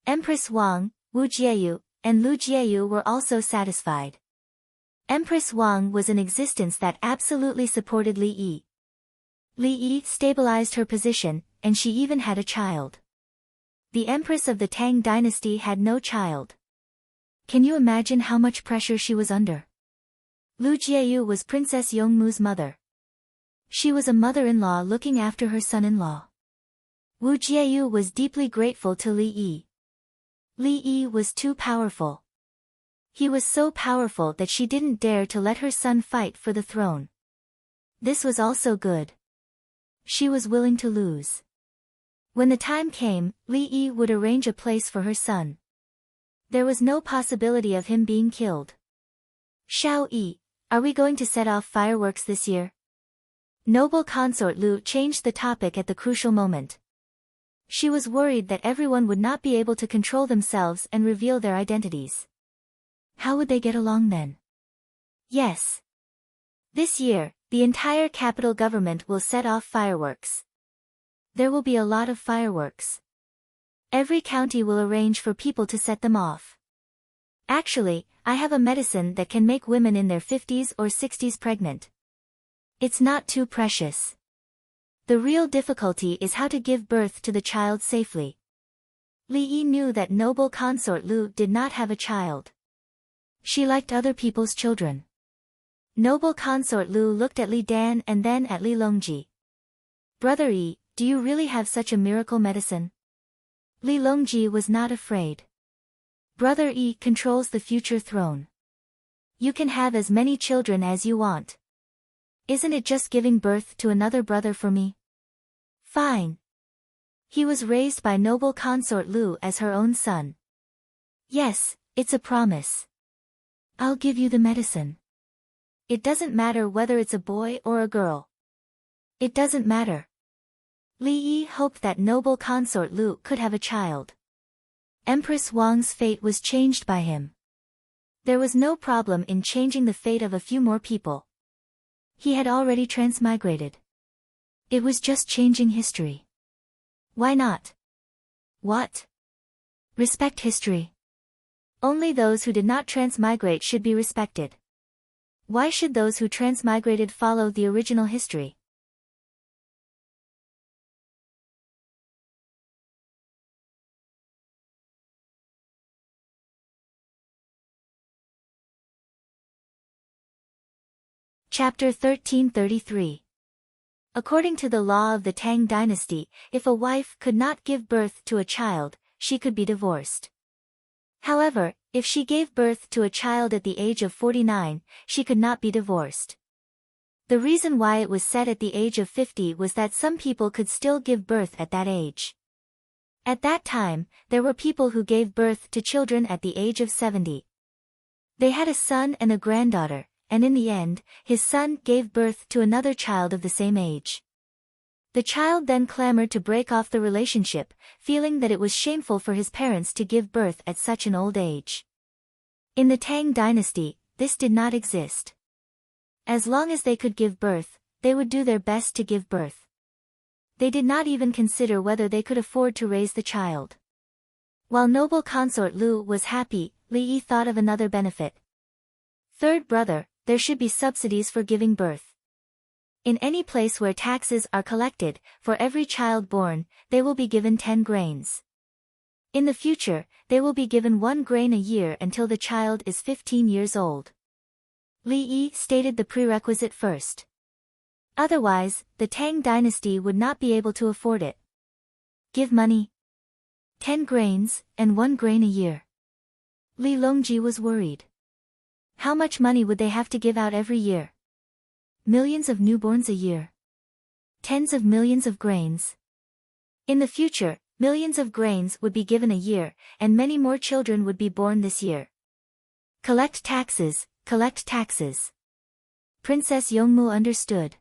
Empress Wang, Wu Jieyu, and Lu Jieyu were also satisfied. Empress Wang was an existence that absolutely supported Li Yi. Li Yi stabilized her position, and she even had a child. The Empress of the Tang dynasty had no child. Can you imagine how much pressure she was under? Lu Jieyu was Princess Yongmu's mother. She was a mother-in-law looking after her son-in-law. Wu Jieyu was deeply grateful to Li Yi. Li Yi was too powerful. He was so powerful that she didn't dare to let her son fight for the throne. This was also good. She was willing to lose. When the time came, Li Yi would arrange a place for her son. There was no possibility of him being killed. Xiao Yi, are we going to set off fireworks this year? Noble consort Lu changed the topic at the crucial moment. She was worried that everyone would not be able to control themselves and reveal their identities. How would they get along then? Yes. This year, the entire capital government will set off fireworks. There will be a lot of fireworks. Every county will arrange for people to set them off. Actually, I have a medicine that can make women in their 50s or 60s pregnant. It's not too precious. The real difficulty is how to give birth to the child safely. Li Yi knew that noble consort Lu did not have a child. She liked other people's children. Noble consort Lu looked at Li Dan and then at Li Longji. Brother Yi, do you really have such a miracle medicine? Li Longji was not afraid. Brother Yi controls the future throne. You can have as many children as you want. Isn't it just giving birth to another brother for me? Fine. He was raised by noble consort Lu as her own son. Yes, it's a promise. I'll give you the medicine. It doesn't matter whether it's a boy or a girl. It doesn't matter. Li Yi hoped that noble consort Lu could have a child. Empress Wang's fate was changed by him. There was no problem in changing the fate of a few more people. He had already transmigrated. It was just changing history. Why not? What? Respect history. Only those who did not transmigrate should be respected. Why should those who transmigrated follow the original history? Chapter 1333. According to the law of the Tang dynasty, if a wife could not give birth to a child, she could be divorced. However, if she gave birth to a child at the age of 49, she could not be divorced. The reason why it was set at the age of 50 was that some people could still give birth at that age. At that time, there were people who gave birth to children at the age of 70. They had a son and a granddaughter, and in the end, his son gave birth to another child of the same age. The child then clamored to break off the relationship, feeling that it was shameful for his parents to give birth at such an old age. In the Tang dynasty, this did not exist. As long as they could give birth, they would do their best to give birth. They did not even consider whether they could afford to raise the child. While noble consort Lu was happy, Li Yi thought of another benefit. Third brother, there should be subsidies for giving birth. In any place where taxes are collected, for every child born, they will be given 10 grains. In the future, they will be given 1 grain a year until the child is 15 years old. Li Yi stated the prerequisite first. Otherwise, the Tang dynasty would not be able to afford it. Give money. 10 grains, and 1 grain a year. Li Longji was worried. How much money would they have to give out every year? Millions of newborns a year. Tens of millions of grains. In the future, millions of grains would be given a year, and many more children would be born this year. Collect taxes, collect taxes. Princess Yongmu understood.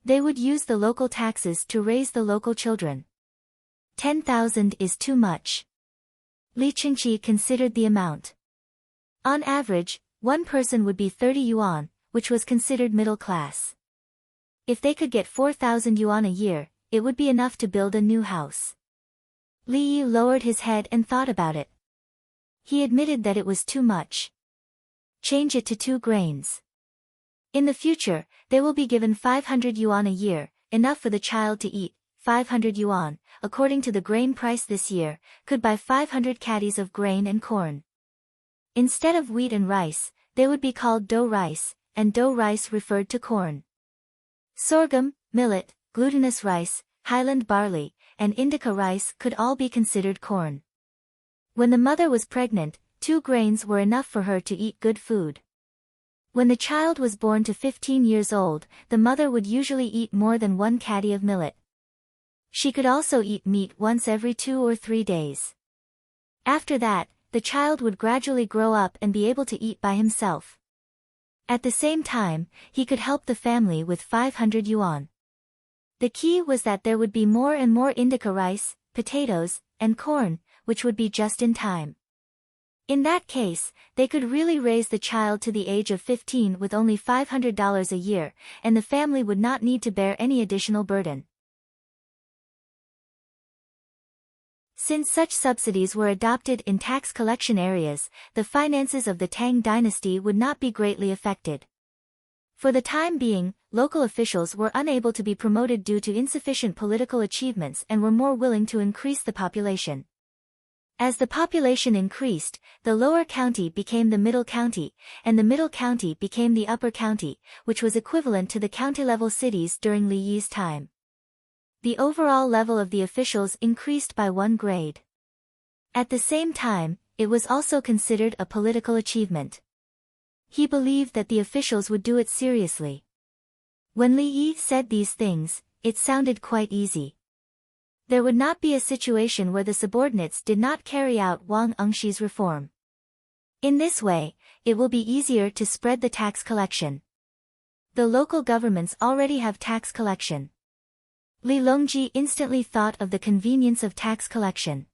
They would use the local taxes to raise the local children. 10,000 is too much. Li Qingqi considered the amount. On average, one person would be 30 yuan, which was considered middle class. If they could get 4,000 yuan a year, it would be enough to build a new house. Li Yi lowered his head and thought about it. He admitted that it was too much. Change it to 2 grains. In the future, they will be given 500 yuan a year, enough for the child to eat. 500 yuan, according to the grain price this year, could buy 500 caddies of grain and corn. Instead of wheat and rice, they would be called dough rice, and dough rice referred to corn. Sorghum, millet, glutinous rice, highland barley, and indica rice could all be considered corn. When the mother was pregnant, 2 grains were enough for her to eat good food. When the child was born to 15 years old, the mother would usually eat more than 1 caddy of millet. She could also eat meat once every 2 or 3 days. After that, the child would gradually grow up and be able to eat by himself. At the same time, he could help the family with 500 yuan. The key was that there would be more and more indica rice, potatoes, and corn, which would be just in time. In that case, they could really raise the child to the age of 15 with only $500 a year, and the family would not need to bear any additional burden. Since such subsidies were adopted in tax collection areas, the finances of the Tang dynasty would not be greatly affected. For the time being, local officials were unable to be promoted due to insufficient political achievements and were more willing to increase the population. As the population increased, the lower county became the middle county, and the middle county became the upper county, which was equivalent to the county-level cities during Li Yi's time. The overall level of the officials increased by 1 grade. At the same time, it was also considered a political achievement. He believed that the officials would do it seriously. When Li Yi said these things, it sounded quite easy. There would not be a situation where the subordinates did not carry out Wang Engshi's reform. In this way, it will be easier to spread the tax collection. The local governments already have tax collection. Li Longji instantly thought of the convenience of tax collection.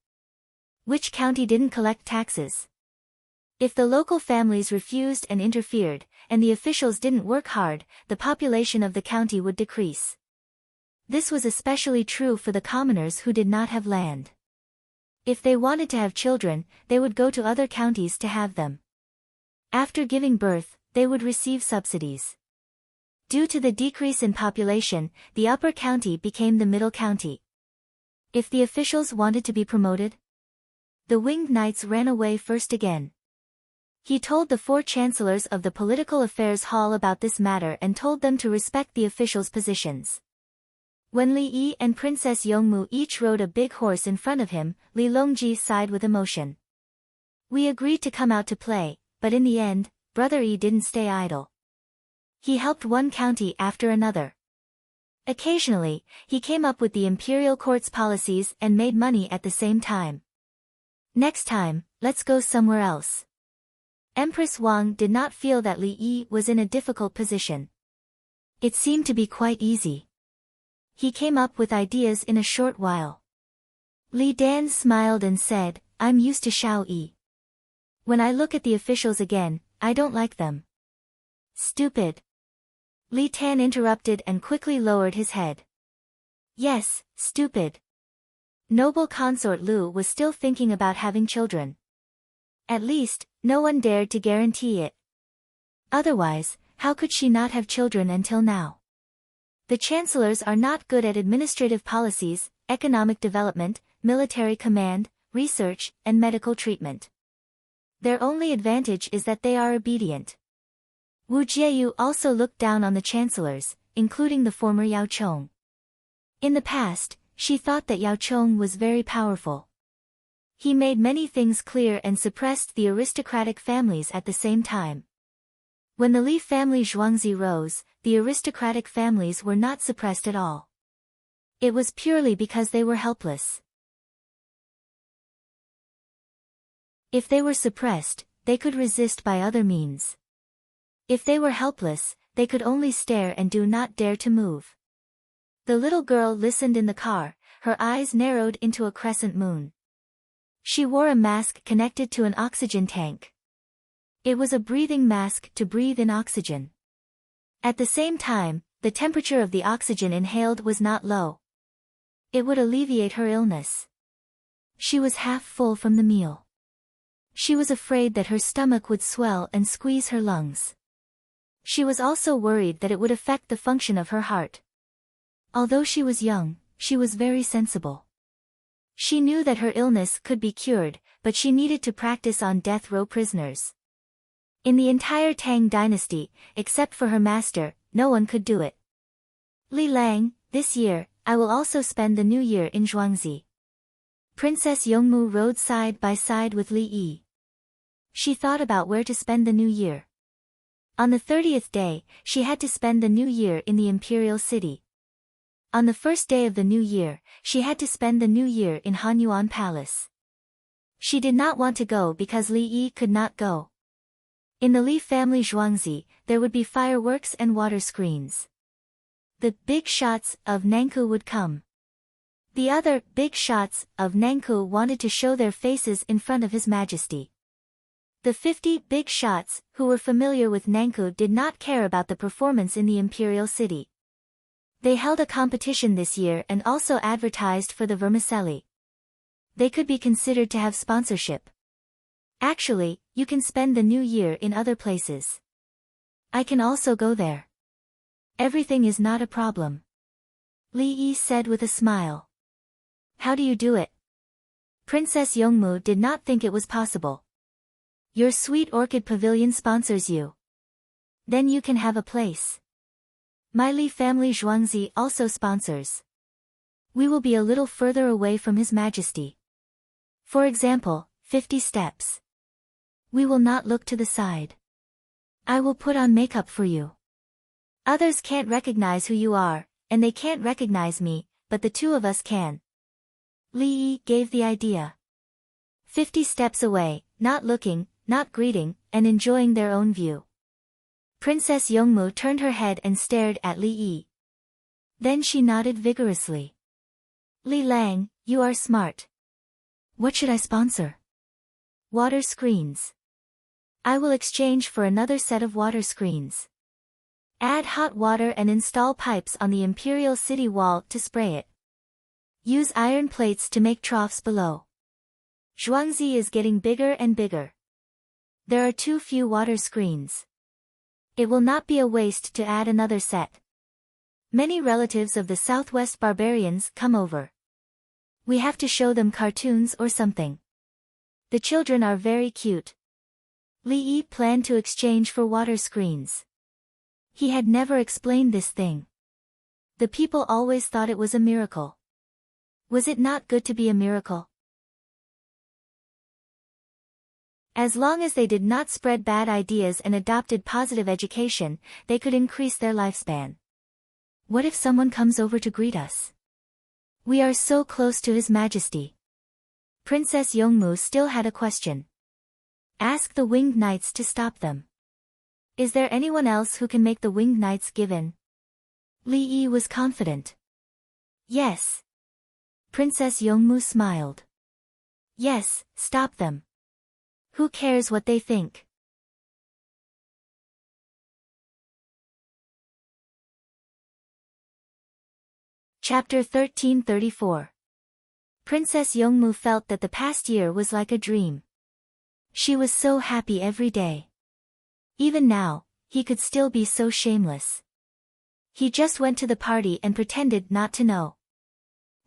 Which county didn't collect taxes? If the local families refused and interfered, and the officials didn't work hard, the population of the county would decrease. This was especially true for the commoners who did not have land. If they wanted to have children, they would go to other counties to have them. After giving birth, they would receive subsidies. Due to the decrease in population, the upper county became the middle county. If the officials wanted to be promoted, the winged knights ran away first again. He told the 4 chancellors of the Political Affairs Hall about this matter and told them to respect the officials' positions. When Li Yi and Princess Yongmu each rode a big horse in front of him, Li Longji sighed with emotion. We agreed to come out to play, but in the end, Brother Yi didn't stay idle. He helped one county after another. Occasionally, he came up with the imperial court's policies and made money at the same time. Next time, let's go somewhere else. Empress Wang did not feel that Li Yi was in a difficult position. It seemed to be quite easy. He came up with ideas in a short while. Li Dan smiled and said, I'm used to Shao Yi. When I look at the officials again, I don't like them. Stupid. Li Tan interrupted and quickly lowered his head. Yes, stupid. Noble consort Lu was still thinking about having children. At least, no one dared to guarantee it. Otherwise, how could she not have children until now? The chancellors are not good at administrative policies, economic development, military command, research, and medical treatment. Their only advantage is that they are obedient. Wu Jieyu also looked down on the chancellors, including the former Yao Chong. In the past, she thought that Yao Chong was very powerful. He made many things clear and suppressed the aristocratic families at the same time. When the Li family Zhuangzi rose, the aristocratic families were not suppressed at all. It was purely because they were helpless. If they were suppressed, they could resist by other means. If they were helpless, they could only stare and do not dare to move. The little girl listened in the car, her eyes narrowed into a crescent moon. She wore a mask connected to an oxygen tank. It was a breathing mask to breathe in oxygen. At the same time, the temperature of the oxygen inhaled was not low. It would alleviate her illness. She was half full from the meal. She was afraid that her stomach would swell and squeeze her lungs. She was also worried that it would affect the function of her heart. Although she was young, she was very sensible. She knew that her illness could be cured, but she needed to practice on death row prisoners. In the entire Tang dynasty, except for her master, no one could do it. Li Lang, this year, I will also spend the new year in Zhuangzi. Princess Yongmu rode side by side with Li Yi. She thought about where to spend the new year. On the 30th day, she had to spend the new year in the imperial city. On the first day of the new year, she had to spend the new year in Hanyuan Palace. She did not want to go because Li Yi could not go. In the Li family Zhuangzi, there would be fireworks and water screens. The big shots of Nanku would come. The other big shots of Nanku wanted to show their faces in front of His Majesty. The 50 big shots who were familiar with Nanku did not care about the performance in the imperial city. They held a competition this year and also advertised for the vermicelli. They could be considered to have sponsorship. Actually, you can spend the new year in other places. I can also go there. Everything is not a problem. Li Yi said with a smile. How do you do it? Princess Yongmu did not think it was possible. Your sweet orchid pavilion sponsors you. Then you can have a place. My Li family Zhuangzi also sponsors. We will be a little further away from His Majesty. For example, 50 steps. We will not look to the side. I will put on makeup for you. Others can't recognize who you are, and they can't recognize me, but the two of us can. Li Yi gave the idea. 50 steps away, not looking, not greeting, and enjoying their own view. Princess Yongmu turned her head and stared at Li Yi. Then she nodded vigorously. Li Lang, you are smart. What should I sponsor? Water screens. I will exchange for another set of water screens. Add hot water and install pipes on the imperial city wall to spray it. Use iron plates to make troughs below. Zhuangzi is getting bigger and bigger. There are too few water screens. It will not be a waste to add another set. Many relatives of the Southwest barbarians come over. We have to show them cartoons or something. The children are very cute. Li Yi planned to exchange for water screens. He had never explained this thing. The people always thought it was a miracle. Was it not good to be a miracle? As long as they did not spread bad ideas and adopted positive education, they could increase their lifespan. What if someone comes over to greet us? We are so close to His Majesty. Princess Yongmu still had a question. Ask the winged knights to stop them. Is there anyone else who can make the winged knights give in? Li Yi was confident. Yes. Princess Yongmu smiled. Yes, stop them. Who cares what they think? Chapter 1334. Princess Yongmu felt that the past year was like a dream. She was so happy every day. Even now, he could still be so shameless. He just went to the party and pretended not to know.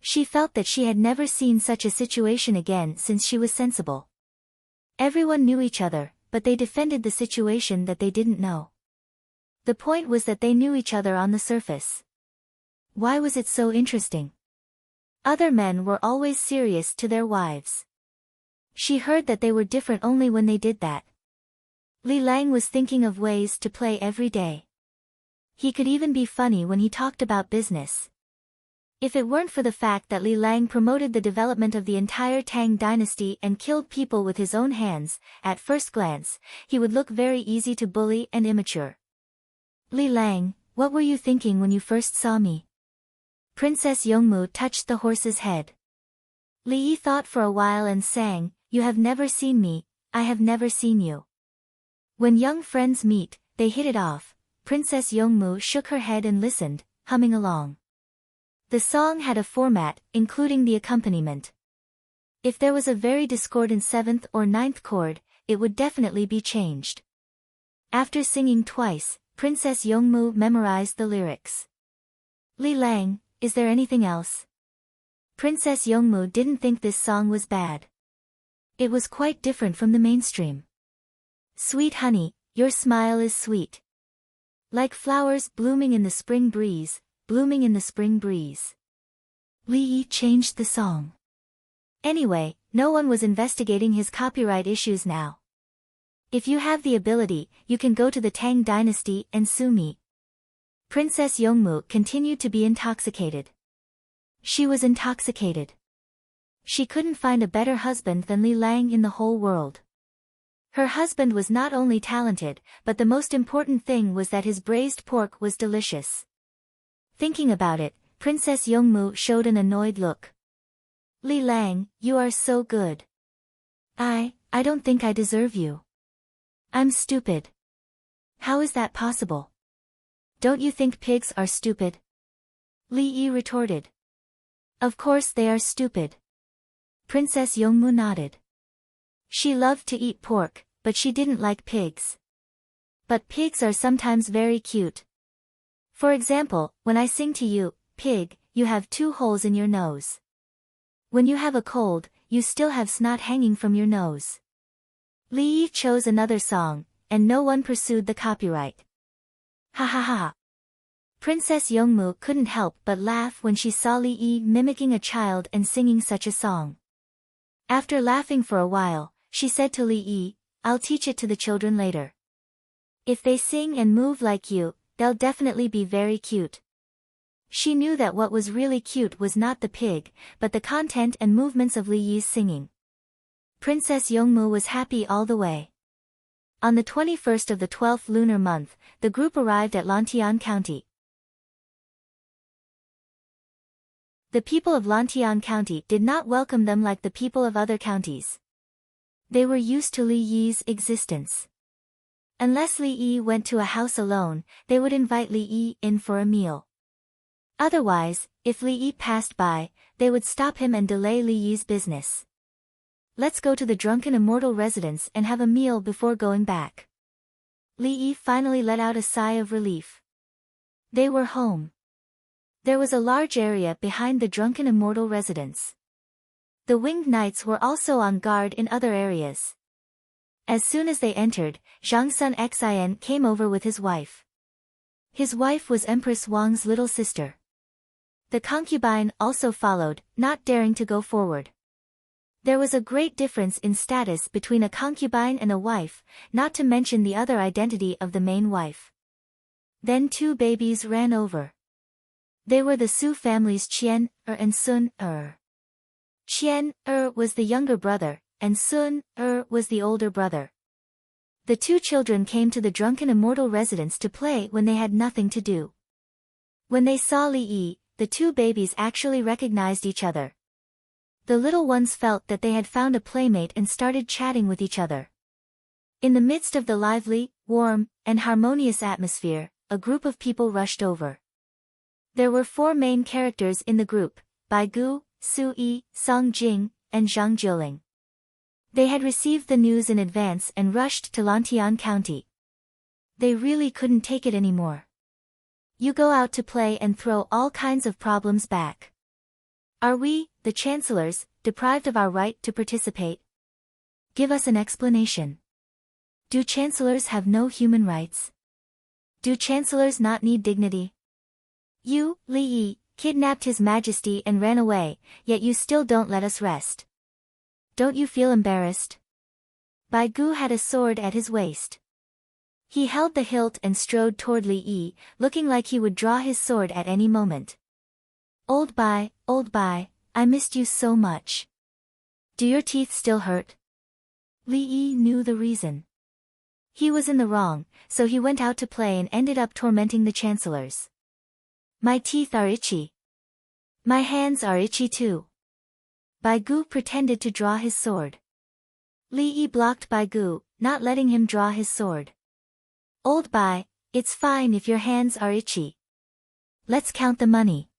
She felt that she had never seen such a situation again since she was sensible. Everyone knew each other, but they defended the situation that they didn't know. The point was that they knew each other on the surface. Why was it so interesting? Other men were always serious to their wives. She heard that they were different only when they did that. Li Lang was thinking of ways to play every day. He could even be funny when he talked about business. If it weren't for the fact that Li Lang promoted the development of the entire Tang dynasty and killed people with his own hands, at first glance, he would look very easy to bully and immature. Li Lang, what were you thinking when you first saw me? Princess Yongmu touched the horse's head. Li Yi thought for a while and sang, You have never seen me, I have never seen you. When young friends meet, they hit it off. Princess Yongmu shook her head and listened, humming along. The song had a format, including the accompaniment. If there was a very discordant 7th or 9th chord, it would definitely be changed. After singing twice, Princess Yongmu memorized the lyrics. Li Lang, is there anything else? Princess Yongmu didn't think this song was bad. It was quite different from the mainstream. Sweet honey, your smile is sweet. Like flowers blooming in the spring breeze, blooming in the spring breeze. Li Yi changed the song. Anyway, no one was investigating his copyright issues now. If you have the ability, you can go to the Tang dynasty and sue me. Princess Yongmu continued to be intoxicated. She was intoxicated. She couldn't find a better husband than Li Lang in the whole world. Her husband was not only talented, but the most important thing was that his braised pork was delicious. Thinking about it, Princess Yongmu showed an annoyed look. Li Lang, you are so good. I don't think I deserve you. I'm stupid. How is that possible? Don't you think pigs are stupid? Li Yi retorted. Of course they are stupid. Princess Yongmu nodded. She loved to eat pork, but she didn't like pigs. But pigs are sometimes very cute. For example, when I sing to you, pig, you have 2 holes in your nose. When you have a cold, you still have snot hanging from your nose. Li Yi chose another song, and no one pursued the copyright. Ha ha ha. Princess Yongmu couldn't help but laugh when she saw Li Yi mimicking a child and singing such a song. After laughing for a while, she said to Li Yi, "I'll teach it to the children later. If they sing and move like you, they'll definitely be very cute." She knew that what was really cute was not the pig, but the content and movements of Li Yi's singing. Princess Yongmu was happy all the way. On the 21st of the 12th lunar month, the group arrived at Lantian County. The people of Lantian County did not welcome them like the people of other counties. They were used to Li Yi's existence. Unless Li Yi went to a house alone, they would invite Li Yi in for a meal. Otherwise, if Li Yi passed by, they would stop him and delay Li Yi's business. "Let's go to the drunken immortal residence and have a meal before going back." Li Yi finally let out a sigh of relief. They were home. There was a large area behind the drunken immortal residence. The winged knights were also on guard in other areas. As soon as they entered, Zhang Sun Xin came over with his wife. His wife was Empress Wang's little sister. The concubine also followed, not daring to go forward. There was a great difference in status between a concubine and a wife, not to mention the other identity of the main wife. Then two babies ran over. They were the Su family's Qian and Sun Qian was the younger brother, and Sun was the older brother. The two children came to the drunken immortal residence to play when they had nothing to do. When they saw Li Yi, the two babies actually recognized each other. The little ones felt that they had found a playmate and started chatting with each other. In the midst of the lively, warm, and harmonious atmosphere, a group of people rushed over. There were four main characters in the group: Bai Gu, Su Yi, Song Jing, and Zhang Jiuling. They had received the news in advance and rushed to Lantian County. They really couldn't take it anymore. You go out to play and throw all kinds of problems back. Are we, the chancellors, deprived of our right to participate? Give us an explanation. Do chancellors have no human rights? Do chancellors not need dignity? You, Li Yi, kidnapped His Majesty and ran away, yet you still don't let us rest. Don't you feel embarrassed? Bai Gu had a sword at his waist. He held the hilt and strode toward Li Yi, looking like he would draw his sword at any moment. Old Bai, I missed you so much. Do your teeth still hurt? Li Yi knew the reason. He was in the wrong, so he went out to play and ended up tormenting the chancellors. My teeth are itchy. My hands are itchy too. Bai Gu pretended to draw his sword. Li Yi blocked Bai Gu, not letting him draw his sword. Old Bai, it's fine if your hands are itchy. Let's count the money.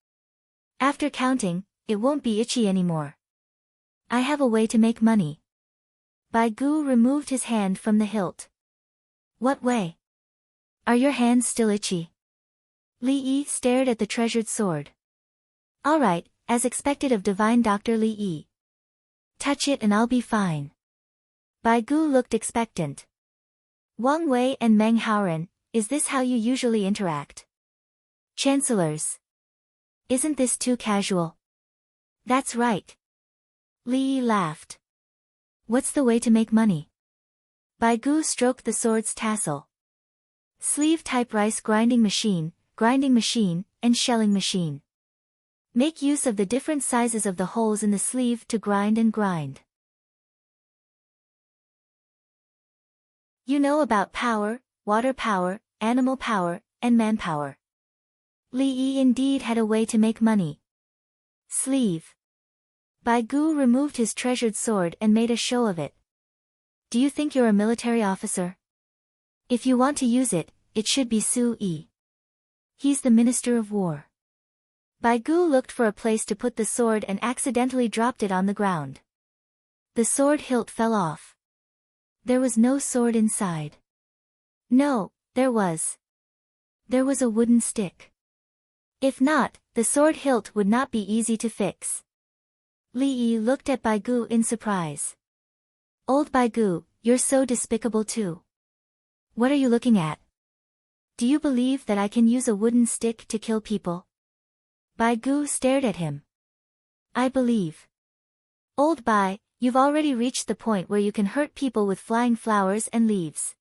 After counting, it won't be itchy anymore. I have a way to make money. Bai Gu removed his hand from the hilt. What way? Are your hands still itchy? Li Yi stared at the treasured sword. All right, as expected of divine Dr. Li Yi. Touch it and I'll be fine. Bai Gu looked expectant. Wang Wei and Meng Haoren, is this how you usually interact? Chancellors. Isn't this too casual? That's right. Li Yi laughed. What's the way to make money? Bai Gu stroked the sword's tassel. Sleeve-type rice grinding machine, and shelling machine. Make use of the different sizes of the holes in the sleeve to grind and grind. You know about power, water power, animal power, and manpower. Li Yi indeed had a way to make money. Sleeve. Bai Gu removed his treasured sword and made a show of it. Do you think you're a military officer? If you want to use it, it should be Su Yi. He's the Minister of War. Bai Gu looked for a place to put the sword and accidentally dropped it on the ground. The sword hilt fell off. There was no sword inside. No, there was. There was a wooden stick. If not, the sword hilt would not be easy to fix. Li Yi looked at Bai Gu in surprise. Old Bai Gu, you're so despicable too. What are you looking at? Do you believe that I can use a wooden stick to kill people? Bai Gu stared at him. I believe. Old Bai, you've already reached the point where you can hurt people with flying flowers and leaves.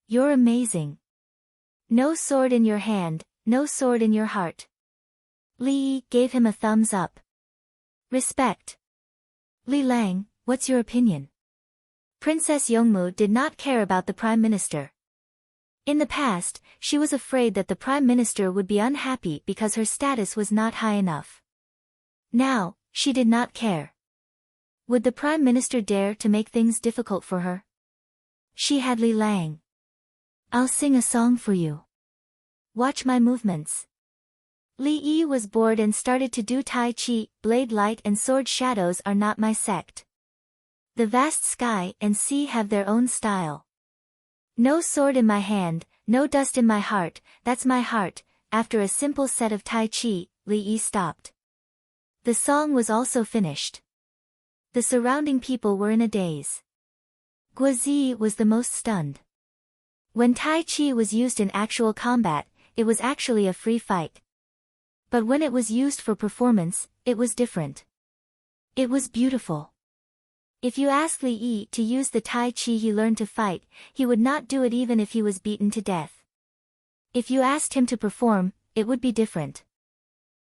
You're amazing. No sword in your hand, no sword in your heart. Li Yi gave him a thumbs up. Respect. Li Lang, what's your opinion? Princess Yongmu did not care about the Prime Minister. In the past, she was afraid that the Prime Minister would be unhappy because her status was not high enough. Now, she did not care. Would the Prime Minister dare to make things difficult for her? She had Li Lang. I'll sing a song for you. Watch my movements. Li Yi was bored and started to do Tai Chi. Blade light and sword shadows are not my sect. The vast sky and sea have their own style. No sword in my hand, no dust in my heart, that's my heart. After a simple set of Tai Chi, Li Yi stopped. The song was also finished. The surrounding people were in a daze. Guozi was the most stunned. When Tai Chi was used in actual combat, it was actually a free fight. But when it was used for performance, it was different. It was beautiful. If you asked Li Yi to use the Tai Chi he learned to fight, he would not do it even if he was beaten to death. If you asked him to perform, it would be different.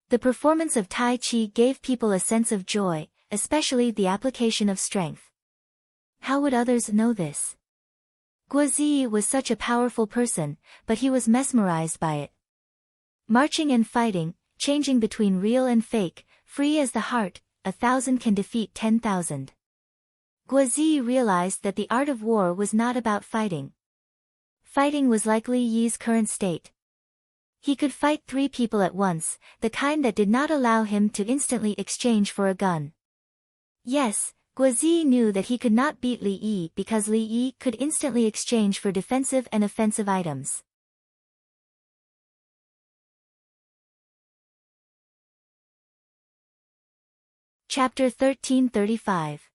The performance of Tai Chi gave people a sense of joy, especially the application of strength. How would others know this? Guozi was such a powerful person, but he was mesmerized by it. Marching and fighting, changing between real and fake, free as the heart, 1,000 can defeat 10,000. Guozi realized that the art of war was not about fighting. Fighting was like Li Yi's current state. He could fight 3 people at once, the kind that did not allow him to instantly exchange for a gun. Yes, Guozi knew that he could not beat Li Yi because Li Yi could instantly exchange for defensive and offensive items. Chapter 1335.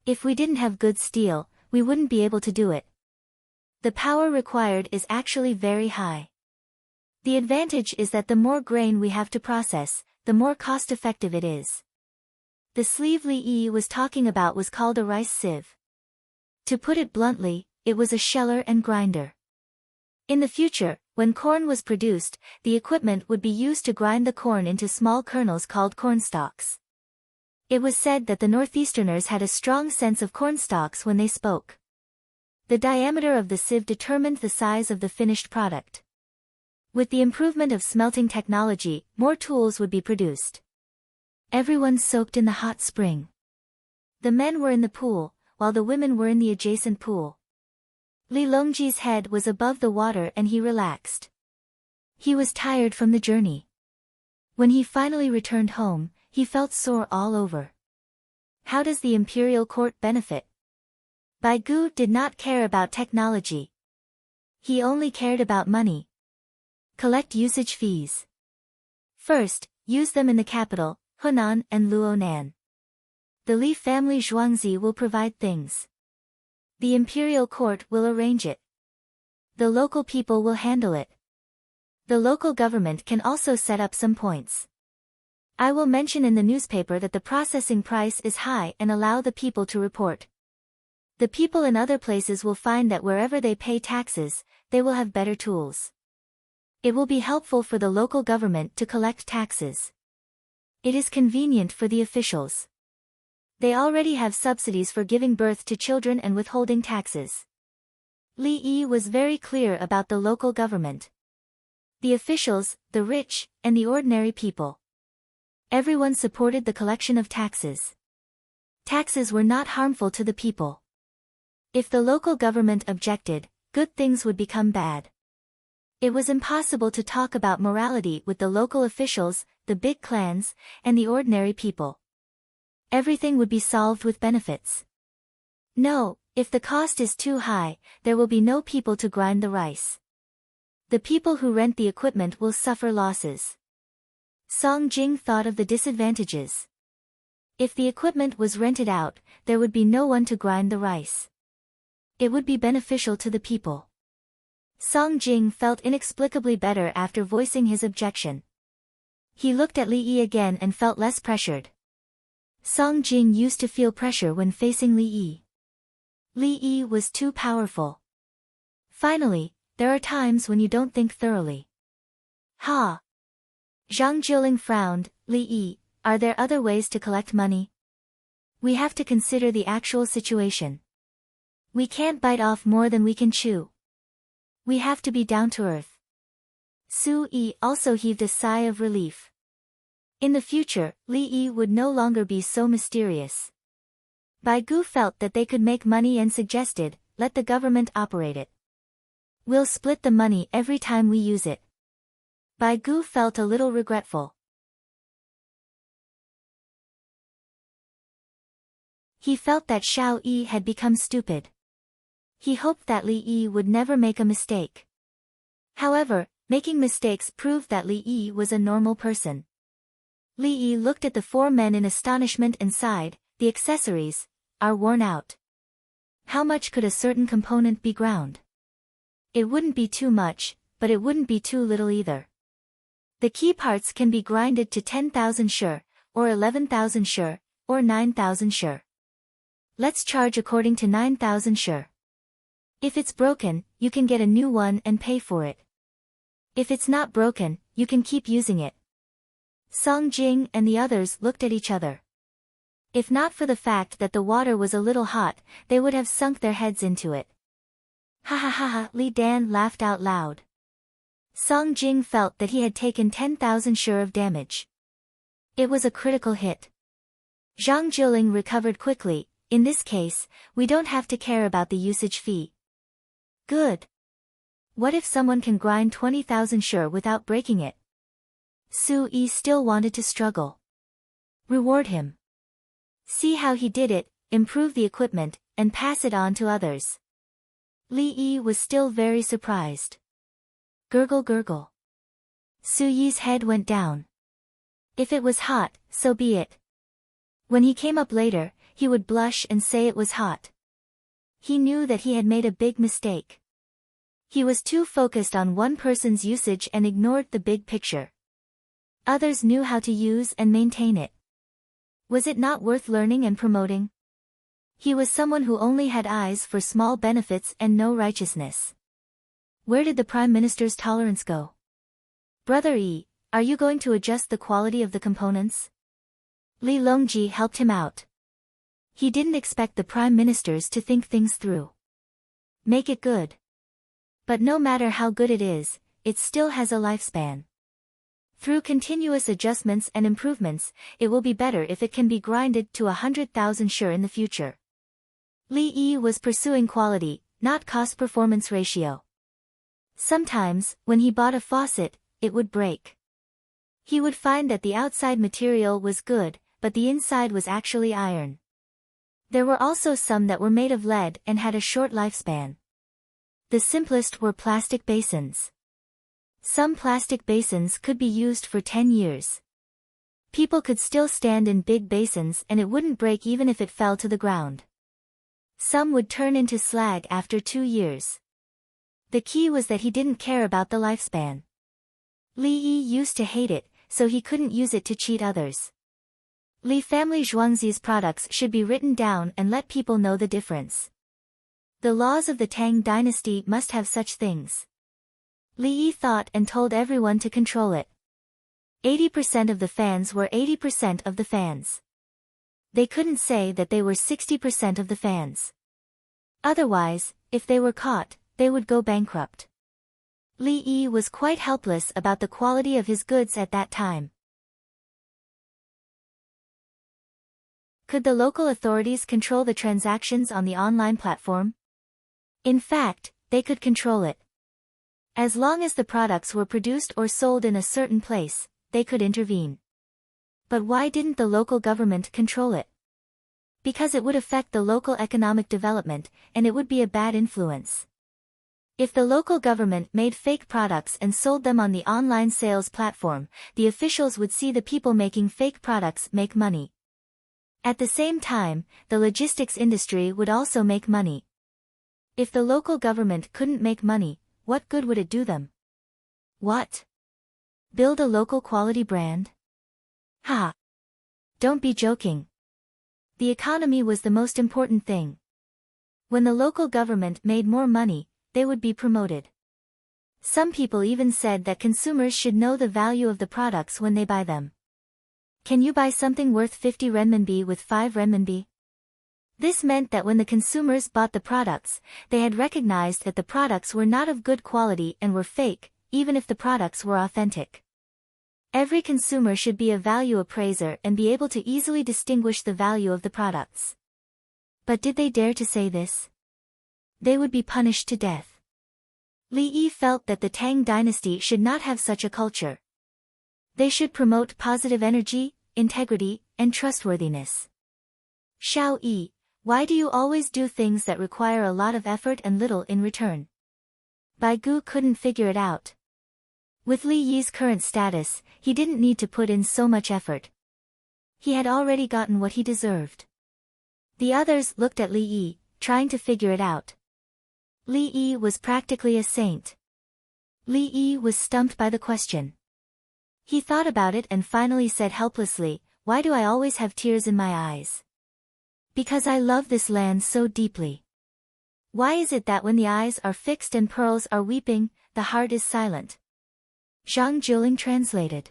If we didn't have good steel, we wouldn't be able to do it. The power required is actually very high. The advantage is that the more grain we have to process, the more cost-effective it is. The sleeve Li Yi was talking about was called a rice sieve. To put it bluntly, it was a sheller and grinder. In the future, when corn was produced, the equipment would be used to grind the corn into small kernels called cornstalks. It was said that the Northeasterners had a strong sense of cornstalks when they spoke. The diameter of the sieve determined the size of the finished product. With the improvement of smelting technology, more tools would be produced. Everyone soaked in the hot spring. The men were in the pool, while the women were in the adjacent pool. Li Longji's head was above the water and he relaxed. He was tired from the journey. When he finally returned home, he felt sore all over. How does the imperial court benefit? Bai Gu did not care about technology. He only cared about money. Collect usage fees. First, use them in the capital, Hunan and Luonan. The Li family Zhuangzi will provide things. The imperial court will arrange it. The local people will handle it. The local government can also set up some points. I will mention in the newspaper that the processing price is high and allow the people to report. The people in other places will find that wherever they pay taxes, they will have better tools. It will be helpful for the local government to collect taxes. It is convenient for the officials. They already have subsidies for giving birth to children and withholding taxes. Li Yi was very clear about the local government. The officials, the rich, and the ordinary people. Everyone supported the collection of taxes. Taxes were not harmful to the people. If the local government objected, good things would become bad. It was impossible to talk about morality with the local officials, the big clans, and the ordinary people. Everything would be solved with benefits. No, if the cost is too high, there will be no people to grind the rice. The people who rent the equipment will suffer losses. Song Jing thought of the disadvantages. If the equipment was rented out, there would be no one to grind the rice. It would be beneficial to the people. Song Jing felt inexplicably better after voicing his objection. He looked at Li Yi again and felt less pressured. Song Jing used to feel pressure when facing Li Yi. Li Yi was too powerful. Finally, there are times when you don't think thoroughly. Ha! Zhang Jiuling frowned. Li Yi, are there other ways to collect money? We have to consider the actual situation. We can't bite off more than we can chew. We have to be down to earth. Su Yi also heaved a sigh of relief. In the future, Li Yi would no longer be so mysterious. Bai Gu felt that they could make money and suggested, let the government operate it. We'll split the money every time we use it. Bai Gu felt a little regretful. He felt that Xiao Yi had become stupid. He hoped that Li Yi would never make a mistake. However, making mistakes proved that Li Yi was a normal person. Li Yi looked at the four men in astonishment and sighed, the accessories are worn out. How much could a certain component be ground? It wouldn't be too much, but it wouldn't be too little either. The key parts can be grinded to 10,000 shi, or 11,000 shi, or 9,000 shi. Let's charge according to 9,000 shi. If it's broken, you can get a new one and pay for it. If it's not broken, you can keep using it. Song Jing and the others looked at each other. If not for the fact that the water was a little hot, they would have sunk their heads into it. Ha ha ha ha, Li Dan laughed out loud. Song Jing felt that he had taken 10,000 shi of damage. It was a critical hit. Zhang Jiuling recovered quickly. In this case, we don't have to care about the usage fee. Good. What if someone can grind 20,000 shi without breaking it? Su Yi still wanted to struggle. Reward him. See how he did it, improve the equipment, and pass it on to others. Li Yi was still very surprised. Gurgle gurgle. Su Yi's head went down. If it was hot, so be it. When he came up later, he would blush and say it was hot. He knew that he had made a big mistake. He was too focused on one person's usage and ignored the big picture. Others knew how to use and maintain it. Was it not worth learning and promoting? He was someone who only had eyes for small benefits and no righteousness. Where did the Prime Minister's tolerance go? Brother Yi, are you going to adjust the quality of the components? Li Longji helped him out. He didn't expect the Prime Ministers to think things through. Make it good. But no matter how good it is, it still has a lifespan. Through continuous adjustments and improvements, it will be better if it can be grinded to 100,000 shi in the future. Li Yi was pursuing quality, not cost-performance ratio. Sometimes, when he bought a faucet, it would break. He would find that the outside material was good, but the inside was actually iron. There were also some that were made of lead and had a short lifespan. The simplest were plastic basins. Some plastic basins could be used for 10 years. People could still stand in big basins and it wouldn't break even if it fell to the ground. Some would turn into slag after 2 years. The key was that he didn't care about the lifespan. Li Yi used to hate it, so he couldn't use it to cheat others. Li family Zhuangzi's products should be written down and let people know the difference. The laws of the Tang dynasty must have such things. Li Yi thought and told everyone to control it. 80% of the fans were 80% of the fans. They couldn't say that they were 60% of the fans. Otherwise, if they were caught, they would go bankrupt. Li Yi was quite helpless about the quality of his goods at that time. Could the local authorities control the transactions on the online platform? In fact, they could control it. As long as the products were produced or sold in a certain place, they could intervene. But why didn't the local government control it? Because it would affect the local economic development, and it would be a bad influence. If the local government made fake products and sold them on the online sales platform, the officials would see the people making fake products make money. At the same time, the logistics industry would also make money. If the local government couldn't make money, what good would it do them? What? Build a local quality brand? Ha! Don't be joking. The economy was the most important thing. When the local government made more money, they would be promoted. Some people even said that consumers should know the value of the products when they buy them. Can you buy something worth 50 renminbi with 5 renminbi? This meant that when the consumers bought the products, they had recognized that the products were not of good quality and were fake, even if the products were authentic. Every consumer should be a value appraiser and be able to easily distinguish the value of the products. But did they dare to say this? They would be punished to death. Li Yi felt that the Tang dynasty should not have such a culture. They should promote positive energy, integrity, and trustworthiness. Xiao Yi, why do you always do things that require a lot of effort and little in return? Bai Gu couldn't figure it out. With Li Yi's current status, he didn't need to put in so much effort. He had already gotten what he deserved. The others looked at Li Yi, trying to figure it out. Li Yi was practically a saint. Li Yi was stumped by the question. He thought about it and finally said helplessly, "Why do I always have tears in my eyes? Because I love this land so deeply. Why is it that when the eyes are fixed and pearls are weeping, the heart is silent?" Zhang Jiuling translated.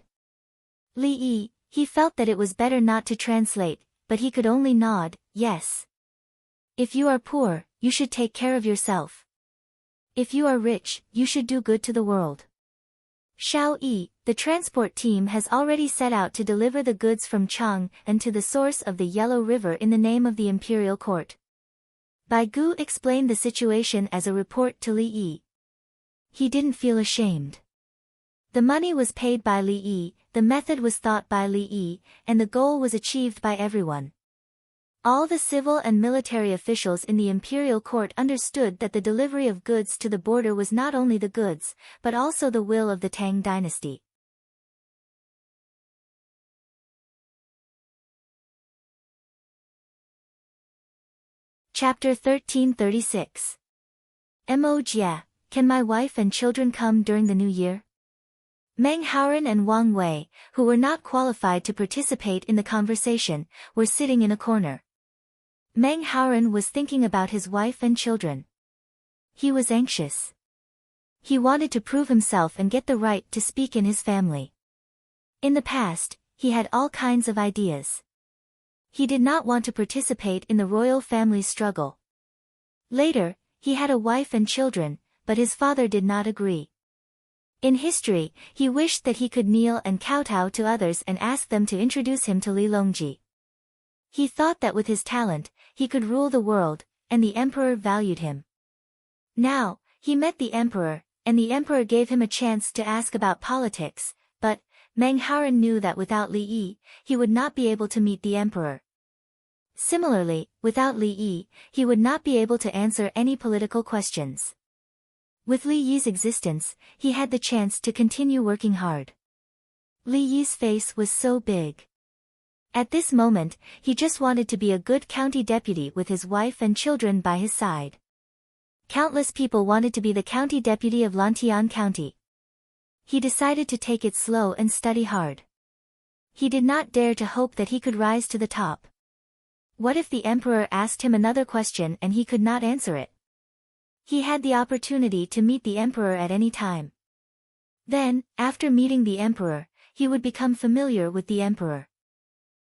Li Yi, he felt that it was better not to translate, but he could only nod, yes. If you are poor, you should take care of yourself. If you are rich, you should do good to the world. Xiao Yi, the transport team has already set out to deliver the goods from Chang and to the source of the Yellow River in the name of the imperial court. Bai Gu explained the situation as a report to Li Yi. He didn't feel ashamed. The money was paid by Li Yi, the method was thought by Li Yi, and the goal was achieved by everyone. All the civil and military officials in the imperial court understood that the delivery of goods to the border was not only the goods, but also the will of the Tang dynasty. Chapter 1336. Mo Jia, can my wife and children come during the new year? Meng Haoran and Wang Wei, who were not qualified to participate in the conversation, were sitting in a corner. Meng Haoran was thinking about his wife and children. He was anxious. He wanted to prove himself and get the right to speak in his family. In the past, he had all kinds of ideas. He did not want to participate in the royal family's struggle. Later, he had a wife and children, but his father did not agree. In history, he wished that he could kneel and kowtow to others and ask them to introduce him to Li Longji. He thought that with his talent, he could rule the world, and the emperor valued him. Now, he met the emperor, and the emperor gave him a chance to ask about politics, but Meng Haoran knew that without Li Yi, he would not be able to meet the emperor. Similarly, without Li Yi, he would not be able to answer any political questions. With Li Yi's existence, he had the chance to continue working hard. Li Yi's face was so big. At this moment, he just wanted to be a good county deputy with his wife and children by his side. Countless people wanted to be the county deputy of Lantian County. He decided to take it slow and study hard. He did not dare to hope that he could rise to the top. What if the emperor asked him another question and he could not answer it? He had the opportunity to meet the emperor at any time. Then, after meeting the emperor, he would become familiar with the emperor.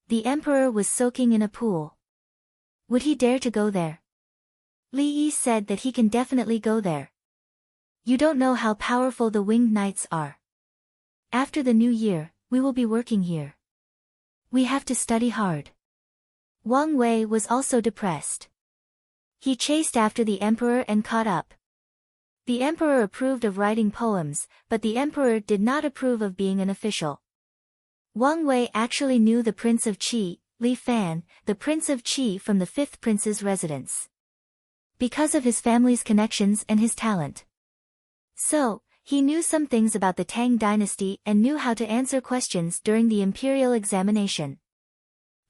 The emperor was soaking in a pool. Would he dare to go there? Li Yi said that he can definitely go there. You don't know how powerful the winged knights are. After the new year, we will be working here. We have to study hard. Wang Wei was also depressed. He chased after the emperor and caught up. The emperor approved of writing poems, but the emperor did not approve of being an official. Wang Wei actually knew the Prince of Qi, Li Fan, the Prince of Qi from the 5th Prince's residence. Because of his family's connections and his talent. So, he knew some things about the Tang dynasty and knew how to answer questions during the imperial examination.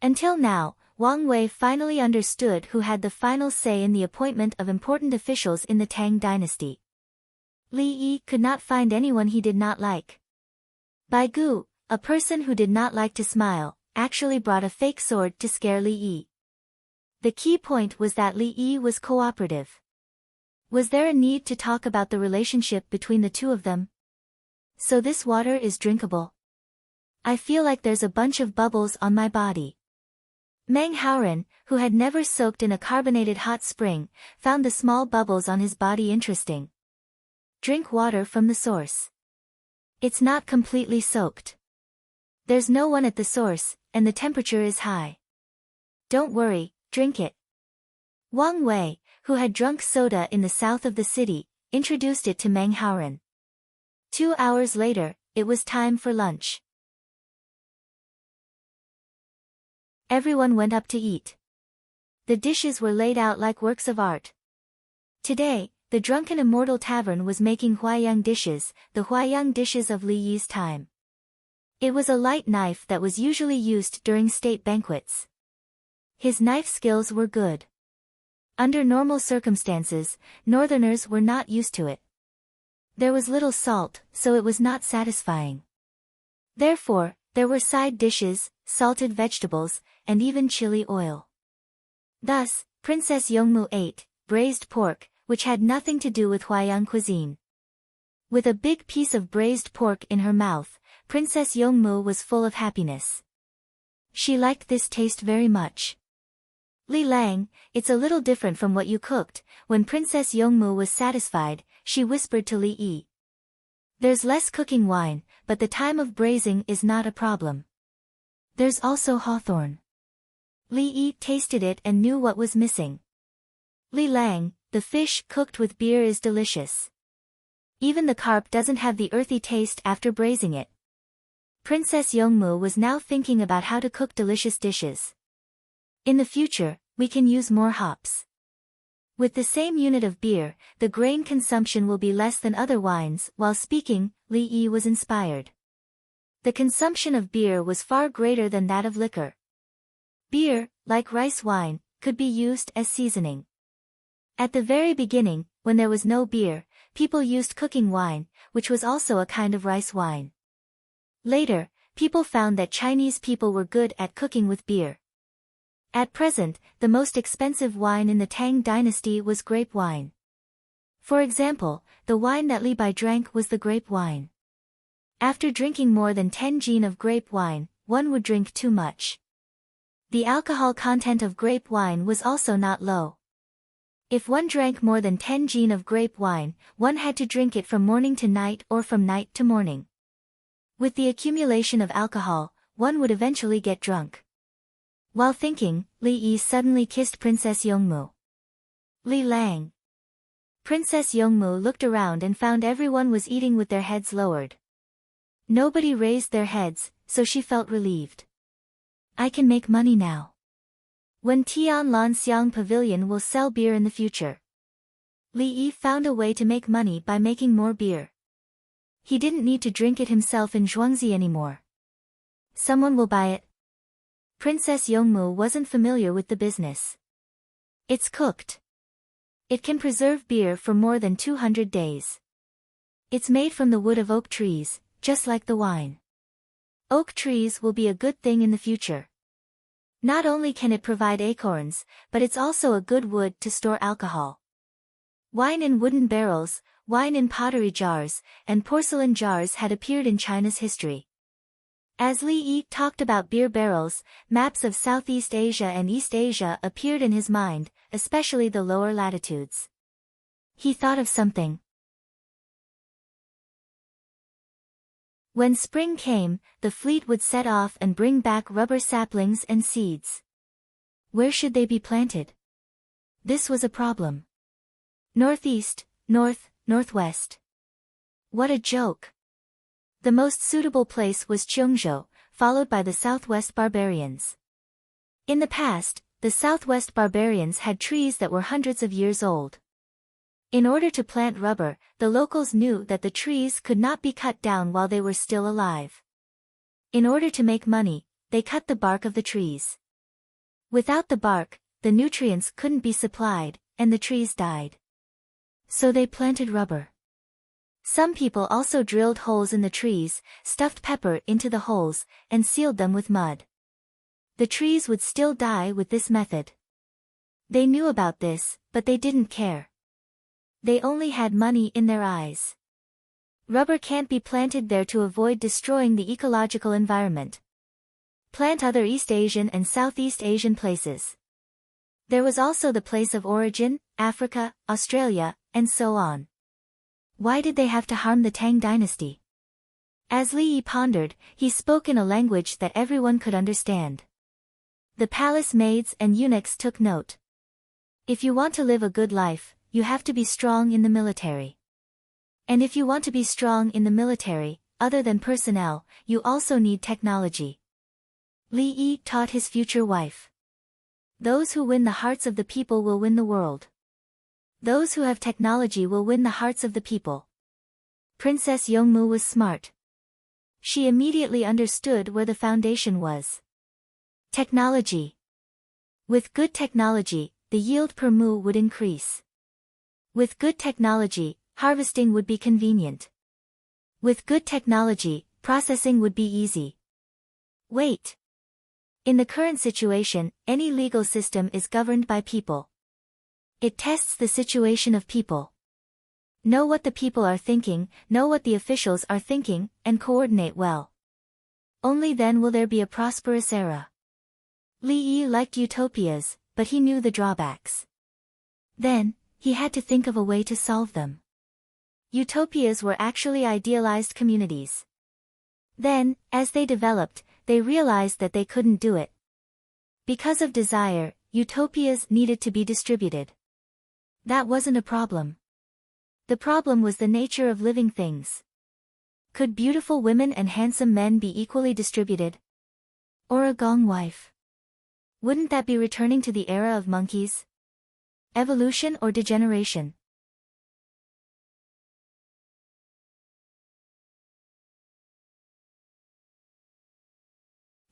Until now, Wang Wei finally understood who had the final say in the appointment of important officials in the Tang dynasty. Li Yi could not find anyone he did not like. Bai Gu, a person who did not like to smile, actually brought a fake sword to scare Li Yi. The key point was that Li Yi was cooperative. Was there a need to talk about the relationship between the two of them? So this water is drinkable. I feel like there's a bunch of bubbles on my body. Meng Haoren, who had never soaked in a carbonated hot spring, found the small bubbles on his body interesting. Drink water from the source. It's not completely soaked. There's no one at the source, and the temperature is high. Don't worry, drink it. Wang Wei, who had drunk soda in the south of the city, introduced it to Meng Haoren. 2 hours later, it was time for lunch. Everyone went up to eat. The dishes were laid out like works of art. Today, the drunken immortal tavern was making huaiyang dishes, the huaiyang dishes of Li Yi's time. It was a light knife that was usually used during state banquets. His knife skills were good. Under normal circumstances, northerners were not used to it. There was little salt, so it was not satisfying. Therefore, there were side dishes, salted vegetables, and even chili oil. Thus, Princess Yongmu ate braised pork, which had nothing to do with Huaiyang cuisine. With a big piece of braised pork in her mouth, Princess Yongmu was full of happiness. She liked this taste very much. Li Lang, it's a little different from what you cooked. When Princess Yongmu was satisfied, she whispered to Li Yi. There's less cooking wine, but the time of braising is not a problem. There's also hawthorn. Li Yi tasted it and knew what was missing. Li Lang, the fish cooked with beer is delicious. Even the carp doesn't have the earthy taste after braising it. Princess Yongmu was now thinking about how to cook delicious dishes. In the future, we can use more hops. With the same unit of beer, the grain consumption will be less than other wines. While speaking, Li Yi was inspired. The consumption of beer was far greater than that of liquor. Beer, like rice wine, could be used as seasoning. At the very beginning, when there was no beer, people used cooking wine, which was also a kind of rice wine. Later, people found that Chinese people were good at cooking with beer. At present, the most expensive wine in the Tang dynasty was grape wine. For example, the wine that Li Bai drank was the grape wine. After drinking more than 10 jin of grape wine, one would drink too much. The alcohol content of grape wine was also not low. If one drank more than 10 jin of grape wine, one had to drink it from morning to night or from night to morning. With the accumulation of alcohol, one would eventually get drunk. While thinking, Li Yi suddenly kissed Princess Yongmu. Li Lang. Princess Yongmu looked around and found everyone was eating with their heads lowered. Nobody raised their heads, so she felt relieved. I can make money now. When Tian Lan Xiang Pavilion will sell beer in the future. Li Yi found a way to make money by making more beer. He didn't need to drink it himself in Zhuangzi anymore. Someone will buy it. Princess Yongmu wasn't familiar with the business. It's cooked. It can preserve beer for more than 200 days. It's made from the wood of oak trees, just like the wine. Oak trees will be a good thing in the future. Not only can it provide acorns, but it's also a good wood to store alcohol. Wine in wooden barrels, wine in pottery jars, and porcelain jars had appeared in China's history. As Li Yi talked about beer barrels, maps of Southeast Asia and East Asia appeared in his mind, especially the lower latitudes. He thought of something. When spring came, the fleet would set off and bring back rubber saplings and seeds. Where should they be planted? This was a problem. Northeast, north, northwest. What a joke. The most suitable place was Cheongzhou, followed by the Southwest barbarians. In the past, the Southwest barbarians had trees that were hundreds of years old. In order to plant rubber, the locals knew that the trees could not be cut down while they were still alive. In order to make money, they cut the bark of the trees. Without the bark, the nutrients couldn't be supplied, and the trees died. So they planted rubber. Some people also drilled holes in the trees, stuffed pepper into the holes, and sealed them with mud. The trees would still die with this method. They knew about this, but they didn't care. They only had money in their eyes. Rubber can't be planted there to avoid destroying the ecological environment. Plant other East Asian and Southeast Asian places. There was also the place of origin, Africa, Australia, and so on. Why did they have to harm the Tang dynasty? As Li Yi pondered, he spoke in a language that everyone could understand. The palace maids and eunuchs took note. If you want to live a good life, you have to be strong in the military. And if you want to be strong in the military, other than personnel, you also need technology. Li Yi taught his future wife. Those who win the hearts of the people will win the world. Those who have technology will win the hearts of the people. Princess Yongmu was smart. She immediately understood where the foundation was. Technology. With good technology, the yield per mu would increase. With good technology, harvesting would be convenient. With good technology, processing would be easy. Wait. In the current situation, any legal system is governed by people. It tests the situation of people. Know what the people are thinking, know what the officials are thinking, and coordinate well. Only then will there be a prosperous era. Li Yi liked utopias, but he knew the drawbacks. Then, he had to think of a way to solve them. Utopias were actually idealized communities. Then, as they developed, they realized that they couldn't do it. Because of desire, utopias needed to be distributed. That wasn't a problem. The problem was the nature of living things. Could beautiful women and handsome men be equally distributed? Or a gong wife? Wouldn't that be returning to the era of monkeys? Evolution or degeneration?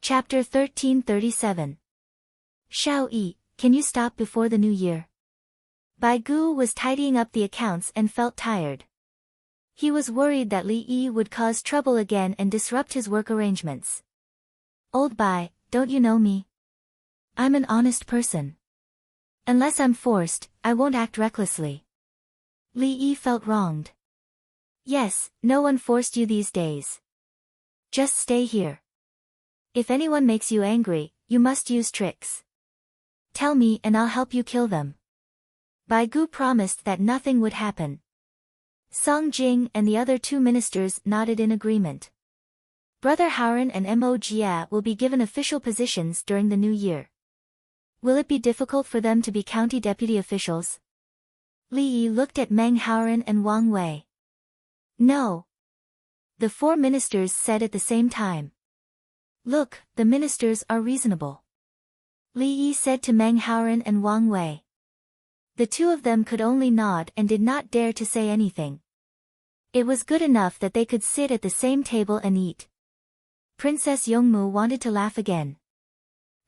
Chapter 1337. Shao Yi, can you stop before the new year? Bai Gu was tidying up the accounts and felt tired. He was worried that Li Yi would cause trouble again and disrupt his work arrangements. Old Bai, don't you know me? I'm an honest person. Unless I'm forced, I won't act recklessly. Li Yi felt wronged. Yes, no one forced you these days. Just stay here. If anyone makes you angry, you must use tricks. Tell me and I'll help you kill them. Bai Gu promised that nothing would happen. Song Jing and the other two ministers nodded in agreement. Brother Haren and Mo Jia will be given official positions during the new year. Will it be difficult for them to be county deputy officials? Li Yi looked at Meng Haren and Wang Wei. No. The four ministers said at the same time. Look, the ministers are reasonable. Li Yi said to Meng Haren and Wang Wei. The two of them could only nod and did not dare to say anything. It was good enough that they could sit at the same table and eat. Princess Yongmu wanted to laugh again.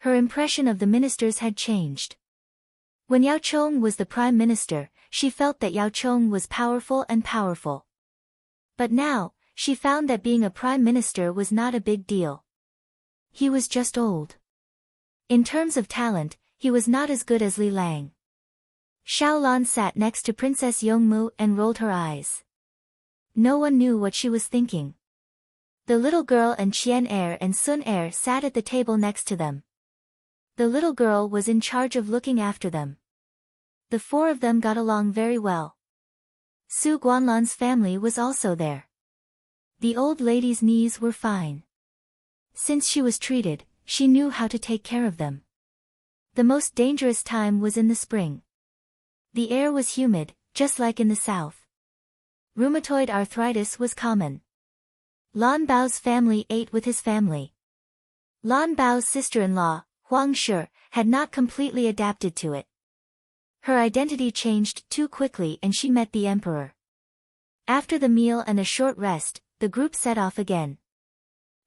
Her impression of the ministers had changed. When Yao Chong was the prime minister, she felt that Yao Chong was powerful and powerful. But now, she found that being a prime minister was not a big deal. He was just old. In terms of talent, he was not as good as Li Lang. Xiaolan sat next to Princess Yongmu and rolled her eyes. No one knew what she was thinking. The little girl and Qian Er and Sun Er sat at the table next to them. The little girl was in charge of looking after them. The four of them got along very well. Su Guanlan's family was also there. The old lady's knees were fine. Since she was treated, she knew how to take care of them. The most dangerous time was in the spring. The air was humid, just like in the south. Rheumatoid arthritis was common. Lan Bao's family ate with his family. Lan Bao's sister-in-law, Huang Shi, had not completely adapted to it. Her identity changed too quickly and she met the emperor. After the meal and a short rest, the group set off again.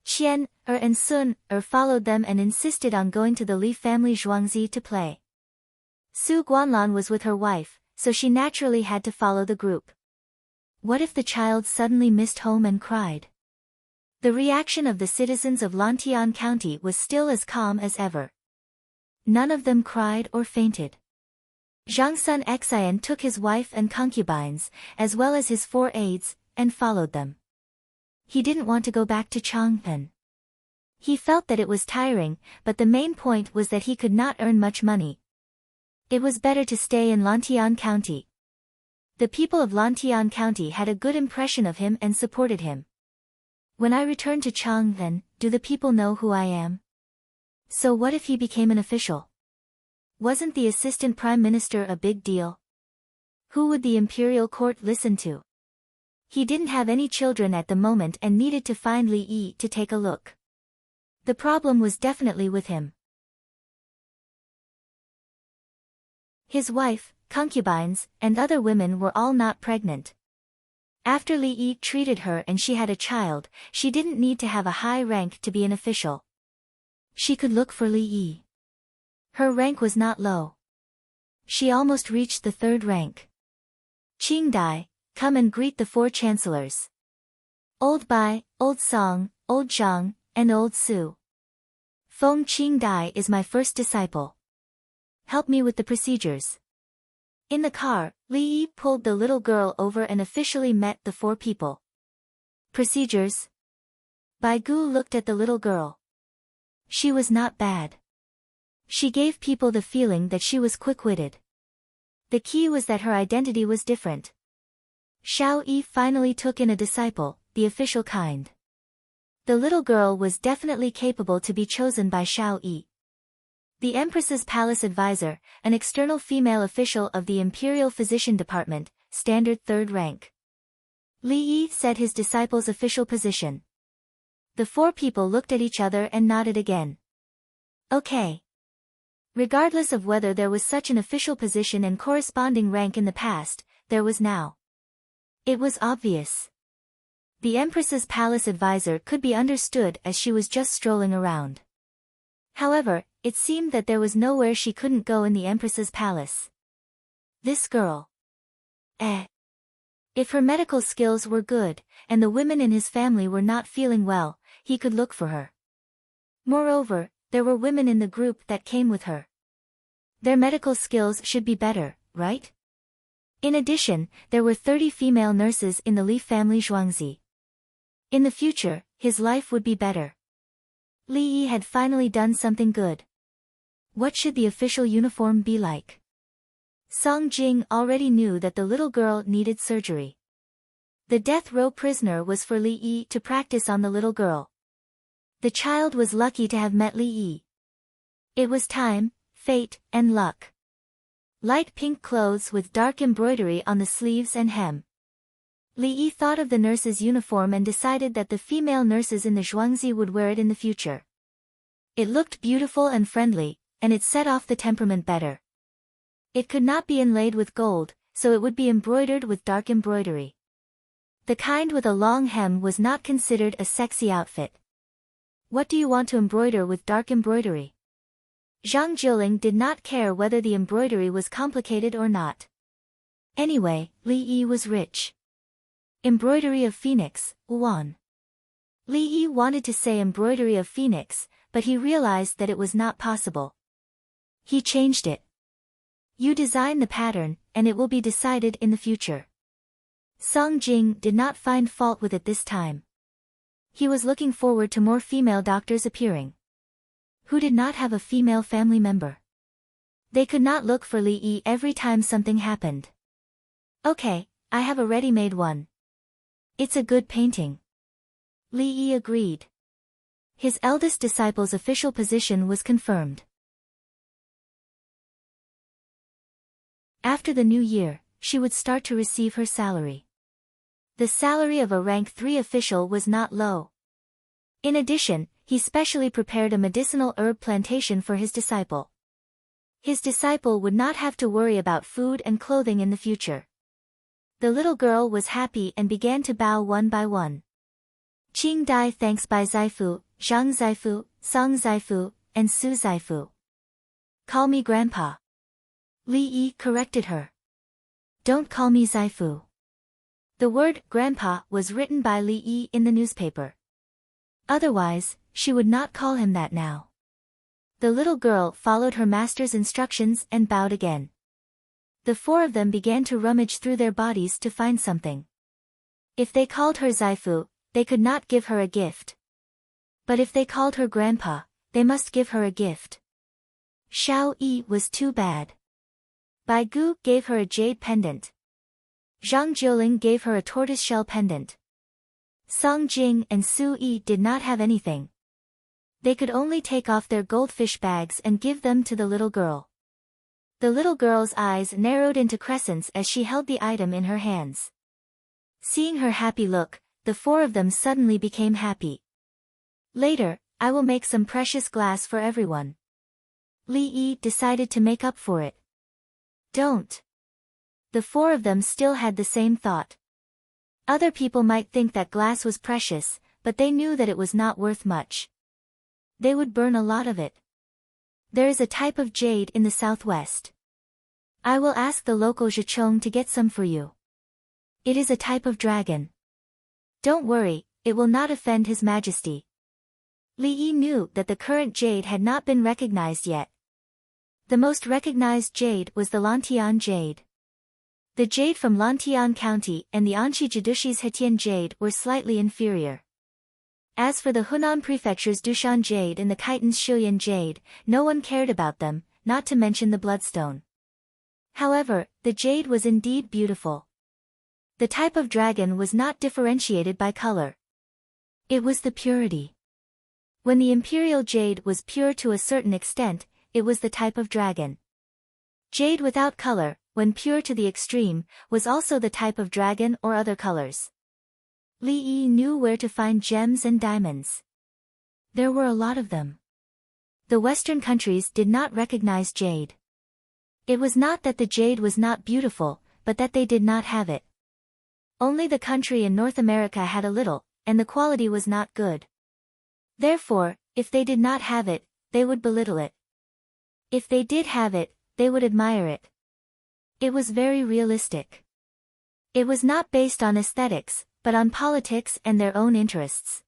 Qian, and Sun, followed them and insisted on going to the Li family Zhuangzi to play. Su Guanlan was with her wife, so she naturally had to follow the group. What if the child suddenly missed home and cried? The reaction of the citizens of Lantian County was still as calm as ever. None of them cried or fainted. Zhang Sun Xian took his wife and concubines, as well as his 4 aides, and followed them. He didn't want to go back to Chang'an. He felt that it was tiring, but the main point was that he could not earn much money. It was better to stay in Lantian County. The people of Lantian County had a good impression of him and supported him. When I return to Chang'an, do the people know who I am? So what if he became an official? Wasn't the assistant prime minister a big deal? Who would the imperial court listen to? He didn't have any children at the moment and needed to find Li Yi to take a look. The problem was definitely with him. His wife, concubines, and other women were all not pregnant. After Li Yi treated her and she had a child, she didn't need to have a high rank to be an official. She could look for Li Yi. Her rank was not low. She almost reached the 3rd rank. Qingdai, come and greet the 4 chancellors. Old Bai, Old Song, Old Zhang, and Old Su. Feng Qingdai is my first disciple. Help me with the procedures. In the car, Li Yi pulled the little girl over and officially met the 4 people. Procedures? Bai Gu looked at the little girl. She was not bad. She gave people the feeling that she was quick-witted. The key was that her identity was different. Xiao Yi finally took in a disciple, the official kind. The little girl was definitely capable to be chosen by Xiao Yi. The Empress's palace advisor, an external female official of the Imperial Physician Department, standard 3rd rank. Li Yi said his disciple's official position. The 4 people looked at each other and nodded again. Okay. Regardless of whether there was such an official position and corresponding rank in the past, there was now. It was obvious. The Empress's palace advisor could be understood as she was just strolling around. However, it seemed that there was nowhere she couldn't go in the Empress's palace. This girl. If her medical skills were good, and the women in his family were not feeling well, he could look for her. Moreover, there were women in the group that came with her. Their medical skills should be better, right? In addition, there were 30 female nurses in the Li family Zhuangzi. In the future, his life would be better. Li Yi had finally done something good. What should the official uniform be like? Song Jing already knew that the little girl needed surgery. The death row prisoner was for Li Yi to practice on the little girl. The child was lucky to have met Li Yi. It was time, fate, and luck. Light pink clothes with dark embroidery on the sleeves and hem. Li Yi thought of the nurse's uniform and decided that the female nurses in the Zhuangzi would wear it in the future. It looked beautiful and friendly, and it set off the temperament better. It could not be inlaid with gold, so it would be embroidered with dark embroidery. The kind with a long hem was not considered a sexy outfit. What do you want to embroider with dark embroidery? Zhang Jiling did not care whether the embroidery was complicated or not. Anyway, Li Yi was rich. Embroidery of Phoenix, Yuan. Li Yi wanted to say embroidery of Phoenix, but he realized that it was not possible. He changed it. You design the pattern, and it will be decided in the future. Song Jing did not find fault with it this time. He was looking forward to more female doctors appearing. Who did not have a female family member? They could not look for Li Yi every time something happened. Okay, I have a ready-made one. It's a good painting. Li Yi agreed. His eldest disciple's official position was confirmed. After the new year, she would start to receive her salary. The salary of a rank 3 official was not low. In addition, he specially prepared a medicinal herb plantation for his disciple. His disciple would not have to worry about food and clothing in the future. The little girl was happy and began to bow one by one. Qing Dai thanks by Zaifu, Zhang Zaifu, Song Zaifu, and Su Zaifu. Call me Grandpa. Li Yi corrected her. Don't call me Zaifu. The word Grandpa was written by Li Yi in the newspaper. Otherwise, she would not call him that now. The little girl followed her master's instructions and bowed again. The four of them began to rummage through their bodies to find something. If they called her Zaifu, they could not give her a gift. But if they called her Grandpa, they must give her a gift. Xiao Yi was too bad. Bai Gu gave her a jade pendant. Zhang Jiuling gave her a tortoiseshell pendant. Song Jing and Su Yi did not have anything. They could only take off their goldfish bags and give them to the little girl. The little girl's eyes narrowed into crescents as she held the item in her hands. Seeing her happy look, the four of them suddenly became happy. Later, I will make some precious glass for everyone. Li Yi decided to make up for it. Don't. The four of them still had the same thought. Other people might think that glass was precious, but they knew that it was not worth much. They would burn a lot of it. There is a type of jade in the southwest. I will ask the local Zhichong to get some for you. It is a type of dragon. Don't worry, it will not offend His Majesty. Li Yi knew that the current jade had not been recognized yet. The most recognized jade was the Lantian jade. The jade from Lantian County and the Anxi Jidushi's Hetian jade were slightly inferior. As for the Hunan Prefecture's Dushan jade and the Khitan's Shilyan jade, no one cared about them, not to mention the bloodstone. However, the jade was indeed beautiful. The type of dragon was not differentiated by color. It was the purity. When the imperial jade was pure to a certain extent, it was the type of dragon. Jade without color, when pure to the extreme, was also the type of dragon or other colors. Li Yi knew where to find gems and diamonds. There were a lot of them. The Western countries did not recognize jade. It was not that the jade was not beautiful, but that they did not have it. Only the country in North America had a little, and the quality was not good. Therefore, if they did not have it, they would belittle it. If they did have it, they would admire it. It was very realistic. It was not based on aesthetics, but on politics and their own interests.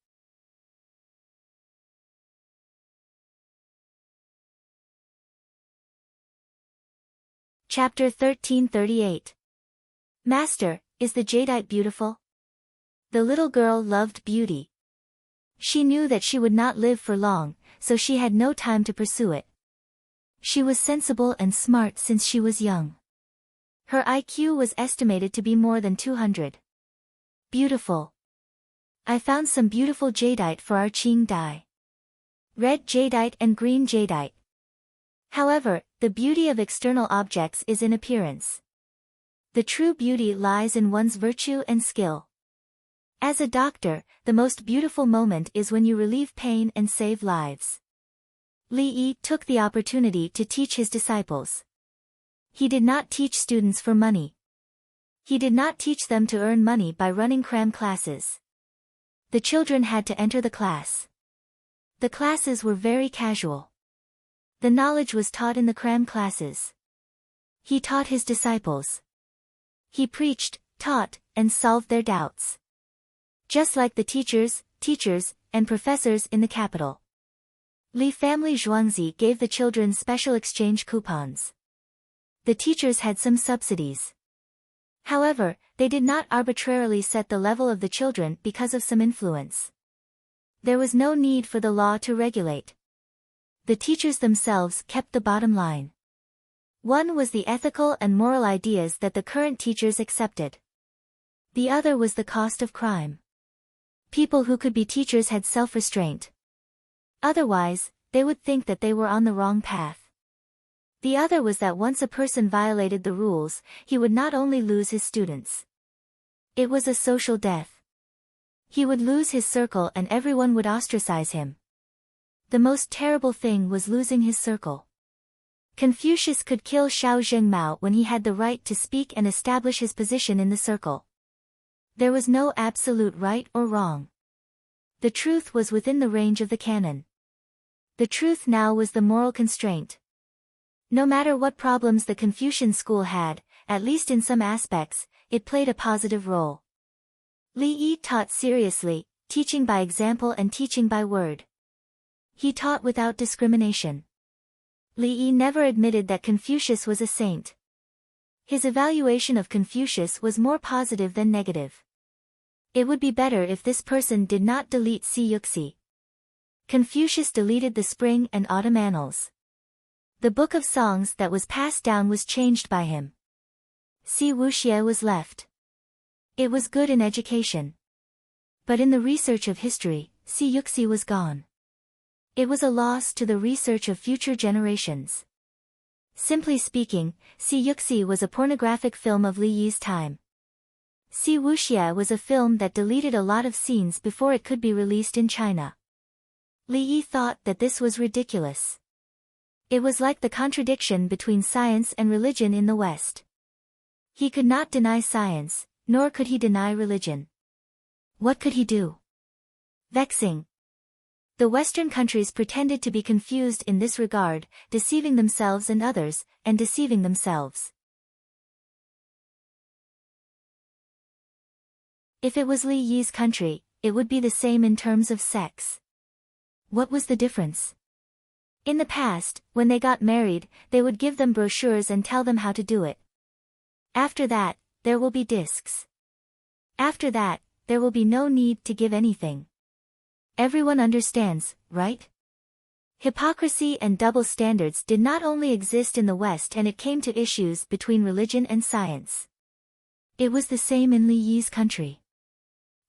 Chapter 1338. Master, is the jadeite beautiful? The little girl loved beauty. She knew that she would not live for long, so she had no time to pursue it. She was sensible and smart since she was young. Her IQ was estimated to be more than 200. Beautiful. I found some beautiful jadeite for our Qing Dai. Red jadeite and green jadeite. However, the beauty of external objects is in appearance. The true beauty lies in one's virtue and skill. As a doctor, the most beautiful moment is when you relieve pain and save lives. Li Yi took the opportunity to teach his disciples. He did not teach students for money. He did not teach them to earn money by running cram classes. The children had to enter the class. The classes were very casual. The knowledge was taught in the cram classes. He taught his disciples. He preached, taught, and solved their doubts. Just like the teachers, and professors in the capital. Li family Zhuangzi gave the children special exchange coupons. The teachers had some subsidies. However, they did not arbitrarily set the level of the children because of some influence. There was no need for the law to regulate. The teachers themselves kept the bottom line. One was the ethical and moral ideas that the current teachers accepted. The other was the cost of crime. People who could be teachers had self-restraint. Otherwise, they would think that they were on the wrong path. The other was that once a person violated the rules, he would not only lose his students. It was a social death. He would lose his circle and everyone would ostracize him. The most terrible thing was losing his circle. Confucius could kill Xiao Zhengmao when he had the right to speak and establish his position in the circle. There was no absolute right or wrong. The truth was within the range of the canon. The truth now was the moral constraint. No matter what problems the Confucian school had, at least in some aspects, it played a positive role. Li Yi taught seriously, teaching by example and teaching by word. He taught without discrimination. Li Yi never admitted that Confucius was a saint. His evaluation of Confucius was more positive than negative. It would be better if this person did not delete Si Yuxi. Confucius deleted the spring and autumn annals. The book of songs that was passed down was changed by him. Si Wuxie was left. It was good in education. But in the research of history, Si Yuxi was gone. It was a loss to the research of future generations. Simply speaking, Si Yuxi was a pornographic film of Li Yi's time. Si Wuxie was a film that deleted a lot of scenes before it could be released in China. Li Yi thought that this was ridiculous. It was like the contradiction between science and religion in the West. He could not deny science, nor could he deny religion. What could he do? Vexing. The Western countries pretended to be confused in this regard, deceiving themselves and others, and deceiving themselves. If it was Li Yi's country, it would be the same in terms of sex. What was the difference? In the past, when they got married, they would give them brochures and tell them how to do it. After that, there will be discs. After that, there will be no need to give anything. Everyone understands, right? Hypocrisy and double standards did not only exist in the West, and it came to issues between religion and science. It was the same in Li Yi's country.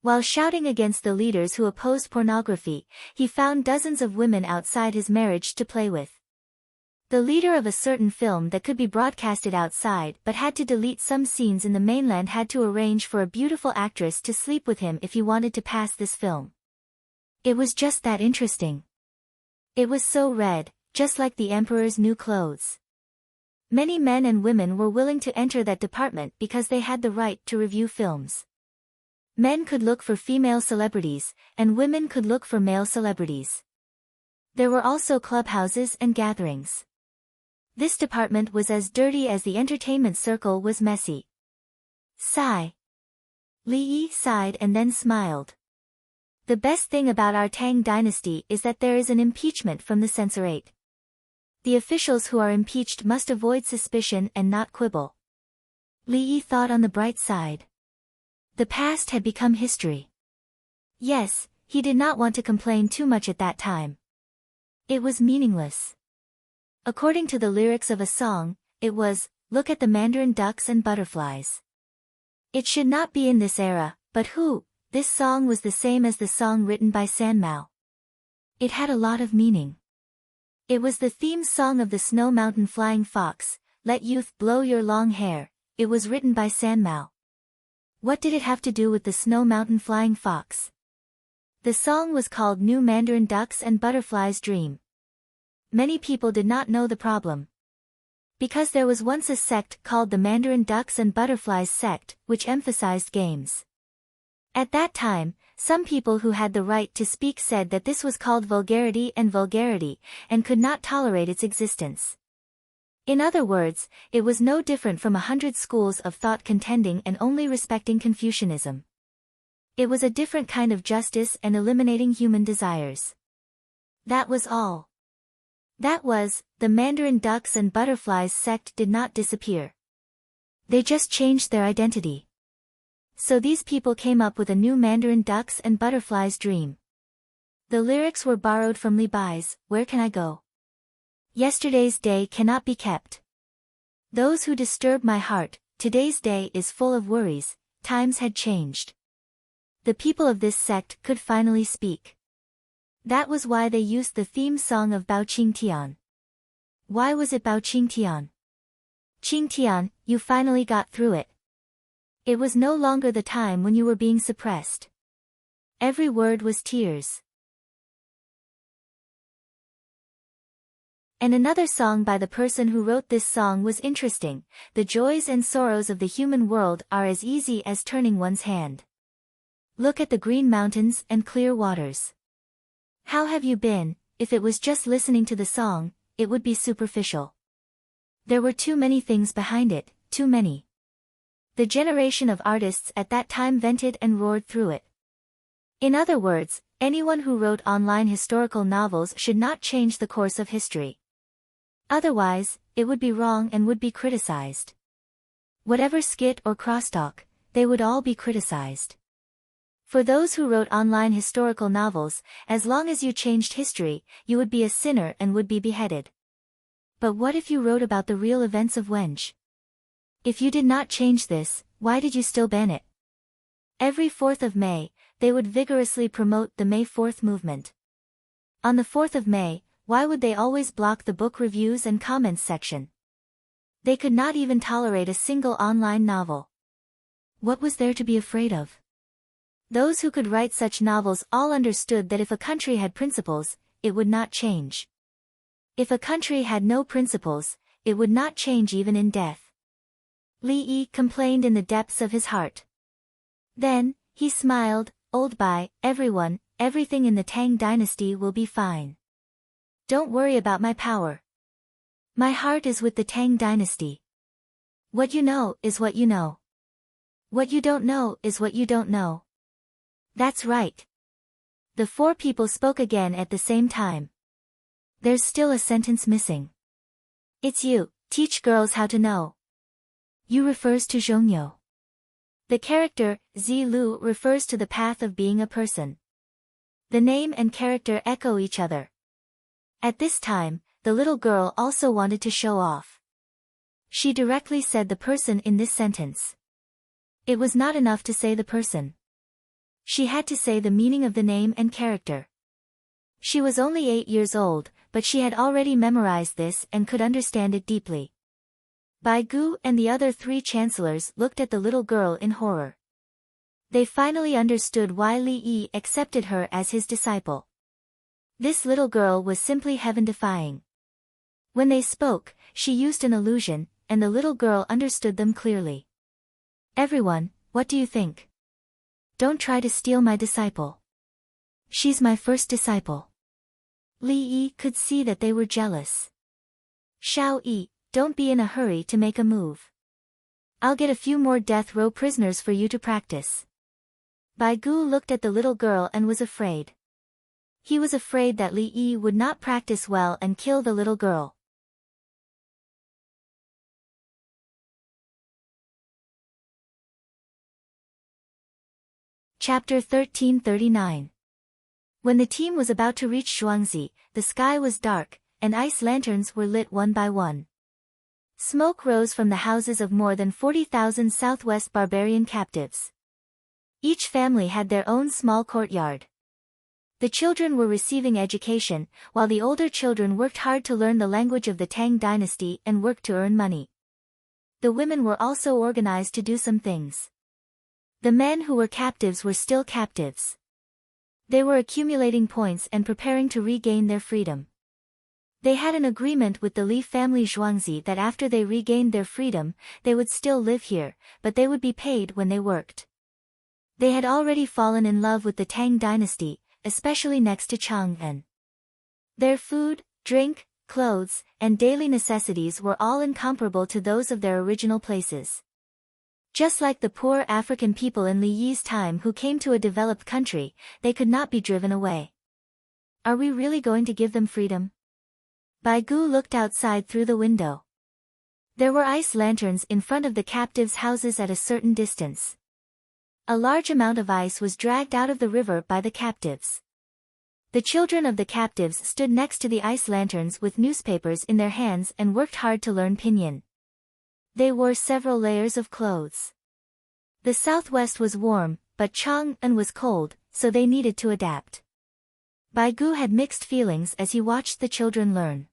While shouting against the leaders who opposed pornography, he found dozens of women outside his marriage to play with. The leader of a certain film that could be broadcasted outside but had to delete some scenes in the mainland had to arrange for a beautiful actress to sleep with him if he wanted to pass this film. It was just that interesting. It was so red, just like the emperor's new clothes. Many men and women were willing to enter that department because they had the right to review films. Men could look for female celebrities, and women could look for male celebrities. There were also clubhouses and gatherings. This department was as dirty as the entertainment circle was messy. Sigh. Li Yi sighed and then smiled. The best thing about our Tang dynasty is that there is an impeachment from the censorate. The officials who are impeached must avoid suspicion and not quibble. Li Yi thought on the bright side. The past had become history. Yes, he did not want to complain too much at that time. It was meaningless. According to the lyrics of a song, it was, "Look at the mandarin ducks and butterflies." It should not be in this era, but who? This song was the same as the song written by San Mao. It had a lot of meaning. It was the theme song of the Snow Mountain Flying Fox, "Let Youth Blow Your Long Hair." It was written by San Mao. What did it have to do with the Snow Mountain Flying Fox? The song was called New Mandarin Ducks and Butterflies Dream. Many people did not know the problem. Because there was once a sect called the Mandarin Ducks and Butterflies sect, which emphasized games. At that time, some people who had the right to speak said that this was called vulgarity, and could not tolerate its existence. In other words, it was no different from 100 schools of thought contending and only respecting Confucianism. It was a different kind of justice and eliminating human desires. That was all. That was, the Mandarin Ducks and Butterflies sect did not disappear. They just changed their identity. So these people came up with a new Mandarin Ducks and Butterflies Dream. The lyrics were borrowed from Li Bai's "Where Can I Go?" Yesterday's day cannot be kept. Those who disturb my heart, today's day is full of worries, times had changed. The people of this sect could finally speak. That was why they used the theme song of Bao Qingtian. Why was it Bao Qingtian? Qingtian, you finally got through it. It was no longer the time when you were being suppressed. Every word was tears. And another song by the person who wrote this song was interesting. The joys and sorrows of the human world are as easy as turning one's hand. Look at the green mountains and clear waters. How have you been? If it was just listening to the song, it would be superficial. There were too many things behind it, too many. The generation of artists at that time vented and roared through it. In other words, anyone who wrote online historical novels should not change the course of history. Otherwise, it would be wrong and would be criticized. Whatever skit or crosstalk, they would all be criticized. For those who wrote online historical novels, as long as you changed history, you would be a sinner and would be beheaded. But what if you wrote about the real events of Wenge? If you did not change this, why did you still ban it? Every 4th of May, they would vigorously promote the May 4th movement. On the 4th of May, why would they always block the book reviews and comments section? They could not even tolerate a single online novel. What was there to be afraid of? Those who could write such novels all understood that if a country had principles, it would not change. If a country had no principles, it would not change even in death. Li Yi complained in the depths of his heart. Then, he smiled, "Old Bai, everyone, everything in the Tang dynasty will be fine. Don't worry about my power. My heart is with the Tang dynasty. What you know is what you know. What you don't know is what you don't know." That's right. The 4 people spoke again at the same time. There's still a sentence missing. It's you, teach girls how to know. You refers to Zhongyou. The character, Zi Lu, refers to the path of being a person. The name and character echo each other. At this time, the little girl also wanted to show off. She directly said the person in this sentence. It was not enough to say the person. She had to say the meaning of the name and character. She was only 8 years old, but she had already memorized this and could understand it deeply. Bai Gu and the other 3 chancellors looked at the little girl in horror. They finally understood why Li Yi accepted her as his disciple. This little girl was simply heaven-defying. When they spoke, she used an illusion, and the little girl understood them clearly. "Everyone, what do you think? Don't try to steal my disciple. She's my first disciple." Li Yi could see that they were jealous. "Shao Yi, don't be in a hurry to make a move. I'll get a few more death row prisoners for you to practice." Bai Gu looked at the little girl and was afraid. He was afraid that Li Yi would not practice well and kill the little girl. Chapter 1339. When the team was about to reach Shuangzi, the sky was dark, and ice lanterns were lit one by one. Smoke rose from the houses of more than 40,000 southwest barbarian captives. Each family had their own small courtyard. The children were receiving education, while the older children worked hard to learn the language of the Tang dynasty and worked to earn money. The women were also organized to do some things. The men who were captives were still captives. They were accumulating points and preparing to regain their freedom. They had an agreement with the Li family Zhuangzi that after they regained their freedom, they would still live here, but they would be paid when they worked. They had already fallen in love with the Tang dynasty, especially next to Chang'an. Their food, drink, clothes, and daily necessities were all incomparable to those of their original places. Just like the poor African people in Li Yi's time who came to a developed country, they could not be driven away. Are we really going to give them freedom? Bai Gu looked outside through the window. There were ice lanterns in front of the captives' houses at a certain distance. A large amount of ice was dragged out of the river by the captives. The children of the captives stood next to the ice lanterns with newspapers in their hands and worked hard to learn pinyin. They wore several layers of clothes. The southwest was warm, but Chang'an was cold, so they needed to adapt. Bai Gu had mixed feelings as he watched the children learn.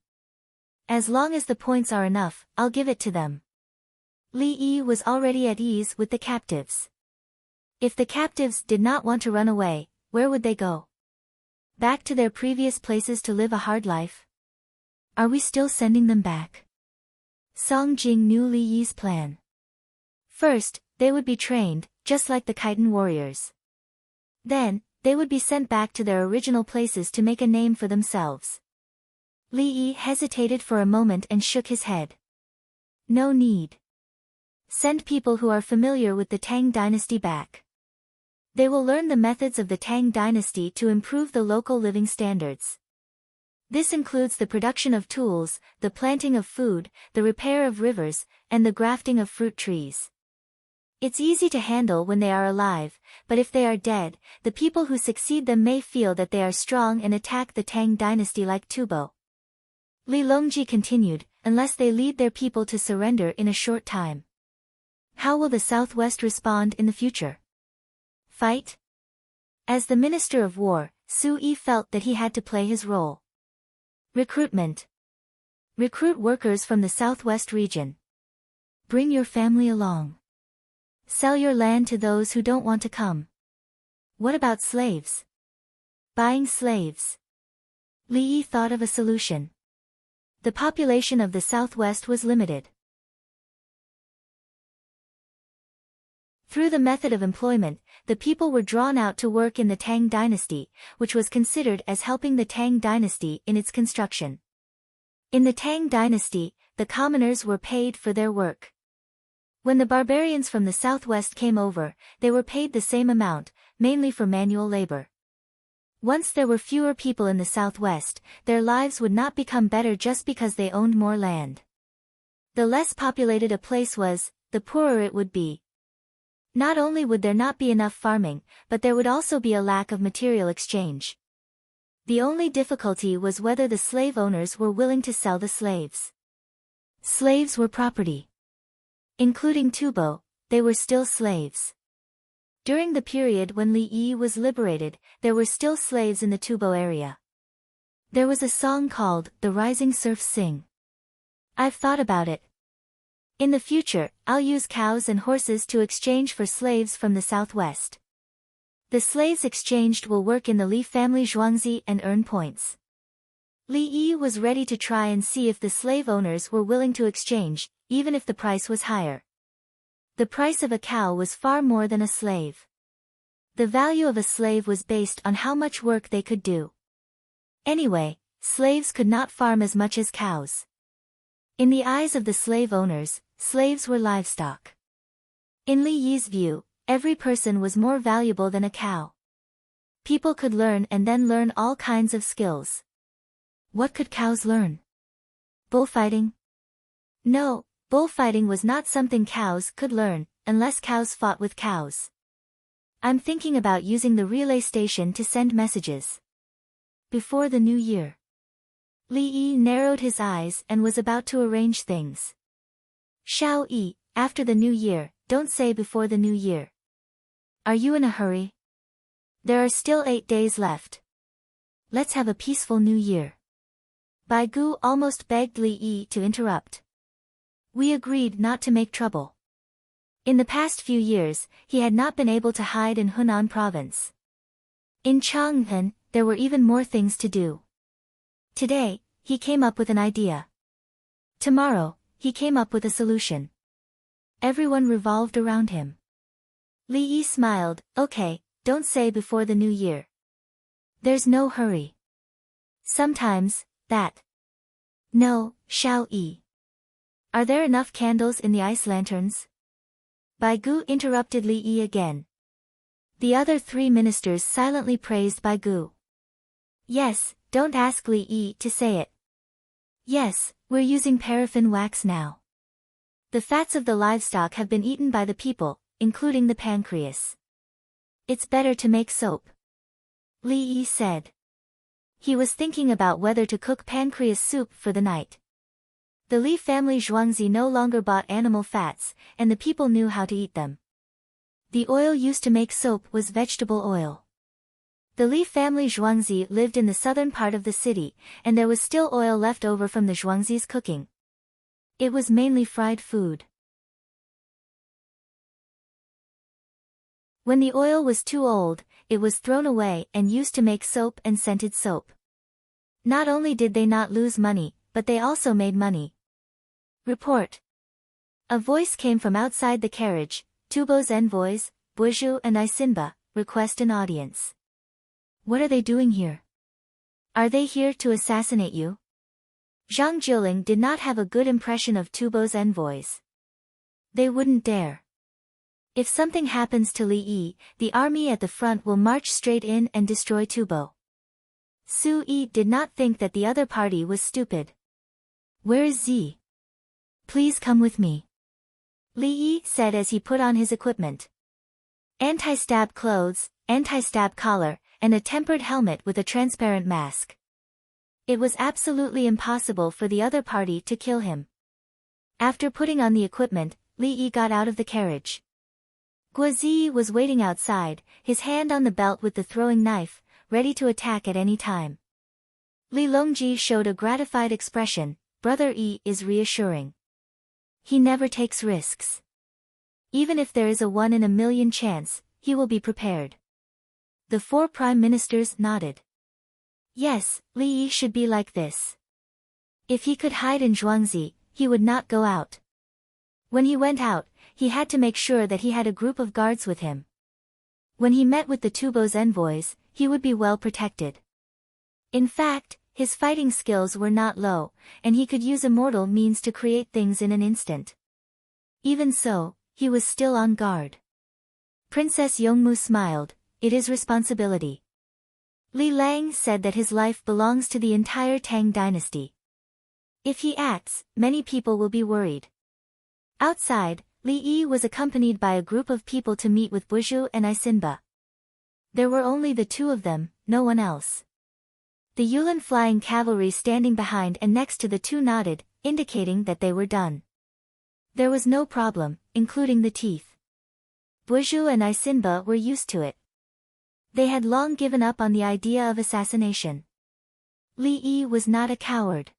As long as the points are enough, I'll give it to them. Li Yi was already at ease with the captives. If the captives did not want to run away, where would they go? Back to their previous places to live a hard life? Are we still sending them back? Song Jing knew Li Yi's plan. First, they would be trained, just like the Khitan warriors. Then, they would be sent back to their original places to make a name for themselves. Li Yi hesitated for a moment and shook his head. No need. Send people who are familiar with the Tang dynasty back. They will learn the methods of the Tang dynasty to improve the local living standards. This includes the production of tools, the planting of food, the repair of rivers, and the grafting of fruit trees. It's easy to handle when they are alive, but if they are dead, the people who succeed them may feel that they are strong and attack the Tang dynasty like Tubo. Li Longji continued, unless they lead their people to surrender in a short time. How will the Southwest respond in the future? Fight? As the Minister of War, Su Yi felt that he had to play his role. Recruitment. Recruit workers from the Southwest region. Bring your family along. Sell your land to those who don't want to come. What about slaves? Buying slaves. Li Yi thought of a solution. The population of the Southwest was limited. Through the method of employment, the people were drawn out to work in the Tang dynasty, which was considered as helping the Tang dynasty in its construction. In the Tang dynasty, the commoners were paid for their work. When the barbarians from the southwest came over, they were paid the same amount, mainly for manual labor. Once there were fewer people in the southwest, their lives would not become better just because they owned more land. The less populated a place was, the poorer it would be. Not only would there not be enough farming, but there would also be a lack of material exchange. The only difficulty was whether the slave owners were willing to sell the slaves. Slaves were property. Including Tubo, they were still slaves. During the period when Li Yi was liberated, there were still slaves in the Tubo area. There was a song called, "The Rising Surfs Sing." I've thought about it. In the future, I'll use cows and horses to exchange for slaves from the southwest. The slaves exchanged will work in the Li family Zhuangzi and earn points. Li Yi was ready to try and see if the slave owners were willing to exchange, even if the price was higher. The price of a cow was far more than a slave. The value of a slave was based on how much work they could do. Anyway, slaves could not farm as much as cows. In the eyes of the slave owners, slaves were livestock. In Li Yi's view, every person was more valuable than a cow. People could learn and then learn all kinds of skills. What could cows learn? Bullfighting? No, bullfighting was not something cows could learn, unless cows fought with cows. I'm thinking about using the relay station to send messages. Before the new year. Li Yi narrowed his eyes and was about to arrange things. Shao Yi, after the new year, don't say before the new year. Are you in a hurry? There are still 8 days left. Let's have a peaceful new year. Bai Gu almost begged Li Yi to interrupt. We agreed not to make trouble. In the past few years, he had not been able to hide in Hunan province. In Chang'an, there were even more things to do. Today, he came up with an idea. Tomorrow, he came up with a solution. Everyone revolved around him. Li Yi smiled, okay, don't say before the new year. There's no hurry. Sometimes, that. No, Shao Yi. Are there enough candles in the ice lanterns? Bai Gu interrupted Li Yi again. The other 3 ministers silently praised Bai Gu. Yes, don't ask Li Yi to say it. Yes, we're using paraffin wax now. The fats of the livestock have been eaten by the people, including the pancreas. It's better to make soap. Li Yi said. He was thinking about whether to cook pancreas soup for the night. The Li family Zhuangzi no longer bought animal fats, and the people knew how to eat them. The oil used to make soap was vegetable oil. The Li family Zhuangzi lived in the southern part of the city, and there was still oil left over from the Zhuangzi's cooking. It was mainly fried food. When the oil was too old, it was thrown away and used to make soap and scented soap. Not only did they not lose money, but they also made money. Report. A voice came from outside the carriage, Tubo's envoys, Buizhu and Isinba, request an audience. What are they doing here? Are they here to assassinate you? Zhang Jiling did not have a good impression of Tubo's envoys. They wouldn't dare. If something happens to Li Yi, the army at the front will march straight in and destroy Tubo. Su Yi did not think that the other party was stupid. Where is Zi? Please come with me. Li Yi said as he put on his equipment. Anti-stab clothes, anti-stab collar, and a tempered helmet with a transparent mask. It was absolutely impossible for the other party to kill him. After putting on the equipment, Li Yi got out of the carriage. Guozi was waiting outside, his hand on the belt with the throwing knife, ready to attack at any time. Li Longji showed a gratified expression. Brother Yi is reassuring. He never takes risks. Even if there is a 1 in a million chance, he will be prepared. The 4 prime ministers nodded. Yes, Li Yi should be like this. If he could hide in Zhuangzi, he would not go out. When he went out, he had to make sure that he had a group of guards with him. When he met with the Tubo's envoys, he would be well protected. In fact, his fighting skills were not low, and he could use immortal means to create things in an instant. Even so, he was still on guard. Princess Yongmu smiled. It is responsibility. Li Lang said that his life belongs to the entire Tang dynasty. If he acts, many people will be worried. Outside, Li Yi was accompanied by a group of people to meet with Buzhu and Isinba. There were only the 2 of them, no one else. The Yulin flying cavalry standing behind and next to the 2 nodded, indicating that they were done. There was no problem, including the teeth. Buzhu and Isinba were used to it. They had long given up on the idea of assassination. Li Yi was not a coward.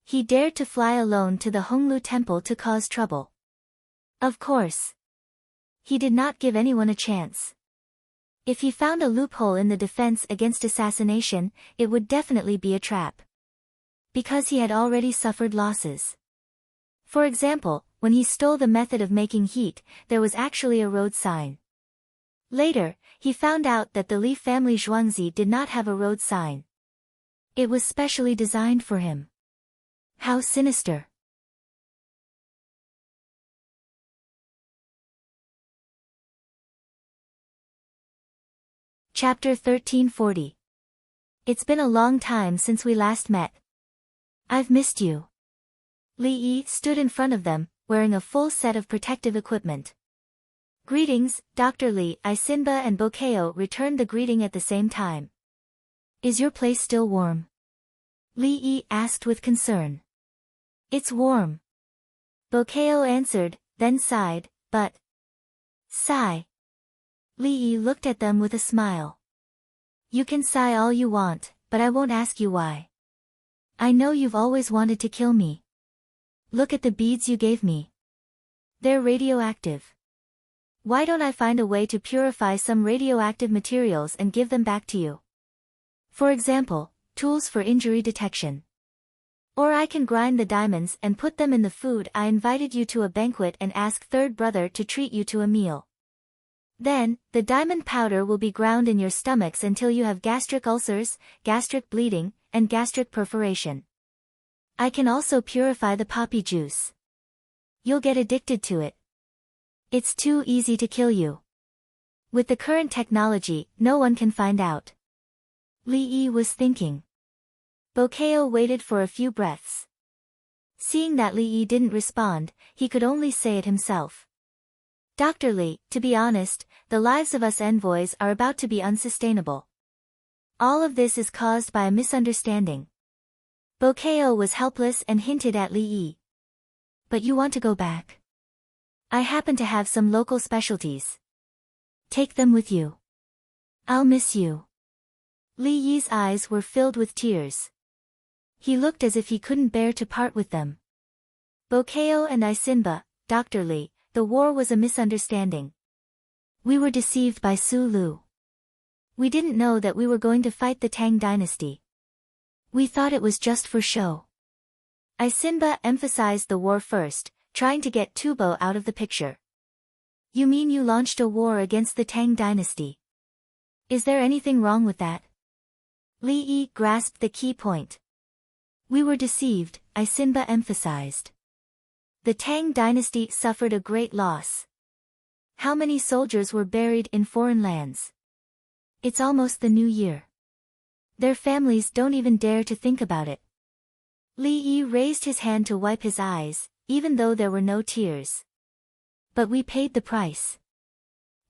He dared to fly alone to the Honglu temple to cause trouble. Of course. He did not give anyone a chance. If he found a loophole in the defense against assassination, it would definitely be a trap. Because he had already suffered losses. For example, when he stole the method of making heat, there was actually a road sign. Later, he found out that the Li family Zhuangzi did not have a road sign. It was specially designed for him. How sinister. Chapter 1340. It's been a long time since we last met. I've missed you. Li Yi stood in front of them, wearing a full set of protective equipment. Greetings, Dr. Li. Isinba and Bokeo returned the greeting at the same time. Is your place still warm? Li Yi asked with concern. It's warm. Bokeo answered, then sighed, but... Sigh. Li Yi looked at them with a smile. You can sigh all you want, but I won't ask you why. I know you've always wanted to kill me. Look at the beads you gave me. They're radioactive. Why don't I find a way to purify some radioactive materials and give them back to you? For example, tools for injury detection. Or I can grind the diamonds and put them in the food I invited you to a banquet and ask third brother to treat you to a meal. Then, the diamond powder will be ground in your stomachs until you have gastric ulcers, gastric bleeding, and gastric perforation. I can also purify the poppy juice. You'll get addicted to it. It's too easy to kill you. With the current technology, no one can find out. Li Yi was thinking. Bokeo waited for a few breaths. Seeing that Li Yi didn't respond, he could only say it himself. Dr. Li, to be honest, the lives of us envoys are about to be unsustainable. All of this is caused by a misunderstanding. Bokeo was helpless and hinted at Li Yi. But you want to go back? I happen to have some local specialties. Take them with you. I'll miss you. Li Yi's eyes were filled with tears. He looked as if he couldn't bear to part with them. Bokeo and Isinba, Dr. Li, the war was a misunderstanding. We were deceived by Su Lu. We didn't know that we were going to fight the Tang dynasty. We thought it was just for show. Isinba emphasized the war first, trying to get Tubo out of the picture. You mean you launched a war against the Tang dynasty? Is there anything wrong with that? Li Yi grasped the key point. We were deceived, Isinba emphasized. The Tang dynasty suffered a great loss. How many soldiers were buried in foreign lands? It's almost the new year. Their families don't even dare to think about it. Li Yi raised his hand to wipe his eyes, even though there were no tears. But we paid the price.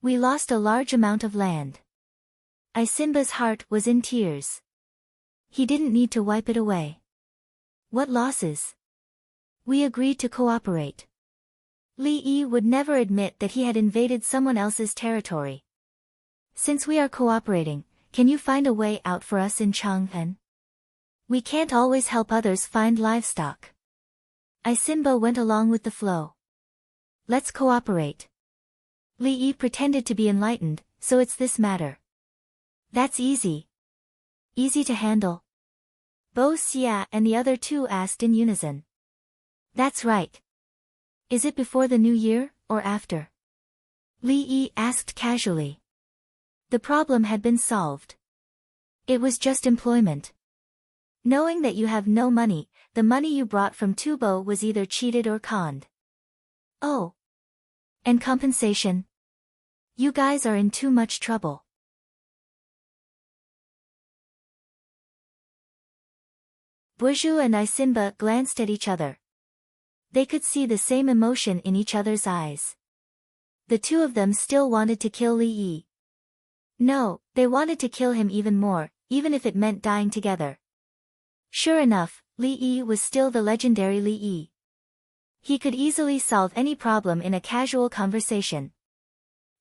We lost a large amount of land. Isinba's heart was in tears. He didn't need to wipe it away. What losses? We agreed to cooperate. Li Yi would never admit that he had invaded someone else's territory. Since we are cooperating, can you find a way out for us in Chang'an? We can't always help others find livestock. Isinba went along with the flow. Let's cooperate. Li Yi pretended to be enlightened, so it's this matter. That's easy. Easy to handle. Bo Xia and the other two asked in unison. That's right. Is it before the new year, or after? Li Yi asked casually. The problem had been solved. It was just employment. Knowing that you have no money, the money you brought from Tubo was either cheated or conned. Oh. And compensation? You guys are in too much trouble. Buju and Isinba glanced at each other. They could see the same emotion in each other's eyes. The two of them still wanted to kill Li Yi. No, they wanted to kill him even more, even if it meant dying together. Sure enough, Li Yi was still the legendary Li Yi. He could easily solve any problem in a casual conversation.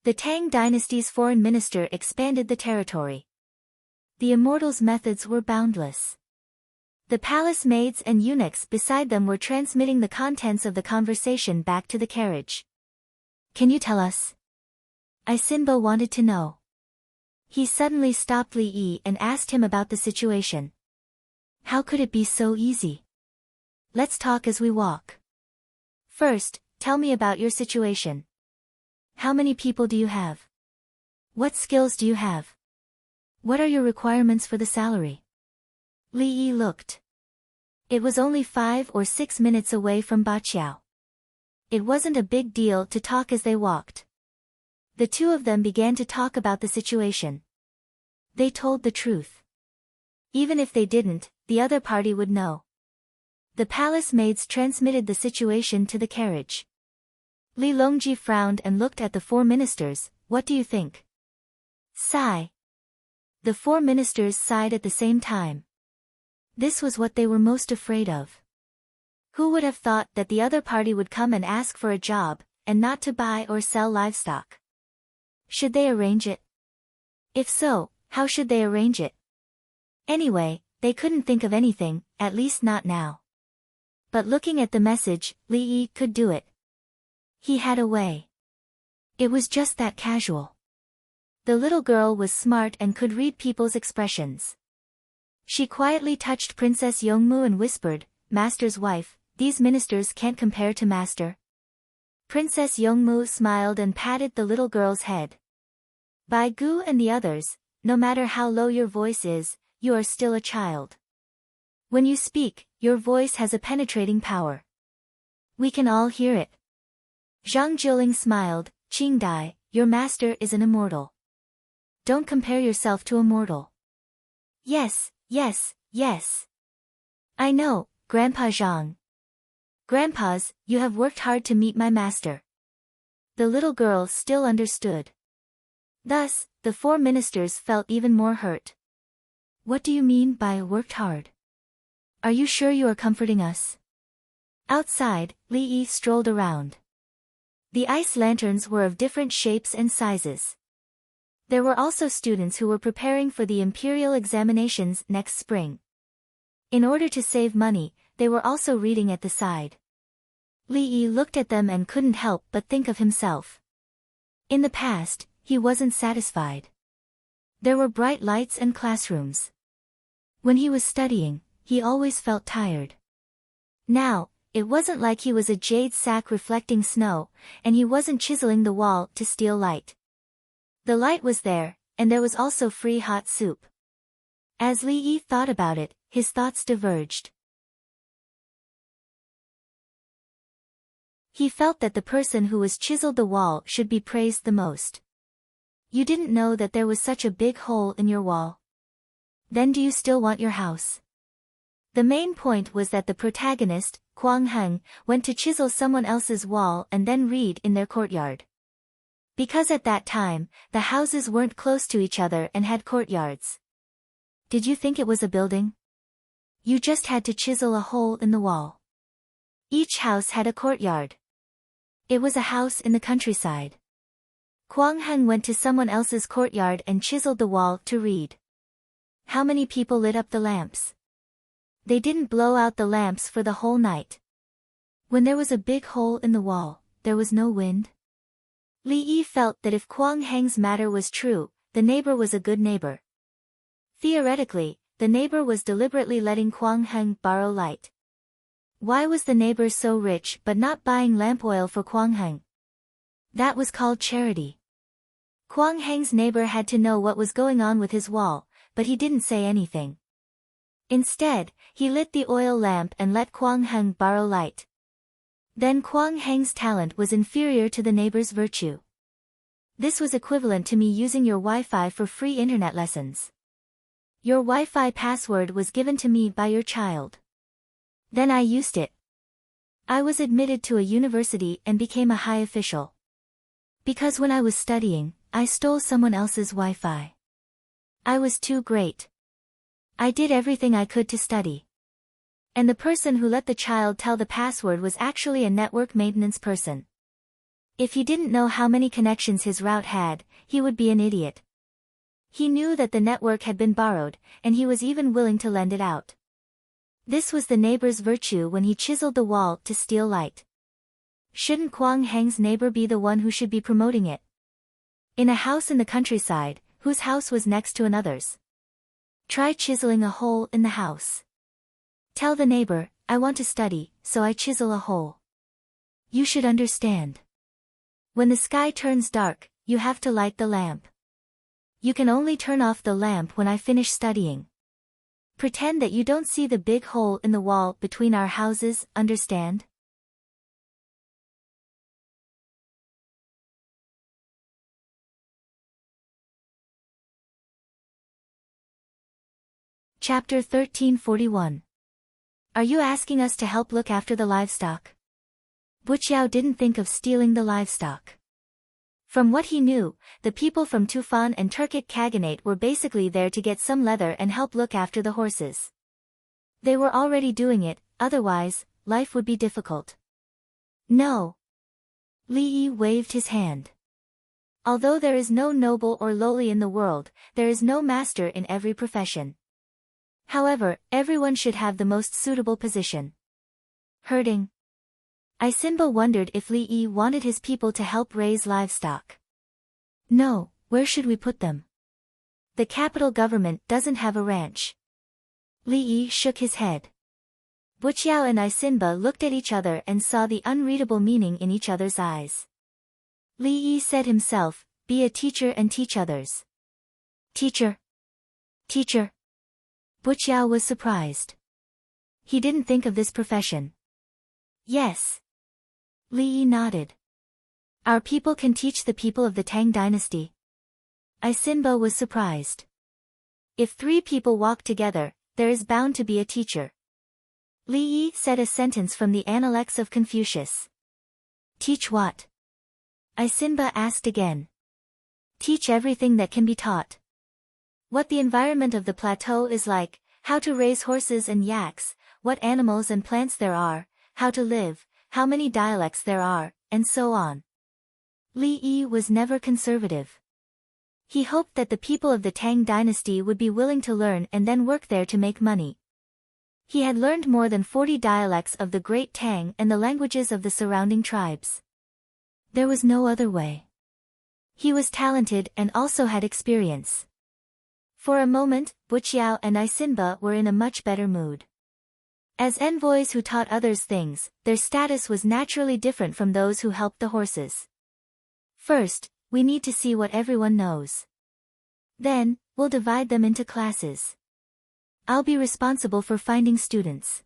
The Tang dynasty's foreign minister expanded the territory. The immortals' methods were boundless. The palace maids and eunuchs beside them were transmitting the contents of the conversation back to the carriage. Can you tell us? Isinba wanted to know. He suddenly stopped Li Yi and asked him about the situation. How could it be so easy? Let's talk as we walk. First, tell me about your situation. How many people do you have? What skills do you have? What are your requirements for the salary? Li Yi looked. It was only 5 or 6 minutes away from Baqiao. It wasn't a big deal to talk as they walked. The two of them began to talk about the situation. They told the truth. Even if they didn't, the other party would know. The palace maids transmitted the situation to the carriage. Li Longji frowned and looked at the 4 ministers. What do you think? Sigh. The 4 ministers sighed at the same time. This was what they were most afraid of. Who would have thought that the other party would come and ask for a job, and not to buy or sell livestock? Should they arrange it? If so, how should they arrange it? Anyway, they couldn't think of anything, at least not now. But looking at the message, Li Yi could do it. He had a way. It was just that casual. The little girl was smart and could read people's expressions. She quietly touched Princess Yongmu and whispered, Master's wife, these ministers can't compare to Master. Princess Yongmu smiled and patted the little girl's head. Bai Gu and the others, no matter how low your voice is, you are still a child. When you speak, your voice has a penetrating power. We can all hear it. Zhang Jiling smiled, Qingdai, your master is an immortal. Don't compare yourself to a mortal. Yes, yes, yes. I know, Grandpa Zhang. Grandpas, you have worked hard to meet my master. The little girl still understood. Thus, the 4 ministers felt even more hurt. What do you mean by worked hard? Are you sure you are comforting us? Outside, Li Yi strolled around. The ice lanterns were of different shapes and sizes. There were also students who were preparing for the imperial examinations next spring. In order to save money, they were also reading at the side. Li Yi looked at them and couldn't help but think of himself. In the past, he wasn't satisfied. There were bright lights and classrooms. When he was studying, he always felt tired. Now, it wasn't like he was a jade sack reflecting snow, and he wasn't chiseling the wall to steal light. The light was there, and there was also free hot soup. As Li Yi thought about it, his thoughts diverged. He felt that the person who was chiseled the wall should be praised the most. You didn't know that there was such a big hole in your wall. Then do you still want your house? The main point was that the protagonist, Kwang Heng, went to chisel someone else's wall and then read in their courtyard. Because at that time, the houses weren't close to each other and had courtyards. Did you think it was a building? You just had to chisel a hole in the wall. Each house had a courtyard. It was a house in the countryside. Kwang Heng went to someone else's courtyard and chiseled the wall to read. How many people lit up the lamps? They didn't blow out the lamps for the whole night. When there was a big hole in the wall, there was no wind. Li Yi felt that if Kwang Heng's matter was true, the neighbor was a good neighbor. Theoretically, the neighbor was deliberately letting Kwang Heng borrow light. Why was the neighbor so rich but not buying lamp oil for Kwang Heng? That was called charity. Kwang Heng's neighbor had to know what was going on with his wall, but he didn't say anything. Instead, he lit the oil lamp and let Kwang Heng borrow light. Then Kwang Heng's talent was inferior to the neighbor's virtue. This was equivalent to me using your Wi-Fi for free internet lessons. Your Wi-Fi password was given to me by your child. Then I used it. I was admitted to a university and became a high official. Because when I was studying, I stole someone else's Wi-Fi. I was too great. I did everything I could to study. And the person who let the child tell the password was actually a network maintenance person. If he didn't know how many connections his route had, he would be an idiot. He knew that the network had been borrowed, and he was even willing to lend it out. This was the neighbor's virtue when he chiseled the wall to steal light. Shouldn't Kwang Heng's neighbor be the one who should be promoting it? In a house in the countryside, whose house was next to another's? Try chiseling a hole in the house. Tell the neighbor, I want to study, so I chisel a hole. You should understand. When the sky turns dark, you have to light the lamp. You can only turn off the lamp when I finish studying. Pretend that you don't see the big hole in the wall between our houses, understand? Chapter 1341. Are you asking us to help look after the livestock? Buqiao didn't think of stealing the livestock. From what he knew, the people from Tufan and Turkic Khaganate were basically there to get some leather and help look after the horses. They were already doing it, otherwise, life would be difficult. No. Li Yi waved his hand. Although there is no noble or lowly in the world, there is no master in every profession. However, everyone should have the most suitable position. Herding. Isimba wondered if Li Yi wanted his people to help raise livestock. No, where should we put them? The capital government doesn't have a ranch. Li Yi shook his head. Buqiao and Isimba looked at each other and saw the unreadable meaning in each other's eyes. Li Yi said himself, be a teacher and teach others. Teacher. Teacher. Buqiao was surprised. He didn't think of this profession. Yes. Li Yi nodded. Our people can teach the people of the Tang dynasty. Isimba was surprised. If 3 people walk together, there is bound to be a teacher. Li Yi said a sentence from the Analects of Confucius. Teach what? Isimba asked again. Teach everything that can be taught. What the environment of the plateau is like, how to raise horses and yaks, what animals and plants there are, how to live, how many dialects there are, and so on. Li Yi was never conservative. He hoped that the people of the Tang dynasty would be willing to learn and then work there to make money. He had learned more than 40 dialects of the Great Tang and the languages of the surrounding tribes. There was no other way. He was talented and also had experience. For a moment, Buqiao and Isimba were in a much better mood. As envoys who taught others things, their status was naturally different from those who helped the horses. First, we need to see what everyone knows. Then, we'll divide them into classes. I'll be responsible for finding students.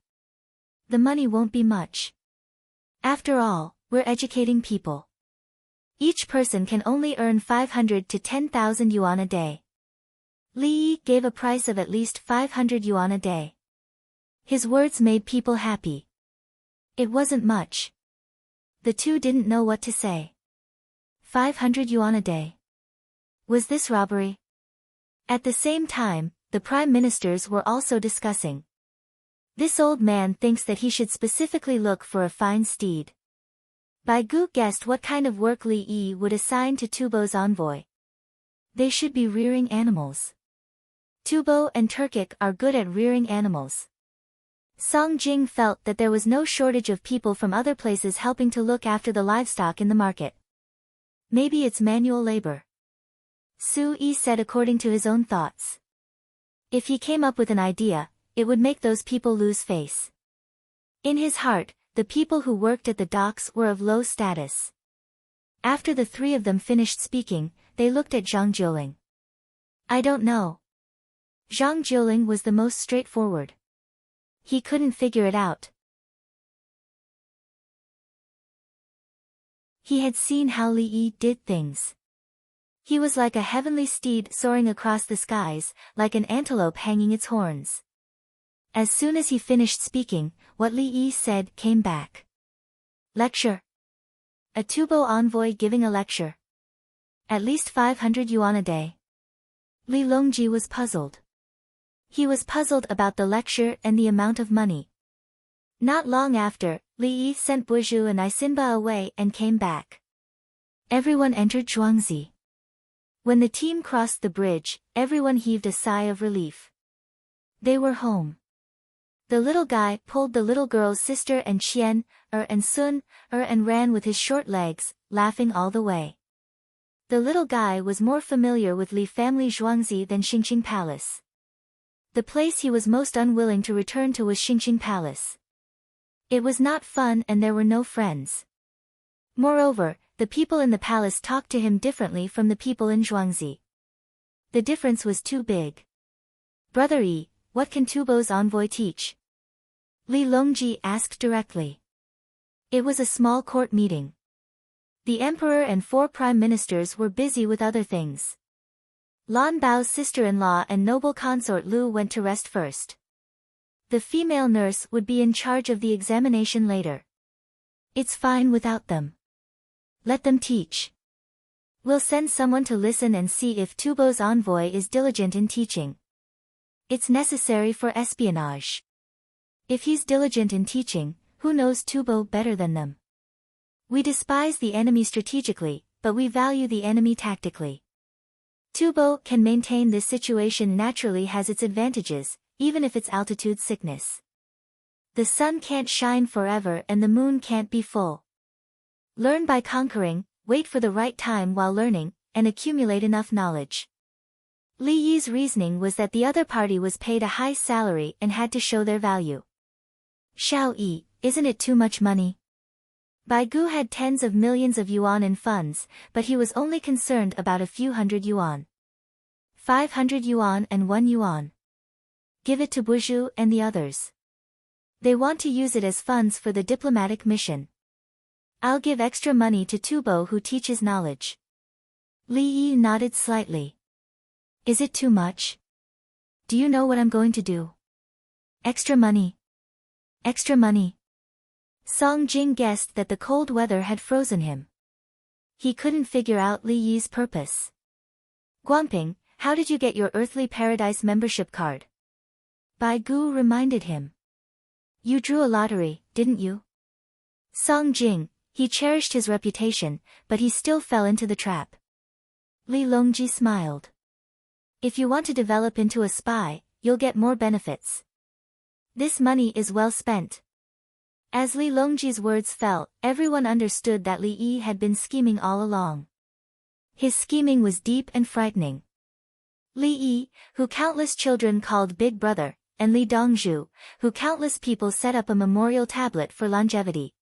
The money won't be much. After all, we're educating people. Each person can only earn 500 to 10,000 yuan a day. Li Yi gave a price of at least 500 yuan a day. His words made people happy. It wasn't much. The two didn't know what to say. 500 yuan a day. Was this robbery? At the same time, the prime ministers were also discussing. This old man thinks that he should specifically look for a fine steed. Bai Gu guessed what kind of work Li Yi would assign to Tubo's envoy. They should be rearing animals. Tubo and Turkic are good at rearing animals. Song Jing felt that there was no shortage of people from other places helping to look after the livestock in the market. Maybe it's manual labor. Su Yi said according to his own thoughts. If he came up with an idea, it would make those people lose face. In his heart, the people who worked at the docks were of low status. After the three of them finished speaking, they looked at Zhang Jiuling. I don't know. Zhang Jiuling was the most straightforward. He couldn't figure it out. He had seen how Li Yi did things. He was like a heavenly steed soaring across the skies, like an antelope hanging its horns. As soon as he finished speaking, what Li Yi said came back. Lecture. A Tubo envoy giving a lecture. At least 500 yuan a day. Li Longji was puzzled. He was puzzled about the lecture and the amount of money. Not long after, Li Yi sent Buizhu and Isinba away and came back. Everyone entered Zhuangzi. When the team crossed the bridge, everyone heaved a sigh of relief. They were home. The little guy pulled the little girl's sister and Qian, and Sun, and ran with his short legs, laughing all the way. The little guy was more familiar with Li family Zhuangzi than Xingqing Palace. The place he was most unwilling to return to was Xingqing Palace. It was not fun and there were no friends. Moreover, the people in the palace talked to him differently from the people in Zhuangzi. The difference was too big. Brother Yi, what can Tubo's envoy teach? Li Longji asked directly. It was a small court meeting. The emperor and 4 prime ministers were busy with other things. Lan Bao's sister-in-law and noble consort Lu went to rest first. The female nurse would be in charge of the examination later. It's fine without them. Let them teach. We'll send someone to listen and see if Tubo's envoy is diligent in teaching. It's necessary for espionage. If he's diligent in teaching, who knows Tubo better than them? We despise the enemy strategically, but we value the enemy tactically. Tubo can maintain this situation naturally has its advantages, even if it's altitude sickness. The sun can't shine forever and the moon can't be full. Learn by conquering, wait for the right time while learning, and accumulate enough knowledge. Li Yi's reasoning was that the other party was paid a high salary and had to show their value. Xiao Yi, isn't it too much money? Bai Gu had tens of millions of yuan in funds, but he was only concerned about a few hundred yuan. 500 yuan and 1 yuan. Give it to Buizhu and the others. They want to use it as funds for the diplomatic mission. I'll give extra money to Tubo who teaches knowledge. Li Yi nodded slightly. Is it too much? Do you know what I'm going to do? Extra money. Extra money. Song Jing guessed that the cold weather had frozen him. He couldn't figure out Li Yi's purpose. Guangping, how did you get your Earthly Paradise membership card? Bai Gu reminded him. You drew a lottery, didn't you? Song Jing, he cherished his reputation, but he still fell into the trap. Li Longji smiled. If you want to develop into a spy, you'll get more benefits. This money is well spent. As Li Longji's words fell, everyone understood that Li Yi had been scheming all along. His scheming was deep and frightening. Li Yi, who countless children called Big Brother, and Li Dongzhu, who countless people set up a memorial tablet for longevity.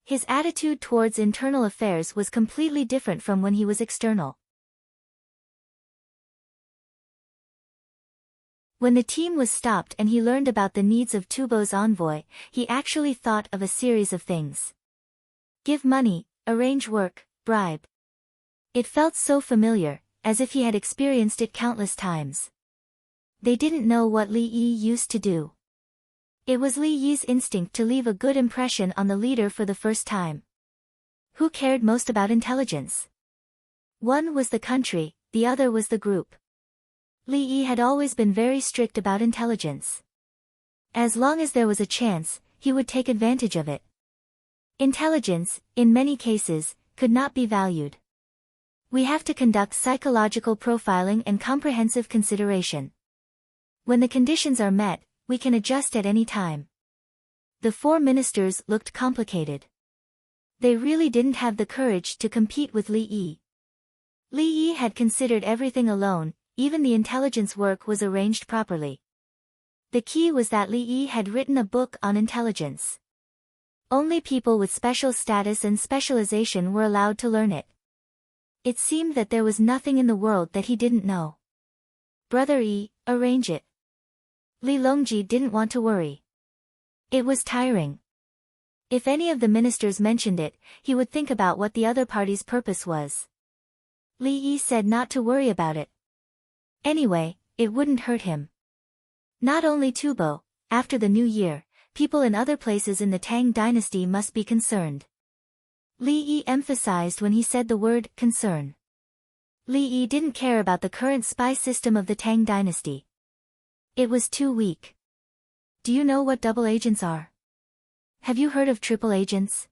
His attitude towards internal affairs was completely different from when he was external. When the team was stopped and he learned about the needs of Tubo's envoy, he actually thought of a series of things. Give money, arrange work, bribe. It felt so familiar, as if he had experienced it countless times. They didn't know what Li Yi used to do. It was Li Yi's instinct to leave a good impression on the leader for the first time. Who cared most about intelligence? One was the country, the other was the group. Li Yi had always been very strict about intelligence. As long as there was a chance, he would take advantage of it. Intelligence, in many cases, could not be valued. We have to conduct psychological profiling and comprehensive consideration. When the conditions are met, we can adjust at any time. The four ministers looked complicated. They really didn't have the courage to compete with Li Yi. Li Yi had considered everything alone, even the intelligence work was arranged properly. The key was that Li Yi had written a book on intelligence. Only people with special status and specialization were allowed to learn it. It seemed that there was nothing in the world that he didn't know. Brother Yi, arrange it. Li Longji didn't want to worry. It was tiring. If any of the ministers mentioned it, he would think about what the other party's purpose was. Li Yi said not to worry about it. Anyway, it wouldn't hurt him. Not only Tubo, after the new year, people in other places in the Tang dynasty must be concerned. Li Yi emphasized when he said the word concern. Li Yi didn't care about the current spy system of the Tang dynasty. It was too weak. Do you know what double agents are? Have you heard of triple agents?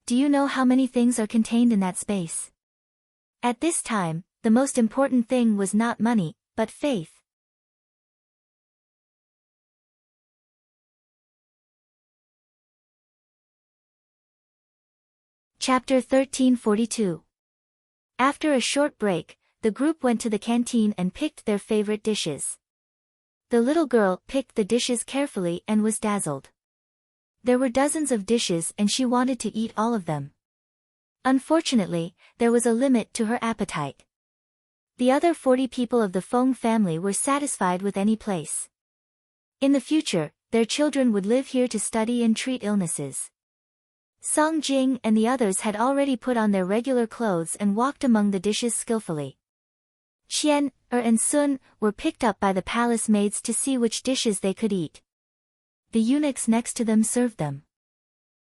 Do you know how many things are contained in that space? At this time, the most important thing was not money, but faith. Chapter 1342. After a short break, the group went to the canteen and picked their favorite dishes. The little girl picked the dishes carefully and was dazzled. There were dozens of dishes and she wanted to eat all of them. Unfortunately, there was a limit to her appetite. The other 40 people of the Feng family were satisfied with any place. In the future, their children would live here to study and treat illnesses. Song Jing and the others had already put on their regular clothes and walked among the dishes skillfully. Qian, and Sun were picked up by the palace maids to see which dishes they could eat. The eunuchs next to them served them.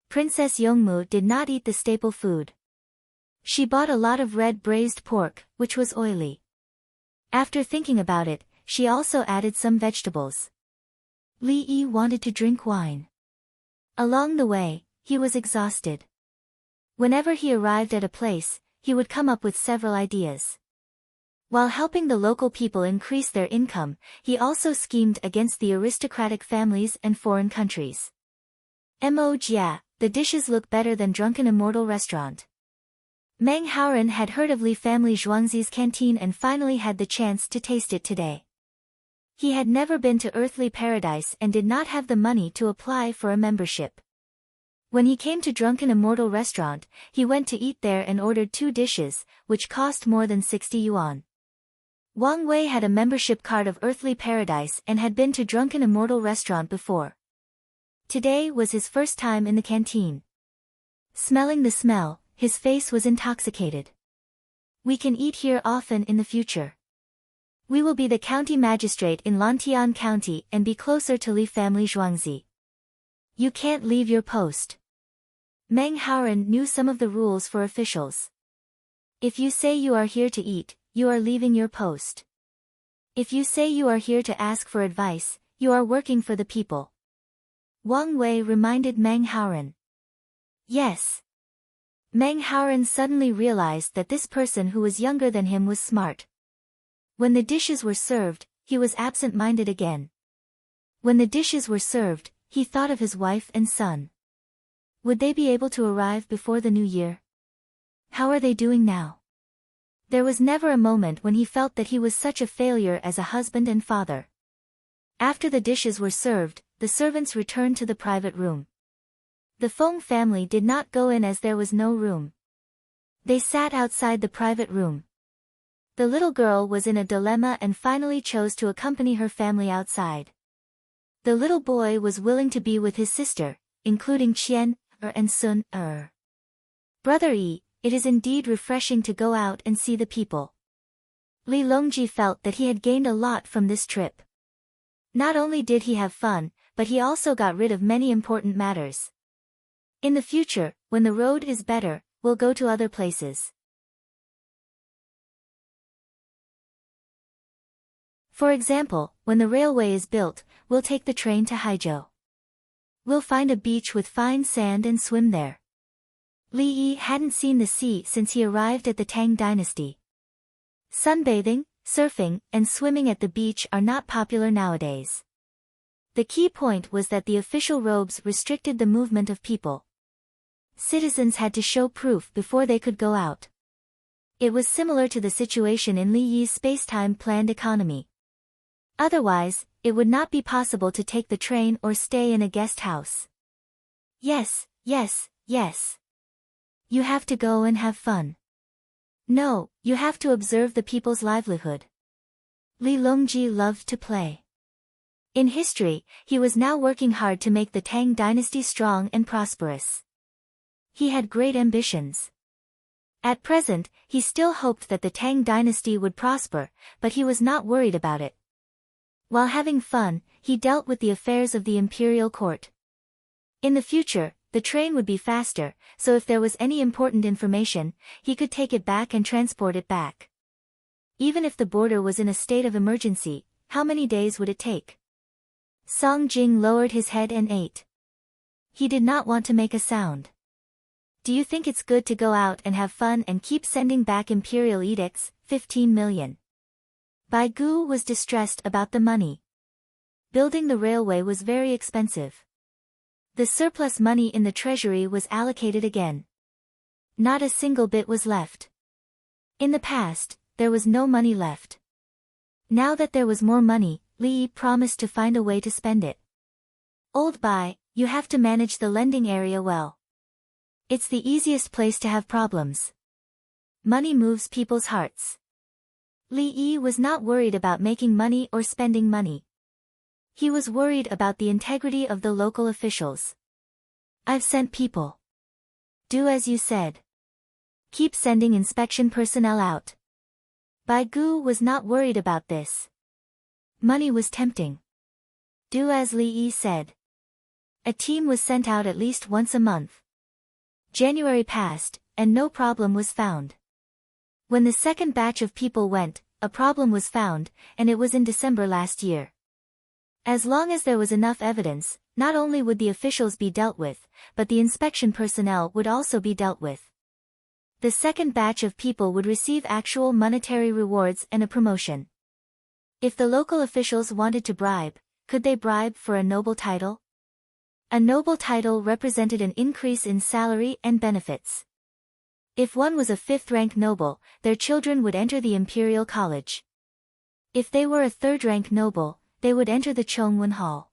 Princess Yongmu did not eat the staple food. She bought a lot of red braised pork, which was oily. After thinking about it, she also added some vegetables. Li Yi wanted to drink wine. Along the way, he was exhausted. Whenever he arrived at a place, he would come up with several ideas. While helping the local people increase their income, he also schemed against the aristocratic families and foreign countries. Yeah, the dishes look better than Drunken Immortal Restaurant. Meng Haoren had heard of Li family Zhuangzi's canteen and finally had the chance to taste it today. He had never been to Earthly Paradise and did not have the money to apply for a membership. When he came to Drunken Immortal Restaurant, he went to eat there and ordered 2 dishes, which cost more than 60 yuan. Wang Wei had a membership card of Earthly Paradise and had been to Drunken Immortal Restaurant before. Today was his first time in the canteen. Smelling the smell, his face was intoxicated. We can eat here often in the future. We will be the county magistrate in Lantian County and be closer to Li family Zhuangzi. You can't leave your post. Meng Haoren knew some of the rules for officials. If you say you are here to eat, you are leaving your post. If you say you are here to ask for advice, you are working for the people. Wang Wei reminded Meng Haoren. Yes. Meng Haoren suddenly realized that this person who was younger than him was smart. When the dishes were served, he was absent-minded again. When the dishes were served, he thought of his wife and son. Would they be able to arrive before the new year? How are they doing now? There was never a moment when he felt that he was such a failure as a husband and father. After the dishes were served, the servants returned to the private room. The Feng family did not go in as there was no room. They sat outside the private room. The little girl was in a dilemma and finally chose to accompany her family outside. The little boy was willing to be with his sister, including Qian, and Sun, Brother Yi, it is indeed refreshing to go out and see the people. Li Longji felt that he had gained a lot from this trip. Not only did he have fun, but he also got rid of many important matters. In the future, when the road is better, we'll go to other places. For example, when the railway is built, we'll take the train to Haizhou. We'll find a beach with fine sand and swim there. Li Yi hadn't seen the sea since he arrived at the Tang dynasty. Sunbathing, surfing, and swimming at the beach are not popular nowadays. The key point was that the official robes restricted the movement of people. Citizens had to show proof before they could go out. It was similar to the situation in Li Yi's spacetime planned economy. Otherwise, it would not be possible to take the train or stay in a guest house. Yes, yes, yes. You have to go and have fun. No, you have to observe the people's livelihood. Li Longji loved to play. In history, he was now working hard to make the Tang dynasty strong and prosperous. He had great ambitions. At present, he still hoped that the Tang dynasty would prosper, but he was not worried about it. While having fun, he dealt with the affairs of the imperial court. In the future, the train would be faster, so if there was any important information, he could take it back and transport it back. Even if the border was in a state of emergency, how many days would it take? Song Jing lowered his head and ate. He did not want to make a sound. Do you think it's good to go out and have fun and keep sending back imperial edicts? 15 million. Bai Gu was distressed about the money. Building the railway was very expensive. The surplus money in the treasury was allocated again. Not a single bit was left. In the past, there was no money left. Now that there was more money, Li Yi promised to find a way to spend it. Old Bai, you have to manage the lending area well. It's the easiest place to have problems. Money moves people's hearts. Li Yi was not worried about making money or spending money. He was worried about the integrity of the local officials. I've sent people. Do as you said. Keep sending inspection personnel out. Bai Gu was not worried about this. Money was tempting. Do as Li Yi said. A team was sent out at least once a month. January passed, and no problem was found. When the second batch of people went, a problem was found, and it was in December last year. As long as there was enough evidence, not only would the officials be dealt with, but the inspection personnel would also be dealt with. The second batch of people would receive actual monetary rewards and a promotion. If the local officials wanted to bribe, could they bribe for a noble title? A noble title represented an increase in salary and benefits. If one was a fifth-rank noble, their children would enter the imperial college. If they were a third-rank noble, they would enter the Chongwen Hall.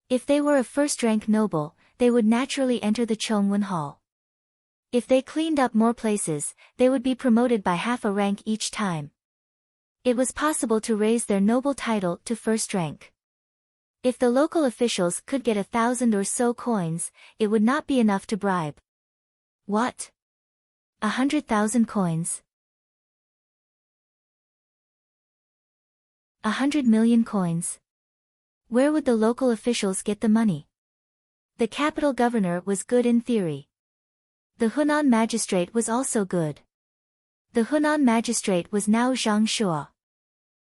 If they were a first-rank noble, they would naturally enter the Chongwen Hall. If they cleaned up more places, they would be promoted by half a rank each time. It was possible to raise their noble title to first rank. If the local officials could get 1,000 or so coins, it would not be enough to bribe. What? 100,000 coins? 100 million coins? Where would the local officials get the money? The capital governor was good in theory. The Hunan magistrate was also good. The Hunan magistrate was now Zhang Shuo.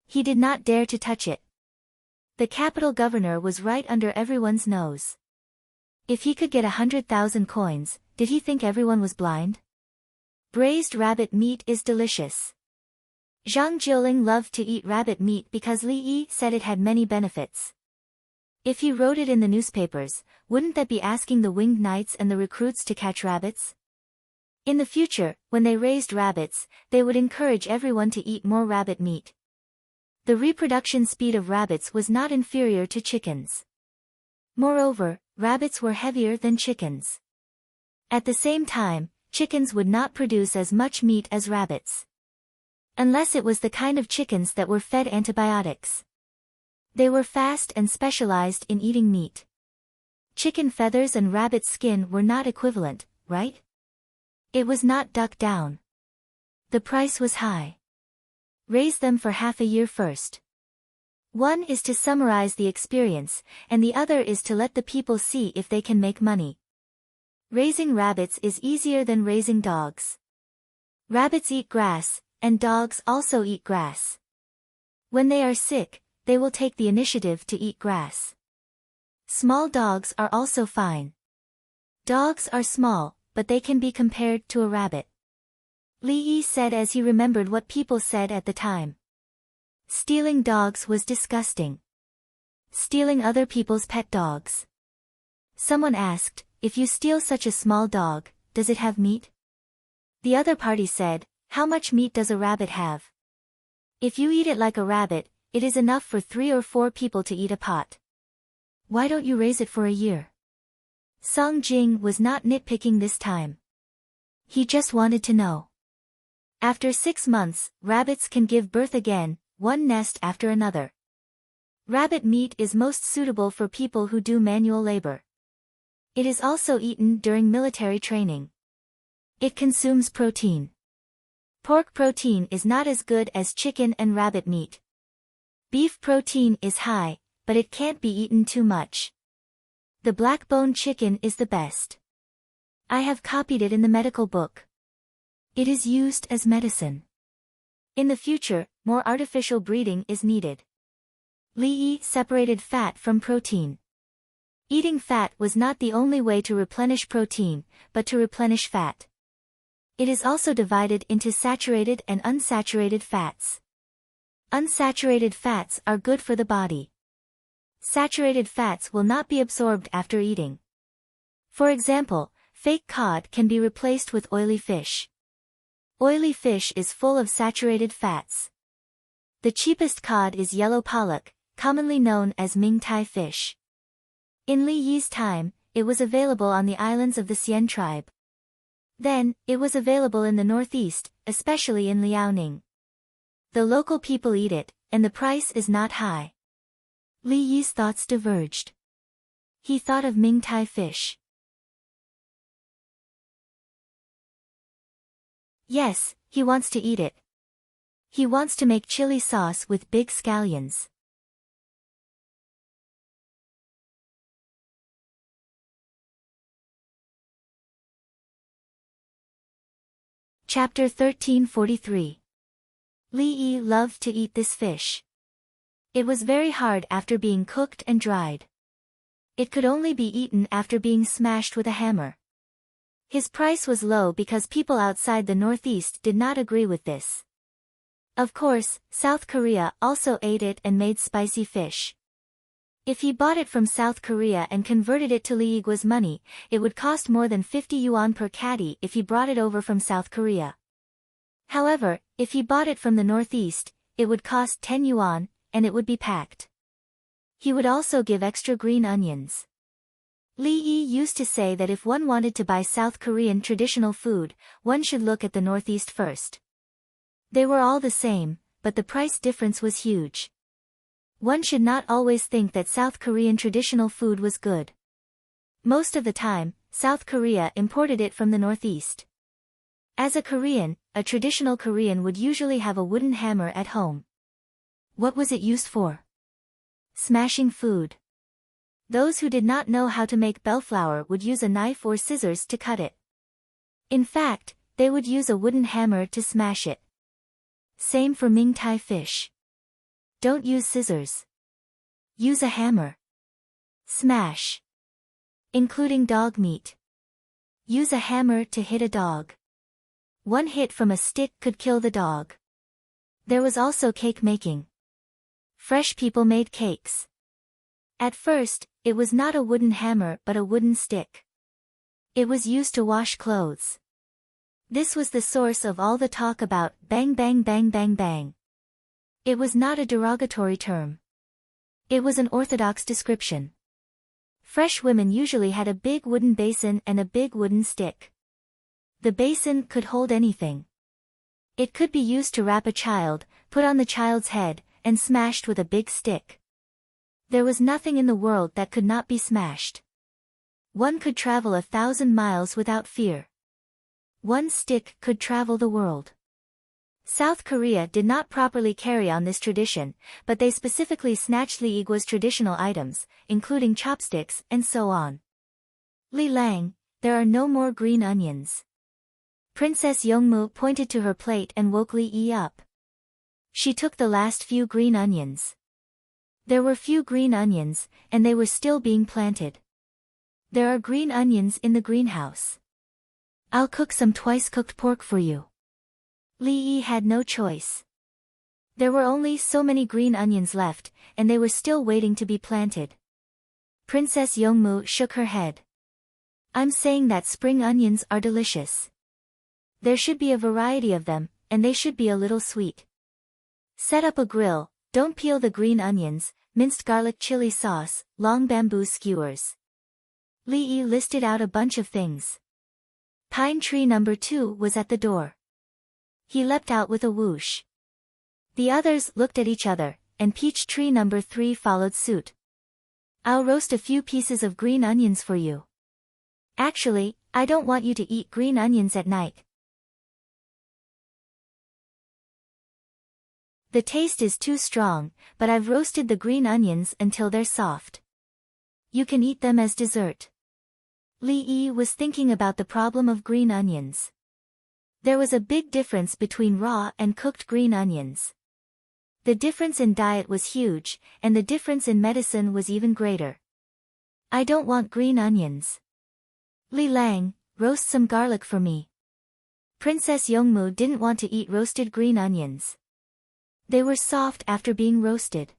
He did not dare to touch it. The capital governor was right under everyone's nose. If he could get 100,000 coins, did he think everyone was blind? Braised rabbit meat is delicious. Zhang Jiuling loved to eat rabbit meat because Li Yi said it had many benefits. If he wrote it in the newspapers, wouldn't that be asking the winged knights and the recruits to catch rabbits? In the future, when they raised rabbits, they would encourage everyone to eat more rabbit meat. The reproduction speed of rabbits was not inferior to chickens. Moreover, rabbits were heavier than chickens. At the same time, chickens would not produce as much meat as rabbits. Unless it was the kind of chickens that were fed antibiotics. They were fast and specialized in eating meat. Chicken feathers and rabbit skin were not equivalent, right? It was not duck down. The price was high. Raise them for half a year first. One is to summarize the experience, and the other is to let the people see if they can make money. Raising rabbits is easier than raising dogs. Rabbits eat grass, and dogs also eat grass. When they are sick, they will take the initiative to eat grass. Small dogs are also fine. Dogs are small, but they can be compared to a rabbit. Li Yi said as he remembered what people said at the time. Stealing dogs was disgusting. Stealing other people's pet dogs. Someone asked, if you steal such a small dog, does it have meat? The other party said, how much meat does a rabbit have? If you eat it like a rabbit, it is enough for 3 or 4 people to eat a pot. Why don't you raise it for a year? Song Jing was not nitpicking this time. He just wanted to know. After 6 months, rabbits can give birth again, one nest after another. Rabbit meat is most suitable for people who do manual labor. It is also eaten during military training. It consumes protein. Pork protein is not as good as chicken and rabbit meat. Beef protein is high, but it can't be eaten too much. The black-bone chicken is the best. I have copied it in the medical book. It is used as medicine. In the future, more artificial breeding is needed. Li Yi separated fat from protein. Eating fat was not the only way to replenish protein, but to replenish fat. It is also divided into saturated and unsaturated fats. Unsaturated fats are good for the body. Saturated fats will not be absorbed after eating. For example, fake cod can be replaced with oily fish. Oily fish is full of saturated fats. The cheapest cod is yellow pollock, commonly known as Ming Tai fish. In Li Yi's time, it was available on the islands of the Xian tribe. Then, it was available in the northeast, especially in Liaoning. The local people eat it, and the price is not high. Li Yi's thoughts diverged. He thought of Ming Tai fish. Yes, he wants to eat it. He wants to make chili sauce with big scallions. Chapter 1343. Li Yi loved to eat this fish. It was very hard after being cooked and dried. It could only be eaten after being smashed with a hammer. His price was low because people outside the Northeast did not agree with this. Of course, South Korea also ate it and made spicy fish. If he bought it from South Korea and converted it to Li Yigua's money, it would cost more than 50 yuan per caddy if he brought it over from South Korea. However, if he bought it from the Northeast, it would cost 10 yuan, and it would be packed. He would also give extra green onions. Li Yi used to say that if one wanted to buy South Korean traditional food, one should look at the Northeast first. They were all the same, but the price difference was huge. One should not always think that South Korean traditional food was good. Most of the time, South Korea imported it from the Northeast. As a Korean, a traditional Korean would usually have a wooden hammer at home. What was it used for? Smashing food. Those who did not know how to make bellflower would use a knife or scissors to cut it. In fact, they would use a wooden hammer to smash it. Same for Ming Tai fish. Don't use scissors. Use a hammer. Smash. Including dog meat. Use a hammer to hit a dog. One hit from a stick could kill the dog. There was also cake making. Fresh people made cakes. At first, it was not a wooden hammer but a wooden stick. It was used to wash clothes. This was the source of all the talk about bang bang bang bang bang. It was not a derogatory term. It was an orthodox description. Fresh women usually had a big wooden basin and a big wooden stick. The basin could hold anything. It could be used to wrap a child, put on the child's head, and smashed with a big stick. There was nothing in the world that could not be smashed. One could travel 1,000 miles without fear. One stick could travel the world. South Korea did not properly carry on this tradition, but they specifically snatched Lee Igwa's traditional items, including chopsticks and so on. Li Lang, there are no more green onions. Princess Yongmu pointed to her plate and woke Li Yi up. She took the last few green onions. There were few green onions, and they were still being planted. There are green onions in the greenhouse. I'll cook some twice-cooked pork for you. Li Yi had no choice. There were only so many green onions left, and they were still waiting to be planted. Princess Yongmu shook her head. I'm saying that spring onions are delicious. There should be a variety of them, and they should be a little sweet. Set up a grill, don't peel the green onions, minced garlic chili sauce, long bamboo skewers. Li Yi listed out a bunch of things. Pine tree number 2 was at the door. He leapt out with a whoosh. The others looked at each other, and peach tree number 3 followed suit. I'll roast a few pieces of green onions for you. Actually, I don't want you to eat green onions at night. The taste is too strong, but I've roasted the green onions until they're soft. You can eat them as dessert. Li Yi was thinking about the problem of green onions. There was a big difference between raw and cooked green onions. The difference in diet was huge, and the difference in medicine was even greater. I don't want green onions. Li Lang, roast some garlic for me. Princess Yongmu didn't want to eat roasted green onions. They were soft after being roasted.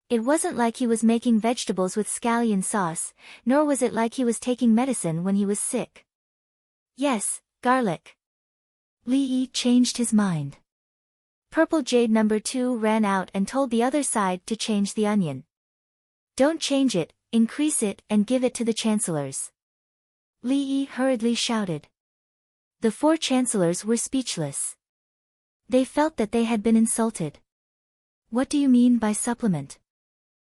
It wasn't like he was making vegetables with scallion sauce, nor was it like he was taking medicine when he was sick. Yes, garlic. Li Yi changed his mind. Purple Jade number 2 ran out and told the other side to change the onion. Don't change it, increase it and give it to the chancellors. Li Yi hurriedly shouted. The 4 chancellors were speechless. They felt that they had been insulted. What do you mean by supplement?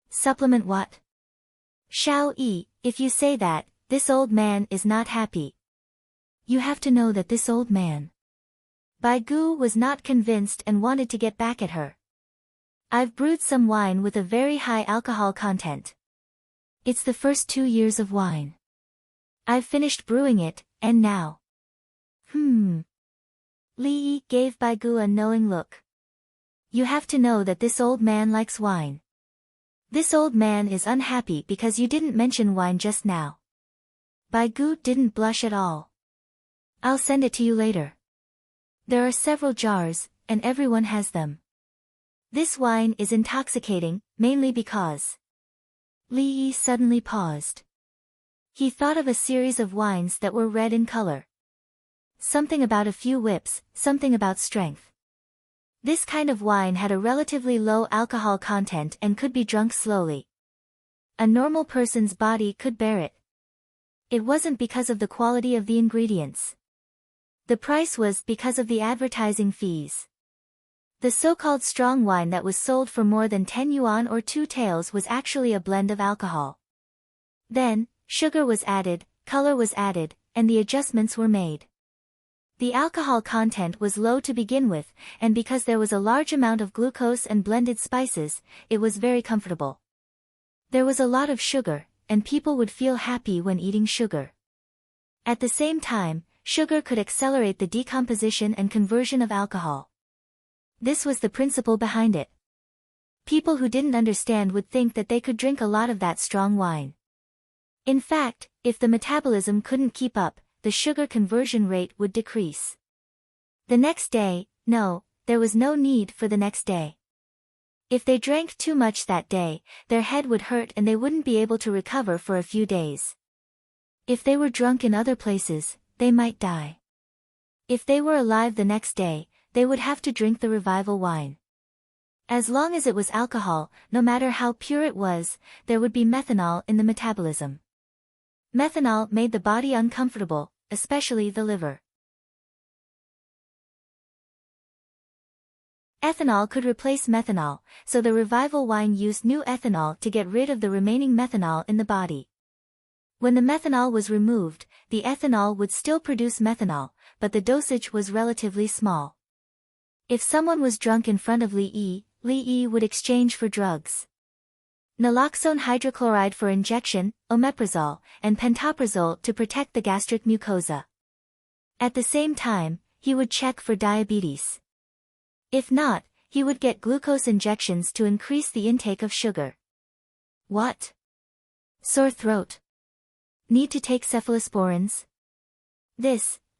Supplement what? Shao Yi, if you say that, this old man is not happy. You have to know that this old man. Bai Gu was not convinced and wanted to get back at her. I've brewed some wine with a very high alcohol content. It's the first 2 years of wine. I've finished brewing it, and now. Li Yi gave Bai Gu a knowing look. You have to know that this old man likes wine. This old man is unhappy because you didn't mention wine just now. Bai Gu didn't blush at all. I'll send it to you later. There are several jars, and everyone has them. This wine is intoxicating, mainly because. Li Yi suddenly paused. He thought of a series of wines that were red in color. Something about a few whips, something about strength. This kind of wine had a relatively low alcohol content and could be drunk slowly. A normal person's body could bear it. It wasn't because of the quality of the ingredients. The price was because of the advertising fees. The so-called strong wine that was sold for more than 10 yuan or 2 taels was actually a blend of alcohol. Then, sugar was added, color was added, and the adjustments were made. The alcohol content was low to begin with, and because there was a large amount of glucose and blended spices, it was very comfortable. There was a lot of sugar, and people would feel happy when eating sugar. At the same time, sugar could accelerate the decomposition and conversion of alcohol. This was the principle behind it. People who didn't understand would think that they could drink a lot of that strong wine. In fact, if the metabolism couldn't keep up, the sugar conversion rate would decrease. The next day, no, there was no need for the next day. If they drank too much that day, their head would hurt and they wouldn't be able to recover for a few days. If they were drunk in other places, they might die. If they were alive the next day, they would have to drink the revival wine. As long as it was alcohol, no matter how pure it was, there would be methanol in the metabolism. Methanol made the body uncomfortable, especially the liver. Ethanol could replace methanol, so the revival wine used new ethanol to get rid of the remaining methanol in the body. When the methanol was removed, the ethanol would still produce methanol, but the dosage was relatively small. If someone was drunk in front of Li Yi would exchange for drugs. Naloxone hydrochloride for injection, omeprazole, and pantoprazole to protect the gastric mucosa. At the same time, he would check for diabetes. If not, he would get glucose injections to increase the intake of sugar. What? Sore throat. Need to take cephalosporins?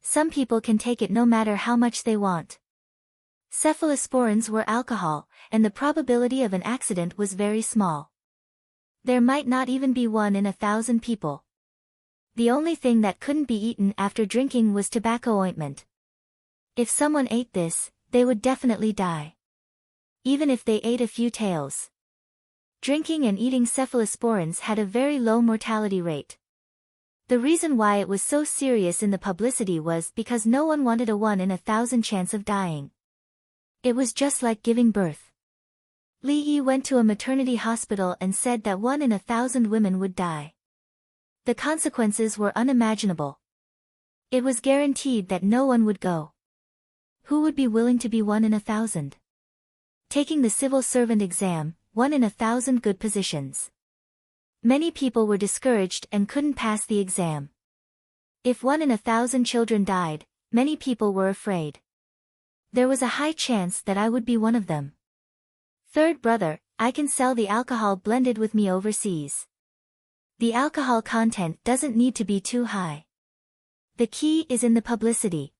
Some people can take it no matter how much they want. Cephalosporins were alcohol, and the probability of an accident was very small. There might not even be 1 in 1,000 people. The only thing that couldn't be eaten after drinking was tobacco ointment. If someone ate this, they would definitely die. Even if they ate a few tails. Drinking and eating cephalosporins had a very low mortality rate. The reason why it was so serious in the publicity was because no one wanted a 1 in 1,000 chance of dying. It was just like giving birth. Li Yi went to a maternity hospital and said that 1 in 1,000 women would die. The consequences were unimaginable. It was guaranteed that no one would go. Who would be willing to be 1 in 1,000? Taking the civil servant exam, 1 in 1,000 good positions. Many people were discouraged and couldn't pass the exam. If 1 in 1,000 children died, many people were afraid. There was a high chance that I would be one of them. Third brother, I can sell the alcohol blended with me overseas. The alcohol content doesn't need to be too high. The key is in the publicity.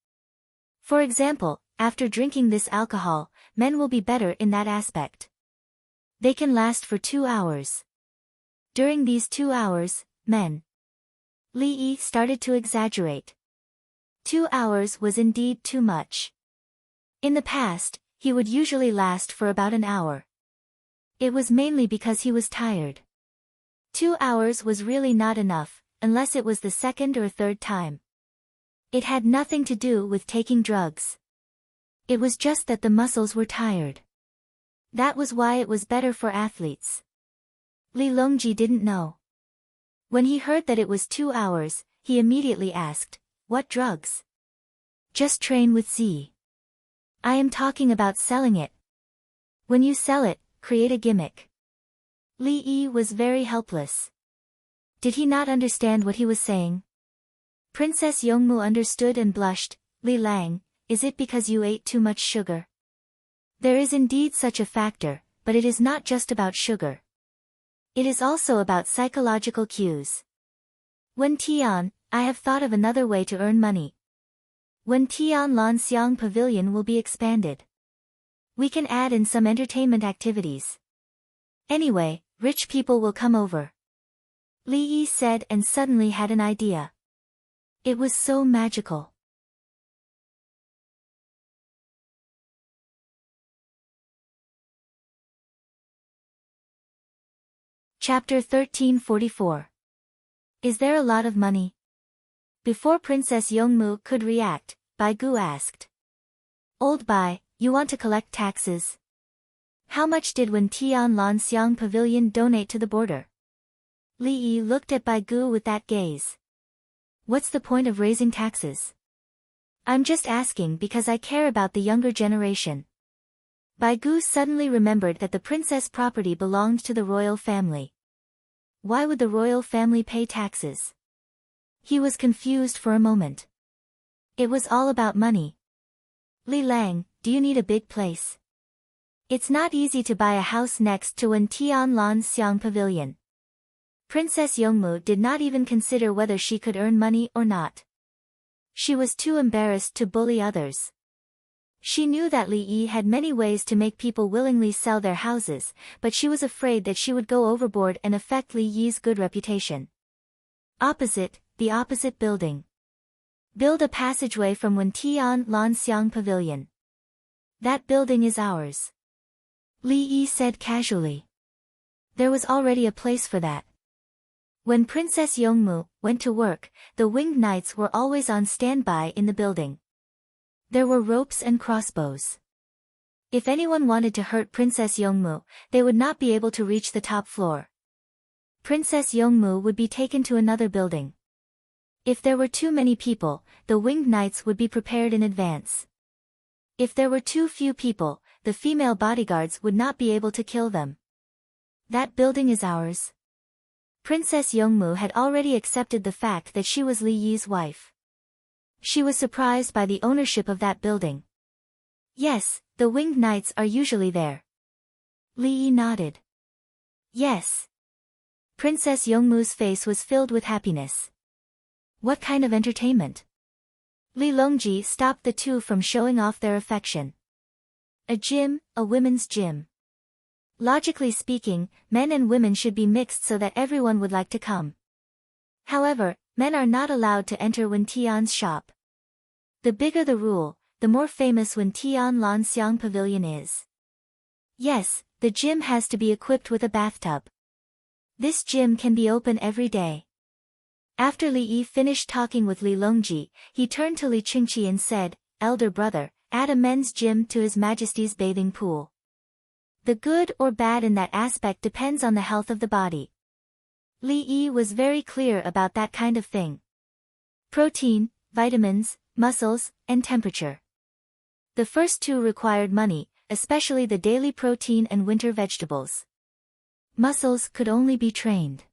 For example, after drinking this alcohol, men will be better in that aspect. They can last for 2 hours. During these 2 hours, men. Li Yi started to exaggerate. 2 hours was indeed too much. In the past, he would usually last for about an hour. It was mainly because he was tired. 2 hours was really not enough, unless it was the second or third time. It had nothing to do with taking drugs. It was just that the muscles were tired. That was why it was better for athletes. Li Longji didn't know. When he heard that it was 2 hours, he immediately asked, "What drugs?" "Just train with Z. I am talking about selling it. When you sell it, create a gimmick." Li Yi was very helpless. Did he not understand what he was saying? Princess Yongmu understood and blushed. "Li Lang, is it because you ate too much sugar?" There is indeed such a factor, but it is not just about sugar. It is also about psychological cues. When Tian, I have thought of another way to earn money. When Tian Lanxiang Pavilion will be expanded. We can add in some entertainment activities. Anyway, rich people will come over. Li Yi said and suddenly had an idea. It was so magical. Chapter 1344. Is there a lot of money? Before Princess Yongmu could react, Bai Gu asked. "Old Bai, you want to collect taxes? How much did Wen Tian Lanxiang Pavilion donate to the border?" Li Yi looked at Bai Gu with that gaze. "What's the point of raising taxes? I'm just asking because I care about the younger generation." Bai Gu suddenly remembered that the princess property belonged to the royal family. Why would the royal family pay taxes? He was confused for a moment. It was all about money. "Li Lang, do you need a big place? It's not easy to buy a house next to Wen Tian Lanxiang Pavilion." Princess Yongmu did not even consider whether she could earn money or not. She was too embarrassed to bully others. She knew that Li Yi had many ways to make people willingly sell their houses, but she was afraid that she would go overboard and affect Li Yi's good reputation. The opposite building. Build a passageway from Wen Tian Lanxiang Pavilion. That building is ours. Li Yi said casually. There was already a place for that. When Princess Yongmu went to work, the winged knights were always on standby in the building. There were ropes and crossbows. If anyone wanted to hurt Princess Yongmu, they would not be able to reach the top floor. Princess Yongmu would be taken to another building. If there were too many people, the winged knights would be prepared in advance. If there were too few people, the female bodyguards would not be able to kill them. That building is ours. Princess Yongmu had already accepted the fact that she was Li Yi's wife. She was surprised by the ownership of that building. Yes, the winged knights are usually there. Li Yi nodded. Yes. Princess Yongmu's face was filled with happiness. What kind of entertainment? Li Longji stopped the two from showing off their affection. A gym, a women's gym. Logically speaking, men and women should be mixed so that everyone would like to come. However, men are not allowed to enter Wen Tian's shop. The bigger the rule, the more famous Wen Tian Lanxiang Pavilion is. Yes, the gym has to be equipped with a bathtub. This gym can be open every day. After Li Yi finished talking with Li Longji, he turned to Li Qingqi and said, "Elder brother, add a men's gym to His Majesty's bathing pool." The good or bad in that aspect depends on the health of the body. Li Yi was very clear about that kind of thing. Protein, vitamins, muscles, and temperature. The first two required money, especially the daily protein and winter vegetables. Muscles could only be trained.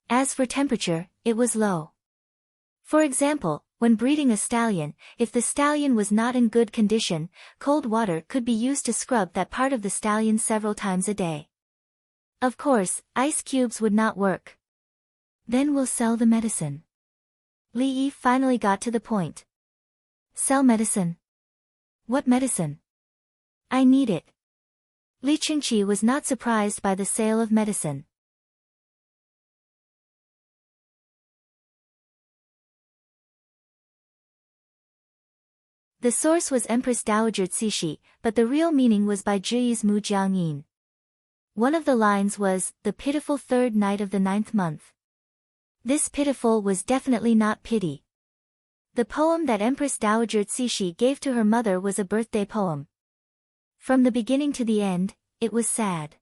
As for temperature, it was low. For example, when breeding a stallion, if the stallion was not in good condition, cold water could be used to scrub that part of the stallion several times a day. Of course, ice cubes would not work. Then we'll sell the medicine. Li Yi finally got to the point. Sell medicine? What medicine? I need it. Li Qingqi was not surprised by the sale of medicine. The source was Empress Dowager Cixi, but the real meaning was by Zhiyi's Mu Jiangyin. One of the lines was, "The pitiful third night of the 9th month." This pitiful was definitely not pity. The poem that Empress Dowager Cixi gave to her mother was a birthday poem. From the beginning to the end, it was sad.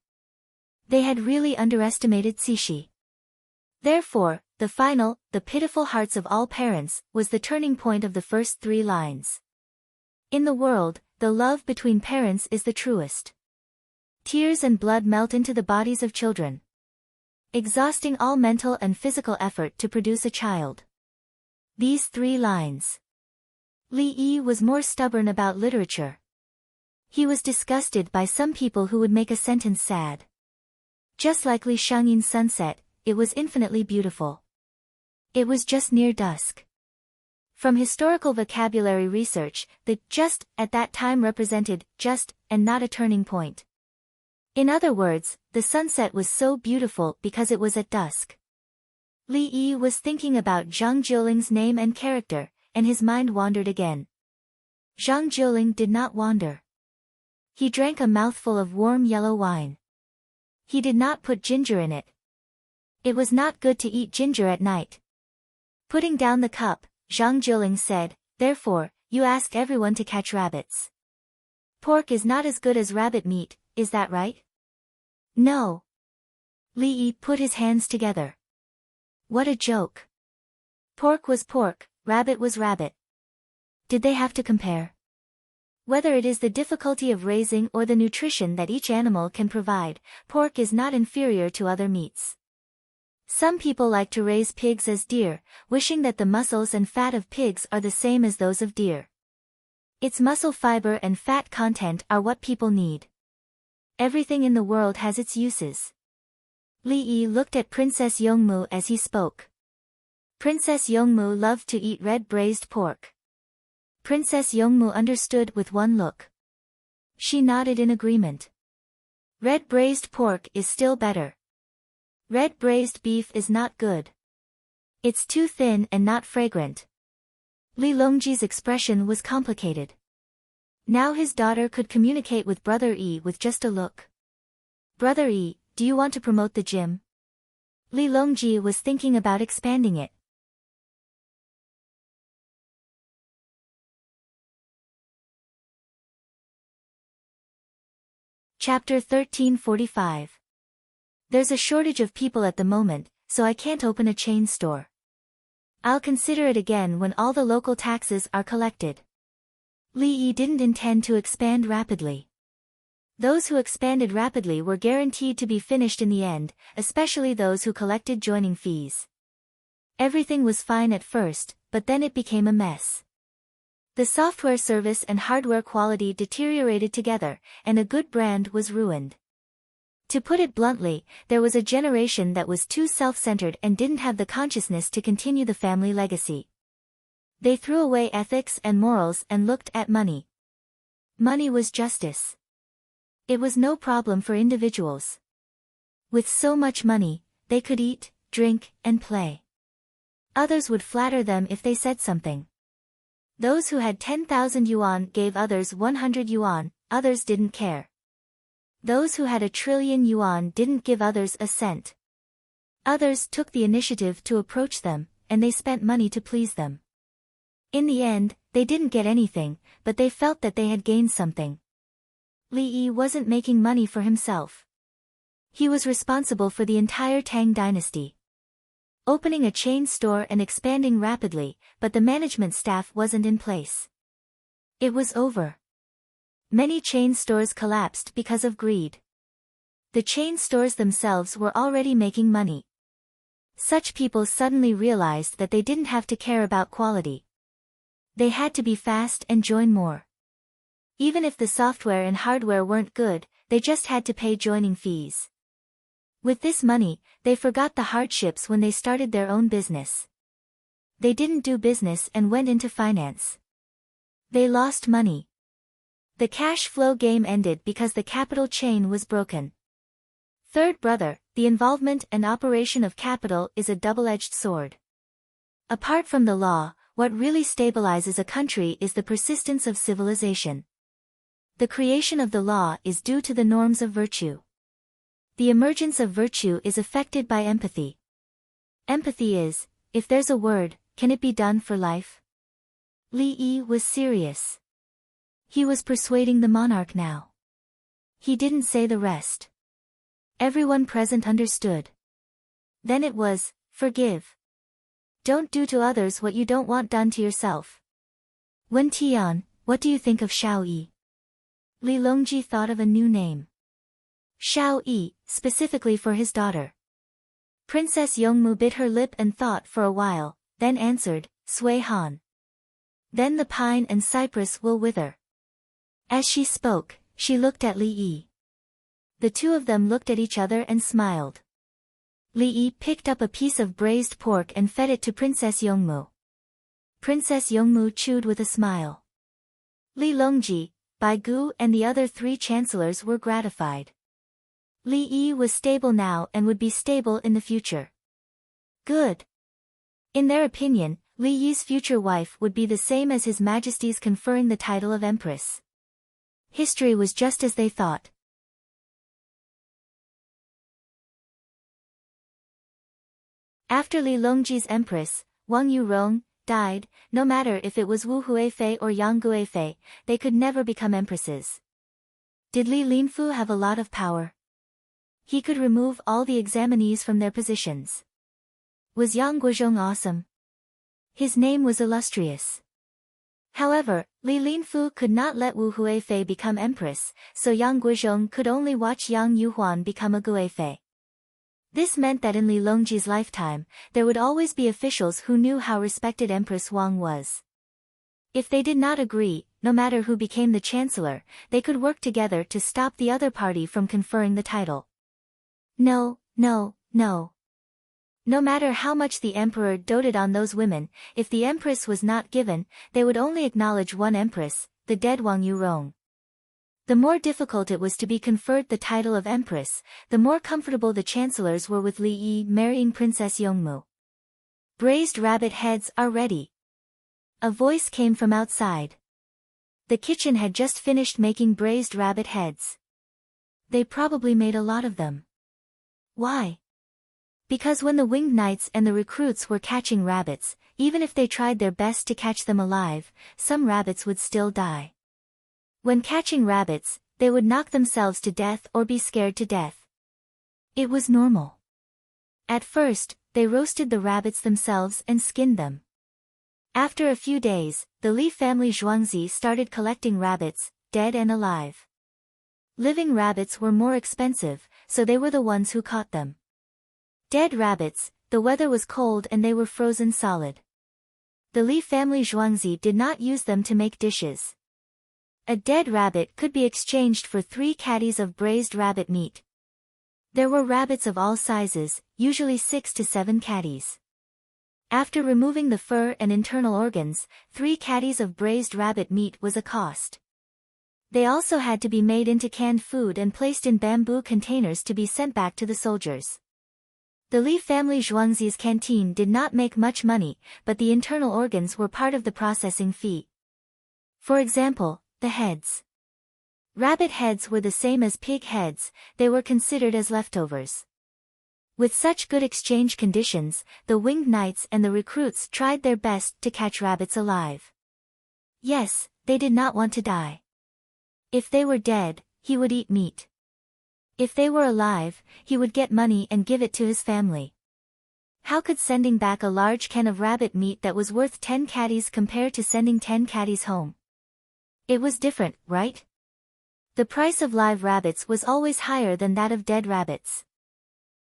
They had really underestimated Cixi. Therefore, the final, "The pitiful hearts of all parents," was the turning point of the first three lines. In the world, the love between parents is the truest. Tears and blood melt into the bodies of children, exhausting all mental and physical effort to produce a child. These three lines. Li Yi was more stubborn about literature. He was disgusted by some people who would make a sentence sad. Just like Li Shangyin's sunset, it was infinitely beautiful. It was just near dusk. From historical vocabulary research, the "just" at that time represented just, and not a turning point. In other words, the sunset was so beautiful because it was at dusk. Li Yi was thinking about Zhang Jiuling's name and character, and his mind wandered again. Zhang Jiuling did not wander. He drank a mouthful of warm yellow wine. He did not put ginger in it. It was not good to eat ginger at night. Putting down the cup, Zhang Jiuling said, "Therefore, you ask everyone to catch rabbits. Pork is not as good as rabbit meat, is that right?" "No." Li Yi put his hands together. What a joke. Pork was pork, rabbit was rabbit. Did they have to compare? Whether it is the difficulty of raising or the nutrition that each animal can provide, pork is not inferior to other meats. Some people like to raise pigs as deer, wishing that the muscles and fat of pigs are the same as those of deer. Its muscle fiber and fat content are what people need. Everything in the world has its uses. Li Yi looked at Princess Yongmu as he spoke. Princess Yongmu loved to eat red braised pork. Princess Yongmu understood with one look. She nodded in agreement. Red braised pork is still better. Red braised beef is not good. It's too thin and not fragrant. Li Longji's expression was complicated. Now his daughter could communicate with Brother Yi with just a look. "Brother Yi, do you want to promote the gym?" Li Longji was thinking about expanding it. Chapter 1345. There's a shortage of people at the moment, so I can't open a chain store. I'll consider it again when all the local taxes are collected. Li Yi didn't intend to expand rapidly. Those who expanded rapidly were guaranteed to be finished in the end, especially those who collected joining fees. Everything was fine at first, but then it became a mess. The software service and hardware quality deteriorated together, and a good brand was ruined. To put it bluntly, there was a generation that was too self-centered and didn't have the consciousness to continue the family legacy. They threw away ethics and morals and looked at money. Money was justice. It was no problem for individuals. With so much money, they could eat, drink, and play. Others would flatter them if they said something. Those who had 10,000 yuan gave others 100 yuan, others didn't care. Those who had 1,000,000,000,000 yuan didn't give others a cent. Others took the initiative to approach them, and they spent money to please them. In the end, they didn't get anything, but they felt that they had gained something. Li Yi wasn't making money for himself. He was responsible for the entire Tang dynasty. Opening a chain store and expanding rapidly, but the management staff wasn't in place. It was over. Many chain stores collapsed because of greed. The chain stores themselves were already making money. Such people suddenly realized that they didn't have to care about quality. They had to be fast and join more. Even if the software and hardware weren't good, they just had to pay joining fees. With this money, they forgot the hardships when they started their own business. They didn't do business and went into finance. They lost money. The cash flow game ended because the capital chain was broken. Third brother, the involvement and operation of capital is a double-edged sword. Apart from the law, what really stabilizes a country is the persistence of civilization. The creation of the law is due to the norms of virtue. The emergence of virtue is affected by empathy. Empathy is, if there's a word, can it be done for life? Li Yi was serious. He was persuading the monarch now. He didn't say the rest. Everyone present understood. Then it was, forgive. Don't do to others what you don't want done to yourself. Wen Tian, what do you think of Shao Yi? Li Longji thought of a new name. Shao Yi, specifically for his daughter. Princess Yongmu bit her lip and thought for a while, then answered, Sui Han. Then the pine and cypress will wither. As she spoke, she looked at Li Yi. The two of them looked at each other and smiled. Li Yi picked up a piece of braised pork and fed it to Princess Yongmu. Princess Yongmu chewed with a smile. Li Longji, Bai Gu and the other three chancellors were gratified. Li Yi was stable now and would be stable in the future. Good. In their opinion, Li Yi's future wife would be the same as His Majesty's conferring the title of Empress. History was just as they thought. After Li Longji's empress, Wang Yurong, died, no matter if it was Wu Huifei or Yang Guifei, they could never become empresses. Did Li Linfu have a lot of power? He could remove all the examinees from their positions. Was Yang Guizhong awesome? His name was illustrious. However, Li Linfu could not let Wu Huifei become empress, so Yang Guizhong could only watch Yang Yuhuan become a Guifei. This meant that in Li Longji's lifetime, there would always be officials who knew how respected Empress Wang was. If they did not agree, no matter who became the chancellor, they could work together to stop the other party from conferring the title. No. No matter how much the emperor doted on those women, if the empress was not given, they would only acknowledge one empress, the dead Wang Yurong. The more difficult it was to be conferred the title of empress, the more comfortable the chancellors were with Li Yi marrying Princess Yongmu. Braised rabbit heads are ready. A voice came from outside. The kitchen had just finished making braised rabbit heads. They probably made a lot of them. Why? Because when the winged knights and the recruits were catching rabbits, even if they tried their best to catch them alive, some rabbits would still die. When catching rabbits, they would knock themselves to death or be scared to death. It was normal. At first, they roasted the rabbits themselves and skinned them. After a few days, the Li family Zhuangzi started collecting rabbits, dead and alive. Living rabbits were more expensive, so they were the ones who caught them. Dead rabbits, the weather was cold and they were frozen solid. The Li family Zhuangzi did not use them to make dishes. A dead rabbit could be exchanged for 3 caddies of braised rabbit meat. There were rabbits of all sizes, usually 6 to 7 caddies. After removing the fur and internal organs, 3 caddies of braised rabbit meat was a cost. They also had to be made into canned food and placed in bamboo containers to be sent back to the soldiers. The Li family Zhuangzi's canteen did not make much money, but the internal organs were part of the processing fee. For example, the heads. Rabbit heads were the same as pig heads, they were considered as leftovers. With such good exchange conditions, the winged knights and the recruits tried their best to catch rabbits alive. Yes, they did not want to die. If they were dead, he would eat meat. If they were alive, he would get money and give it to his family. How could sending back a large can of rabbit meat that was worth 10 caddies compare to sending 10 caddies home? It was different, right? The price of live rabbits was always higher than that of dead rabbits.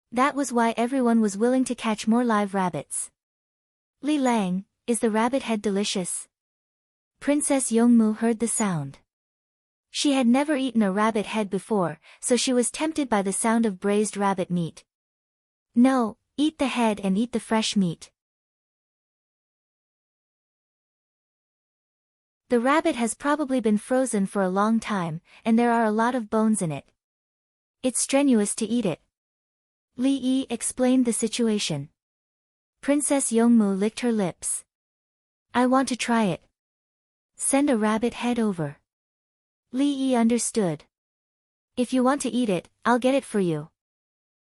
That was why everyone was willing to catch more live rabbits. Li Lang, is the rabbit head delicious? Princess Yongmu heard the sound. She had never eaten a rabbit head before, so she was tempted by the sound of braised rabbit meat. No, eat the head and eat the fresh meat. The rabbit has probably been frozen for a long time, and there are a lot of bones in it. It's strenuous to eat it. Li Yi explained the situation. Princess Yongmu licked her lips. I want to try it. Send a rabbit head over. Li Yi understood. If you want to eat it, I'll get it for you.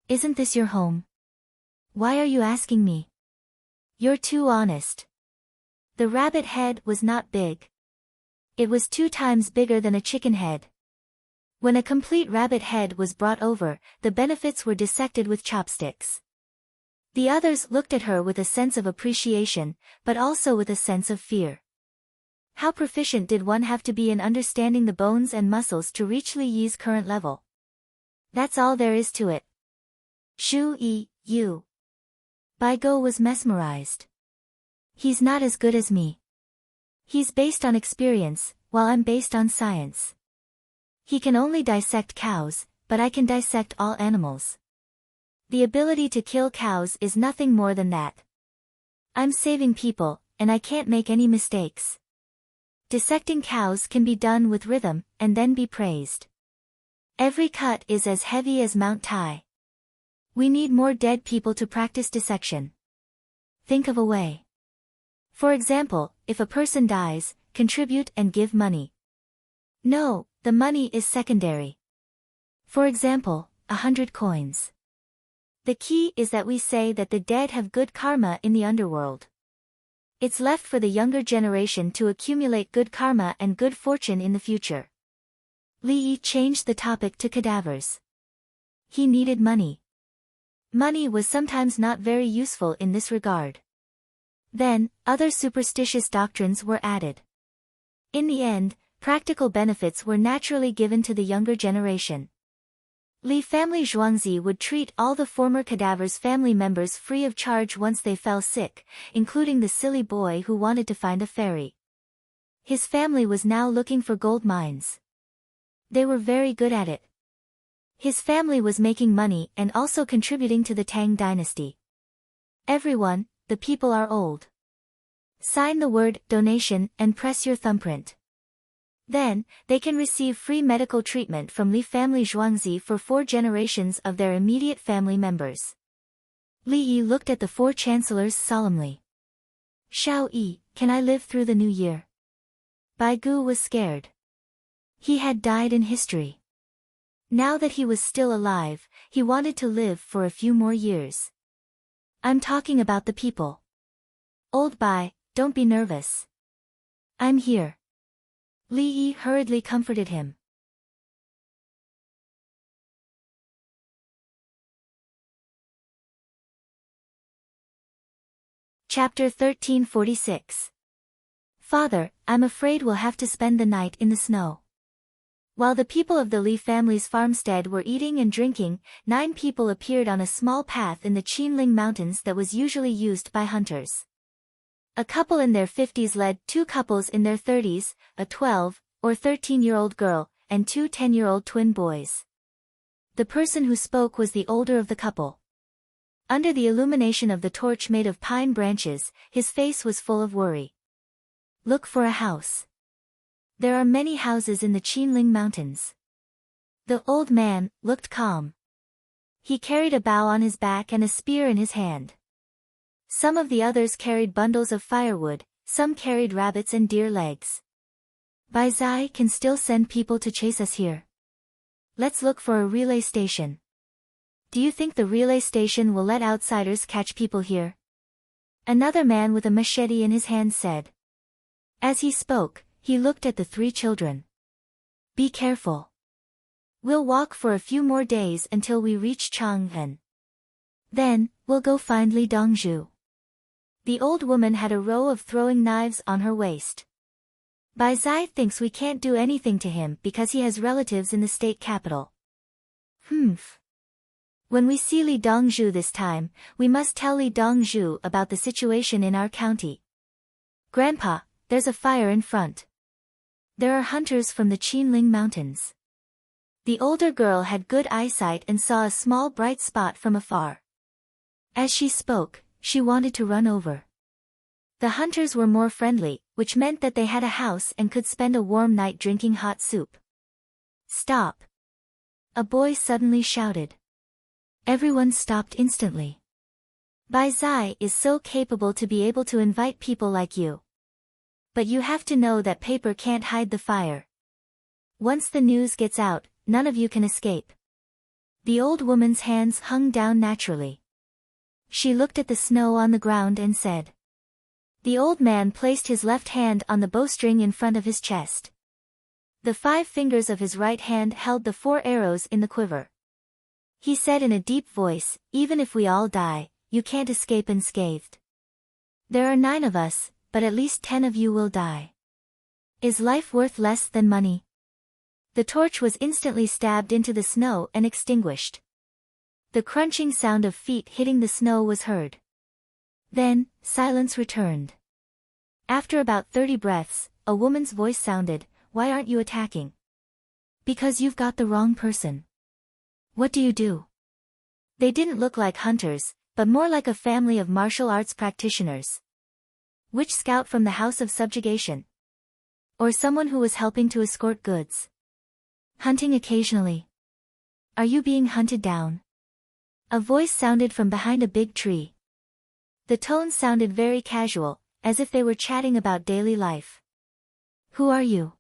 Isn't this your home? Why are you asking me? You're too honest. The rabbit head was not big. It was 2 times bigger than a chicken head. When a complete rabbit head was brought over, the benefits were dissected with chopsticks. The others looked at her with a sense of appreciation, but also with a sense of fear. How proficient did one have to be in understanding the bones and muscles to reach Li Yi's current level? That's all there is to it. Shu Yi, you. Bai Go was mesmerized. He's not as good as me. He's based on experience, while I'm based on science. He can only dissect cows, but I can dissect all animals. The ability to kill cows is nothing more than that. I'm saving people, and I can't make any mistakes. Dissecting cows can be done with rhythm, and then be praised. Every cut is as heavy as Mount Tai. We need more dead people to practice dissection. Think of a way. For example, if a person dies, contribute and give money. No, the money is secondary. For example, 100 coins. The key is that we say that the dead have good karma in the underworld. It's left for the younger generation to accumulate good karma and good fortune in the future. Li Yi changed the topic to cadavers. He needed money. Money was sometimes not very useful in this regard. Then, other superstitious doctrines were added. In the end, practical benefits were naturally given to the younger generation. Li family Zhuangzi would treat all the former cadavers' family members free of charge once they fell sick, including the silly boy who wanted to find a fairy. His family was now looking for gold mines. They were very good at it. His family was making money and also contributing to the Tang dynasty. Everyone, the people are old. Sign the word donation and press your thumbprint. Then, they can receive free medical treatment from Li family Zhuangzi for 4 generations of their immediate family members. Li Yi looked at the 4 chancellors solemnly. Shao Yi, can I live through the new year? Bai Gu was scared. He had died in history. Now that he was still alive, he wanted to live for a few more years. I'm talking about the people. Old Bai, don't be nervous. I'm here. Li Yi hurriedly comforted him. Chapter 1346. Father, I'm afraid we'll have to spend the night in the snow. While the people of the Li family's farmstead were eating and drinking, 9 people appeared on a small path in the Qinling Mountains that was usually used by hunters. A couple in their 50s led 2 couples in their 30s, a 12 or 13-year-old girl, and 2 10-year-old twin boys. The person who spoke was the older of the couple. Under the illumination of the torch made of pine branches, his face was full of worry. Look for a house. There are many houses in the Qinling Mountains. The old man looked calm. He carried a bow on his back and a spear in his hand. Some of the others carried bundles of firewood, some carried rabbits and deer legs. Bai Zai can still send people to chase us here. Let's look for a relay station. Do you think the relay station will let outsiders catch people here? Another man with a machete in his hand said. As he spoke, he looked at the 3 children. Be careful. We'll walk for a few more days until we reach Chang'an. Then, we'll go find Li Dongzhu. The old woman had a row of throwing knives on her waist. Bai Zai thinks we can't do anything to him because he has relatives in the state capital. When we see Li Dongzhu this time, we must tell Li Dongzhu about the situation in our county. Grandpa, there's a fire in front. There are hunters from the Qinling Mountains. The older girl had good eyesight and saw a small bright spot from afar. As she spoke, she wanted to run over. The hunters were more friendly, which meant that they had a house and could spend a warm night drinking hot soup. Stop! A boy suddenly shouted. Everyone stopped instantly. Bai Zai is so capable to be able to invite people like you. But you have to know that paper can't hide the fire. Once the news gets out, none of you can escape. The old woman's hands hung down naturally. She looked at the snow on the ground and said. The old man placed his left hand on the bowstring in front of his chest. The 5 fingers of his right hand held the 4 arrows in the quiver. He said in a deep voice, even if we all die, you can't escape unscathed. There are 9 of us, but at least 10 of you will die. Is life worth less than money? The torch was instantly stabbed into the snow and extinguished. The crunching sound of feet hitting the snow was heard. Then, silence returned. After about 30 breaths, a woman's voice sounded, Why aren't you attacking? Because you've got the wrong person. What do you do? They didn't look like hunters, but more like a family of martial arts practitioners. Which scout from the House of Subjugation? Or someone who was helping to escort goods? Hunting occasionally. Are you being hunted down? A voice sounded from behind a big tree. The tone sounded very casual, as if they were chatting about daily life. Who are you?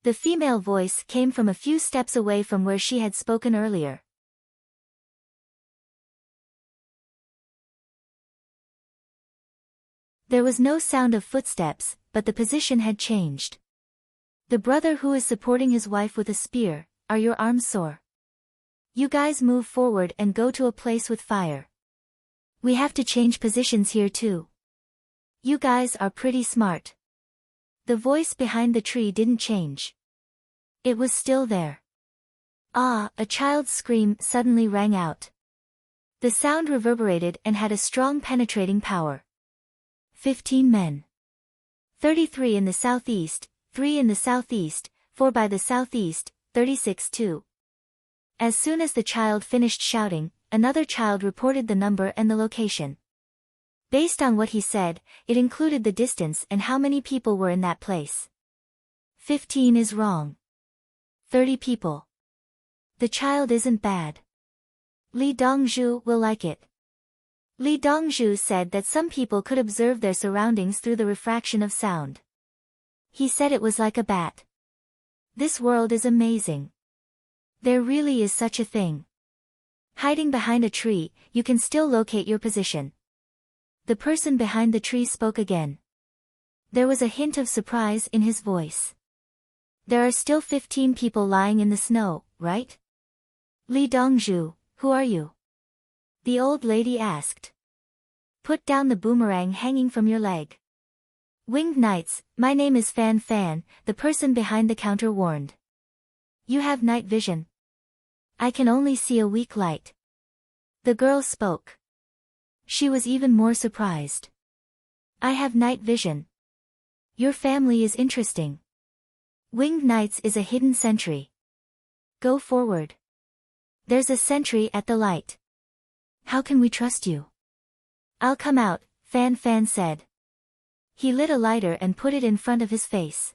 The female voice came from a few steps away from where she had spoken earlier. There was no sound of footsteps, but the position had changed. The brother who is supporting his wife with a spear, are your arms sore? You guys move forward and go to a place with fire. We have to change positions here too. You guys are pretty smart. The voice behind the tree didn't change. It was still there. Ah, a child's scream suddenly rang out. The sound reverberated and had a strong penetrating power. 15 men. 33 in the southeast, 3 in the southeast, 4 by the southeast, 36 too. As soon as the child finished shouting, another child reported the number and the location. Based on what he said, it included the distance and how many people were in that place. 15 is wrong. 30 people. The child isn't bad. Li Dongzhu will like it. Li Dongzhu said that some people could observe their surroundings through the refraction of sound. He said it was like a bat. This world is amazing. There really is such a thing. Hiding behind a tree, you can still locate your position. The person behind the tree spoke again. There was a hint of surprise in his voice. There are still 15 people lying in the snow, right? Li Dongzhu, who are you? The old lady asked. put down the boomerang hanging from your leg. Winged Knights, my name is Fan Fan, the person behind the counter warned. You have night vision. I can only see a weak light. The girl spoke. She was even more surprised. I have night vision. Your family is interesting. Winged Knights is a hidden sentry. Go forward. There's a sentry at the light. How can we trust you? I'll come out, Fan Fan said. He lit a lighter and put it in front of his face.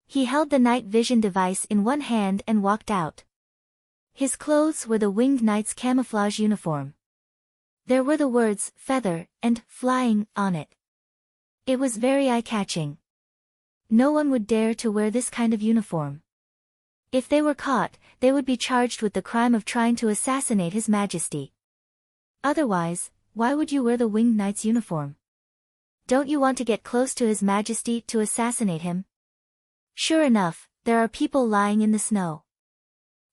He held the night vision device in one hand and walked out. His clothes were the Winged Knight's camouflage uniform. There were the words, feather, and flying, on it. It was very eye-catching. No one would dare to wear this kind of uniform. If they were caught, they would be charged with the crime of trying to assassinate His Majesty. Otherwise, why would you wear the Winged Knight's uniform? Don't you want to get close to His Majesty to assassinate him? Sure enough, there are people lying in the snow.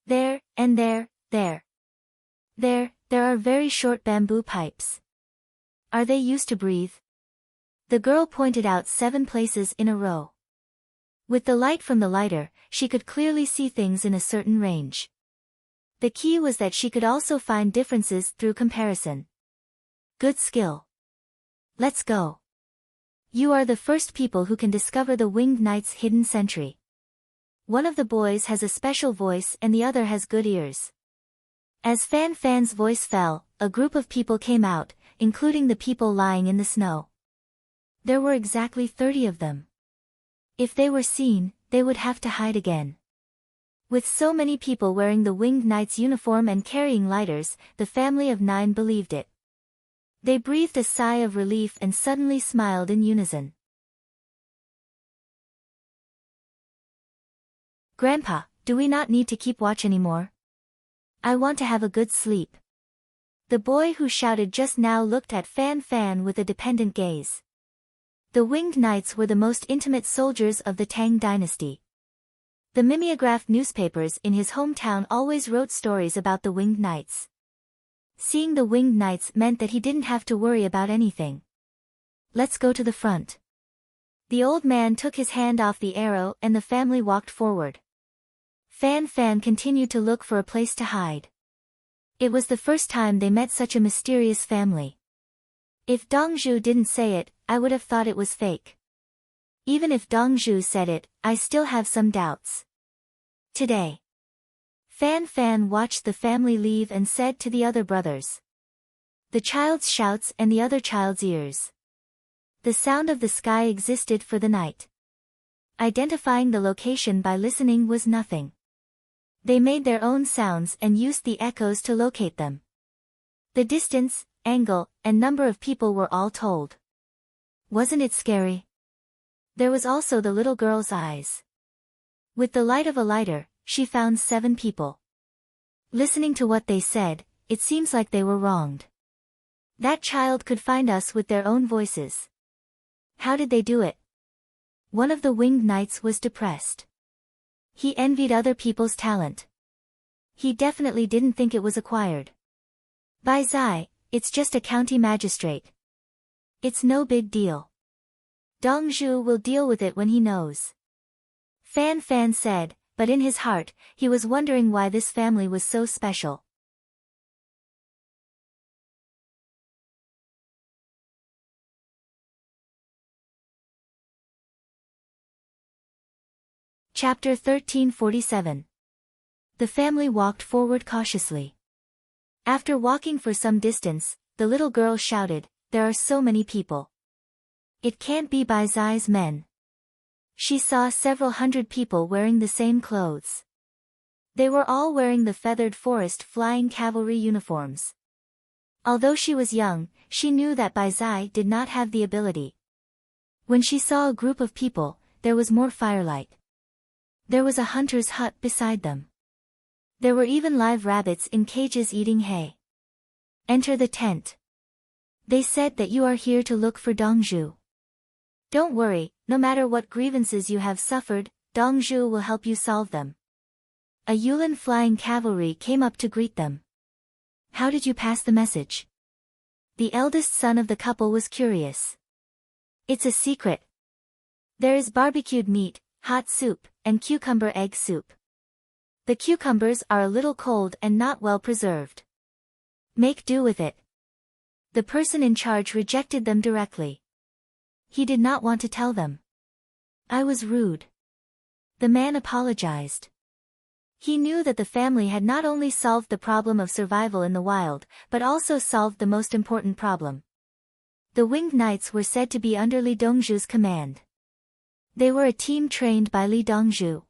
There, and there, there. There are very short bamboo pipes. Are they used to breathe? The girl pointed out 7 places in a row. With the light from the lighter, she could clearly see things in a certain range. The key was that she could also find differences through comparison. Good skill. Let's go. You are the first people who can discover the Winged Knight's hidden sentry. One of the boys has a special voice and the other has good ears. As Fan Fan's voice fell, a group of people came out, including the people lying in the snow. There were exactly 30 of them. If they were seen, they would have to hide again. With so many people wearing the Winged Knight's uniform and carrying lighters, the family of 9 believed it. They breathed a sigh of relief and suddenly smiled in unison. Grandpa, do we not need to keep watch anymore? I want to have a good sleep. The boy who shouted just now looked at Fan Fan with a dependent gaze. The Winged Knights were the most intimate soldiers of the Tang dynasty. The mimeographed newspapers in his hometown always wrote stories about the Winged Knights. Seeing the Winged Knights meant that he didn't have to worry about anything. Let's go to the front. The old man took his hand off the arrow and the family walked forward. Fan Fan continued to look for a place to hide. It was the first time they met such a mysterious family. If Dongzhu didn't say it, I would have thought it was fake. Even if Dongzhu said it, I still have some doubts. Today. Fan Fan watched the family leave and said to the other brothers. The child's shouts and the other child's ears. The sound of the sky existed for the night. Identifying the location by listening was nothing. They made their own sounds and used the echoes to locate them. The distance, angle, and number of people were all told. Wasn't it scary? There was also the little girl's eyes. With the light of a lighter, she found 7 people. Listening to what they said, it seems like they were wronged. That child could find us with their own voices. How did they do it? One of the Winged Knights was depressed. He envied other people's talent. He definitely didn't think it was acquired. Bai Zai, it's just a county magistrate. It's no big deal. Dongzhu will deal with it when he knows. Fan Fan said, but in his heart, he was wondering why this family was so special. Chapter 1347. The family walked forward cautiously. After walking for some distance, the little girl shouted, "There are so many people. It can't be Bai Zai's men." She saw several hundred people wearing the same clothes. They were all wearing the feathered forest flying cavalry uniforms. Although she was young, she knew that Bai Zai did not have the ability. When she saw a group of people, there was more firelight. There was a hunter's hut beside them. There were even live rabbits in cages eating hay. Enter the tent. They said that you are here to look for Dongzhu. Don't worry, no matter what grievances you have suffered, Dongzhu will help you solve them. A Yulin flying cavalry came up to greet them. How did you pass the message? The eldest son of the couple was curious. It's a secret. There is barbecued meat, hot soup, and cucumber egg soup. The cucumbers are a little cold and not well preserved. Make do with it. The person in charge rejected them directly. He did not want to tell them. I was rude. The man apologized. He knew that the family had not only solved the problem of survival in the wild, but also solved the most important problem. The winged knights were said to be under Li Dongzhu's command. They were a team trained by Li Dongzhu.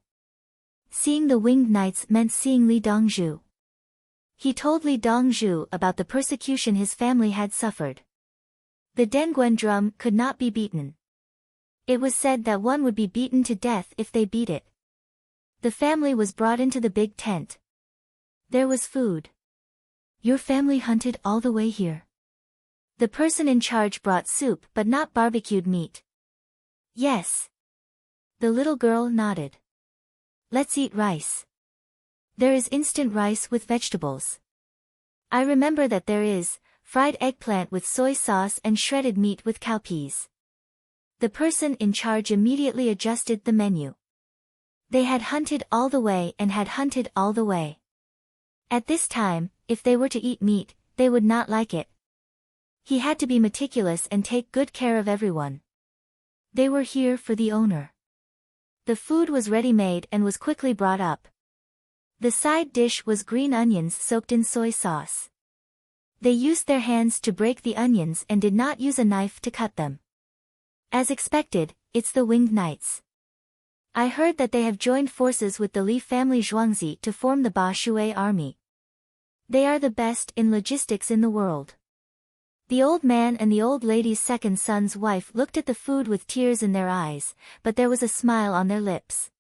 Seeing the winged knights meant seeing Li Dongzhu. He told Li Dongzhu about the persecution his family had suffered. The Dengguan drum could not be beaten. It was said that one would be beaten to death if they beat it. The family was brought into the big tent. There was food. Your family hunted all the way here. The person in charge brought soup but not barbecued meat. Yes. The little girl nodded. Let's eat rice. There is instant rice with vegetables. I remember that there is fried eggplant with soy sauce and shredded meat with cowpeas. The person in charge immediately adjusted the menu. They had hunted all the way and had hunted all the way. At this time, if they were to eat meat, they would not like it. He had to be meticulous and take good care of everyone. They were here for the owner. The food was ready-made and was quickly brought up. The side dish was green onions soaked in soy sauce. They used their hands to break the onions and did not use a knife to cut them. As expected, it's the winged knights. I heard that they have joined forces with the Li family Zhuangzi to form the Ba Shui army. They are the best in logistics in the world. The old man and the old lady's second son's wife looked at the food with tears in their eyes, but there was a smile on their lips.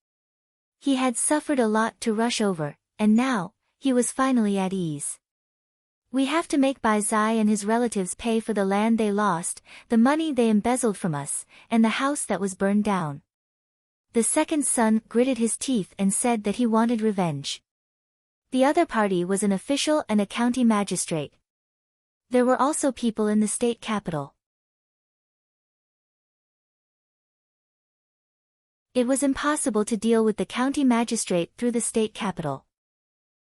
He had suffered a lot to rush over, and now, he was finally at ease. We have to make Bai Zai and his relatives pay for the land they lost, the money they embezzled from us, and the house that was burned down. The second son gritted his teeth and said that he wanted revenge. The other party was an official and a county magistrate. There were also people in the state capital. It was impossible to deal with the county magistrate through the state capital.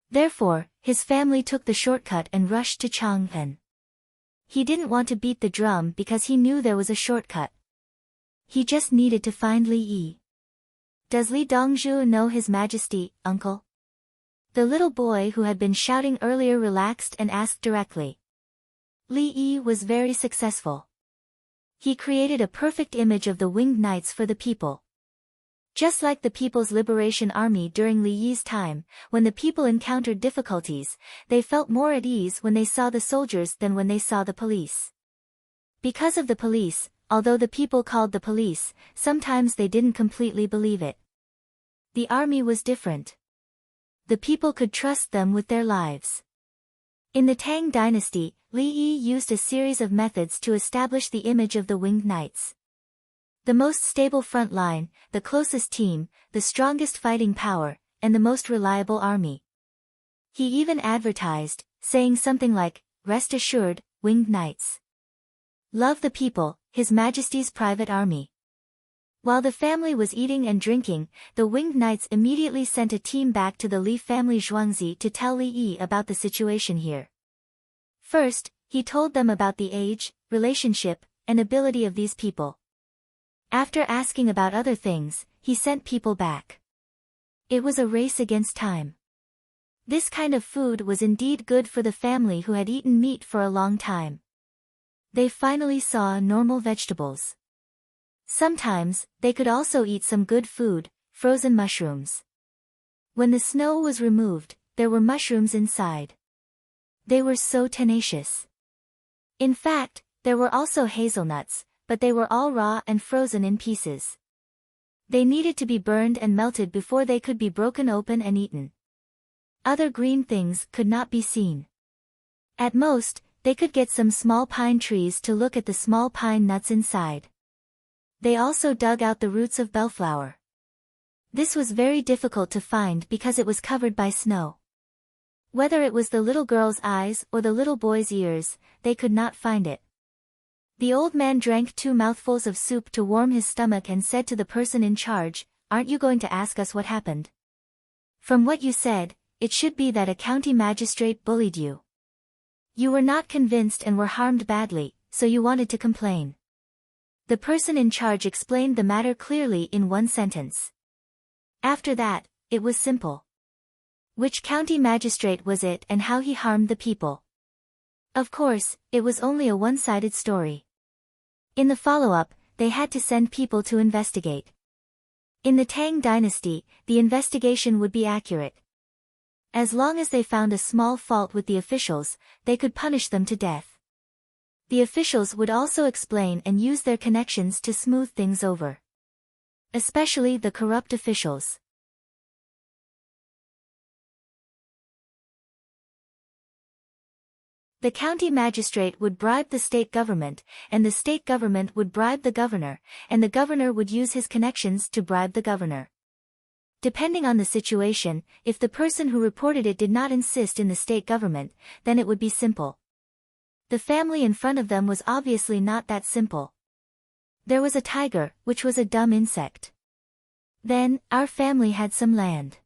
Therefore, his family took the shortcut and rushed to Chang'an. He didn't want to beat the drum because he knew there was a shortcut. He just needed to find Li Yi. Does Li Dongzhu know His Majesty, uncle? The little boy who had been shouting earlier relaxed and asked directly. Li Yi was very successful. He created a perfect image of the winged knights for the people. Just like the People's Liberation Army during Li Yi's time, when the people encountered difficulties, they felt more at ease when they saw the soldiers than when they saw the police. Because of the police, although the people called the police, sometimes they didn't completely believe it. The army was different. The people could trust them with their lives. In the Tang dynasty, Li Yi used a series of methods to establish the image of the winged knights. The most stable front line, the closest team, the strongest fighting power, and the most reliable army. He even advertised, saying something like, "Rest assured, winged knights. Love the people, His Majesty's private army." While the family was eating and drinking, the winged knights immediately sent a team back to the Li family Zhuangzi to tell Li Yi about the situation here. First, he told them about the age, relationship, and ability of these people. After asking about other things, he sent people back. It was a race against time. This kind of food was indeed good for the family who had eaten meat for a long time. They finally saw normal vegetables. Sometimes, they could also eat some good food, frozen mushrooms. When the snow was removed, there were mushrooms inside. They were so tenacious. In fact, there were also hazelnuts, but they were all raw and frozen in pieces. They needed to be burned and melted before they could be broken open and eaten. Other green things could not be seen. At most, they could get some small pine trees to look at the small pine nuts inside. They also dug out the roots of bellflower. This was very difficult to find because it was covered by snow. Whether it was the little girl's eyes or the little boy's ears, they could not find it. The old man drank 2 mouthfuls of soup to warm his stomach and said to the person in charge, "Aren't you going to ask us what happened? From what you said, it should be that a county magistrate bullied you. You were not convinced and were harmed badly, so you wanted to complain." The person in charge explained the matter clearly in 1 sentence. After that, it was simple. Which county magistrate was it and how he harmed the people? Of course, it was only a one-sided story. In the follow-up, they had to send people to investigate. In the Tang dynasty, the investigation would be accurate. As long as they found a small fault with the officials, they could punish them to death. The officials would also explain and use their connections to smooth things over. Especially the corrupt officials. The county magistrate would bribe the state government, and the state government would bribe the governor, and the governor would use his connections to bribe the governor. Depending on the situation, if the person who reported it did not insist in the state government, then it would be simple. The family in front of them was obviously not that simple. There was a tiger, which was a dumb insect. Then, our family had some land.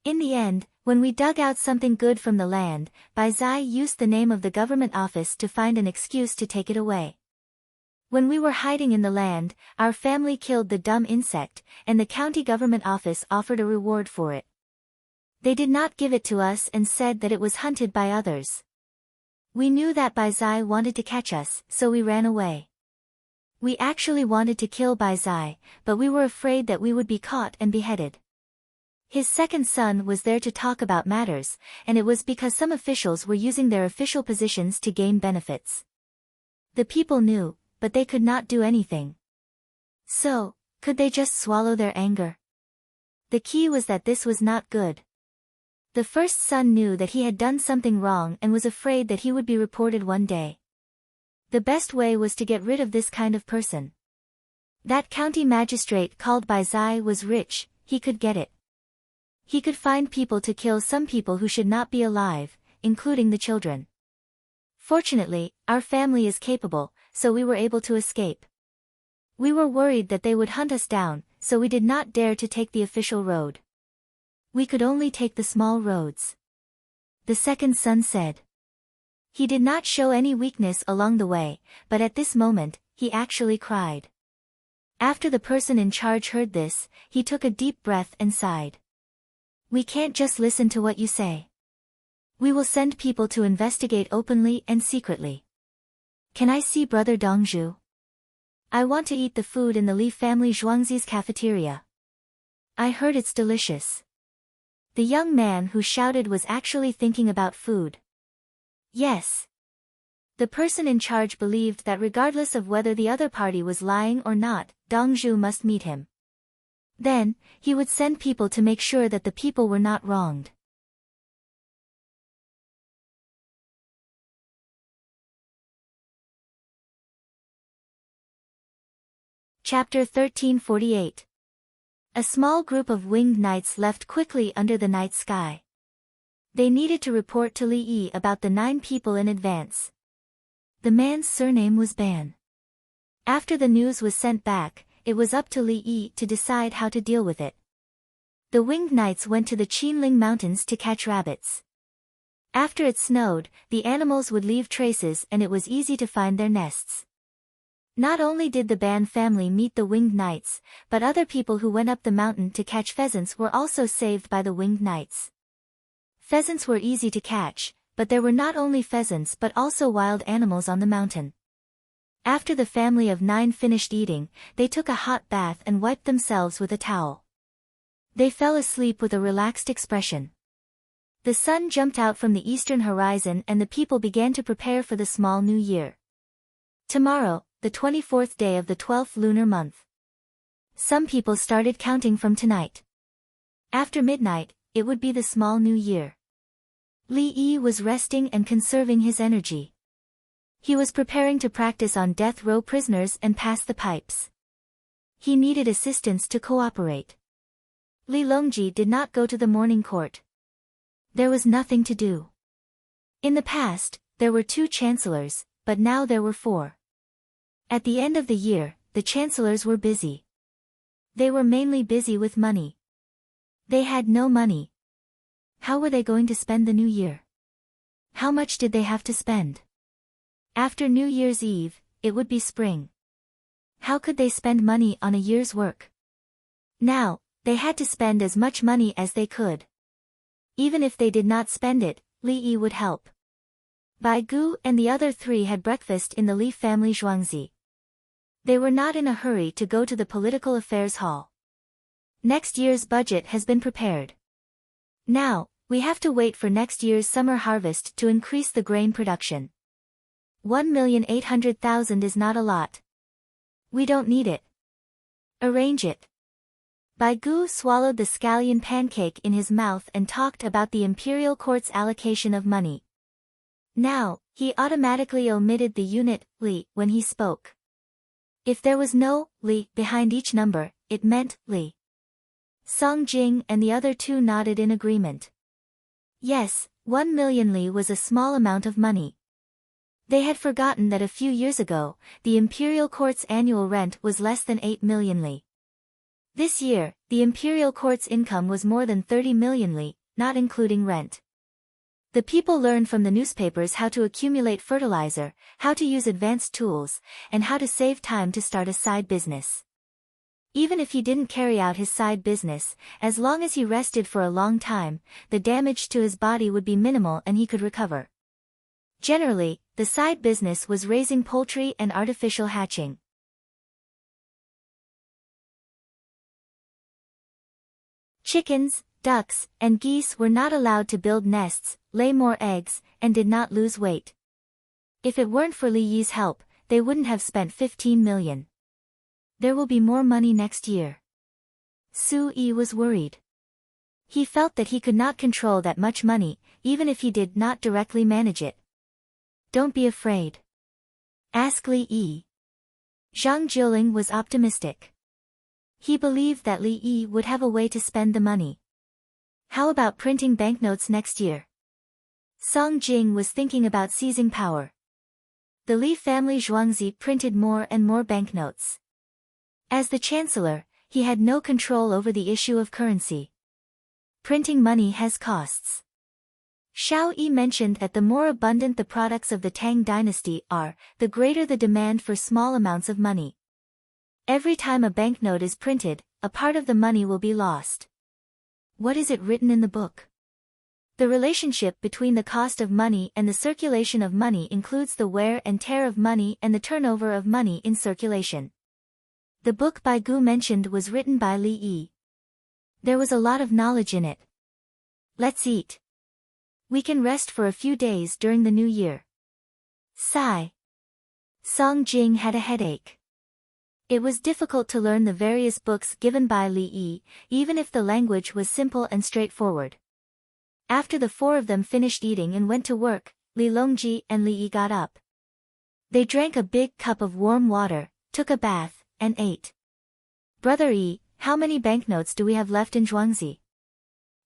In the end, when we dug out something good from the land, Bai Zai used the name of the government office to find an excuse to take it away. When we were hiding in the land, our family killed the dumb insect, and the county government office offered a reward for it. They did not give it to us and said that it was hunted by others. We knew that Bai Zai wanted to catch us, so we ran away. We actually wanted to kill Bai Zai, but we were afraid that we would be caught and beheaded. His second son was there to talk about matters, and it was because some officials were using their official positions to gain benefits. The people knew, but they could not do anything. So, could they just swallow their anger? The key was that this was not good. The first son knew that he had done something wrong and was afraid that he would be reported one day. The best way was to get rid of this kind of person. That county magistrate called Bai Zai was rich, he could get it. He could find people to kill some people who should not be alive, including the children. Fortunately, our family is capable, so we were able to escape. We were worried that they would hunt us down, so we did not dare to take the official road. We could only take the small roads. The second son said. He did not show any weakness along the way, but at this moment, he actually cried. After the person in charge heard this, he took a deep breath and sighed. We can't just listen to what you say. We will send people to investigate openly and secretly. Can I see Brother Dongzhu? I want to eat the food in the Li family Zhuangzi's cafeteria. I heard it's delicious. The young man who shouted was actually thinking about food. Yes. The person in charge believed that regardless of whether the other party was lying or not, Dongzhu must meet him. Then, he would send people to make sure that the people were not wronged. Chapter 1348. A small group of winged knights left quickly under the night sky. They needed to report to Li Yi about the 9 people in advance. The man's surname was Ban. After the news was sent back, it was up to Li Yi to decide how to deal with it. The winged knights went to the Qinling Mountains to catch rabbits. After it snowed, the animals would leave traces and it was easy to find their nests. Not only did the Ban family meet the winged knights, but other people who went up the mountain to catch pheasants were also saved by the winged knights. Pheasants were easy to catch, but there were not only pheasants but also wild animals on the mountain. After the family of 9 finished eating, they took a hot bath and wiped themselves with a towel. They fell asleep with a relaxed expression. The sun jumped out from the eastern horizon and the people began to prepare for the small new year. Tomorrow, the 24th day of the 12th lunar month. Some people started counting from tonight. After midnight, it would be the small new year. Li Yi was resting and conserving his energy. He was preparing to practice on death row prisoners and pass the pipes. He needed assistance to cooperate. Li Longji did not go to the morning court. There was nothing to do. In the past, there were 2 chancellors, but now there were 4. At the end of the year, the chancellors were busy. They were mainly busy with money. They had no money. How were they going to spend the new year? How much did they have to spend? After New Year's Eve, it would be spring. How could they spend money on a year's work? Now, they had to spend as much money as they could. Even if they did not spend it, Li Yi would help. Bai Gu and the other 3 had breakfast in the Li family Zhuangzi. They were not in a hurry to go to the political affairs hall. Next year's budget has been prepared. Now, we have to wait for next year's summer harvest to increase the grain production. 1,800,000 is not a lot. We don't need it. Arrange it. Bai Gu swallowed the scallion pancake in his mouth and talked about the imperial court's allocation of money. Now, he automatically omitted the unit, li, when he spoke. If there was no li behind each number, it meant li. Song Jing and the other 2 nodded in agreement. Yes, 1 million li was a small amount of money. They had forgotten that a few years ago, the imperial court's annual rent was less than 8 million li. This year, the imperial court's income was more than 30 million li, not including rent. The people learned from the newspapers how to accumulate fertilizer, how to use advanced tools, and how to save time to start a side business. Even if he didn't carry out his side business, as long as he rested for a long time, the damage to his body would be minimal and he could recover. Generally, the side business was raising poultry and artificial hatching. Chickens, ducks, and geese were not allowed to build nests, lay more eggs, and did not lose weight. If it weren't for Li Yi's help, they wouldn't have spent 15 million. There will be more money next year. Su Yi was worried. He felt that he could not control that much money, even if he did not directly manage it. Don't be afraid. Ask Li Yi. Zhang Jiuling was optimistic. He believed that Li Yi would have a way to spend the money. How about printing banknotes next year? Song Jing was thinking about seizing power. The Li family Zhuangzi printed more and more banknotes. As the chancellor, he had no control over the issue of currency. Printing money has costs. Xiao Yi mentioned that the more abundant the products of the Tang dynasty are, the greater the demand for small amounts of money. Every time a banknote is printed, a part of the money will be lost. What is it written in the book? The relationship between the cost of money and the circulation of money includes the wear and tear of money and the turnover of money in circulation. The book Bai Gu mentioned was written by Li Yi. There was a lot of knowledge in it. Let's eat. We can rest for a few days during the new year. Sigh. Song Jing had a headache. It was difficult to learn the various books given by Li Yi, even if the language was simple and straightforward. After the 4 of them finished eating and went to work, Li Longji and Li Yi got up. They drank a big cup of warm water, took a bath, and ate. Brother Yi, how many banknotes do we have left in Zhuangzi?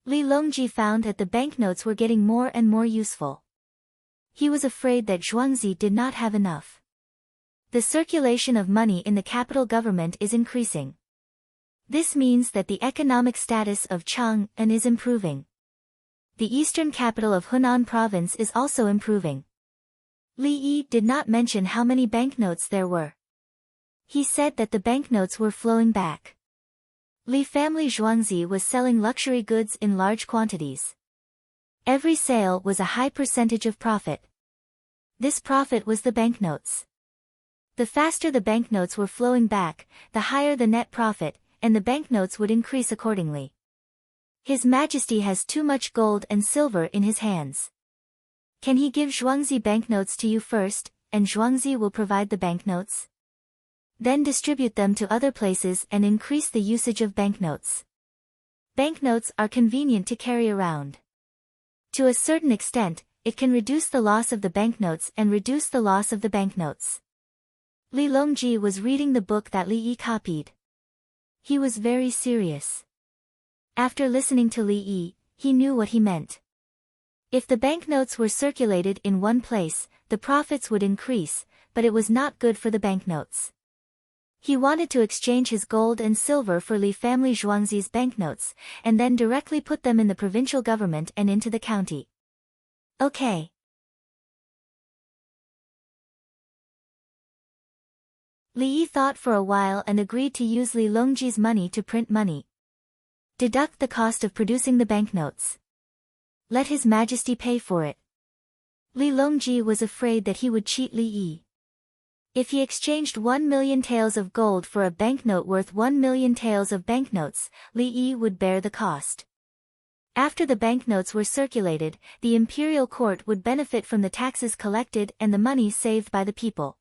Li Longji found that the banknotes were getting more and more useful. He was afraid that Zhuangzi did not have enough. The circulation of money in the capital government is increasing. This means that the economic status of Chang'an is improving. The eastern capital of Hunan province is also improving. Li Yi did not mention how many banknotes there were. He said that the banknotes were flowing back. Li family Zhuangzi was selling luxury goods in large quantities. Every sale was a high percentage of profit. This profit was the banknotes. The faster the banknotes were flowing back, the higher the net profit, and the banknotes would increase accordingly. His Majesty has too much gold and silver in his hands. Can he give Zhuangzi banknotes to you first, and Zhuangzi will provide the banknotes? Then distribute them to other places and increase the usage of banknotes. Banknotes are convenient to carry around. To a certain extent, it can reduce the loss of the banknotes and reduce the loss of the banknotes. Li Longji was reading the book that Li Yi copied. He was very serious. After listening to Li Yi, he knew what he meant. If the banknotes were circulated in one place, the profits would increase, but it was not good for the banknotes. He wanted to exchange his gold and silver for Li family Zhuangzi's banknotes, and then directly put them in the provincial government and into the county. Okay. Li Yi thought for a while and agreed to use Li Longji's money to print money. Deduct the cost of producing the banknotes. Let His Majesty pay for it. Li Longji was afraid that he would cheat Li Yi. If he exchanged 1,000,000 taels of gold for a banknote worth 1,000,000 taels of banknotes, Li Yi would bear the cost. After the banknotes were circulated, the imperial court would benefit from the taxes collected and the money saved by the people.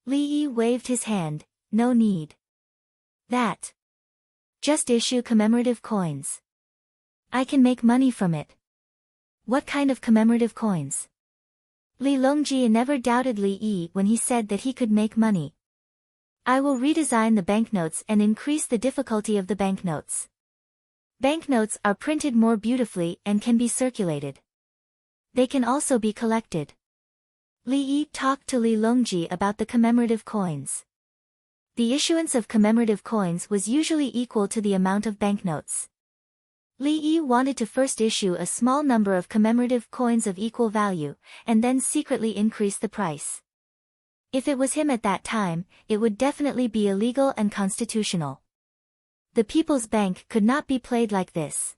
Li Yi waved his hand. No need. That. Just issue commemorative coins. I can make money from it. What kind of commemorative coins? Li Longji never doubted Li Yi when he said that he could make money. I will redesign the banknotes and increase the difficulty of the banknotes. Banknotes are printed more beautifully and can be circulated. They can also be collected. Li Yi talked to Li Longji about the commemorative coins. The issuance of commemorative coins was usually equal to the amount of banknotes. Li Yi wanted to first issue a small number of commemorative coins of equal value, and then secretly increase the price. If it was him at that time, it would definitely be illegal and constitutional. The People's Bank could not be played like this.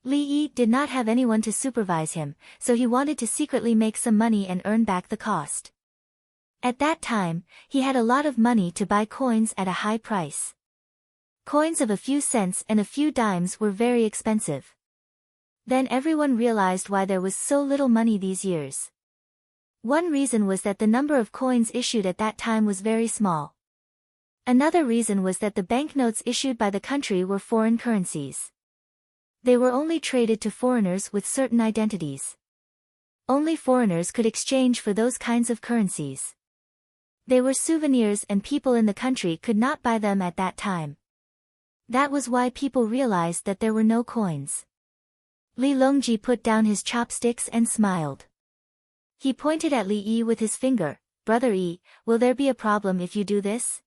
Li Yi did not have anyone to supervise him, so he wanted to secretly make some money and earn back the cost. At that time, he had a lot of money to buy coins at a high price. Coins of a few cents and a few dimes were very expensive. Then everyone realized why there was so little money these years. One reason was that the number of coins issued at that time was very small. Another reason was that the banknotes issued by the country were foreign currencies. They were only traded to foreigners with certain identities. Only foreigners could exchange for those kinds of currencies. They were souvenirs and people in the country could not buy them at that time. That was why people realized that there were no coins. Li Longji put down his chopsticks and smiled. He pointed at Li Yi with his finger. Brother Yi, will there be a problem if you do this?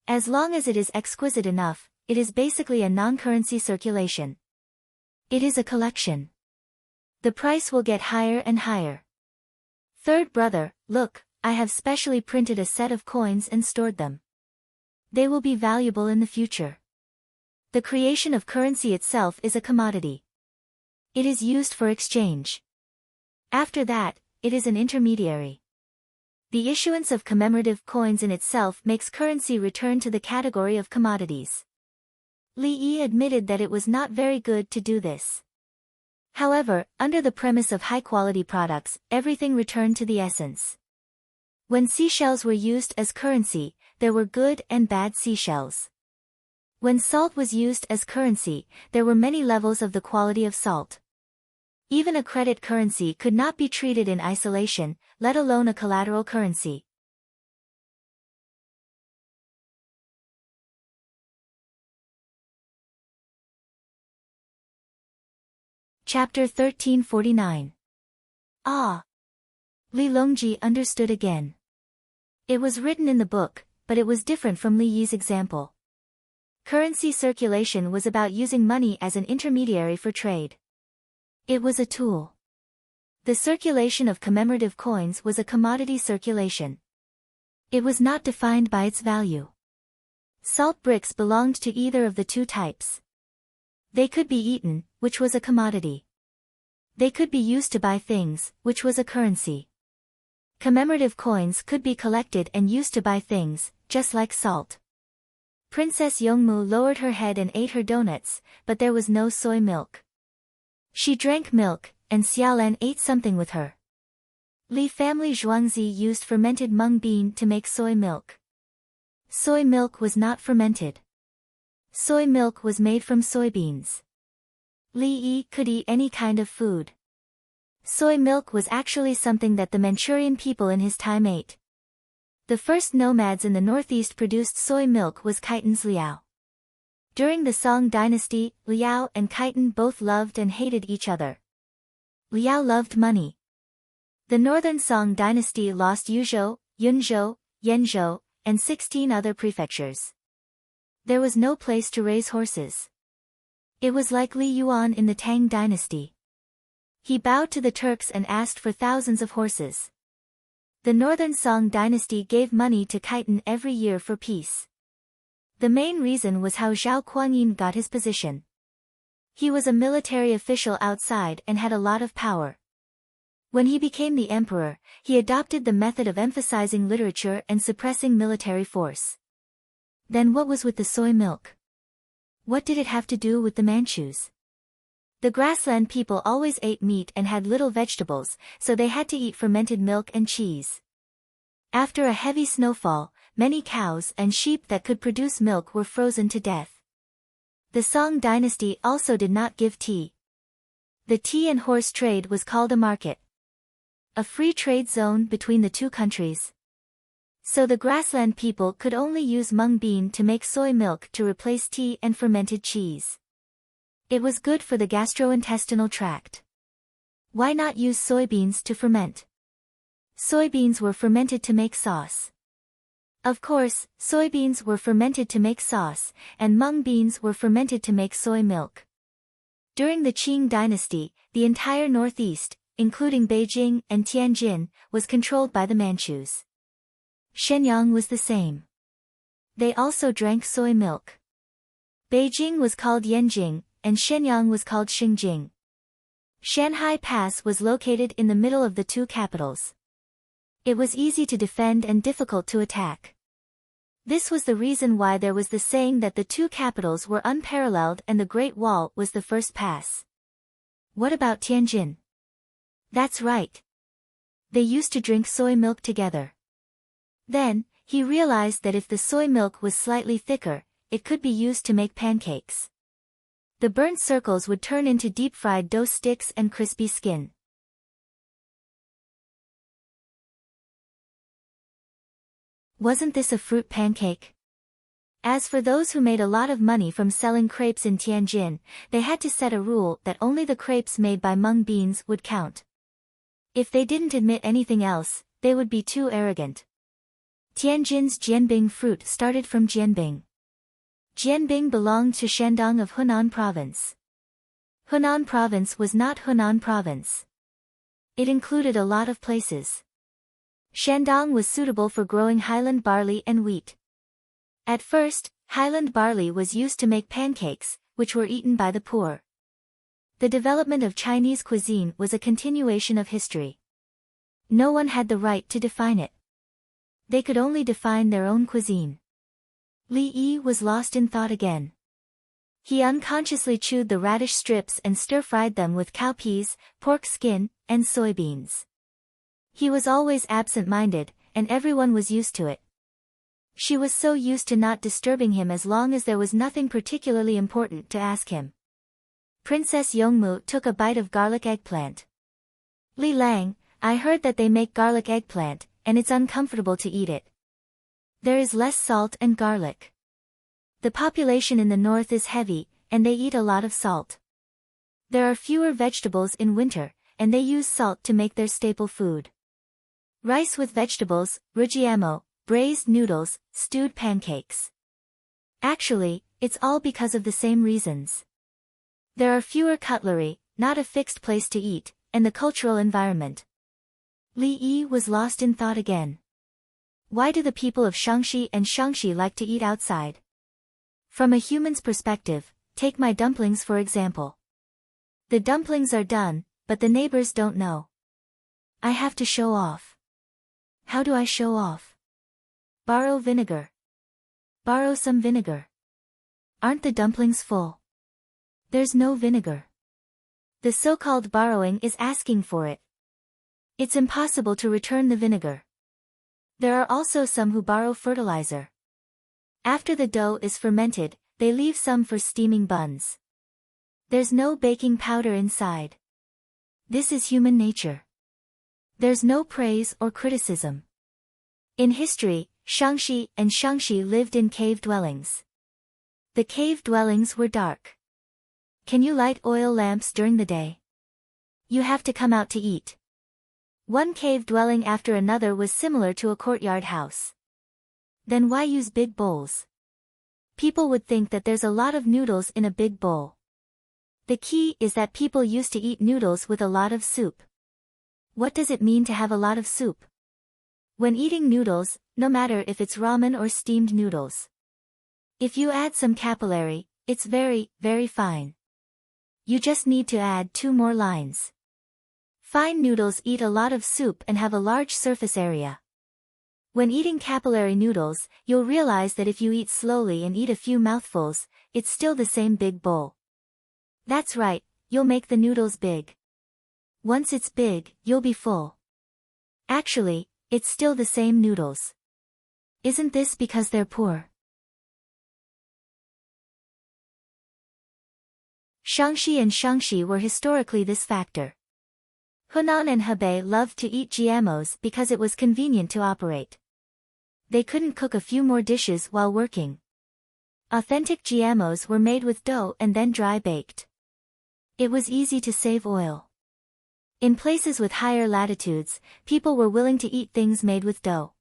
As long as it is exquisite enough, it is basically a non-currency circulation. It is a collection. The price will get higher and higher. Third brother, look, I have specially printed a set of coins and stored them. They will be valuable in the future. The creation of currency itself is a commodity. It is used for exchange. After that, it is an intermediary. The issuance of commemorative coins in itself makes currency return to the category of commodities. Li Yi admitted that it was not very good to do this. However, under the premise of high-quality products, everything returned to the essence. When seashells were used as currency, there were good and bad seashells. When salt was used as currency, there were many levels of the quality of salt. Even a credit currency could not be treated in isolation, let alone a collateral currency. Chapter 1349. Ah! Li Longji understood again. It was written in the book, but it was different from Li Yi's example. Currency circulation was about using money as an intermediary for trade. It was a tool. The circulation of commemorative coins was a commodity circulation. It was not defined by its value. Salt bricks belonged to either of the two types. They could be eaten, which was a commodity. They could be used to buy things, which was a currency. Commemorative coins could be collected and used to buy things, just like salt. Princess Yongmu lowered her head and ate her donuts, but there was no soy milk. She drank milk, and Xiaolan ate something with her. Li family Zhuangzi used fermented mung bean to make soy milk. Soy milk was not fermented. Soy milk was made from soybeans. Li Yi could eat any kind of food. Soy milk was actually something that the Manchurian people in his time ate. The first nomads in the northeast produced soy milk was Khitan's Liao. During the Song dynasty, Liao and Khitan both loved and hated each other. Liao loved money. The northern Song dynasty lost Yuzhou, Yunzhou, Yenzhou, and 16 other prefectures. There was no place to raise horses. It was like Li Yuan in the Tang dynasty. He bowed to the Turks and asked for thousands of horses. The northern Song dynasty gave money to Khitan every year for peace. The main reason was how Zhao Kuanyin got his position. He was a military official outside and had a lot of power. When he became the emperor, he adopted the method of emphasizing literature and suppressing military force. Then what was with the soy milk? What did it have to do with the Manchus? The grassland people always ate meat and had little vegetables, so they had to eat fermented milk and cheese. After a heavy snowfall, many cows and sheep that could produce milk were frozen to death. The Song dynasty also did not give tea. The tea and horse trade was called a market, a free trade zone between the two countries. So the grassland people could only use mung bean to make soy milk to replace tea and fermented cheese. It was good for the gastrointestinal tract. Why not use soybeans to ferment? Soybeans were fermented to make sauce. Of course, soybeans were fermented to make sauce, and mung beans were fermented to make soy milk. During the Qing dynasty, the entire northeast, including Beijing and Tianjin, was controlled by the Manchus. Shenyang was the same. They also drank soy milk. Beijing was called Yanjing, and Shenyang was called Xingjing. Shanhai Pass was located in the middle of the two capitals. It was easy to defend and difficult to attack. This was the reason why there was the saying that the two capitals were unparalleled and the Great Wall was the first pass. What about Tianjin? That's right. They used to drink soy milk together. Then, he realized that if the soy milk was slightly thicker, it could be used to make pancakes. The burnt circles would turn into deep-fried dough sticks and crispy skin. Wasn't this a fruit pancake? As for those who made a lot of money from selling crepes in Tianjin, they had to set a rule that only the crepes made by mung beans would count. If they didn't admit anything else, they would be too arrogant. Tianjin's Jianbing fruit started from Jianbing. Jianbing belonged to Shandong of Hunan province. Hunan province was not Hunan province. It included a lot of places. Shandong was suitable for growing highland barley and wheat. At first, highland barley was used to make pancakes, which were eaten by the poor. The development of Chinese cuisine was a continuation of history. No one had the right to define it. They could only define their own cuisine. Li Yi was lost in thought again. He unconsciously chewed the radish strips and stir-fried them with cowpeas, pork skin, and soybeans. He was always absent-minded, and everyone was used to it. She was so used to not disturbing him as long as there was nothing particularly important to ask him. Princess Yongmu took a bite of garlic eggplant. Li Lang, I heard that they make garlic eggplant, and it's uncomfortable to eat it. There is less salt and garlic. The population in the north is heavy, and they eat a lot of salt. There are fewer vegetables in winter, and they use salt to make their staple food. Rice with vegetables, rujiamo, braised noodles, stewed pancakes. Actually, it's all because of the same reasons. There are fewer cutlery, not a fixed place to eat, and the cultural environment. Li Yi was lost in thought again. Why do the people of Shangxi and Shaanxi like to eat outside? From a human's perspective, take my dumplings for example. The dumplings are done, but the neighbors don't know. I have to show off. How do I show off? Borrow vinegar. Borrow some vinegar. Aren't the dumplings full? There's no vinegar. The so-called borrowing is asking for it. It's impossible to return the vinegar. There are also some who borrow fertilizer. After the dough is fermented, they leave some for steaming buns. There's no baking powder inside. This is human nature. There's no praise or criticism. In history, Shaanxi and Shaanxi lived in cave dwellings. The cave dwellings were dark. Can you light oil lamps during the day? You have to come out to eat. One cave dwelling after another was similar to a courtyard house. Then why use big bowls? People would think that there's a lot of noodles in a big bowl. The key is that people used to eat noodles with a lot of soup. What does it mean to have a lot of soup? When eating noodles, no matter if it's ramen or steamed noodles, if you add some capillary, it's very, very fine. You just need to add 2 more lines. Fine noodles eat a lot of soup and have a large surface area. When eating capillary noodles, you'll realize that if you eat slowly and eat a few mouthfuls, it's still the same big bowl. That's right, you'll make the noodles big. Once it's big, you'll be full. Actually, it's still the same noodles. Isn't this because they're poor? Shaanxi and Shaanxi were historically this factor. Hunan and Hebei loved to eat GMOs because it was convenient to operate. They couldn't cook a few more dishes while working. Authentic GMOs were made with dough and then dry baked. It was easy to save oil. In places with higher latitudes, people were willing to eat things made with dough.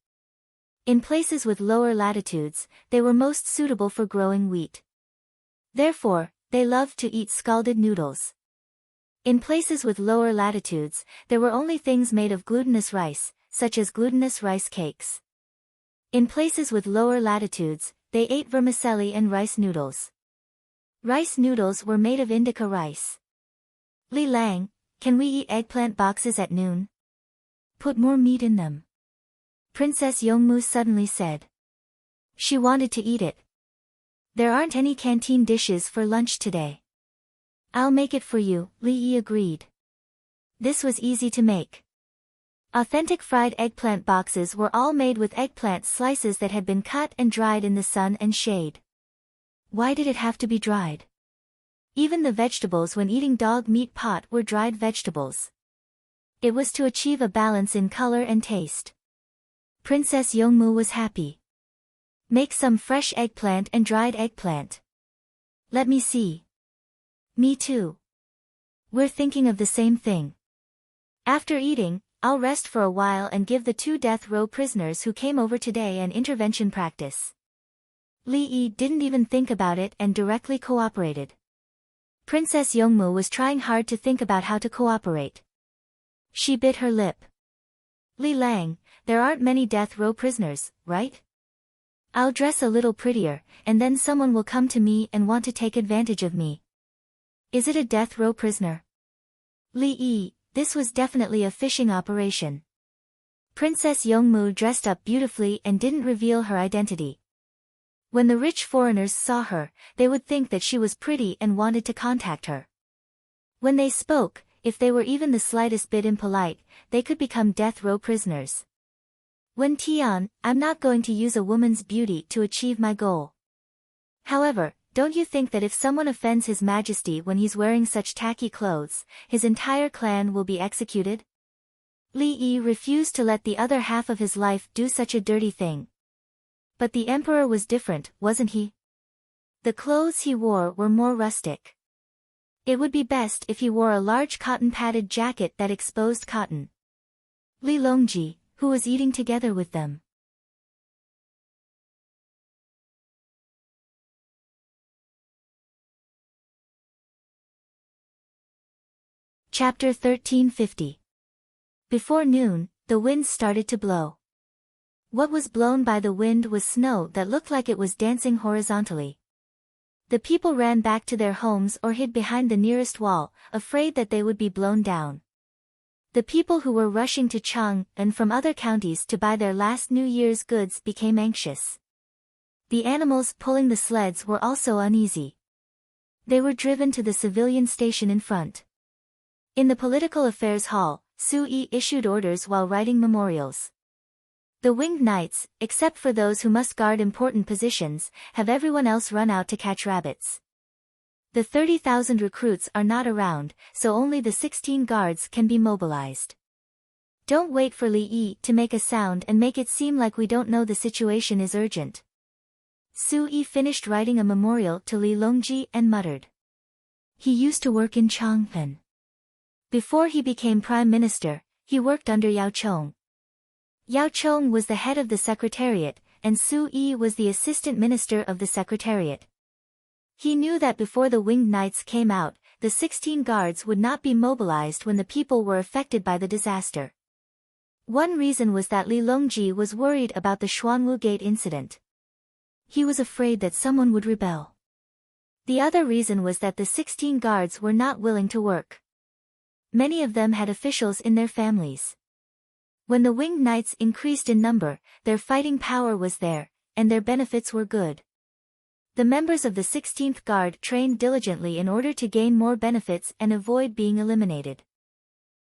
In places with lower latitudes, they were most suitable for growing wheat. Therefore, they loved to eat scalded noodles. In places with lower latitudes, there were only things made of glutinous rice, such as glutinous rice cakes. In places with lower latitudes, they ate vermicelli and rice noodles. Rice noodles were made of indica rice. Li Lang, can we eat eggplant boxes at noon? Put more meat in them. Princess Yongmu suddenly said. She wanted to eat it. There aren't any canteen dishes for lunch today. I'll make it for you, Li Yi agreed. This was easy to make. Authentic fried eggplant boxes were all made with eggplant slices that had been cut and dried in the sun and shade. Why did it have to be dried? Even the vegetables when eating dog meat pot were dried vegetables. It was to achieve a balance in color and taste. Princess Yongmu was happy. Make some fresh eggplant and dried eggplant. Let me see. Me too. We're thinking of the same thing. After eating, I'll rest for a while and give the 2 death row prisoners who came over today an intervention practice. Li Yi didn't even think about it and directly cooperated. Princess Yongmu was trying hard to think about how to cooperate. She bit her lip. Li Lang, there aren't many death row prisoners, right? I'll dress a little prettier, and then someone will come to me and want to take advantage of me. Is it a death row prisoner? Li Yi, this was definitely a fishing operation. Princess Yongmu dressed up beautifully and didn't reveal her identity. When the rich foreigners saw her, they would think that she was pretty and wanted to contact her. When they spoke, if they were even the slightest bit impolite, they could become death row prisoners. When Tian, I'm not going to use a woman's beauty to achieve my goal. However, don't you think that if someone offends His Majesty when he's wearing such tacky clothes, his entire clan will be executed? Li Yi refused to let the other half of his life do such a dirty thing. But the emperor was different, wasn't he? The clothes he wore were more rustic. It would be best if he wore a large cotton-padded jacket that exposed cotton. Li Longji, who was eating together with them. Chapter 1350. Before noon, the wind started to blow. What was blown by the wind was snow that looked like it was dancing horizontally. The people ran back to their homes or hid behind the nearest wall, afraid that they would be blown down. The people who were rushing to Chang and from other counties to buy their last New Year's goods became anxious. The animals pulling the sleds were also uneasy. They were driven to the civilian station in front. In the Political Affairs Hall, Su Yi issued orders while writing memorials. The winged knights, except for those who must guard important positions, have everyone else run out to catch rabbits. The 30,000 recruits are not around, so only the 16 guards can be mobilized. Don't wait for Li Yi to make a sound and make it seem like we don't know the situation is urgent. Su Yi finished writing a memorial to Li Longji and muttered. He used to work in Chang'an. Before he became prime minister, he worked under Yao Chong. Yao Chong was the head of the secretariat, and Su Yi was the assistant minister of the secretariat. He knew that before the winged knights came out, the 16 guards would not be mobilized when the people were affected by the disaster. One reason was that Li Longji was worried about the Xuanwu Gate incident. He was afraid that someone would rebel. The other reason was that the 16 guards were not willing to work. Many of them had officials in their families. When the winged knights increased in number, their fighting power was there, and their benefits were good. The members of the 16th Guard trained diligently in order to gain more benefits and avoid being eliminated.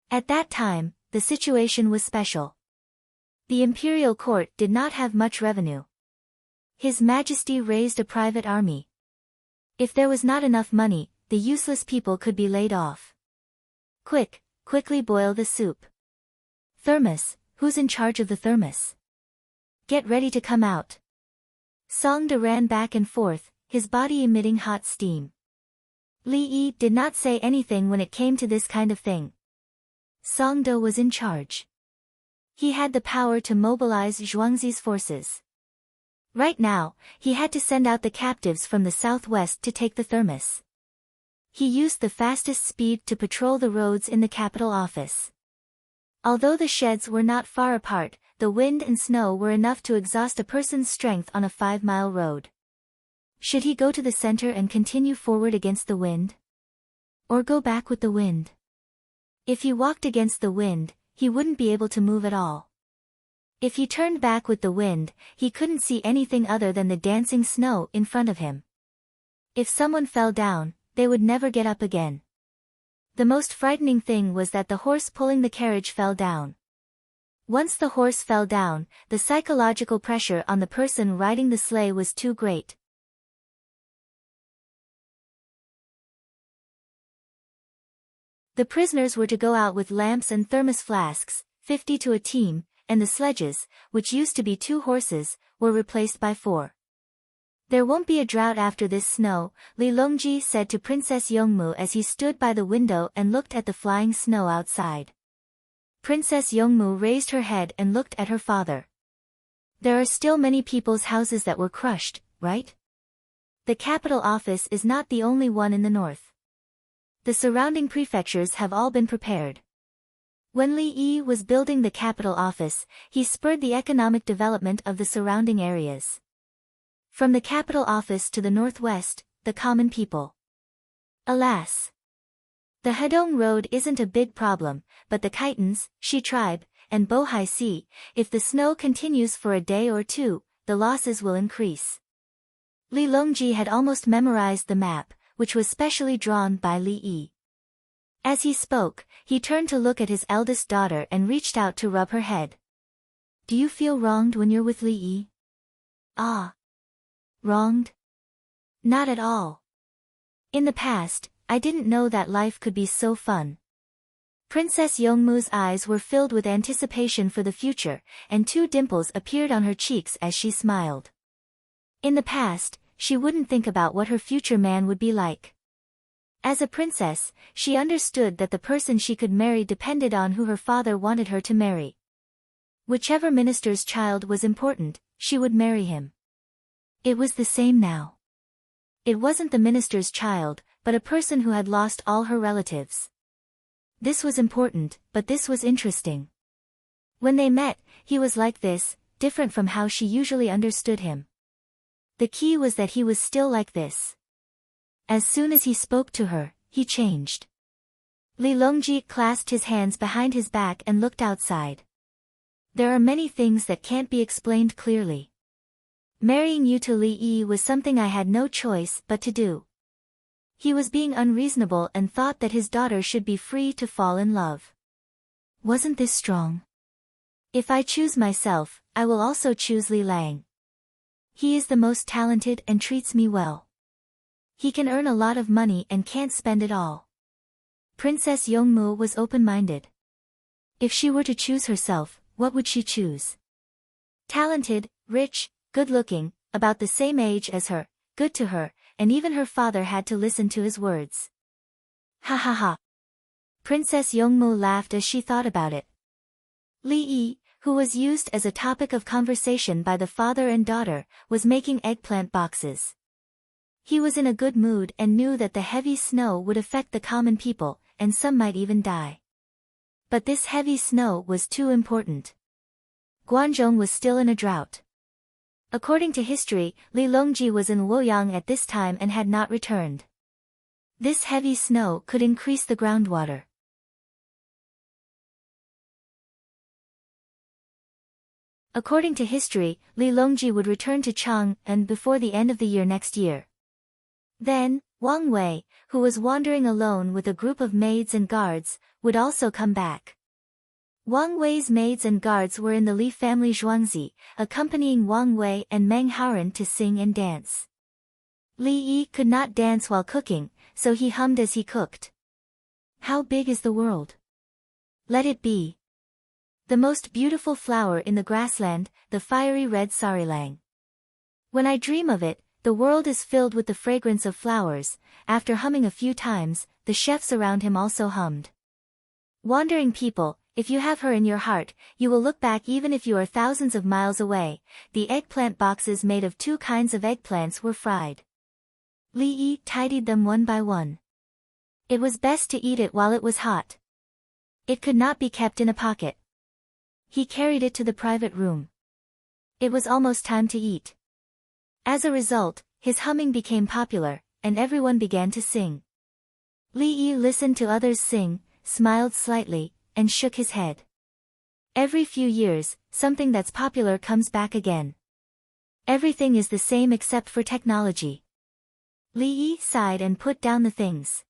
At that time, the situation was special. The imperial court did not have much revenue. His Majesty raised a private army. If there was not enough money, the useless people could be laid off. Quickly boil the soup. Thermos, who's in charge of the thermos? Get ready to come out. Songda ran back and forth, his body emitting hot steam. Li Yi did not say anything when it came to this kind of thing. Songda was in charge. He had the power to mobilize Zhuangzi's forces. Right now, he had to send out the captives from the southwest to take the thermos. He used the fastest speed to patrol the roads in the capital office. Although the sheds were not far apart, the wind and snow were enough to exhaust a person's strength on a 5-mile road. Should he go to the center and continue forward against the wind? Or go back with the wind? If he walked against the wind, he wouldn't be able to move at all. If he turned back with the wind, he couldn't see anything other than the dancing snow in front of him. If someone fell down, they would never get up again. The most frightening thing was that the horse pulling the carriage fell down. Once the horse fell down, the psychological pressure on the person riding the sleigh was too great. The prisoners were to go out with lamps and thermos flasks, 50 to a team, and the sledges, which used to be 2 horses, were replaced by 4. There won't be a drought after this snow, Li Longji said to Princess Yongmu as he stood by the window and looked at the flying snow outside. Princess Yongmu raised her head and looked at her father. There are still many people's houses that were crushed, right? The capital office is not the only one in the north. The surrounding prefectures have all been prepared. When Li Yi was building the capital office, he spurred the economic development of the surrounding areas. From the capital office to the northwest, the common people. Alas! The Hedong Road isn't a big problem, but the Khitans, Shi tribe, and Bohai Sea, if the snow continues for a day or two, the losses will increase. Li Longji had almost memorized the map, which was specially drawn by Li Yi. As he spoke, he turned to look at his eldest daughter and reached out to rub her head. Do you feel wronged when you're with Li Yi? Ah. Wronged? Not at all. In the past, I didn't know that life could be so fun. Princess Yongmu's eyes were filled with anticipation for the future, and 2 dimples appeared on her cheeks as she smiled. In the past, she wouldn't think about what her future man would be like. As a princess, she understood that the person she could marry depended on who her father wanted her to marry. Whichever minister's child was important, she would marry him. It was the same now. It wasn't the minister's child, but a person who had lost all her relatives. This was important, but this was interesting. When they met, he was like this, different from how she usually understood him. The key was that he was still like this. As soon as he spoke to her, he changed. Li Longji clasped his hands behind his back and looked outside. There are many things that can't be explained clearly. Marrying you to Li Yi was something I had no choice but to do. He was being unreasonable and thought that his daughter should be free to fall in love. Wasn't this strong? If I choose myself, I will also choose Li Lang. He is the most talented and treats me well. He can earn a lot of money and can't spend it all. Princess Yongmu was open-minded. If she were to choose herself, what would she choose? Talented, rich, good-looking, about the same age as her, good to her, and even her father had to listen to his words. Ha ha ha. Princess Yongmu laughed as she thought about it. Li Yi, who was used as a topic of conversation by the father and daughter, was making eggplant boxes. He was in a good mood and knew that the heavy snow would affect the common people, and some might even die. But this heavy snow was too important. Guanzhong was still in a drought. According to history, Li Longji was in Luoyang at this time and had not returned. This heavy snow could increase the groundwater. According to history, Li Longji would return to Chang'an before the end of the year next year. Then, Wang Wei, who was wandering alone with a group of maids and guards, would also come back. Wang Wei's maids and guards were in the Li family Zhuangzi, accompanying Wang Wei and Meng Haoren to sing and dance. Li Yi could not dance while cooking, so he hummed as he cooked. How big is the world? Let it be. The most beautiful flower in the grassland, the fiery red sarilang. When I dream of it, the world is filled with the fragrance of flowers. After humming a few times, the chefs around him also hummed. Wandering people, if you have her in your heart, you will look back even if you are thousands of miles away. The eggplant boxes made of 2 kinds of eggplants were fried. Li Yi tidied them one by one. It was best to eat it while it was hot. It could not be kept in a pocket. He carried it to the private room. It was almost time to eat. As a result, his humming became popular, and everyone began to sing. Li Yi listened to others sing, smiled slightly, and shook his head. Every few years, something that's popular comes back again. Everything is the same except for technology. Li Yi sighed and put down the things.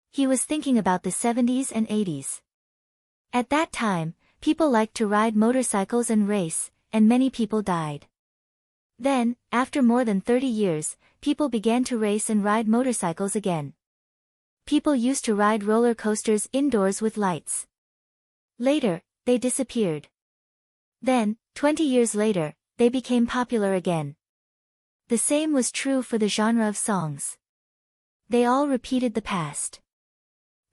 He was thinking about the 70s and 80s. At that time, people liked to ride motorcycles and race, and many people died. Then, after more than 30 years, people began to race and ride motorcycles again. People used to ride roller coasters indoors with lights. Later, they disappeared. Then, 20 years later, they became popular again. The same was true for the genre of songs. They all repeated the past.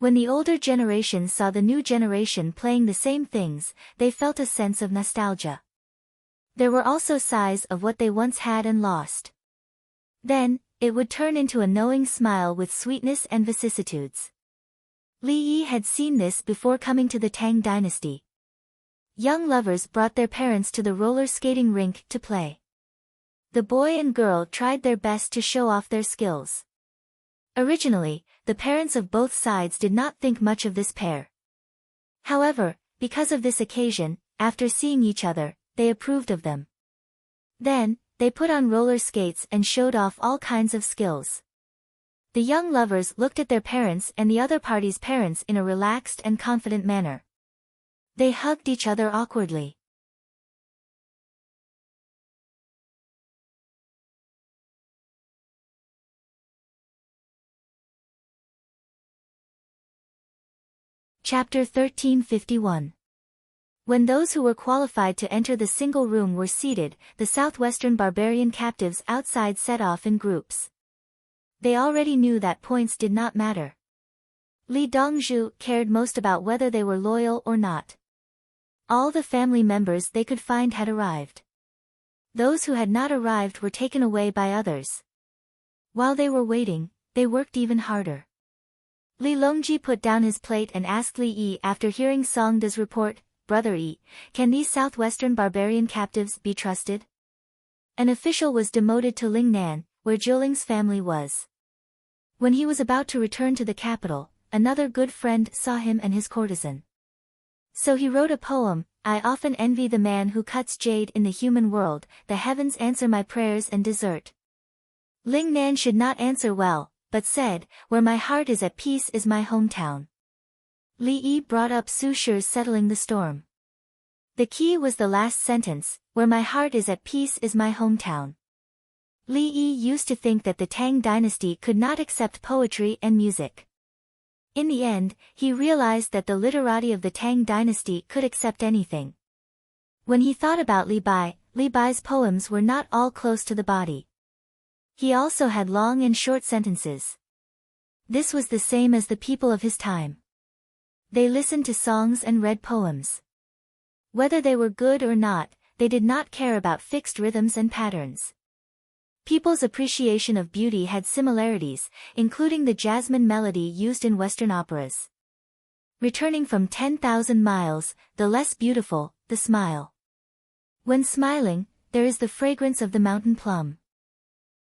When the older generation saw the new generation playing the same things, they felt a sense of nostalgia. There were also sighs of what they once had and lost. Then, it would turn into a knowing smile with sweetness and vicissitudes. Li Yi had seen this before coming to the Tang dynasty. Young lovers brought their parents to the roller skating rink to play. The boy and girl tried their best to show off their skills. Originally, the parents of both sides did not think much of this pair. However, because of this occasion, after seeing each other, they approved of them. Then, they put on roller skates and showed off all kinds of skills. The young lovers looked at their parents and the other party's parents in a relaxed and confident manner. They hugged each other awkwardly. Chapter 1351. When those who were qualified to enter the single room were seated, the southwestern barbarian captives outside set off in groups. They already knew that points did not matter. Li Dongzhu cared most about whether they were loyal or not. All the family members they could find had arrived. Those who had not arrived were taken away by others. While they were waiting, they worked even harder. Li Longji put down his plate and asked Li Yi after hearing Song Da's report, "Brother Yi, can these southwestern barbarian captives be trusted?" An official was demoted to Lingnan, where Jiuling's family was. When he was about to return to the capital, another good friend saw him and his courtesan. So he wrote a poem, "I often envy the man who cuts jade in the human world, the heavens answer my prayers and desert." Lingnan should not answer well, but said, "Where my heart is at peace is my hometown." Li Yi brought up Su Shi's settling the storm. The key was the last sentence, "Where my heart is at peace is my hometown." Li Yi used to think that the Tang dynasty could not accept poetry and music. In the end, he realized that the literati of the Tang dynasty could accept anything. When he thought about Li Bai's poems were not all close to the body. He also had long and short sentences. This was the same as the people of his time. They listened to songs and read poems. Whether they were good or not, they did not care about fixed rhythms and patterns. People's appreciation of beauty had similarities, including the jasmine melody used in Western operas. Returning from 10,000 miles, the less beautiful, the smile. When smiling, there is the fragrance of the mountain plum.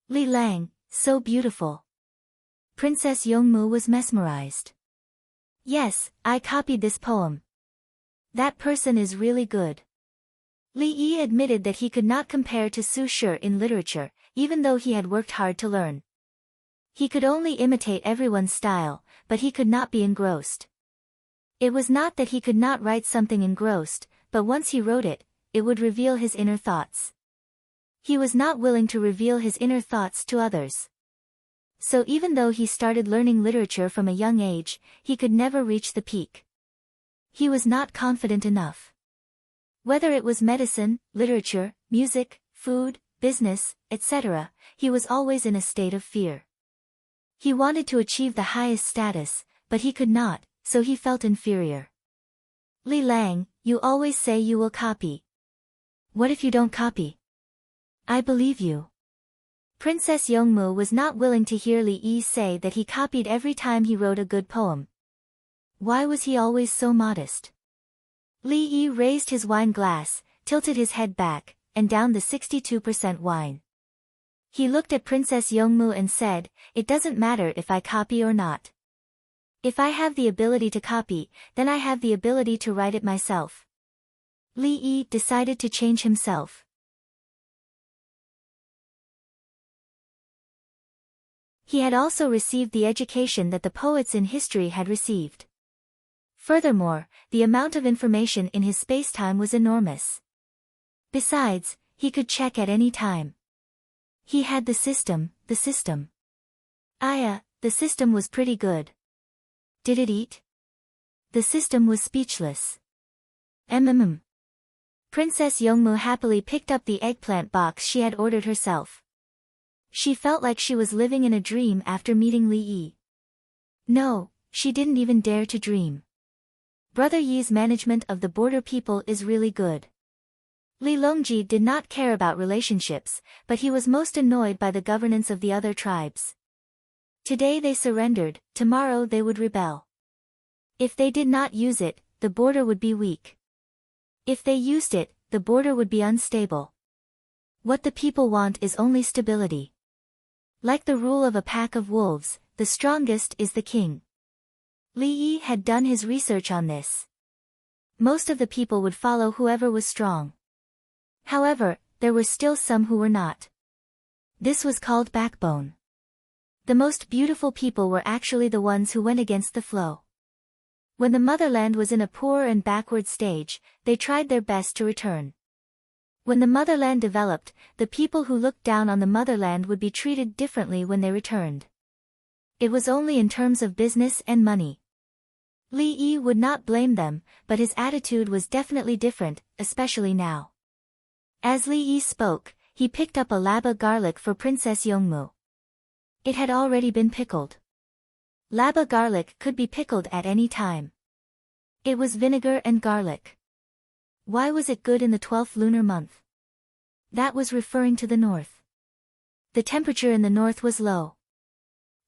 Li Lang, so beautiful. Princess Yongmu was mesmerized. Yes, I copied this poem. That person is really good. Li Yi admitted that he could not compare to Su Shi in literature, even though he had worked hard to learn. He could only imitate everyone's style, but he could not be engrossed. It was not that he could not write something engrossed, but once he wrote it, it would reveal his inner thoughts. He was not willing to reveal his inner thoughts to others. So even though he started learning literature from a young age, he could never reach the peak. He was not confident enough. Whether it was medicine, literature, music, food, business, etc., he was always in a state of fear. He wanted to achieve the highest status, but he could not, so he felt inferior. Li Lang, you always say you will copy. What if you don't copy? I believe you. Princess Yongmu was not willing to hear Li Yi say that he copied every time he wrote a good poem. Why was he always so modest? Li Yi raised his wine glass, tilted his head back, and downed the 62% wine. He looked at Princess Yongmu and said, "It doesn't matter if I copy or not. If I have the ability to copy, then I have the ability to write it myself." Li Yi decided to change himself. He had also received the education that the poets in history had received. Furthermore, the amount of information in his spacetime was enormous. Besides, he could check at any time. He had the system. Aya, the system was pretty good. Did it eat? The system was speechless. Princess Yongmu happily picked up the eggplant box she had ordered herself. She felt like she was living in a dream after meeting Li Yi. No, she didn't even dare to dream. Brother Yi's management of the border people is really good. Li Longji did not care about relationships, but he was most annoyed by the governance of the other tribes. Today they surrendered, tomorrow they would rebel. If they did not use it, the border would be weak. If they used it, the border would be unstable. What the people want is only stability. Like the rule of a pack of wolves, the strongest is the king. Li Yi had done his research on this. Most of the people would follow whoever was strong. However, there were still some who were not. This was called backbone. The most beautiful people were actually the ones who went against the flow. When the motherland was in a poor and backward stage, they tried their best to return. When the motherland developed, the people who looked down on the motherland would be treated differently when they returned. It was only in terms of business and money. Li Yi would not blame them, but his attitude was definitely different, especially now. As Li Yi spoke, he picked up a laba garlic for Princess Yongmu. It had already been pickled. Laba garlic could be pickled at any time. It was vinegar and garlic. Why was it good in the 12th lunar month? That was referring to the north. The temperature in the north was low.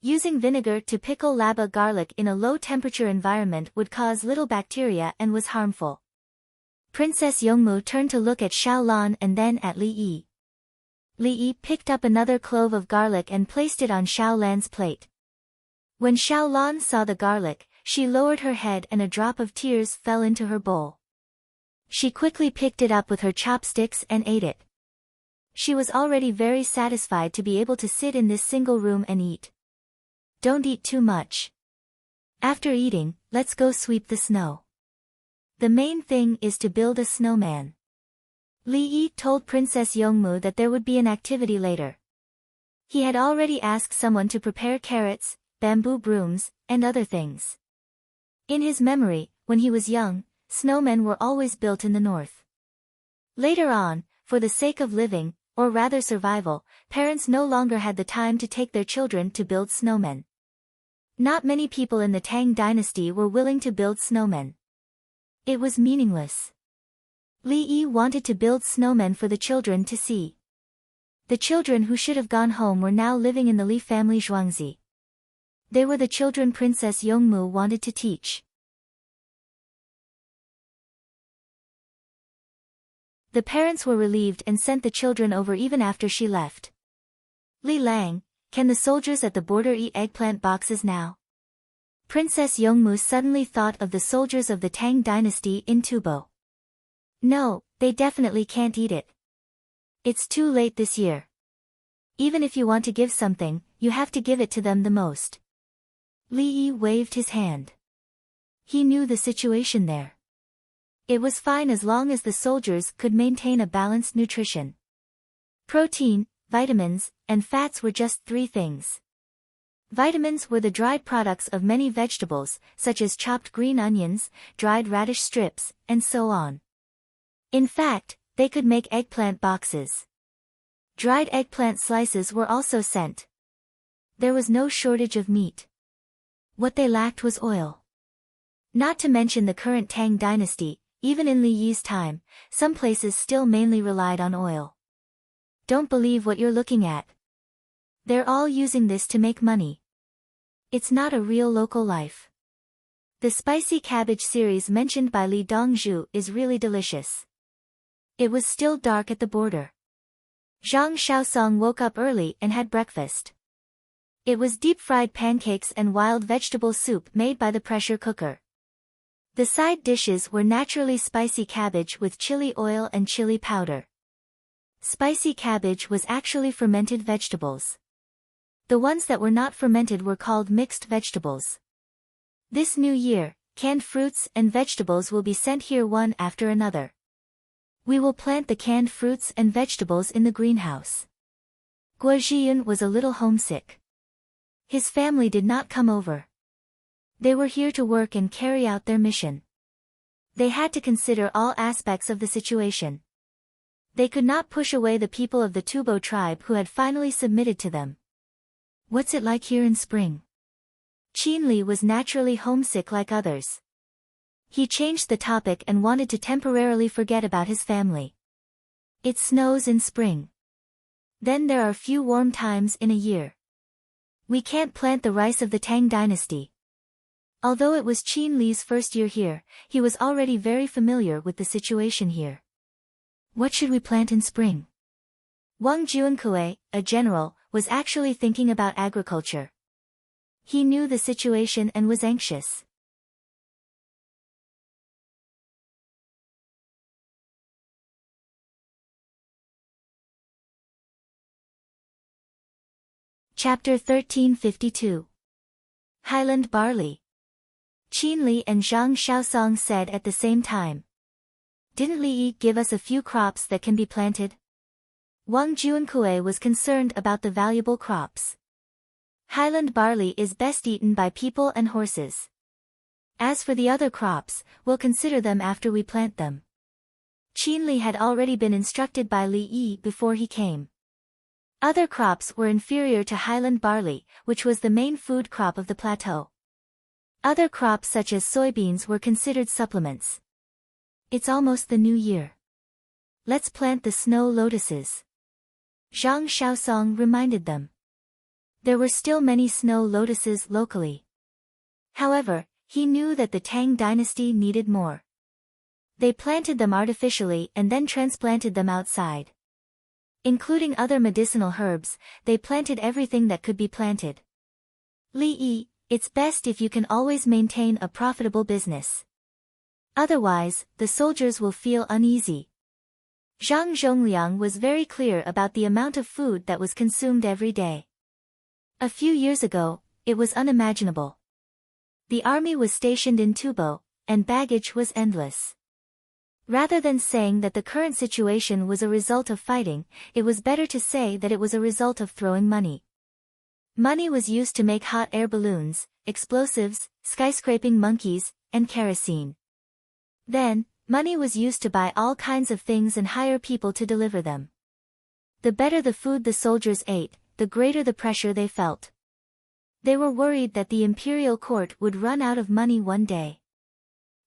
Using vinegar to pickle laba garlic in a low-temperature environment would cause little bacteria and was harmful. Princess Yongmu turned to look at Xiaolan and then at Li Yi. Li Yi picked up another clove of garlic and placed it on Xiaolan's plate. When Xiaolan saw the garlic, she lowered her head and a drop of tears fell into her bowl. She quickly picked it up with her chopsticks and ate it. She was already very satisfied to be able to sit in this single room and eat. Don't eat too much. After eating, let's go sweep the snow. The main thing is to build a snowman. Li Yi told Princess Yongmu that there would be an activity later. He had already asked someone to prepare carrots, bamboo brooms, and other things. In his memory, when he was young, snowmen were always built in the north. Later on, for the sake of living, or rather survival, parents no longer had the time to take their children to build snowmen. Not many people in the Tang dynasty were willing to build snowmen. It was meaningless. Li Yi wanted to build snowmen for the children to see. The children who should have gone home were now living in the Li family Zhuangzi. They were the children Princess Yongmu wanted to teach. The parents were relieved and sent the children over even after she left. Li Lang, can the soldiers at the border eat eggplant boxes now? Princess Yongmu suddenly thought of the soldiers of the Tang dynasty in Tubo. No, they definitely can't eat it. It's too late this year. Even if you want to give something, you have to give it to them the most. Li Yi waved his hand. He knew the situation there. It was fine as long as the soldiers could maintain a balanced nutrition. Protein, vitamins, and fats were just three things. Vitamins were the dried products of many vegetables, such as chopped green onions, dried radish strips, and so on. In fact, they could make eggplant boxes. Dried eggplant slices were also sent. There was no shortage of meat. What they lacked was oil. Not to mention the current Tang dynasty, even in Li Yi's time, some places still mainly relied on oil. Don't believe what you're looking at. They're all using this to make money. It's not a real local life. The spicy cabbage series mentioned by Li Dongzhu is really delicious. It was still dark at the border. Zhang Shaosong woke up early and had breakfast. It was deep-fried pancakes and wild vegetable soup made by the pressure cooker. The side dishes were naturally spicy cabbage with chili oil and chili powder. Spicy cabbage was actually fermented vegetables. The ones that were not fermented were called mixed vegetables. This new year, canned fruits and vegetables will be sent here one after another. We will plant the canned fruits and vegetables in the greenhouse. Guo Zhiyun was a little homesick. His family did not come over. They were here to work and carry out their mission. They had to consider all aspects of the situation. They could not push away the people of the Tubo tribe who had finally submitted to them. What's it like here in spring? Qin Li was naturally homesick like others. He changed the topic and wanted to temporarily forget about his family. It snows in spring. Then there are few warm times in a year. We can't plant the rice of the Tang dynasty. Although it was Qin Li's first year here, he was already very familiar with the situation here. What should we plant in spring? Wang Juankue, a general, was actually thinking about agriculture. He knew the situation and was anxious. Chapter 1352. Highland Barley. Qin Li and Zhang Shaosong said at the same time. Didn't Li Yi give us a few crops that can be planted? Wang Juankue was concerned about the valuable crops. Highland barley is best eaten by people and horses. As for the other crops, we'll consider them after we plant them. Qin Li had already been instructed by Li Yi before he came. Other crops were inferior to highland barley, which was the main food crop of the plateau. Other crops such as soybeans were considered supplements. It's almost the new year. Let's plant the snow lotuses. Zhang Shaosong reminded them. There were still many snow lotuses locally. However, he knew that the Tang dynasty needed more. They planted them artificially and then transplanted them outside. Including other medicinal herbs, they planted everything that could be planted. Li Yi, it's best if you can always maintain a profitable business. Otherwise, the soldiers will feel uneasy. Zhang Zhongliang was very clear about the amount of food that was consumed every day. A few years ago, it was unimaginable. The army was stationed in Tubo, and baggage was endless. Rather than saying that the current situation was a result of fighting, it was better to say that it was a result of throwing money. Money was used to make hot air balloons, explosives, skyscraping monkeys, and kerosene. Then, money was used to buy all kinds of things and hire people to deliver them. The better the food the soldiers ate, the greater the pressure they felt. They were worried that the imperial court would run out of money one day.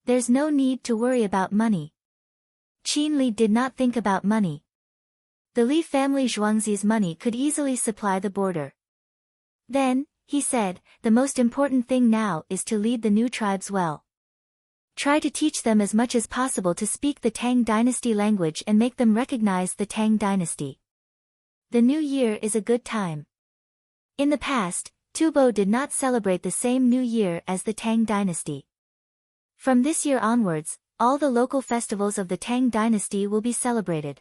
There's no need to worry about money. Qin Li did not think about money. The Li family Zhuangzi's money could easily supply the border. Then, he said, the most important thing now is to lead the new tribes well. Try to teach them as much as possible to speak the Tang dynasty language and make them recognize the Tang dynasty. The new year is a good time. In the past, Tubo did not celebrate the same new year as the Tang dynasty. From this year onwards, all the local festivals of the Tang dynasty will be celebrated.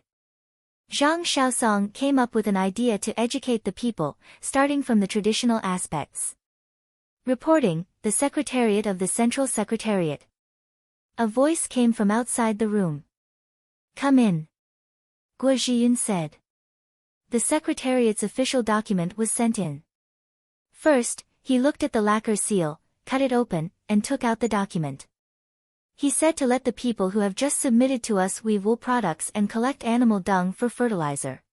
Zhang Shaosong came up with an idea to educate the people, starting from the traditional aspects. Reporting, the Secretariat of the Central Secretariat. A voice came from outside the room. Come in. Guo Zhiyun said. The Secretariat's official document was sent in. First, he looked at the lacquer seal, cut it open, and took out the document. He said to let the people who have just submitted to us weave wool products and collect animal dung for fertilizer.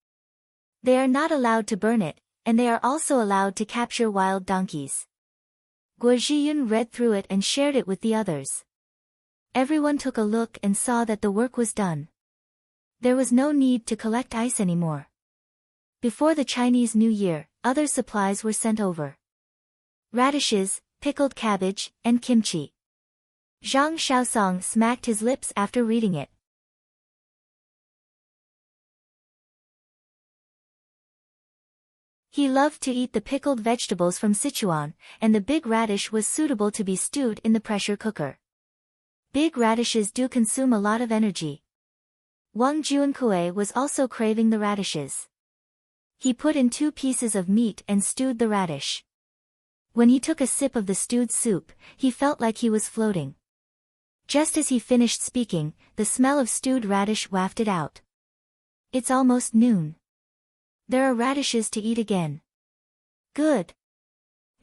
They are not allowed to burn it, and they are also allowed to capture wild donkeys. Guo Zhiyun read through it and shared it with the others. Everyone took a look and saw that the work was done. There was no need to collect ice anymore. Before the Chinese New Year, other supplies were sent over. Radishes, pickled cabbage, and kimchi. Zhang Shaosong smacked his lips after reading it. He loved to eat the pickled vegetables from Sichuan, and the big radish was suitable to be stewed in the pressure cooker. Big radishes do consume a lot of energy. Wang Juankue was also craving the radishes. He put in 2 pieces of meat and stewed the radish. When he took a sip of the stewed soup, he felt like he was floating. Just as he finished speaking, the smell of stewed radish wafted out. It's almost noon. There are radishes to eat again. Good.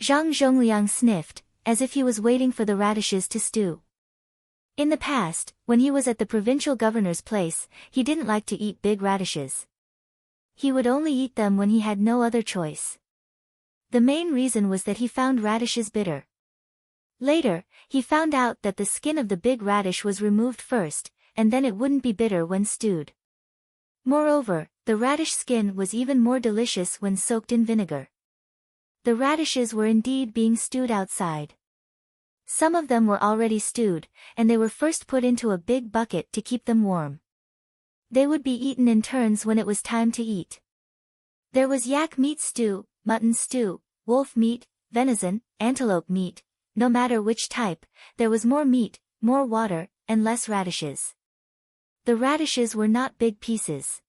Zhang Zhongliang sniffed, as if he was waiting for the radishes to stew. In the past, when he was at the provincial governor's place, he didn't like to eat big radishes. He would only eat them when he had no other choice. The main reason was that he found radishes bitter. Later, he found out that the skin of the big radish was removed first, and then it wouldn't be bitter when stewed. Moreover, the radish skin was even more delicious when soaked in vinegar. The radishes were indeed being stewed outside. Some of them were already stewed, and they were first put into a big bucket to keep them warm. They would be eaten in turns when it was time to eat. There was yak meat stew, mutton stew, wolf meat, venison, antelope meat. No matter which type, there was more meat, more water, and less radishes. The radishes were not big pieces.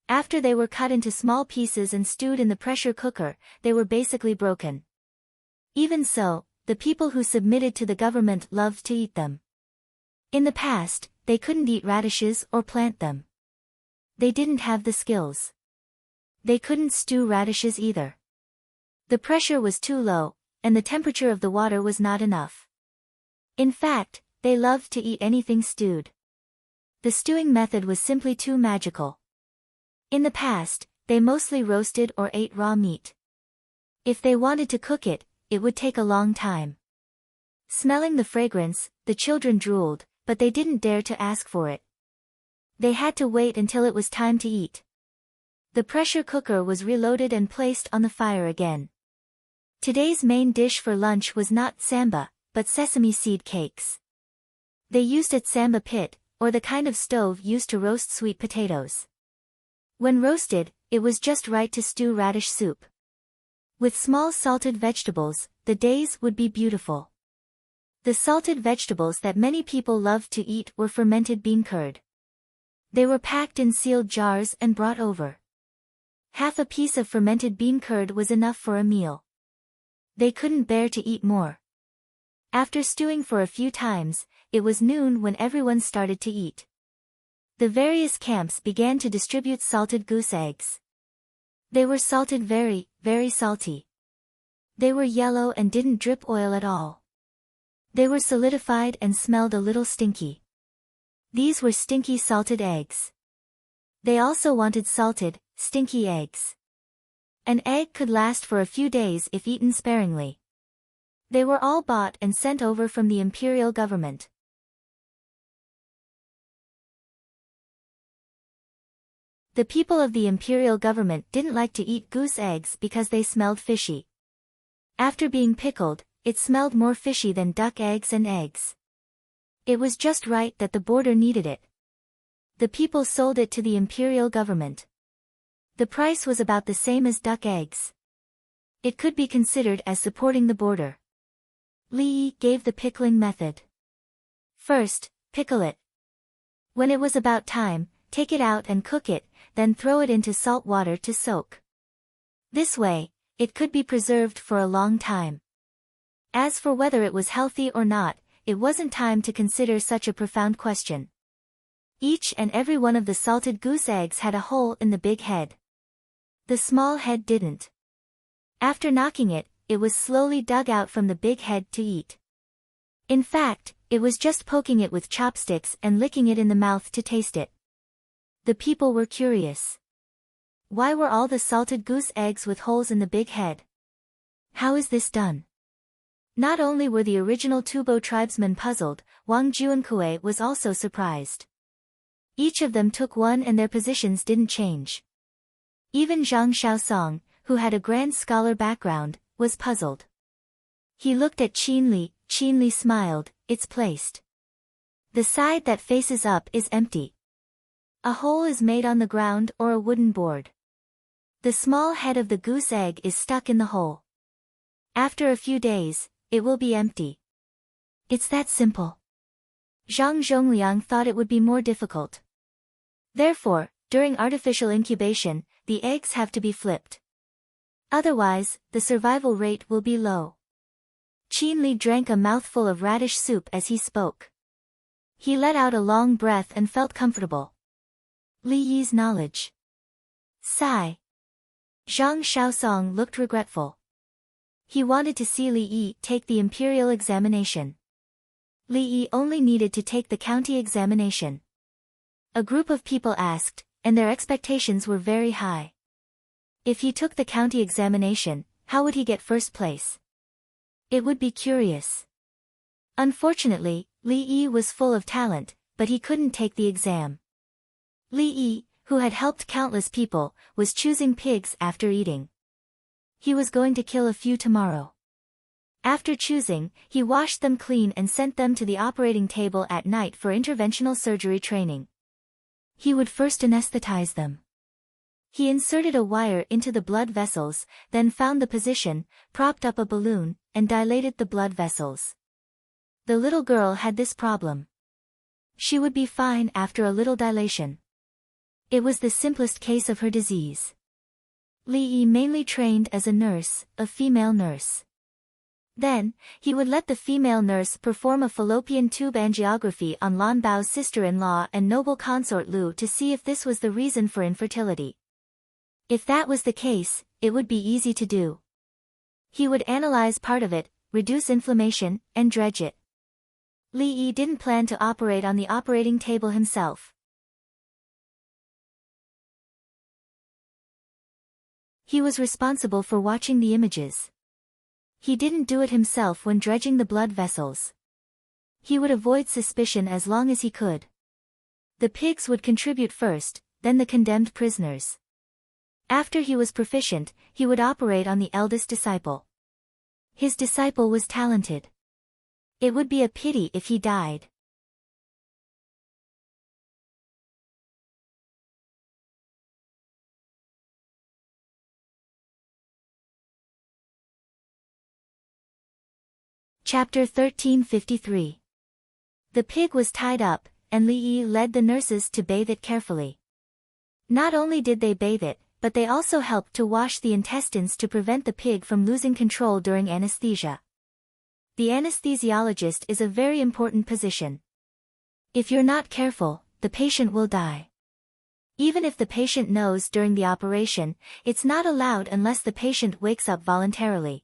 After they were cut into small pieces and stewed in the pressure cooker, they were basically broken. Even so, the people who submitted to the government loved to eat them. In the past, they couldn't eat radishes or plant them. They didn't have the skills. They couldn't stew radishes either. The pressure was too low, and the temperature of the water was not enough. In fact, they loved to eat anything stewed. The stewing method was simply too magical. In the past, they mostly roasted or ate raw meat. If they wanted to cook it, it would take a long time. Smelling the fragrance, the children drooled, but they didn't dare to ask for it. They had to wait until it was time to eat. The pressure cooker was reloaded and placed on the fire again. Today's main dish for lunch was not samba, but sesame seed cakes. They used a samba pit, or the kind of stove used to roast sweet potatoes. When roasted, it was just right to stew radish soup. With small salted vegetables, the days would be beautiful. The salted vegetables that many people loved to eat were fermented bean curd. They were packed in sealed jars and brought over. Half a piece of fermented bean curd was enough for a meal. They couldn't bear to eat more. After stewing for a few times, it was noon when everyone started to eat. The various camps began to distribute salted goose eggs. They were salted very, very salty. They were yellow and didn't drip oil at all. They were solidified and smelled a little stinky. These were stinky salted eggs. They also wanted salted, stinky eggs. An egg could last for a few days if eaten sparingly. They were all bought and sent over from the imperial government. The people of the imperial government didn't like to eat goose eggs because they smelled fishy. After being pickled, it smelled more fishy than duck eggs and eggs. It was just right that the border needed it. The people sold it to the imperial government. The price was about the same as duck eggs. It could be considered as supporting the border. Li Yi gave the pickling method. First, pickle it. When it was about time, take it out and cook it, then throw it into salt water to soak. This way, it could be preserved for a long time. As for whether it was healthy or not, it wasn't time to consider such a profound question. Each and every one of the salted goose eggs had a hole in the big head. The small head didn't. After knocking it, it was slowly dug out from the big head to eat. In fact, it was just poking it with chopsticks and licking it in the mouth to taste it. The people were curious. Why were all the salted goose eggs with holes in the big head? How is this done? Not only were the original Tubo tribesmen puzzled, Wang Juankui was also surprised. Each of them took one and their positions didn't change. Even Zhang Shaosong, who had a grand scholar background, was puzzled. He looked at Qin Li smiled, it's placed. The side that faces up is empty. A hole is made on the ground or a wooden board. The small head of the goose egg is stuck in the hole. After a few days, it will be empty. It's that simple. Zhang Zhongliang thought it would be more difficult. Therefore, during artificial incubation, the eggs have to be flipped. Otherwise, the survival rate will be low. Qin Li drank a mouthful of radish soup as he spoke. He let out a long breath and felt comfortable. Li Yi's knowledge. Sigh. Zhang Shaosong looked regretful. He wanted to see Li Yi take the imperial examination. Li Yi only needed to take the county examination. A group of people asked, and their expectations were very high. If he took the county examination, how would he get first place? It would be curious. Unfortunately, Li Yi was full of talent, but he couldn't take the exam. Li Yi, who had helped countless people, was choosing pigs after eating. He was going to kill a few tomorrow. After choosing, he washed them clean and sent them to the operating table at night for interventional surgery training. He would first anesthetize them. He inserted a wire into the blood vessels, then found the position, propped up a balloon, and dilated the blood vessels. The little girl had this problem. She would be fine after a little dilation. It was the simplest case of her disease. Li Yi mainly trained as a nurse, a female nurse. Then, he would let the female nurse perform a fallopian tube angiography on Lan Bao's sister-in-law and noble consort Lu to see if this was the reason for infertility. If that was the case, it would be easy to do. He would analyze part of it, reduce inflammation, and dredge it. Li Yi didn't plan to operate on the operating table himself. He was responsible for watching the images. He didn't do it himself when dredging the blood vessels. He would avoid suspicion as long as he could. The pigs would contribute first, then the condemned prisoners. After he was proficient, he would operate on the eldest disciple. His disciple was talented. It would be a pity if he died. Chapter 1353. The pig was tied up, and Li Yi led the nurses to bathe it carefully. Not only did they bathe it, but they also helped to wash the intestines to prevent the pig from losing control during anesthesia. The anesthesiologist is a very important position. If you're not careful, the patient will die. Even if the patient knows during the operation, it's not allowed unless the patient wakes up voluntarily.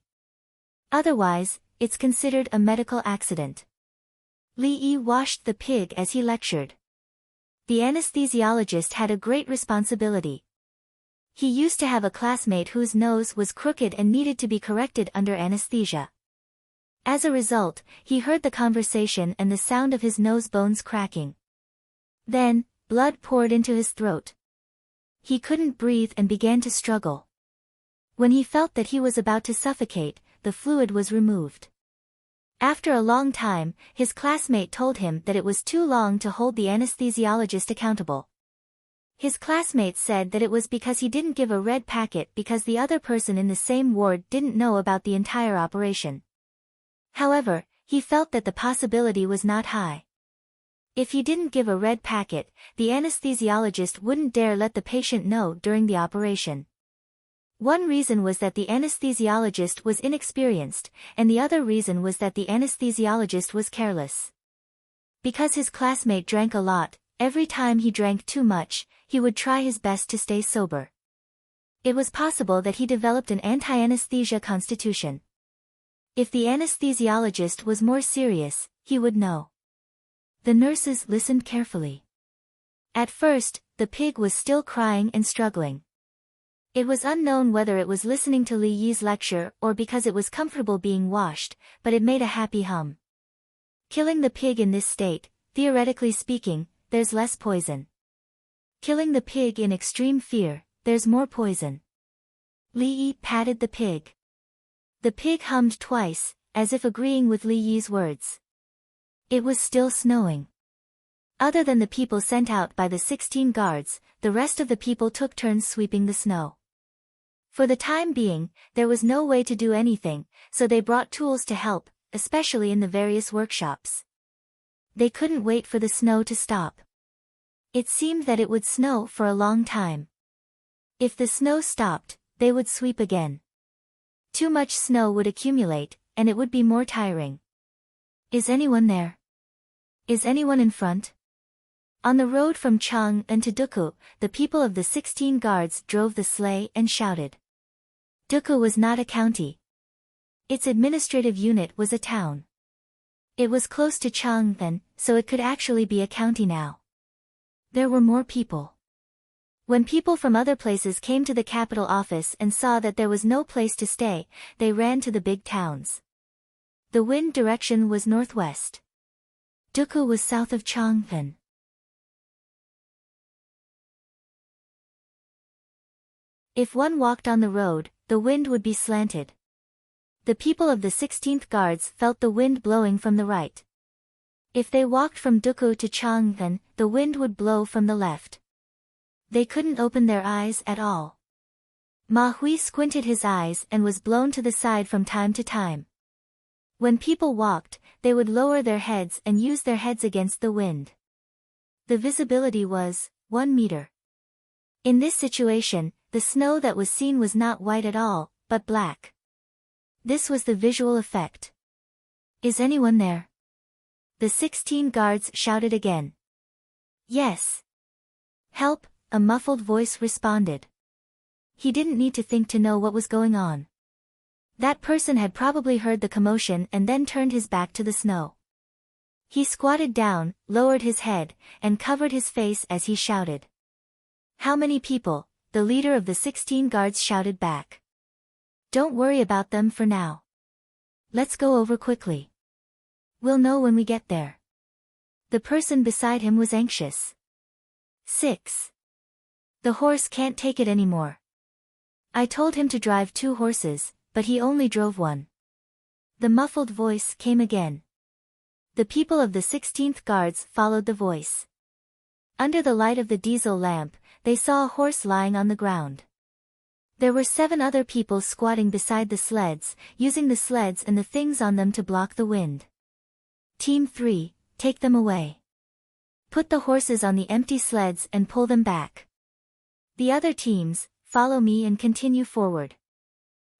Otherwise, it's considered a medical accident. Li Yi washed the pig as he lectured. The anesthesiologist had a great responsibility. He used to have a classmate whose nose was crooked and needed to be corrected under anesthesia. As a result, he heard the conversation and the sound of his nose bones cracking. Then, blood poured into his throat. He couldn't breathe and began to struggle. When he felt that he was about to suffocate, the fluid was removed. After a long time, his classmate told him that it was too long to hold the anesthesiologist accountable. His classmate said that it was because he didn't give a red packet because the other person in the same ward didn't know about the entire operation. However, he felt that the possibility was not high. If he didn't give a red packet, the anesthesiologist wouldn't dare let the patient know during the operation. One reason was that the anesthesiologist was inexperienced, and the other reason was that the anesthesiologist was careless. Because his classmate drank a lot, every time he drank too much, he would try his best to stay sober. It was possible that he developed an anti-anesthesia constitution. If the anesthesiologist was more serious, he would know. The nurses listened carefully. At first, the pig was still crying and struggling. It was unknown whether it was listening to Li Yi's lecture or because it was comfortable being washed, but it made a happy hum. Killing the pig in this state, theoretically speaking, there's less poison. Killing the pig in extreme fear, there's more poison. Li Yi patted the pig. The pig hummed twice, as if agreeing with Li Yi's words. It was still snowing. Other than the people sent out by the 16 guards, the rest of the people took turns sweeping the snow. For the time being, there was no way to do anything, so they brought tools to help, especially in the various workshops. They couldn't wait for the snow to stop. It seemed that it would snow for a long time. If the snow stopped, they would sweep again. Too much snow would accumulate, and it would be more tiring. Is anyone there? Is anyone in front? On the road from Chang'an to Duku, the people of the 16 guards drove the sleigh and shouted. Duku was not a county. Its administrative unit was a town. It was close to Chang'an, so it could actually be a county now. There were more people. When people from other places came to the capital office and saw that there was no place to stay, they ran to the big towns. The wind direction was northwest. Duku was south of Chang'an. If one walked on the road, the wind would be slanted. The people of the 16th Guards felt the wind blowing from the right. If they walked from Duku to Chang'an, the wind would blow from the left. They couldn't open their eyes at all. Ma Hui squinted his eyes and was blown to the side from time to time. When people walked, they would lower their heads and use their heads against the wind. The visibility was 1 meter. In this situation, the snow that was seen was not white at all, but black. This was the visual effect. Is anyone there? The 16 guards shouted again. Yes. Help, a muffled voice responded. He didn't need to think to know what was going on. That person had probably heard the commotion and then turned his back to the snow. He squatted down, lowered his head, and covered his face as he shouted. How many people? The leader of the 16 guards shouted back. Don't worry about them for now. Let's go over quickly. We'll know when we get there. The person beside him was anxious. 6. The horse can't take it anymore. I told him to drive 2 horses, but he only drove 1. The muffled voice came again. The people of the 16th Guards followed the voice. Under the light of the diesel lamp, they saw a horse lying on the ground. There were 7 other people squatting beside the sleds, using the sleds and the things on them to block the wind. Team 3, take them away. Put the horses on the empty sleds and pull them back. The other teams, follow me and continue forward.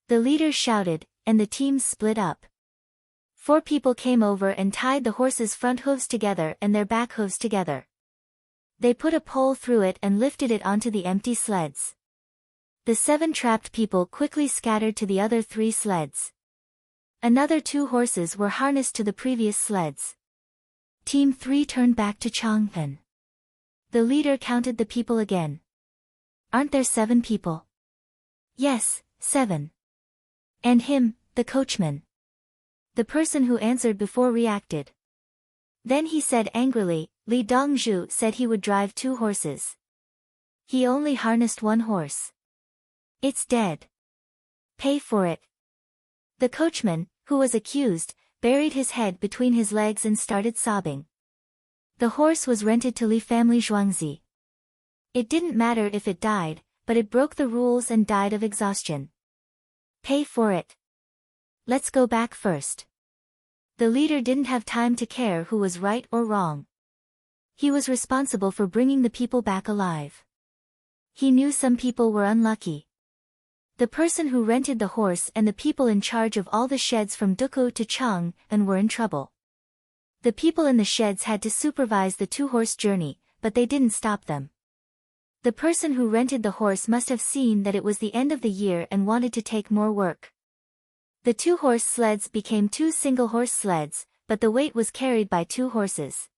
The leader shouted, and the teams split up. 4 people came over and tied the horses' front hooves together and their back hooves together. They put a pole through it and lifted it onto the empty sleds. The 7 trapped people quickly scattered to the other 3 sleds. Another 2 horses were harnessed to the previous sleds. Team 3 turned back to Chang'an. The leader counted the people again. Aren't there 7 people? Yes, 7. And him, the coachman. The person who answered before reacted. Then he said angrily, Li Dongzhu said he would drive 2 horses. He only harnessed 1 horse. It's dead. Pay for it. The coachman, who was accused, buried his head between his legs and started sobbing. The horse was rented to Li family Zhuangzi. It didn't matter if it died, but it broke the rules and died of exhaustion. Pay for it. Let's go back first. The leader didn't have time to care who was right or wrong. He was responsible for bringing the people back alive. He knew some people were unlucky. The person who rented the horse and the people in charge of all the sheds from Duku to Chang and were in trouble. The people in the sheds had to supervise the 2-horse journey, but they didn't stop them. The person who rented the horse must have seen that it was the end of the year and wanted to take more work. The 2-horse sleds became 2 single-horse sleds, but the weight was carried by 2 horses.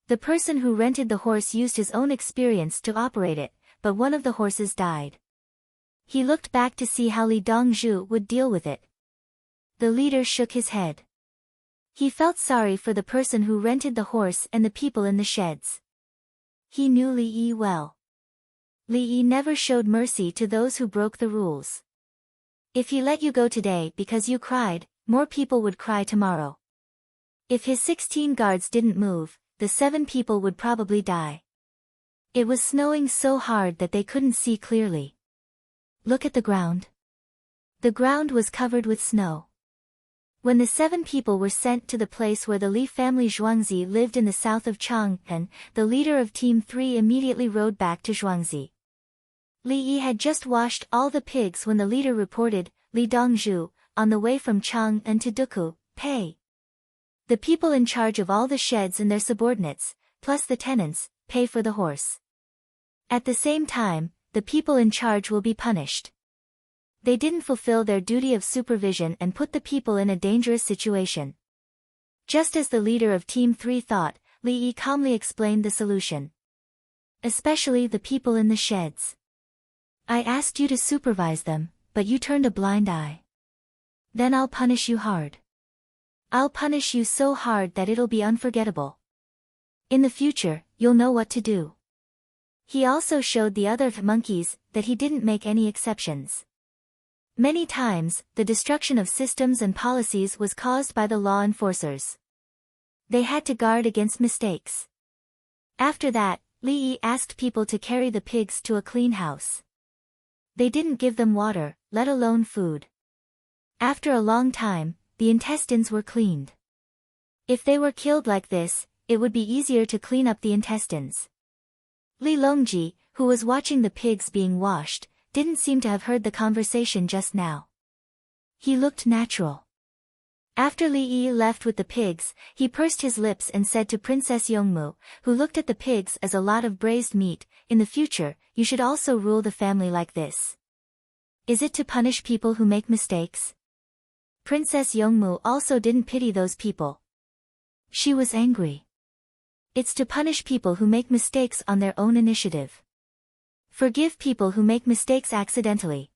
The person who rented the horse used his own experience to operate it, but one of the horses died. He looked back to see how Li Dongzhu would deal with it. The leader shook his head. He felt sorry for the person who rented the horse and the people in the sheds. He knew Li Yi well. Li Yi never showed mercy to those who broke the rules. If he let you go today because you cried, more people would cry tomorrow. If his 16 guards didn't move, the 7 people would probably die. It was snowing so hard that they couldn't see clearly. Look at the ground. The ground was covered with snow. When the 7 people were sent to the place where the Li family Zhuangzi lived in the south of Chang'an, the leader of Team 3 immediately rode back to Zhuangzi. Li Yi had just washed all the pigs when the leader reported, Li Dongzhu, on the way from Chang'an to Duku, pay. The people in charge of all the sheds and their subordinates, plus the tenants, pay for the horse. At the same time, the people in charge will be punished. They didn't fulfill their duty of supervision and put the people in a dangerous situation. Just as the leader of Team 3 thought, Li Yi calmly explained the solution. Especially the people in the sheds. I asked you to supervise them, but you turned a blind eye. Then I'll punish you hard. I'll punish you so hard that it'll be unforgettable. In the future, you'll know what to do. He also showed the other monkeys that he didn't make any exceptions. Many times, the destruction of systems and policies was caused by the law enforcers. They had to guard against mistakes. After that, Li Yi asked people to carry the pigs to a clean house. They didn't give them water, let alone food. After a long time, the intestines were cleaned. If they were killed like this, it would be easier to clean up the intestines. Li Longji, who was watching the pigs being washed, didn't seem to have heard the conversation just now. He looked natural. After Li Yi left with the pigs, he pursed his lips and said to Princess Yongmu, who looked at the pigs as a lot of braised meat, in the future, you should also rule the family like this. Is it to punish people who make mistakes? Princess Yongmu also didn't pity those people. She was angry. It's to punish people who make mistakes on their own initiative. Forgive people who make mistakes accidentally.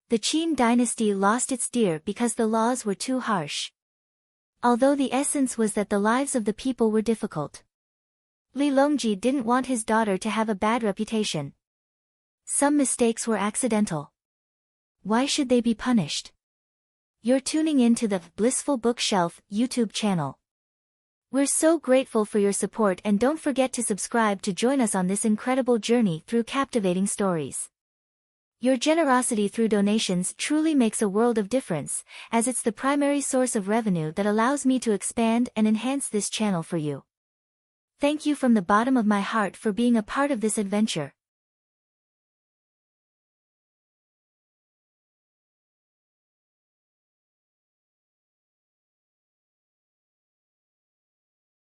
The Qin dynasty lost its deer because the laws were too harsh. Although the essence was that the lives of the people were difficult. Li Longji didn't want his daughter to have a bad reputation. Some mistakes were accidental. Why should they be punished? You're tuning in to the Blissful Bookshelf YouTube channel. We're so grateful for your support, and don't forget to subscribe to join us on this incredible journey through captivating stories. Your generosity through donations truly makes a world of difference, as it's the primary source of revenue that allows me to expand and enhance this channel for you. Thank you from the bottom of my heart for being a part of this adventure.